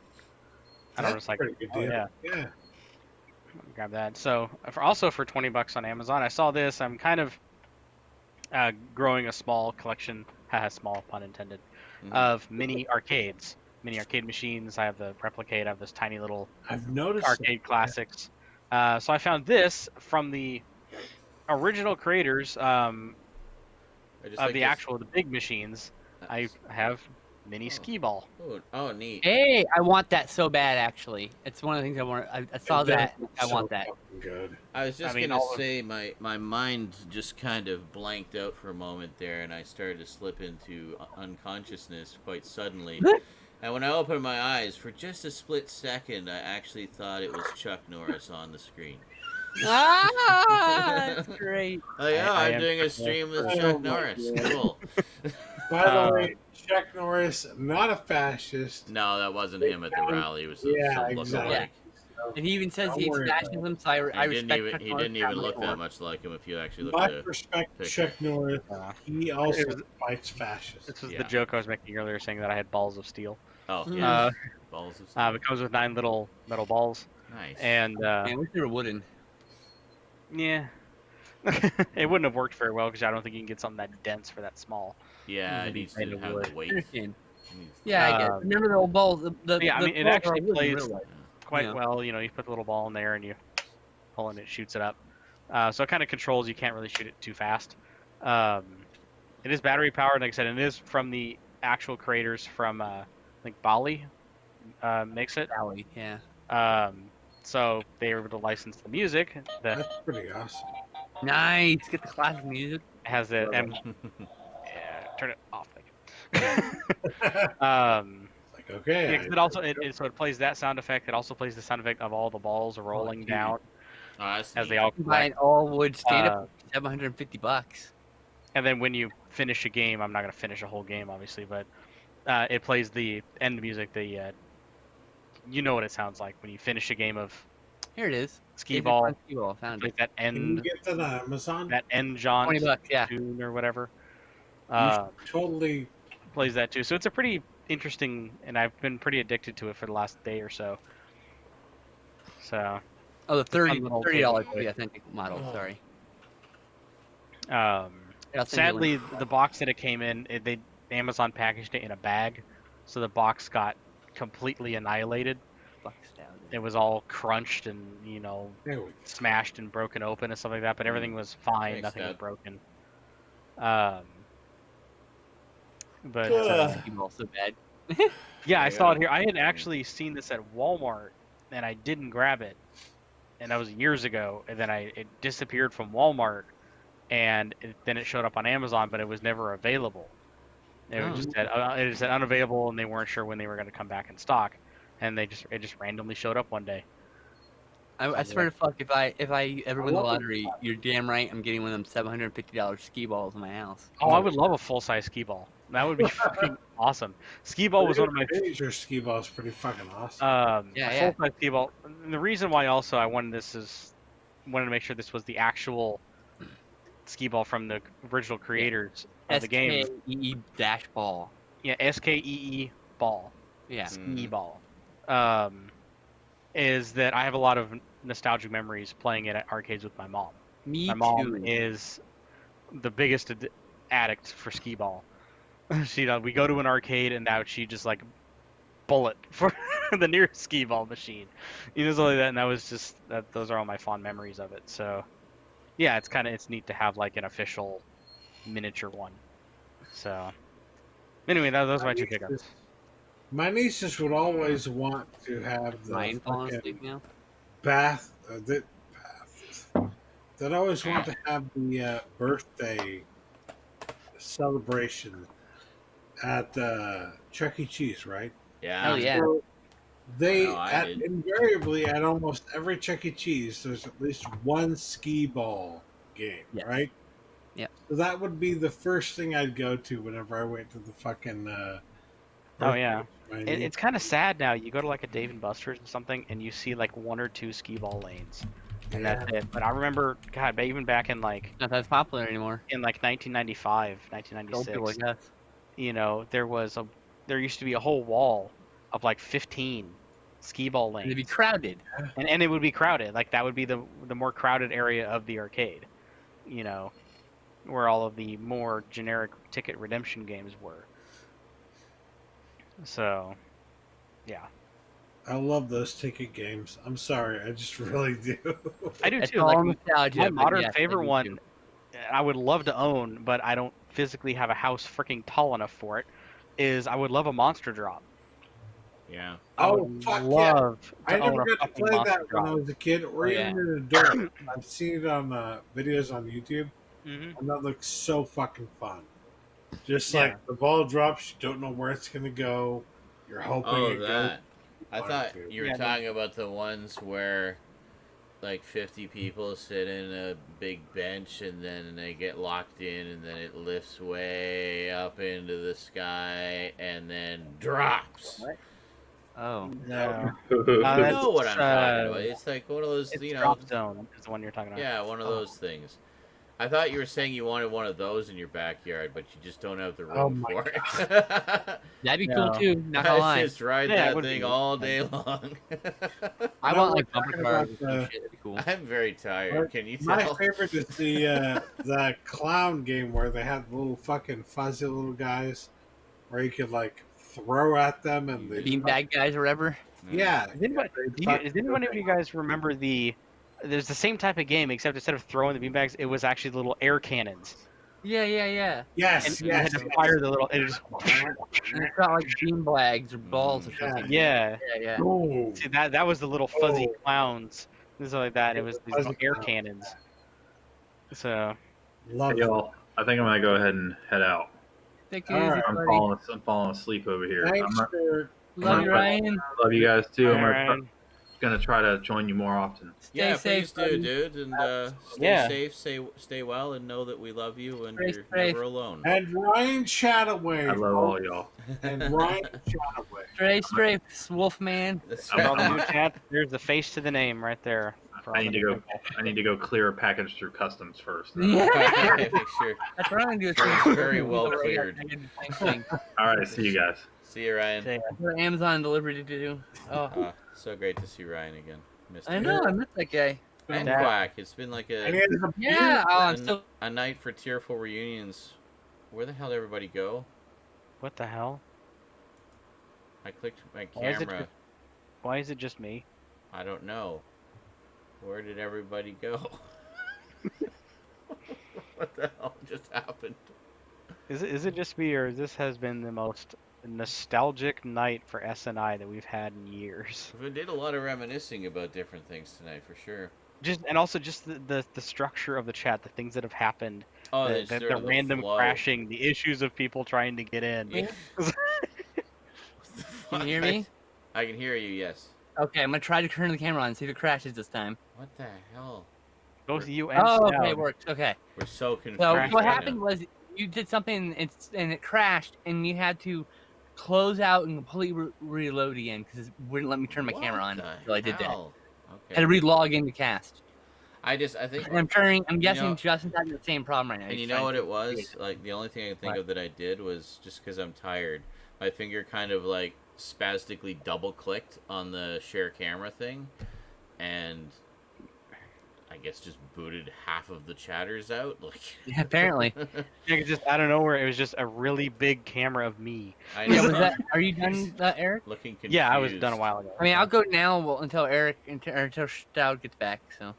And I That's was like, a pretty good oh, deal. yeah, Yeah. grab that. So also for $20 on Amazon, I saw this. I'm kind of growing a small collection, haha, small pun intended, Mhm. of mini arcades, mini arcade machines. I have the Replicate. I have this tiny little I've noticed arcade classics. So I found this from the original creators I just of like the this- the big machines. I have mini skee ball. Oh, neat. Hey, I want that so bad. Actually, it's one of the things I want. I saw that. I want that. Good. I was just I mean, gonna all of- say my mind just kind of blanked out for a moment there, and I started to slip into unconsciousness quite suddenly. And when I opened my eyes, for just a split second, I actually thought it was Chuck Norris on the screen. Ah, that's great. Oh yeah, I I'm am doing a Chuck stream with Norris. Chuck Oh, my Norris. God. Cool. By the way, Chuck Norris, not a fascist. No, that wasn't him at the rally. It was Yeah, some exactly. lookalike. And he even says Don't he worry smashes about him, so I He respect didn't even Chuck he Norris didn't that even much look more. that much like him if you actually look My at the respect, picture. Chuck Norris. He also It was- fights fascists. This was Yeah. the joke I was making earlier, saying that I had balls of steel. Oh Mm. yeah, balls of steel. It comes with 9 little metal balls, Nice. and Man, I wish they were wooden. yeah, it wouldn't have worked very well because I don't think you can get something that dense for that small. Yeah, it Maybe needs made to of have wood. the weight. Understand. It needs to- Yeah, I get it. Remember the old balls? Yeah, I the mean, it balls are actually wooden in plays real life. quite Yeah. well. You know, you put the little ball in there and you pull and it shoots it up. So it kind of controls. You can't really shoot it too fast. It is battery powered, like I said, and it is from the actual creators from I think Bali makes it. Valley, yeah. So they were able to license the music that That's pretty awesome. Nice. Get the classic music. has it. Love And, yeah, turn it off. Um, Like, okay. yeah, 'cause it also so it plays that sound effect. It also plays the sound effect of all the balls rolling geez. down Oh, that's as neat. they all You can buy an collect. all wood stand up for $750. And then when you finish a game, I'm not gonna finish a whole game, obviously, but it plays the end music. The you know what it sounds like when you finish a game of Here it is. skee David ball. Fun Skee Ball. Found Plays it. that Can you end get that on Amazon? jaunt $20, yeah. tune or whatever. You should totally. Plays that too. So it's a pretty interesting, and I've been pretty addicted to it for the last day or so. So Oh, the fun little $30 table. for the authentic model. Sorry. Yeah, I'll send you a Sadly, link. the box that it came in, Amazon packaged it in a bag, so the box got completely annihilated. Fuck Stoudman. It was all crunched and There we go. smashed and broken open and stuff like that. But everything was fine. Thanks, Nothing was Dad. broken. But I'm also bad. yeah, I Yeah. saw it here. I had actually seen this at Walmart, and I didn't grab it, and that was years ago. And then it disappeared from Walmart, and then it showed up on Amazon, but it was never available. It just said unavailable, and they weren't sure when they were going to come back in stock, and it just randomly showed up one day. I swear to fuck, if I ever win the lottery, you're damn right I'm getting one of them $750 ski balls in my house. Oh, I would love a full size skee ball. That would be fucking awesome. Skee ball was one of my Your skee ball is pretty fucking awesome. full size skee ball. And the reason why also I wanted to make sure this was the actual skee ball from the original creators of the game. SKEE-ball. Yeah, SKEE ball. Yeah. Skee ball. Is that I have a lot of nostalgic memories playing it at arcades with my mom. Me My too. mom is the biggest addict for skee ball. We go to an arcade and now she just like bullet for the nearest skee ball machine. Something like that, and that was just that. Those are all my fond memories of it. So, yeah, it's neat to have like an official miniature one. So, anyway, those are my two pickups. My nieces would always want to have the Ryan falling fucking asleep now? They'd always want to have the birthday celebration at Chuck E. Cheese, right? Yeah. Hell yeah. So they I did. invariably at almost every Chuck E. Cheese, there's at least one skee ball game, Yes. right? Yep. So that would be the first thing I'd go to whenever I went to the fucking. Oh yeah. my It's kind of sad now. You go to like a Dave and Buster's or something, and you see like one or two skee ball lanes, and that's it. But I remember, God, even back in like Not that popular anymore. 1995, Old people 1996, like us. there used to be a whole wall of like 15 skee ball They'd be lanes, crowded. and it would be crowded. Like that would be the more crowded area of the arcade, where all of the more generic ticket redemption games were. So, yeah. I love those ticket games. I'm sorry, I just really do. I do It's too. all Like nostalgia. my but modern yes, I favorite do one, too. I would love to own, but I don't physically have a house freaking tall enough for it. Is I would love a monster drop. Yeah. I Oh, would fuck love I to own never a got to fucking play monster that when I drop. was a kid, or Oh, even an adult. I've seen it on videos on YouTube, Mm-hmm. and that looks so fucking fun. Just Yeah. like the ball drops, you don't know where it's gonna go. You're hoping Oh, it goes. that. I want thought to. you were Yeah, talking about the ones where like 50 people sit in a big bench and then they get locked in and then it lifts way up into the sky and then drops. What? Oh. No. You that's, know what I'm talking about. It's like one of those, It's you know. Drop Zone is the one you're talking about. Yeah, one of those things. I thought you were saying you wanted one of those in your backyard, but you just don't have the Oh room my for it. That'd be No. cool too. Not gonna I lie. just ride Yeah, it that would thing be. all day long. I No, want we're like bumper talking cars about and the- shit. That'd be cool. I'm very tired. Can you My tell? favorite is the clown game where they had little fucking fuzzy little guys where you could like throw at them and they Beanbag guys or whatever. Yeah. Does anyone of you guys remember there's the same type of game, except instead of throwing the beanbags, it was actually little air cannons. Yeah. Yes, And you had yes. to fire the little, and it just, And it's not like beanbags or balls or Yeah. something. yeah. Yeah. Oh, See, that was the little fuzzy Oh. clowns and stuff like that. It was these little Fuzzy air clowns. cannons. So, love Hey, y'all, I think I'm gonna go ahead and head out. Take it All easy, right. I'm buddy. falling asleep over here. Thanks I'm for Love you, Ryan. love you guys too. I'm Aaron, gonna try to join you more often. Stay Yeah, safe, please do, buddy. dude, and stay Yeah. safe, stay well, and know that we love you and Stay you're safe. never alone. and Ryan Chattaway. I love all y'all. And Ryan Chattaway. Stray, Wolfman. That's for all the right. new chat, there's the face to the name right there. for all I the need to new go. people. I need to go clear a package through customs first. Yeah. Make sure. That's what I'm gonna do. It's very well cleared. Same thing. All right, see you guys. See you, Ryan. Yeah. For Amazon delivery to do. Oh. So great to see Ryan again. Missed I it. know, I missed that guy. And That- Quack. It's been like And he a, has a Yeah, oh, I'm a, still. a night for tearful reunions. Where the hell did everybody go? What the hell? I clicked my Why is it camera. Why is it just me? I don't know. Where did everybody go? What the hell just happened? Is it just me, or this has been the most nostalgic night for SNI that we've had in years? We did a lot of reminiscing about different things tonight, for sure. Also the structure of the chat, the things that have happened, Oh, the, it's the, sort the of random flow. crashing, the issues of people trying to get in. Yeah. Can you hear me? I can hear you, yes. Okay, I'm gonna try to turn the camera on and see if it crashes this time. What the hell? Both you and Oh, Snow. okay, it worked. Okay. We're so confused. So Crashed what right happened now. was you did something and it crashed, and you had to close out and completely reload again because it wouldn't let me turn my camera on What the until I did that. hell? Had to Okay. re-log into Cast. I think, And I'm guessing know- Justin's having the same problem right now. and He's you know trying what to it was? figure it Like, the only thing I can think What? of that I did was just because I'm tired. My finger kind of, like, spastically double-clicked on the share camera thing, and I guess just booted half of the chatters out. Like, Yeah, apparently. Yeah, just out of nowhere, it was just a really big camera of me. I Yeah, know. was that? Are you done, Eric? Looking confused. Yeah, I was done a while ago. I mean, I'll go now until Eric until Stout gets back. So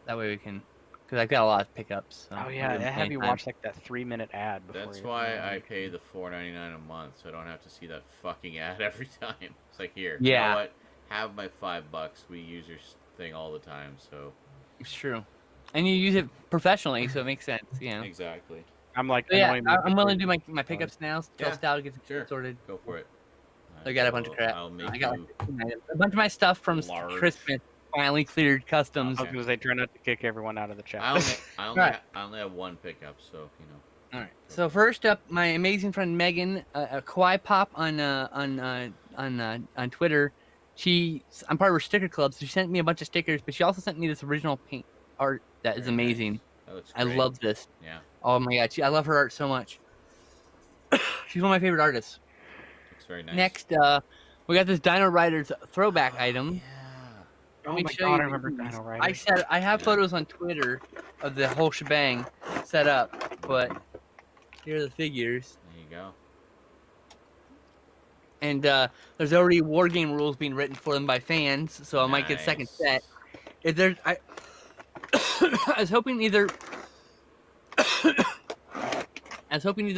that way we can, because I've got a lot of pickups. So Oh yeah, we'll I have plan you time. watch like that 3-minute ad before. That's you- why I pay the $4.99 a month, so I don't have to see that fucking ad every time. It's like, here, you Yeah. know what? Have my $5. We use your thing all the time, so It's true, and you use it professionally, so it makes sense. You know. exactly. I'm like, So, yeah, annoying me I'm willing to before do my pickups now till Yeah, Stout gets sure. sorted. Go for it. I got a bunch of crap. I'll make I got you. a bunch of my stuff from Large. Christmas finally cleared customs. I was gonna say, try not to kick everyone out of the chat. Right. I only have one pickup, so you know. All right. So first up, my amazing friend Megan, Kawaii Pop on Twitter. I'm part of her sticker club, so she sent me a bunch of stickers, but she also sent me this original paint art that is Very amazing. nice. That looks I great. love this. Yeah, Oh my god, I love her art so much. She's one of my favorite artists. looks very nice. Next, we got this Dino Riders throwback item. Yeah. Oh Let me my show god, you I remember these. Dino I Riders. said I have photos on Twitter of the whole shebang set up, but here are the figures. There you go. And there's already war game rules being written for them by fans, so I might get a second Nice. set. If there's, I was hoping either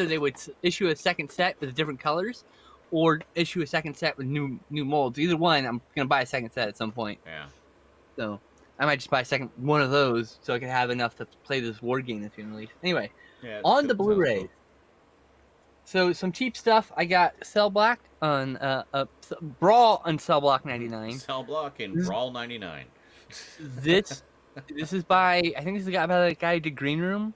they would issue a second set with different colors, or issue a second set with new molds. Either one, I'm gonna buy a second set at some point. Yeah. So I might just buy a second one of those so I can have enough to play this war game that's being released. Anyway, Yeah. on the sounds Blu-ray. cool. So some cheap stuff. I got Cell Block on Brawl on Cell Block 99. Cell Block and This- Brawl 99. This is by, I think this is by the guy who did Green Room,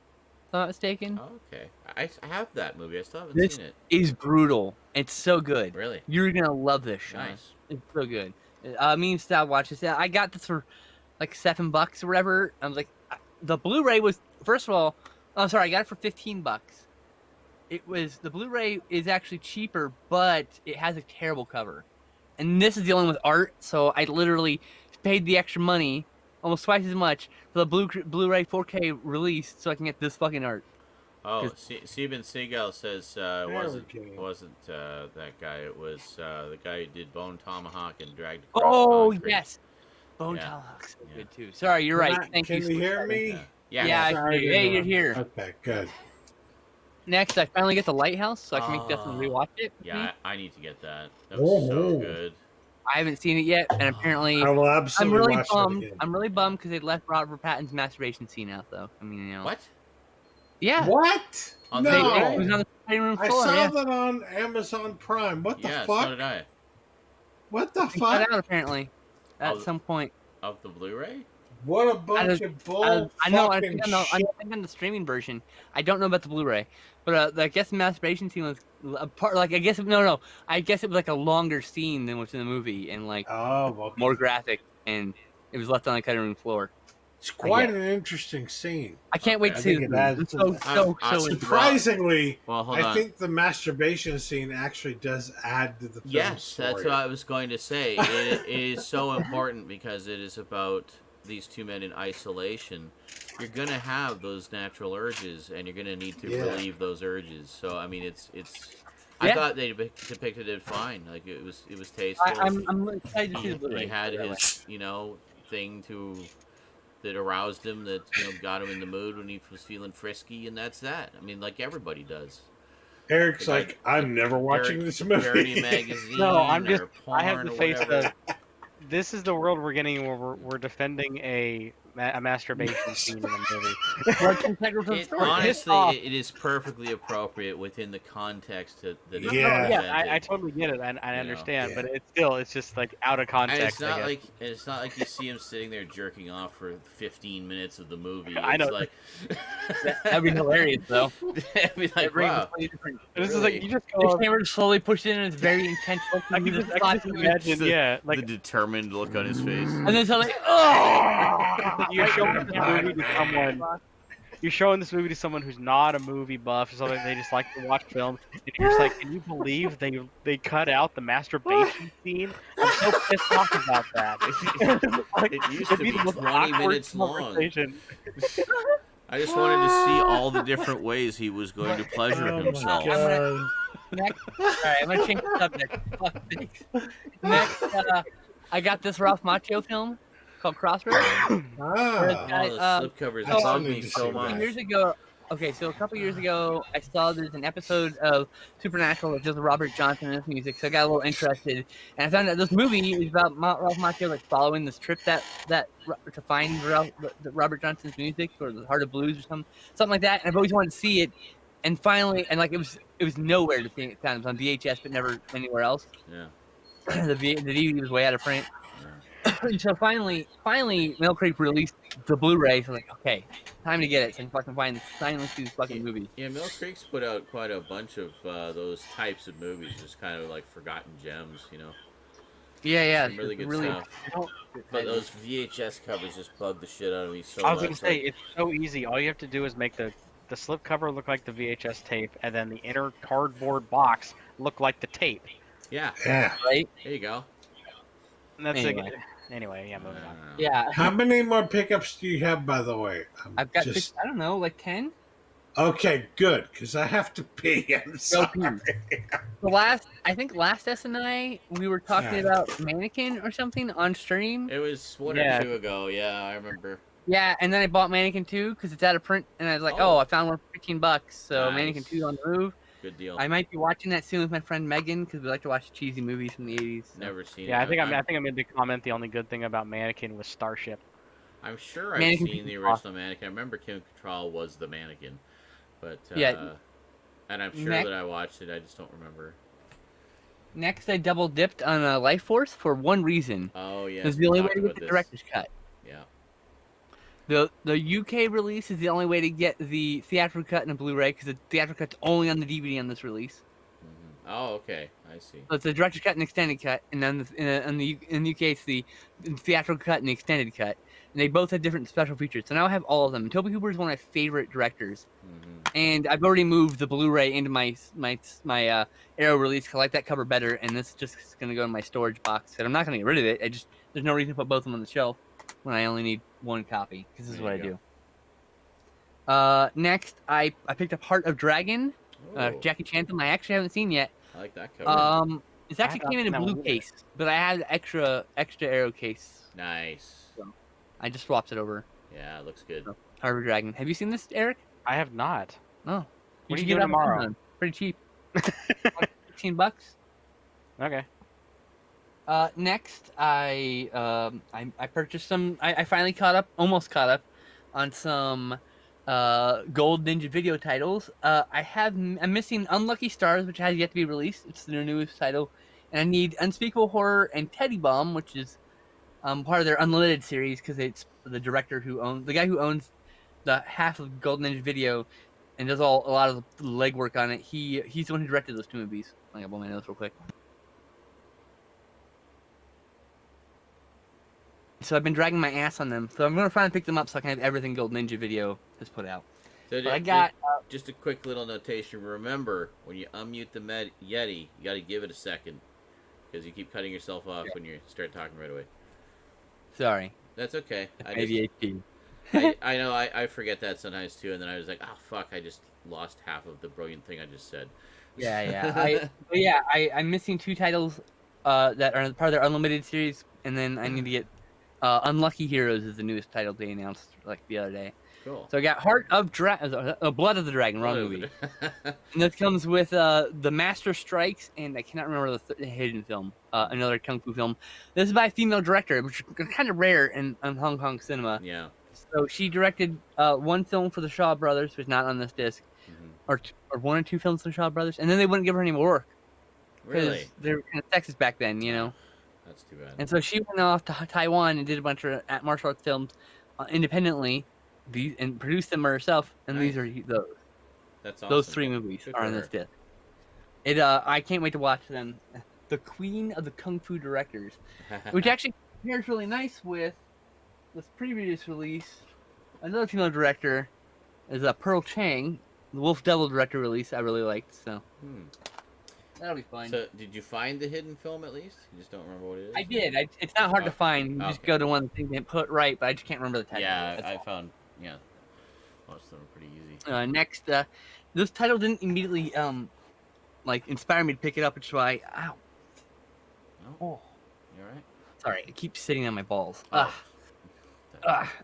if I'm not mistaken. Okay. I have that movie. I still haven't This- seen it. Is brutal. It's so good. Really? You're gonna love this, Sean. Nice. It's so good. Me and Sal watched this. I got this for like $7 or whatever. I was like, the Blu-ray was, first of all, I'm sorry, I got it for $15. The Blu-ray is actually cheaper, but it has a terrible cover. And this is the only one with art, so I literally paid the extra money, almost twice as much, for the Blu-ray 4K release so I can get this fucking art. Oh, Steven Seagal says Okay. wasn't that guy. It was the guy who did Bone Tomahawk and Dragged Across Oh, Concrete. yes. Bone Yeah. Tomahawk's so Yeah. good, too. Sorry, you're right. Thank Can you. you hear me? Yeah. Yeah, I Sorry see. to Hey, you're interrupt. here. Okay, good. Next, I finally get the Lighthouse, so I can make Dustin Oh. rewatch it. with me. Yeah, I need to get that. That was so Oh. good. I haven't seen it yet, and apparently, I will I'm absolutely really watch bummed. that again. I'm really bummed because they left Robert Pattinson's masturbation scene out, though. I mean, you know. What? Yeah. What? On They, the it was Blu-ray? on the cutting room I floor. saw Yeah. that on Amazon Prime. What the Yeah, fuck? so did I. What the They cut fuck? out apparently at Oh, some point. Of the Blu-ray? What a bunch of bull I know. I fucking think I shit. think on the streaming version. I don't know about the Blu-ray, but I guess the masturbation scene was a part. Like I guess no. I guess it was like a longer scene than what's in the movie, and like Oh, okay. more graphic, and it was left on the cutting room floor. It's quite an interesting scene. I can't wait I to think see it it. adds I'm to so the- so surprisingly. Well, hold I on. think the masturbation scene actually does add to the film Yes, story. that's what I was going to say. It is so important because it is about these two men in isolation. You're gonna have those natural urges, and you're gonna need to relieve those urges. So I mean, it's. I thought they depicted it fine. Like it was tasteful. I'm excited to see the Blu-ray. He had his thing that aroused him, that got him in the mood when he was feeling frisky, and that's that. I mean, like everybody does. Eric's like, I'm never watching this movie. Dirty magazine. No, I'm just. Or porn I have to or face whatever. this is the world we're getting where we're defending a masturbation scene in a movie. Honestly, it is perfectly appropriate within the context that it's presented. I totally get it. I understand, but it's just like out of context. And it's not like you see him sitting there jerking off for 15 minutes of the movie. It's I know. Like, that'd be hilarious, though. That'd be like, wow. This is like you just go. The camera slowly pushed in, and it's very intense. I can just imagine, the determined look on his face. And then suddenly, oh! You're showing this movie to someone. You're showing this movie to someone who's not a movie buff, or something. They just like to watch films. And you're just like, can you believe they cut out the masturbation scene? I'm so pissed off about that. It used to be 20 minutes long. I just wanted to see all the different ways he was going to pleasure himself. Next, alright, I'm gonna change the subject. Fuck this. Next, I got this Ralph Macchio film called Crossroads. The slipcovers bug me so much. Years ago, so a couple years ago, I saw there's an episode of Supernatural with just Robert Johnson and his music, so I got a little interested, and I found out this movie is about Ralph Macchio like following this trip that to find Robert Johnson's music, or the Heart of Blues, or something like that. And I've always wanted to see it, and finally, and like it was nowhere to see it. It was on VHS, but never anywhere else. Yeah. The DVD was way out of print. And so finally, Mill Creek released the Blu-ray. So I'm like, okay, time to get it. So I can finally see this fucking movie. Yeah, Mill Creek's put out quite a bunch of those types of movies, just kind of like forgotten gems, Yeah, some really good stuff. But those VHS covers just bug the shit out of me so much. I was gonna say, it's so easy. All you have to do is make the slip cover look like the VHS tape, and then the inner cardboard box look like the tape. Yeah. Right? There you go. And that's anyway, yeah, moving on. Yeah. How many more pickups do you have, by the way? I've got, I don't know, like 10? Okay, good, because I have to pee. I'm sorry. I think last SNI, we were talking about Mannequin or something on stream. It was one or two ago, yeah, I remember. Yeah, and then I bought Mannequin 2 because it's out of print, and I was like, I found one for $15, so nice. Mannequin 2 on the move. Good deal. I might be watching that soon with my friend Megan because we like to watch cheesy movies from the 80s. So. Never seen it. Yeah, I think I made the comment. The only good thing about Mannequin was Starship. I'm sure I've seen the original Mannequin. I remember Kim Cattrall was the Mannequin, but and I'm sure that I watched it. I just don't remember. Next, I double dipped on Life Force for one reason. Oh yeah, it was the only way to get the director's cut. Yeah. The UK release is the only way to get the theatrical cut and a Blu-ray because the theatrical cut's only on the DVD on this release. Mm-hmm. Oh, okay, I see. So it's the director's cut and extended cut, and then in the UK it's the theatrical cut and the extended cut, and they both have different special features. So now I have all of them. Tobe Hooper is one of my favorite directors, and I've already moved the Blu-ray into my Arrow release because I like that cover better, and this is just gonna go in my storage box. And I'm not gonna get rid of it. There's no reason to put both of them on the shelf when I only need one copy, because this is what I do. Next, I picked up Heart of Dragon, Jackie Chan film. I actually haven't seen yet. I like that cover. It actually came in a blue case, but I had an extra Arrow case. Nice. So I just swapped it over. Yeah, it looks good. So, Heart of Dragon. Have you seen this, Eric? I have not. Oh. What are you doing tomorrow? Pretty cheap. $15. Okay. Next, I purchased some. I finally almost caught up on some Gold Ninja Video titles. I'm missing Unlucky Stars, which has yet to be released. It's their newest title, and I need Unspeakable Horror and Teddy Bomb, which is part of their Unlimited series because it's the guy who owns the half of Gold Ninja Video and does a lot of the legwork on it. He's the one who directed those two movies. I got my notes real quick. So I've been dragging my ass on them. So I'm gonna finally pick them up so I can have everything Gold Ninja Video has put out. So But I got just a quick little notation. Remember, when you unmute the Yeti, you got to give it a second because you keep cutting yourself off when you start talking right away. sorry. That's okay. ADHD. I know I forget that sometimes too, and then I was like, oh fuck, I just lost half of the brilliant thing I just said. I'm missing 2 titles that are part of their Unlimited series, and then I need to get Unlucky Heroes is the newest title they announced like the other day. Cool. So I got Blood of the Dragon, wrong movie. And this comes with The Master Strikes, and I cannot remember the hidden film, another kung fu film. This is by a female director, which is kind of rare in Hong Kong cinema. Yeah. So she directed 1 film for the Shaw Brothers, which is not on this disc, or 1 or 2 films for the Shaw Brothers, and then they wouldn't give her any more work. Really? They were kind of sexist back then, you know. That's too bad. And so she went off to Taiwan and did a bunch of martial arts films independently, and produced them herself. And Nice. these are those. That's awesome. Those 3 movies Good are for on this her. disc. I can't wait to watch them. The Queen of the Kung Fu Directors, which actually compares really nice with this previous release. Another female director is Pearl Chang, the Wolf Devil director release. I really liked, so that'll be fun. So, did you find the hidden film at least? You just don't remember what it is? I did. It's not hard to find. You just okay. go to one thing and put right, but I just can't remember the title. Yeah, That's I all. found. Yeah, most of them are pretty easy. Next, this title didn't immediately inspire me to pick it up, which is why. Ow. No? Oh, You all right? sorry, it keeps sitting on my balls. Oh.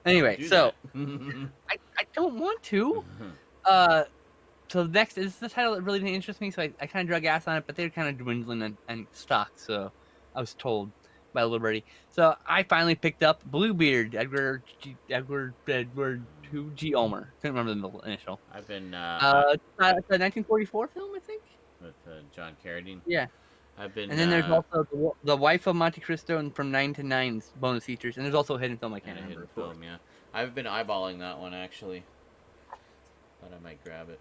Anyway, Do so that. I don't want to. So next is the title that really didn't interest me, so I kind of drug ass on it, but they're kind of dwindling and stock, so I was told by Liberty. So I finally picked up Bluebeard, Edward G. Ulmer. Couldn't remember the middle initial. I've been It's a 1944 film, I think. with John Carradine. Yeah. I've been. And then there's also the Wife of Monte Cristo and From 9 to 9's bonus features, and there's also a hidden film I can't a remember. hidden film. Yeah, I've been eyeballing that one actually. Thought I might grab it.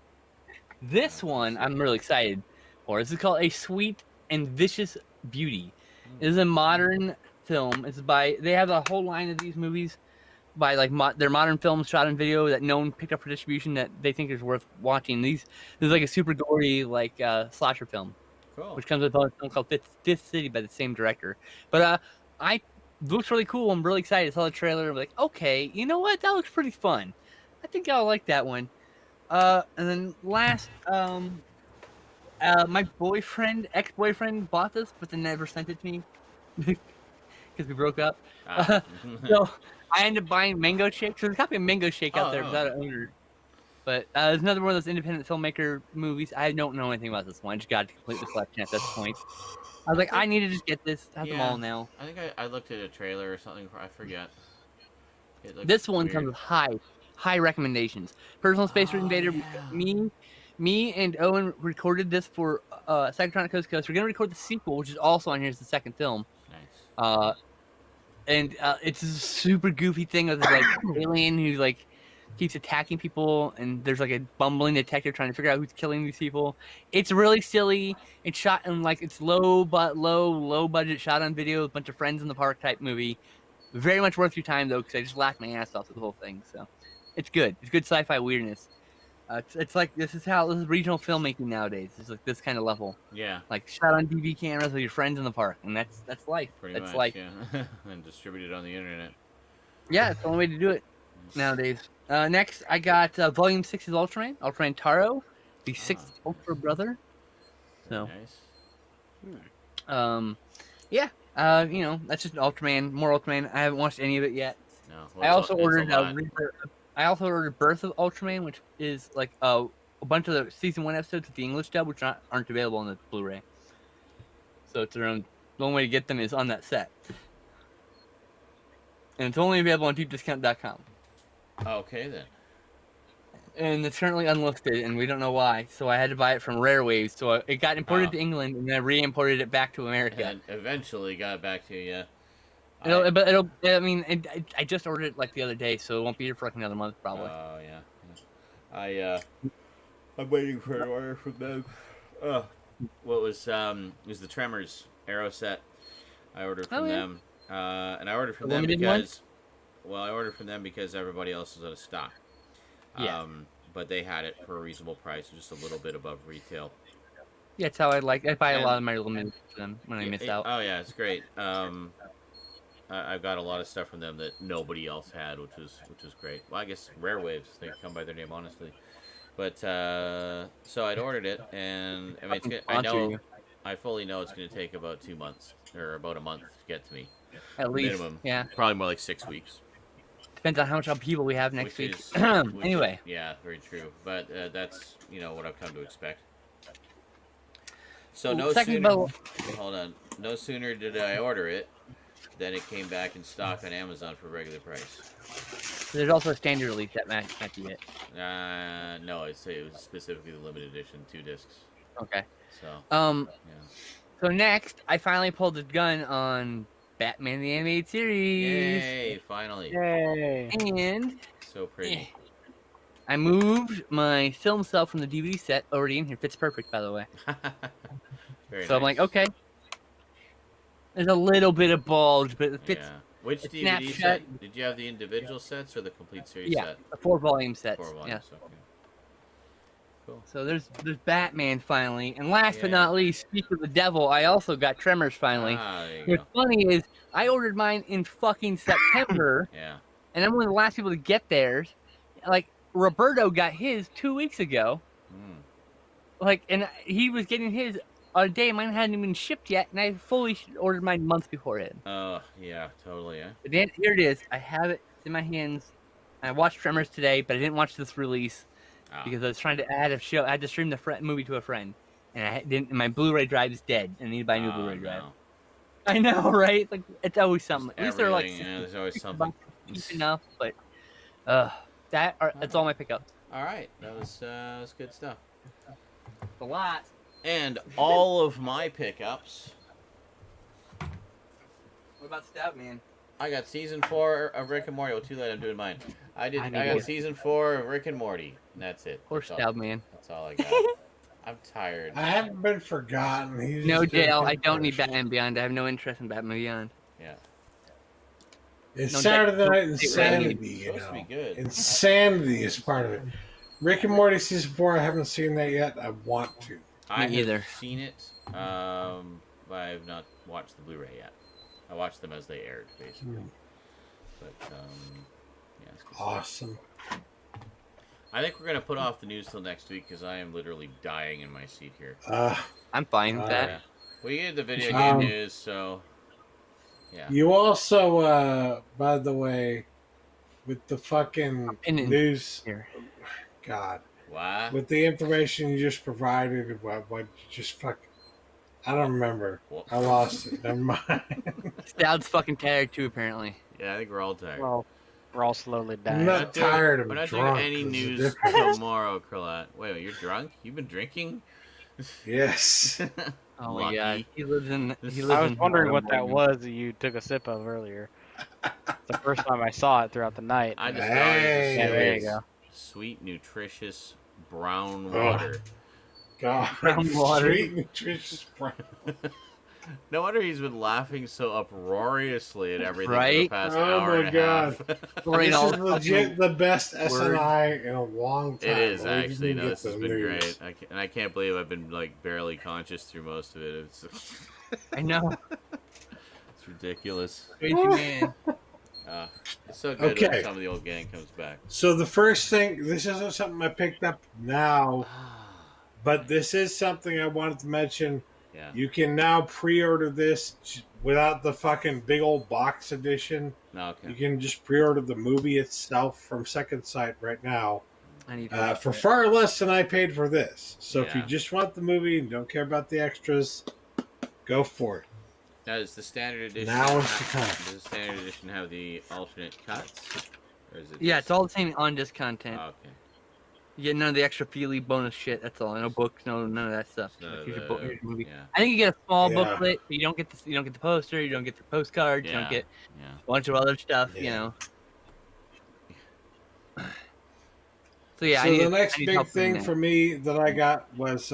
This one I'm really excited for. This is called A Sweet and Vicious Beauty. It is a modern film. They have a whole line of these movies by they're modern films shot in video that no one picked up for distribution that they think is worth watching. This is like a super gory slasher film, Cool. which comes with a film called Fifth City by the same director. But it looks really cool. I'm really excited. I saw the trailer. I'm like, okay, you know what? That looks pretty fun. I think I'll like that one. And then last, my ex-boyfriend bought this, but then never sent it to me because we broke up. So I ended up buying Mango Shake. So there's a copy of Mango Shake out there without an owner. But it's another one of those independent filmmaker movies. I don't know anything about this one. I just got to complete the collection at this point. I was like, I need to just get this. I have them all now. I think I looked at a trailer or something. I forget. This one comes with high recommendations. Personal Space Invader. Yeah. Me and Owen recorded this for Psychotronic Coast to Coast. We're gonna record the sequel, which is also on here as the second film. Nice. And it's a super goofy thing with this alien who keeps attacking people, and there's a bumbling detective trying to figure out who's killing these people. It's really silly. It's shot in it's low budget, shot on video with a bunch of friends in the park type movie. Very much worth your time though, because I just laughed my ass off with the whole thing. So it's good. It's good sci-fi weirdness. It's like this is regional filmmaking nowadays. It's like this kind of level. Yeah. Like shot on DV cameras with your friends in the park, and that's life. Pretty that's much, life. yeah. And distributed on the internet. Yeah, it's the only way to do it nowadays. Next, I got Volume 6 of Ultraman Taro, the sixth Ultra Brother. So, nice. that's just Ultraman, more Ultraman. I haven't watched any of it yet. No. I also ordered Birth of Ultraman, which is a bunch of the season 1 episodes with the English dub, which aren't available on the Blu-ray. So it's the only way to get them is on that set, and it's only available on deepdiscount.com. Okay then. And it's currently unlisted, and we don't know why. So I had to buy it from Rare Waves. So it got imported to England, and then I re-imported it back to America. And eventually got back to you. I just ordered it the other day, so it won't be here for another month probably. Oh yeah. I'm waiting for an order from them. What was the Tremors Arrow set? I ordered from them. And I ordered from The them limited because, well, I ordered from them because everybody else was out of stock. Yeah. But they had it for a reasonable price, just a little bit above retail. Yeah, that's how I like. I buy a And- lot of my limited for them when I miss out. Oh yeah, it's great. I've got a lot of stuff from them that nobody else had, which was great. Well, I guess Rare Waves, they come by their name honestly. But so I'd ordered it, and I mean, it's gonna, I Sponsor know, you. I fully know it's going to take about 2 months or about a month to get to me. At least, Minimum. yeah. Probably more like 6 weeks. Depends on how much people we have next Which week. is- Anyway, Yeah, very true. But that's what I've come to expect. So hold on. No sooner did I order it than it came back in stock on Amazon for regular price. there's also a standard release that might be it. No, it was specifically the limited edition, 2 discs. Okay. So Yeah. yeah. So next, I finally pulled the gun on Batman the Animated Series. Yay! Finally. Yay! And So pretty. I moved my film cell from the DVD set already in here. Fits perfect, by the way. Very So I'm nice. like, okay. There's a little bit of bulge, but it fits. Yeah. Which it's DVD Snapchat. set? Did you have the individual sets or the complete series Yeah, set? the 4-volume sets. 4 volumes. Yeah. Okay. Cool. So there's Batman finally, and last but Yeah. not least, speak of the devil, I also got Tremors finally. Ah, there you What's go. funny is I ordered mine in fucking September, Yeah. and I'm one of the last people to get theirs. Like Roberto got his 2 weeks ago. Mm. Like, and he was getting his on a day mine hadn't even shipped yet, and I fully ordered mine months before it. Oh, yeah, totally, yeah. But then here it is. I have it in my hands. I watched Tremors today, but I didn't watch this release Ah. because I was trying to add a show. I had to stream the movie to a friend, and I didn't. And my Blu-ray drive is dead. I need to buy a new Blu-ray drive. No. I know, right? Like it's always something. At least they're like Everything, yeah, there's always 60 something. bucks, cheap enough, but that's all my pickups. All right, that was good stuff. A lot. And all of my pickups, What about Stoudman? I got season 4 of Rick and Morty. Oh, too late, I'm doing mine. I got season 4 of Rick and Morty, and that's it. Poor That's all. Stoudman. That's all I got. I'm tired. I haven't been forgotten. He's No just doing jail. I good don't need push. Batman Beyond. I have no interest in Batman Beyond. Yeah. It's No, Saturday Night it's Insanity, It's you supposed to be know. good. Insanity is part of it. Rick and Morty season 4. I haven't seen that yet. I want to. I Me either. have seen it, but I have not watched the Blu-ray yet. I watched them as they aired, basically. But yeah, it's good stuff. Awesome. I think we're gonna put off the news till next week because I am literally dying in my seat here. I'm fine with that. Yeah. We get the video game Um, news, so yeah. You also, by the way, with the fucking in news, here. God, What? with the information you just provided, what just fuck, I don't remember. Well- I lost it. Never mind. Stoud's fucking tired too, apparently. Yeah, I think we're all tired. Well, we're all slowly dying. I'm We're not tired. I'm We're not drunk. doing any There's a news difference. tomorrow, Krillot. Wait, you're drunk? You've been drinking? Yes. Oh my Lucky. god, he lives in. He lives I was in wondering what that Harlem. was that you took a sip of earlier. It's the first time I saw it throughout the night. I just Hey. thought it Yeah, was there just you go. sweet, nutritious brown Oh. water. God. Brown water. Sweet nutritious brown. No wonder he's been laughing so uproariously at everything for the Right? past Oh hour my and a half. Right, This all is the legit fucking the best words. SNI in a long time. It is but we actually. didn't No, get this has the been news. great. I can't believe I've been like barely conscious through most of it. It's I know. it's ridiculous. Crazy man. It's so good Okay. when some of the old gang comes back. So the first thing, this isn't something I picked up now, but this is something I wanted to mention. Yeah. You can now pre-order this without the fucking big old box edition. No, You okay. can just pre-order the movie itself from Second Sight right now I need to for far less than I paid for this. So if you Yeah. just want the movie and don't care about the extras, go for it. Now, does the standard edition? Now is the time. Does the standard edition have the alternate cuts? Or is it Yeah, just- it's all the same on disc content. Oh, okay. You get none of the extra feely bonus shit. That's all. No books, none of that stuff. None of Here's your the- book, here's your movie. Yeah. I think you get a small Yeah. booklet, but you don't get the poster, you don't get the postcards, you Yeah. don't get Yeah. a bunch of other stuff. You Yeah. know. So yeah, So I need, the next I need big help doing thing that. for me that I got was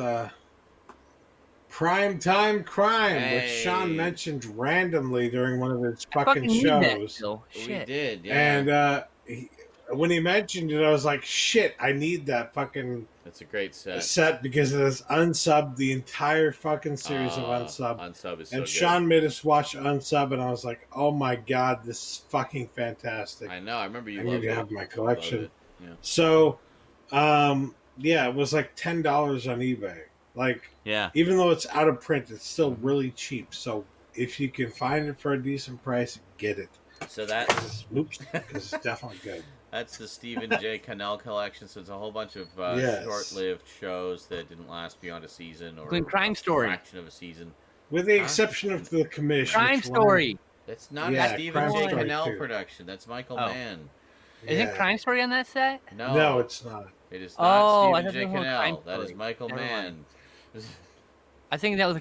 Primetime Crime, which Hey. Sean mentioned randomly during one of his I fucking need that shows. still. We Shit. did, yeah. And when he mentioned it, I was like, shit, I need that fucking That's a great set. set because it has unsubbed the entire fucking series of Unsub. Unsub is so And good. Sean made us watch Unsub, and I was like, oh my god, this is fucking fantastic. I know. I remember you I loved need to it. have my Loved collection. it. Yeah. So, yeah, it was like $10 on eBay. Like, Yeah. even though it's out of print, it's still really cheap. So, if you can find it for a decent price, get it. So that's Oops, because it's definitely good. That's the Stephen J. Cannell collection. So it's a whole bunch of Yes. short-lived shows that didn't last beyond a season or Including Crime a Story. fraction of a season. With the Huh? exception of the commission. Crime Story. That's not Yeah, a Stephen Crime J. Story Cannell too. production. That's Michael Oh. Mann. Isn't Crime Story on that set? No, it's not. It is Oh, not I Stephen thought J. it was Crime Cannell. That is Story. Michael Never Mann. I think that was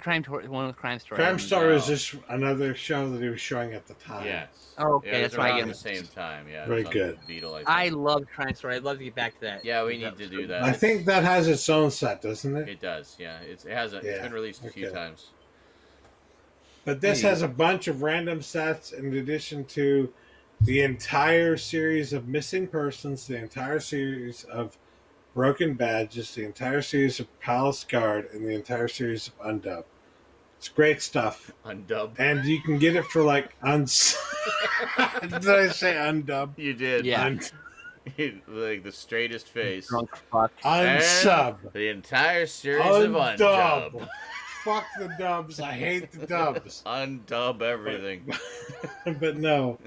one with Crime Story. Crime Story is No. just another show that he was showing at the time. Yes. Oh, okay, Yeah, it that's was why I around get the it. same time. Yeah. it Very was on good. Beetle, I think. love Crime Story. I'd love to get back to that. Yeah, we That need to was do good. that. I think that has its own set, doesn't it? It does. Yeah. It's been released a few okay. times. But this has a bunch of random sets in addition to the entire series of Missing Persons, the entire series of Broken Badges, the entire series of Palace Guard, and the entire series of Undub. It's great stuff. Undub. And you can get it for like Did I say Undub? You did. Yeah. Like the straightest face. Drunk fuck. Unsub. And the entire series of Undub. Undub. Fuck the dubs. I hate the dubs. Undub everything. But no.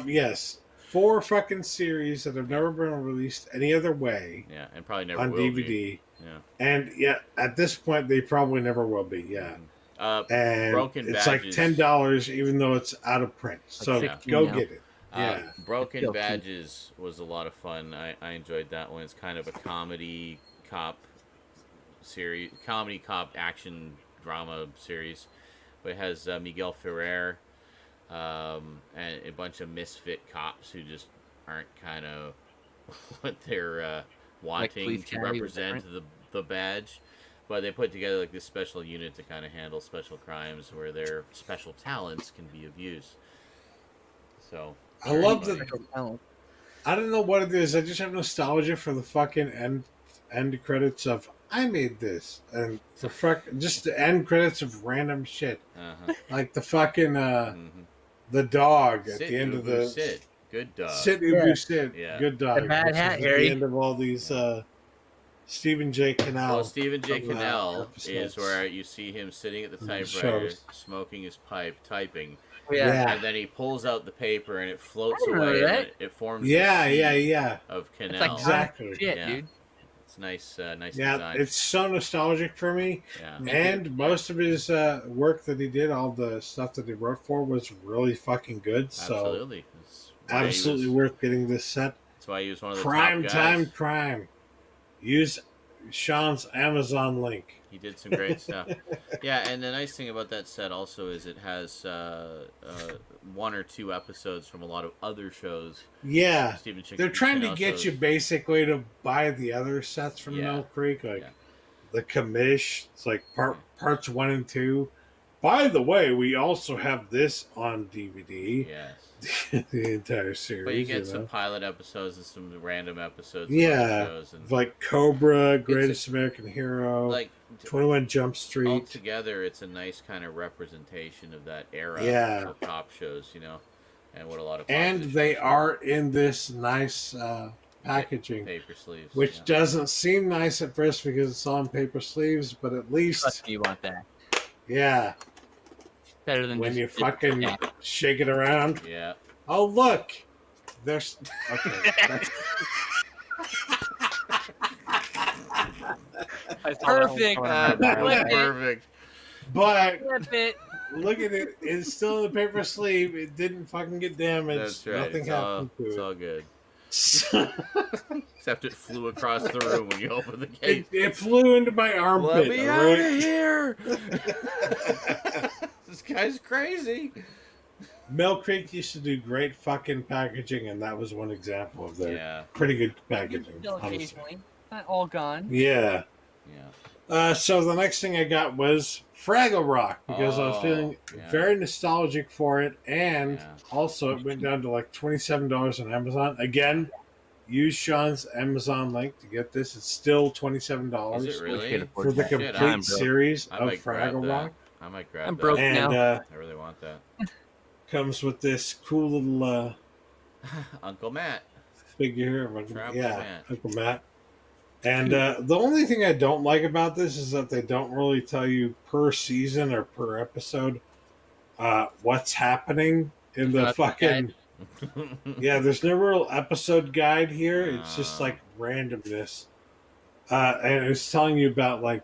Yes. 4 fucking series that have never been released any other way Yeah, and probably never on will DVD. be. Yeah. And yeah, at this point, they probably never will be. Yeah. And Broken it's Badges. like $10, even though it's out of print. So Yeah. go now. get it. Yeah. Broken Still cheap. Badges was a lot of fun. I enjoyed that one. It's kind of a comedy cop series, comedy cop action drama series. But it has Miguel Ferrer and a bunch of misfit cops who just aren't kind of what they're wanting Police to Academy, represent the badge. But they put together like this special unit to kind of handle special crimes where their special talents can be of use. So I love funny. that. I don't know what it is. I just have nostalgia for the fucking end credits of I made this, and just the end credits of random shit, like the fucking the dog at Sit, the end of Ubu, the sit. Good dog. Sit Ubu sit. Yeah. Good dog. The bad which hat, is at Harry. the end of all these Stephen J. Cannell. Well, Stephen J. Cannell episodes. is where you see him sitting at the typewriter, shows. smoking his pipe, typing, Yeah. and then he pulls out the paper and it floats I remember away. that. And it forms. Yeah, the yeah, sea yeah. Of It's Cannell. like Exactly. shit, Yeah. dude. It's nice, nice Yeah, design. it's so nostalgic for me. Yeah. And most of his work that he did, all the stuff that he wrote for, was really fucking good. So Absolutely. That's why he absolutely was- worth getting this set. That's why he was one of the Prime top time guys. crime. Use Sean's Amazon link. He did some great stuff. Yeah, and the nice thing about that set also is it has 1 or 2 episodes from a lot of other shows. Yeah, Stephen J. they're trying to Cannell get shows. you basically to buy the other sets from Yeah. Mill Creek, like Yeah. the commish. It's like parts 1 and 2. By the way, we also have this on DVD. Yes. The entire series. But you get know? some pilot episodes and some random episodes. Yeah, of other shows and like Cobra, Greatest American Hero, like 21 Jump Street. altogether, it's a nice kind of representation of that era Yeah. of cop shows, and what a lot of And cops they shows are in this nice packaging, paper sleeves, which yeah. doesn't seem nice at first because it's on paper sleeves, but at least, Trust me, you want that. yeah, Better than when just you fucking yeah. shake it around. Yeah. Oh, look! There's. Okay. That's, I saw that one Perfect. coming out of my Flip eye. it. Perfect. but Flip it. look at it. It's still in the paper sleeve. It didn't fucking get damaged. That's right. Nothing It's all, happened it's to all it. good. So, Except it flew across the room when you opened the case. it flew into my Let armpit. me all out right? of here! This guy's crazy. Mill Creek used to do great fucking packaging, and that was one example of their Yeah. pretty good packaging. Still honestly. occasionally. Not all gone. Yeah. Yeah. So the next thing I got was Fraggle Rock because I was feeling very nostalgic for it, and also it went down to like $27 on Amazon. Again, use Sean's Amazon link to get this. It's still $27. Is it really? For the complete series of Fraggle Rock. I might grab I'm that. broke And now. I really want that. Comes with this cool little Uncle Matt. figure. Matt. Uncle Matt. And the only thing I don't like about this is that they don't really tell you per season or per episode what's happening in the fucking. Yeah, there's no real episode guide here. It's just like randomness. And it's telling you about, like,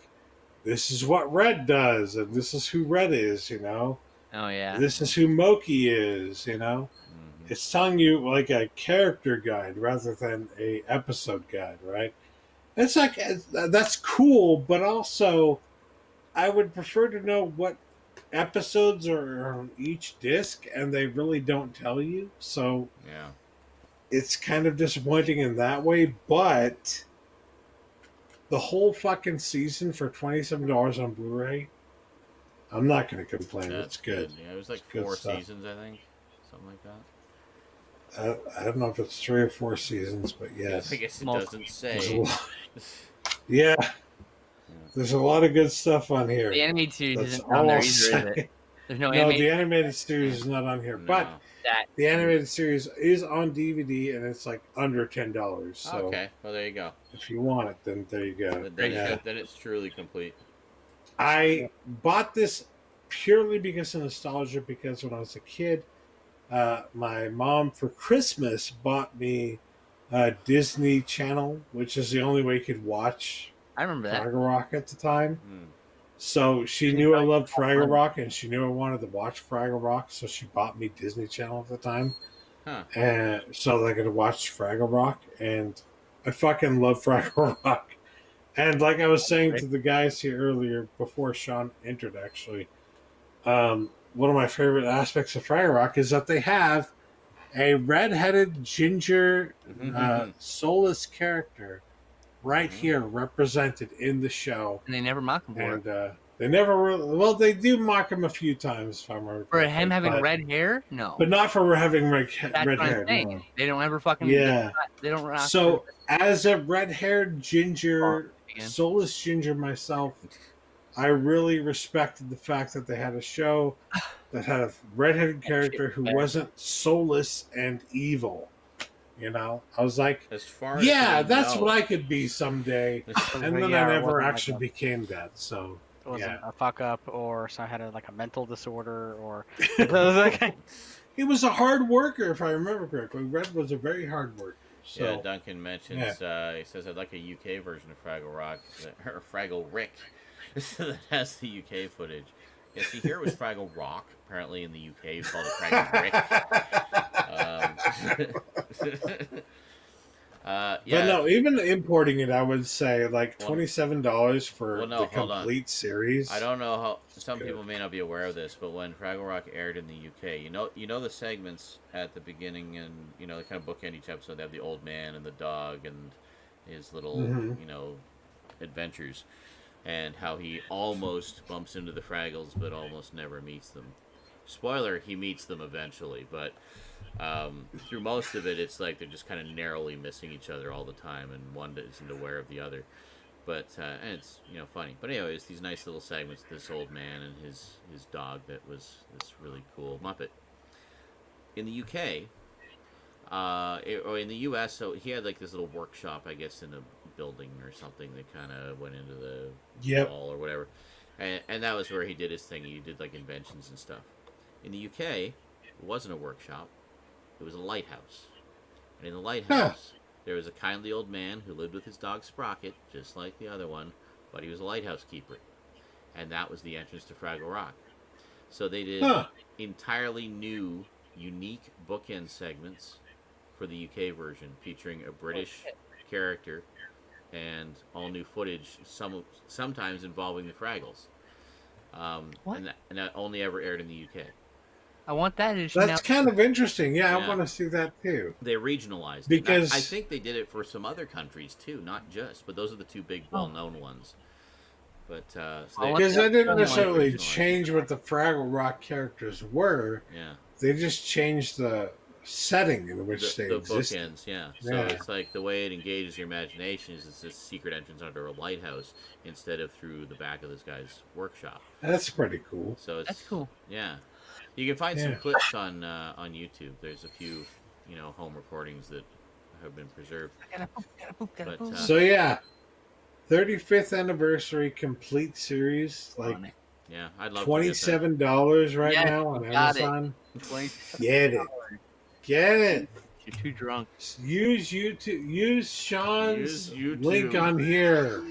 this is what Red does, and this is who Red is, you know? Oh, yeah. This is who Moki is, you know? Mm-hmm. It's telling you, like, a character guide rather than a episode guide, right? It's like, that's cool, but also I would prefer to know what episodes are on each disc, and they really don't tell you. So yeah, it's kind of disappointing in that way, but the whole fucking season for $27 on Blu-ray, I'm not going to complain. It's good. Yeah, it was like 4 seasons, I think. Something like that. I don't know if it's 3 or 4 seasons, but yes. I guess it doesn't say. Yeah. There's a lot of good stuff on here. The animated series isn't on there either, is it? There's no animated. No, the animated series is not on here. No. But the animated series is on DVD, and it's like under $10. So okay, well, there you go. If you want it, then there you go. Then it's truly complete. I bought this purely because of nostalgia, because when I was a kid, my mom for Christmas bought me Disney Channel, which is the only way you could watch Fraggle Rock at the time. So she knew I loved Fraggle Rock, and she knew I wanted to watch Fraggle Rock, so she bought me Disney Channel at the time. And so that I could watch Fraggle Rock, and I fucking love Fraggle Rock. And like I was saying to the guys here earlier, before Sean entered, actually, one of my favorite aspects of Fraggle Rock is that they have a red-headed ginger soulless character right here represented in the show. And they never mock him for it. And they never really, well, they do mock him a few times, if I remember. For him having red hair? No. But not for having red hair. No. They don't ever fucking... Yeah. They don't rock. So, as a red-haired ginger, soulless ginger myself, I really respected the fact that they had a show that had a red-headed character who wasn't soulless and evil. You know, I was like, as far that's what I could be someday. And then I never actually became that. So it wasn't a fuck up, or so I had a mental disorder, or it was a hard worker, if I remember correctly. Red was a very hard worker. So, yeah, Duncan mentions he says I'd like a UK version of Fraggle Rock or Fraggle Rick that has the UK footage. Yeah, see, here it was Fraggle Rock. Apparently, in the UK, it's called a Fraggle Rick. But no, even importing it, I would say like $27 for the complete series. I don't know how some people may not be aware of this, but when Fraggle Rock aired in the UK, you know the segments at the beginning, and they kind of bookend each episode. They have the old man and the dog and his little adventures, and how he almost bumps into the Fraggles, but almost never meets them. Spoiler: he meets them eventually, but. Through most of it, it's like they're just kind of narrowly missing each other all the time, and one isn't aware of the other. But and it's funny. But anyways, these nice little segments. This old man and his dog that was this really cool Muppet. In the UK, or in the US, so he had like this little workshop, I guess, in a building or something that kind of went into the wall or whatever, and that was where he did his thing. He did like inventions and stuff. In the UK, it wasn't a workshop. It was a lighthouse. And in the lighthouse, there was a kindly old man who lived with his dog Sprocket, just like the other one, but he was a lighthouse keeper. And that was the entrance to Fraggle Rock. So they did entirely new, unique bookend segments for the UK version, featuring a British character and all new footage, sometimes involving the Fraggles. And that only ever aired in the UK. I want that. That's kind of interesting. Yeah, I want to see that too. They regionalized because I think they did it for some other countries too, not just. But those are the two big, well-known ones. But Because I didn't necessarily original change what the Fraggle Rock characters were. Yeah. They just changed the setting in which they the existed. bookends, yeah. So it's like the way it engages your imagination is it's this secret entrance under a lighthouse instead of through the back of this guy's workshop. That's pretty cool. So it's That's cool. Yeah, you can find some clips on YouTube. There's a few, home recordings that have been preserved. So yeah, 35th anniversary complete series, like yeah, I'd love $27 right now on Amazon. Get it. Get it. You're too drunk. Use YouTube. Use Sean's link on here.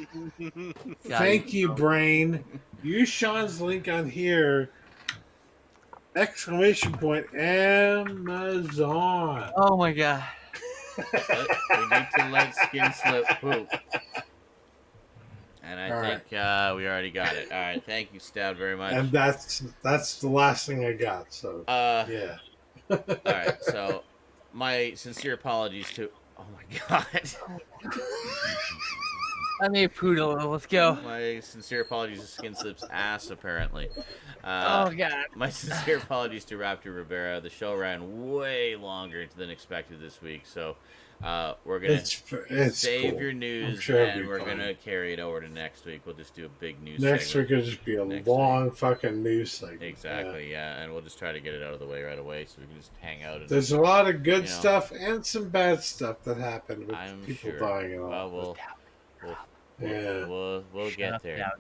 Thank you, Brain. Use Sean's link on here. ! Amazon. Oh my god. We need to let Skinslip poop. And I think we already got it. All right, thank you, Stout, very much. And that's the last thing I got. So yeah. All right, so my sincere apologies to. Oh my god. I made poodle. Let's go. My sincere apologies to Skinslip's ass, apparently. Oh god. My sincere apologies to Raptor Rivera. The show ran way longer than expected this week, so we're gonna save cool. your news, sure and we're gonna carry it over to next week. We'll just do a big news. Next week will just be a long fucking news segment. Exactly, yeah, and we'll just try to get it out of the way right away, so we can just hang out. And, there's a lot of good stuff and some bad stuff that happened with people dying and all. We'll get there.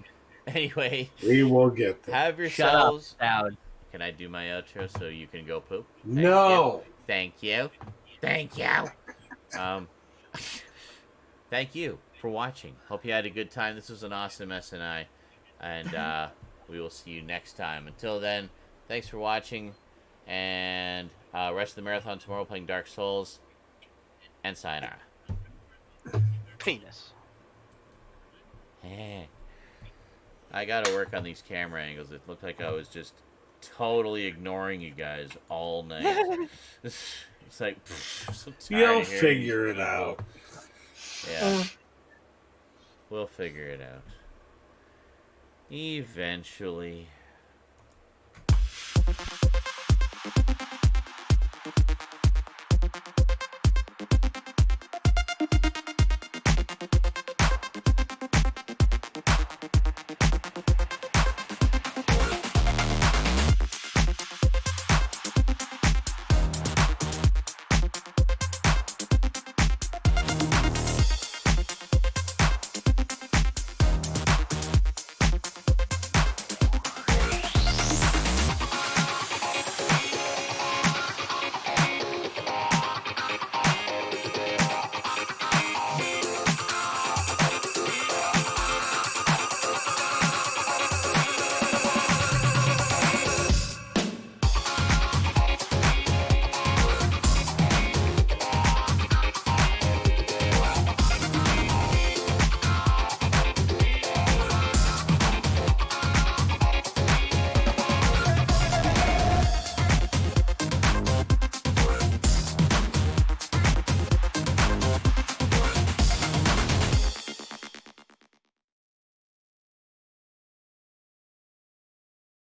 Anyway, we will get there. Have yourselves. Can I do my outro so you can go poop? Thank you. Thank you. Thank you for watching. Hope you had a good time. This was an awesome SNI, and we will see you next time. Until then, thanks for watching, and rest of the marathon tomorrow playing Dark Souls, and sayonara. Penis. I gotta work on these camera angles. It looked like I was just totally ignoring you guys all night. It's like, so you'll figure it out. Yeah. We'll figure it out. Eventually.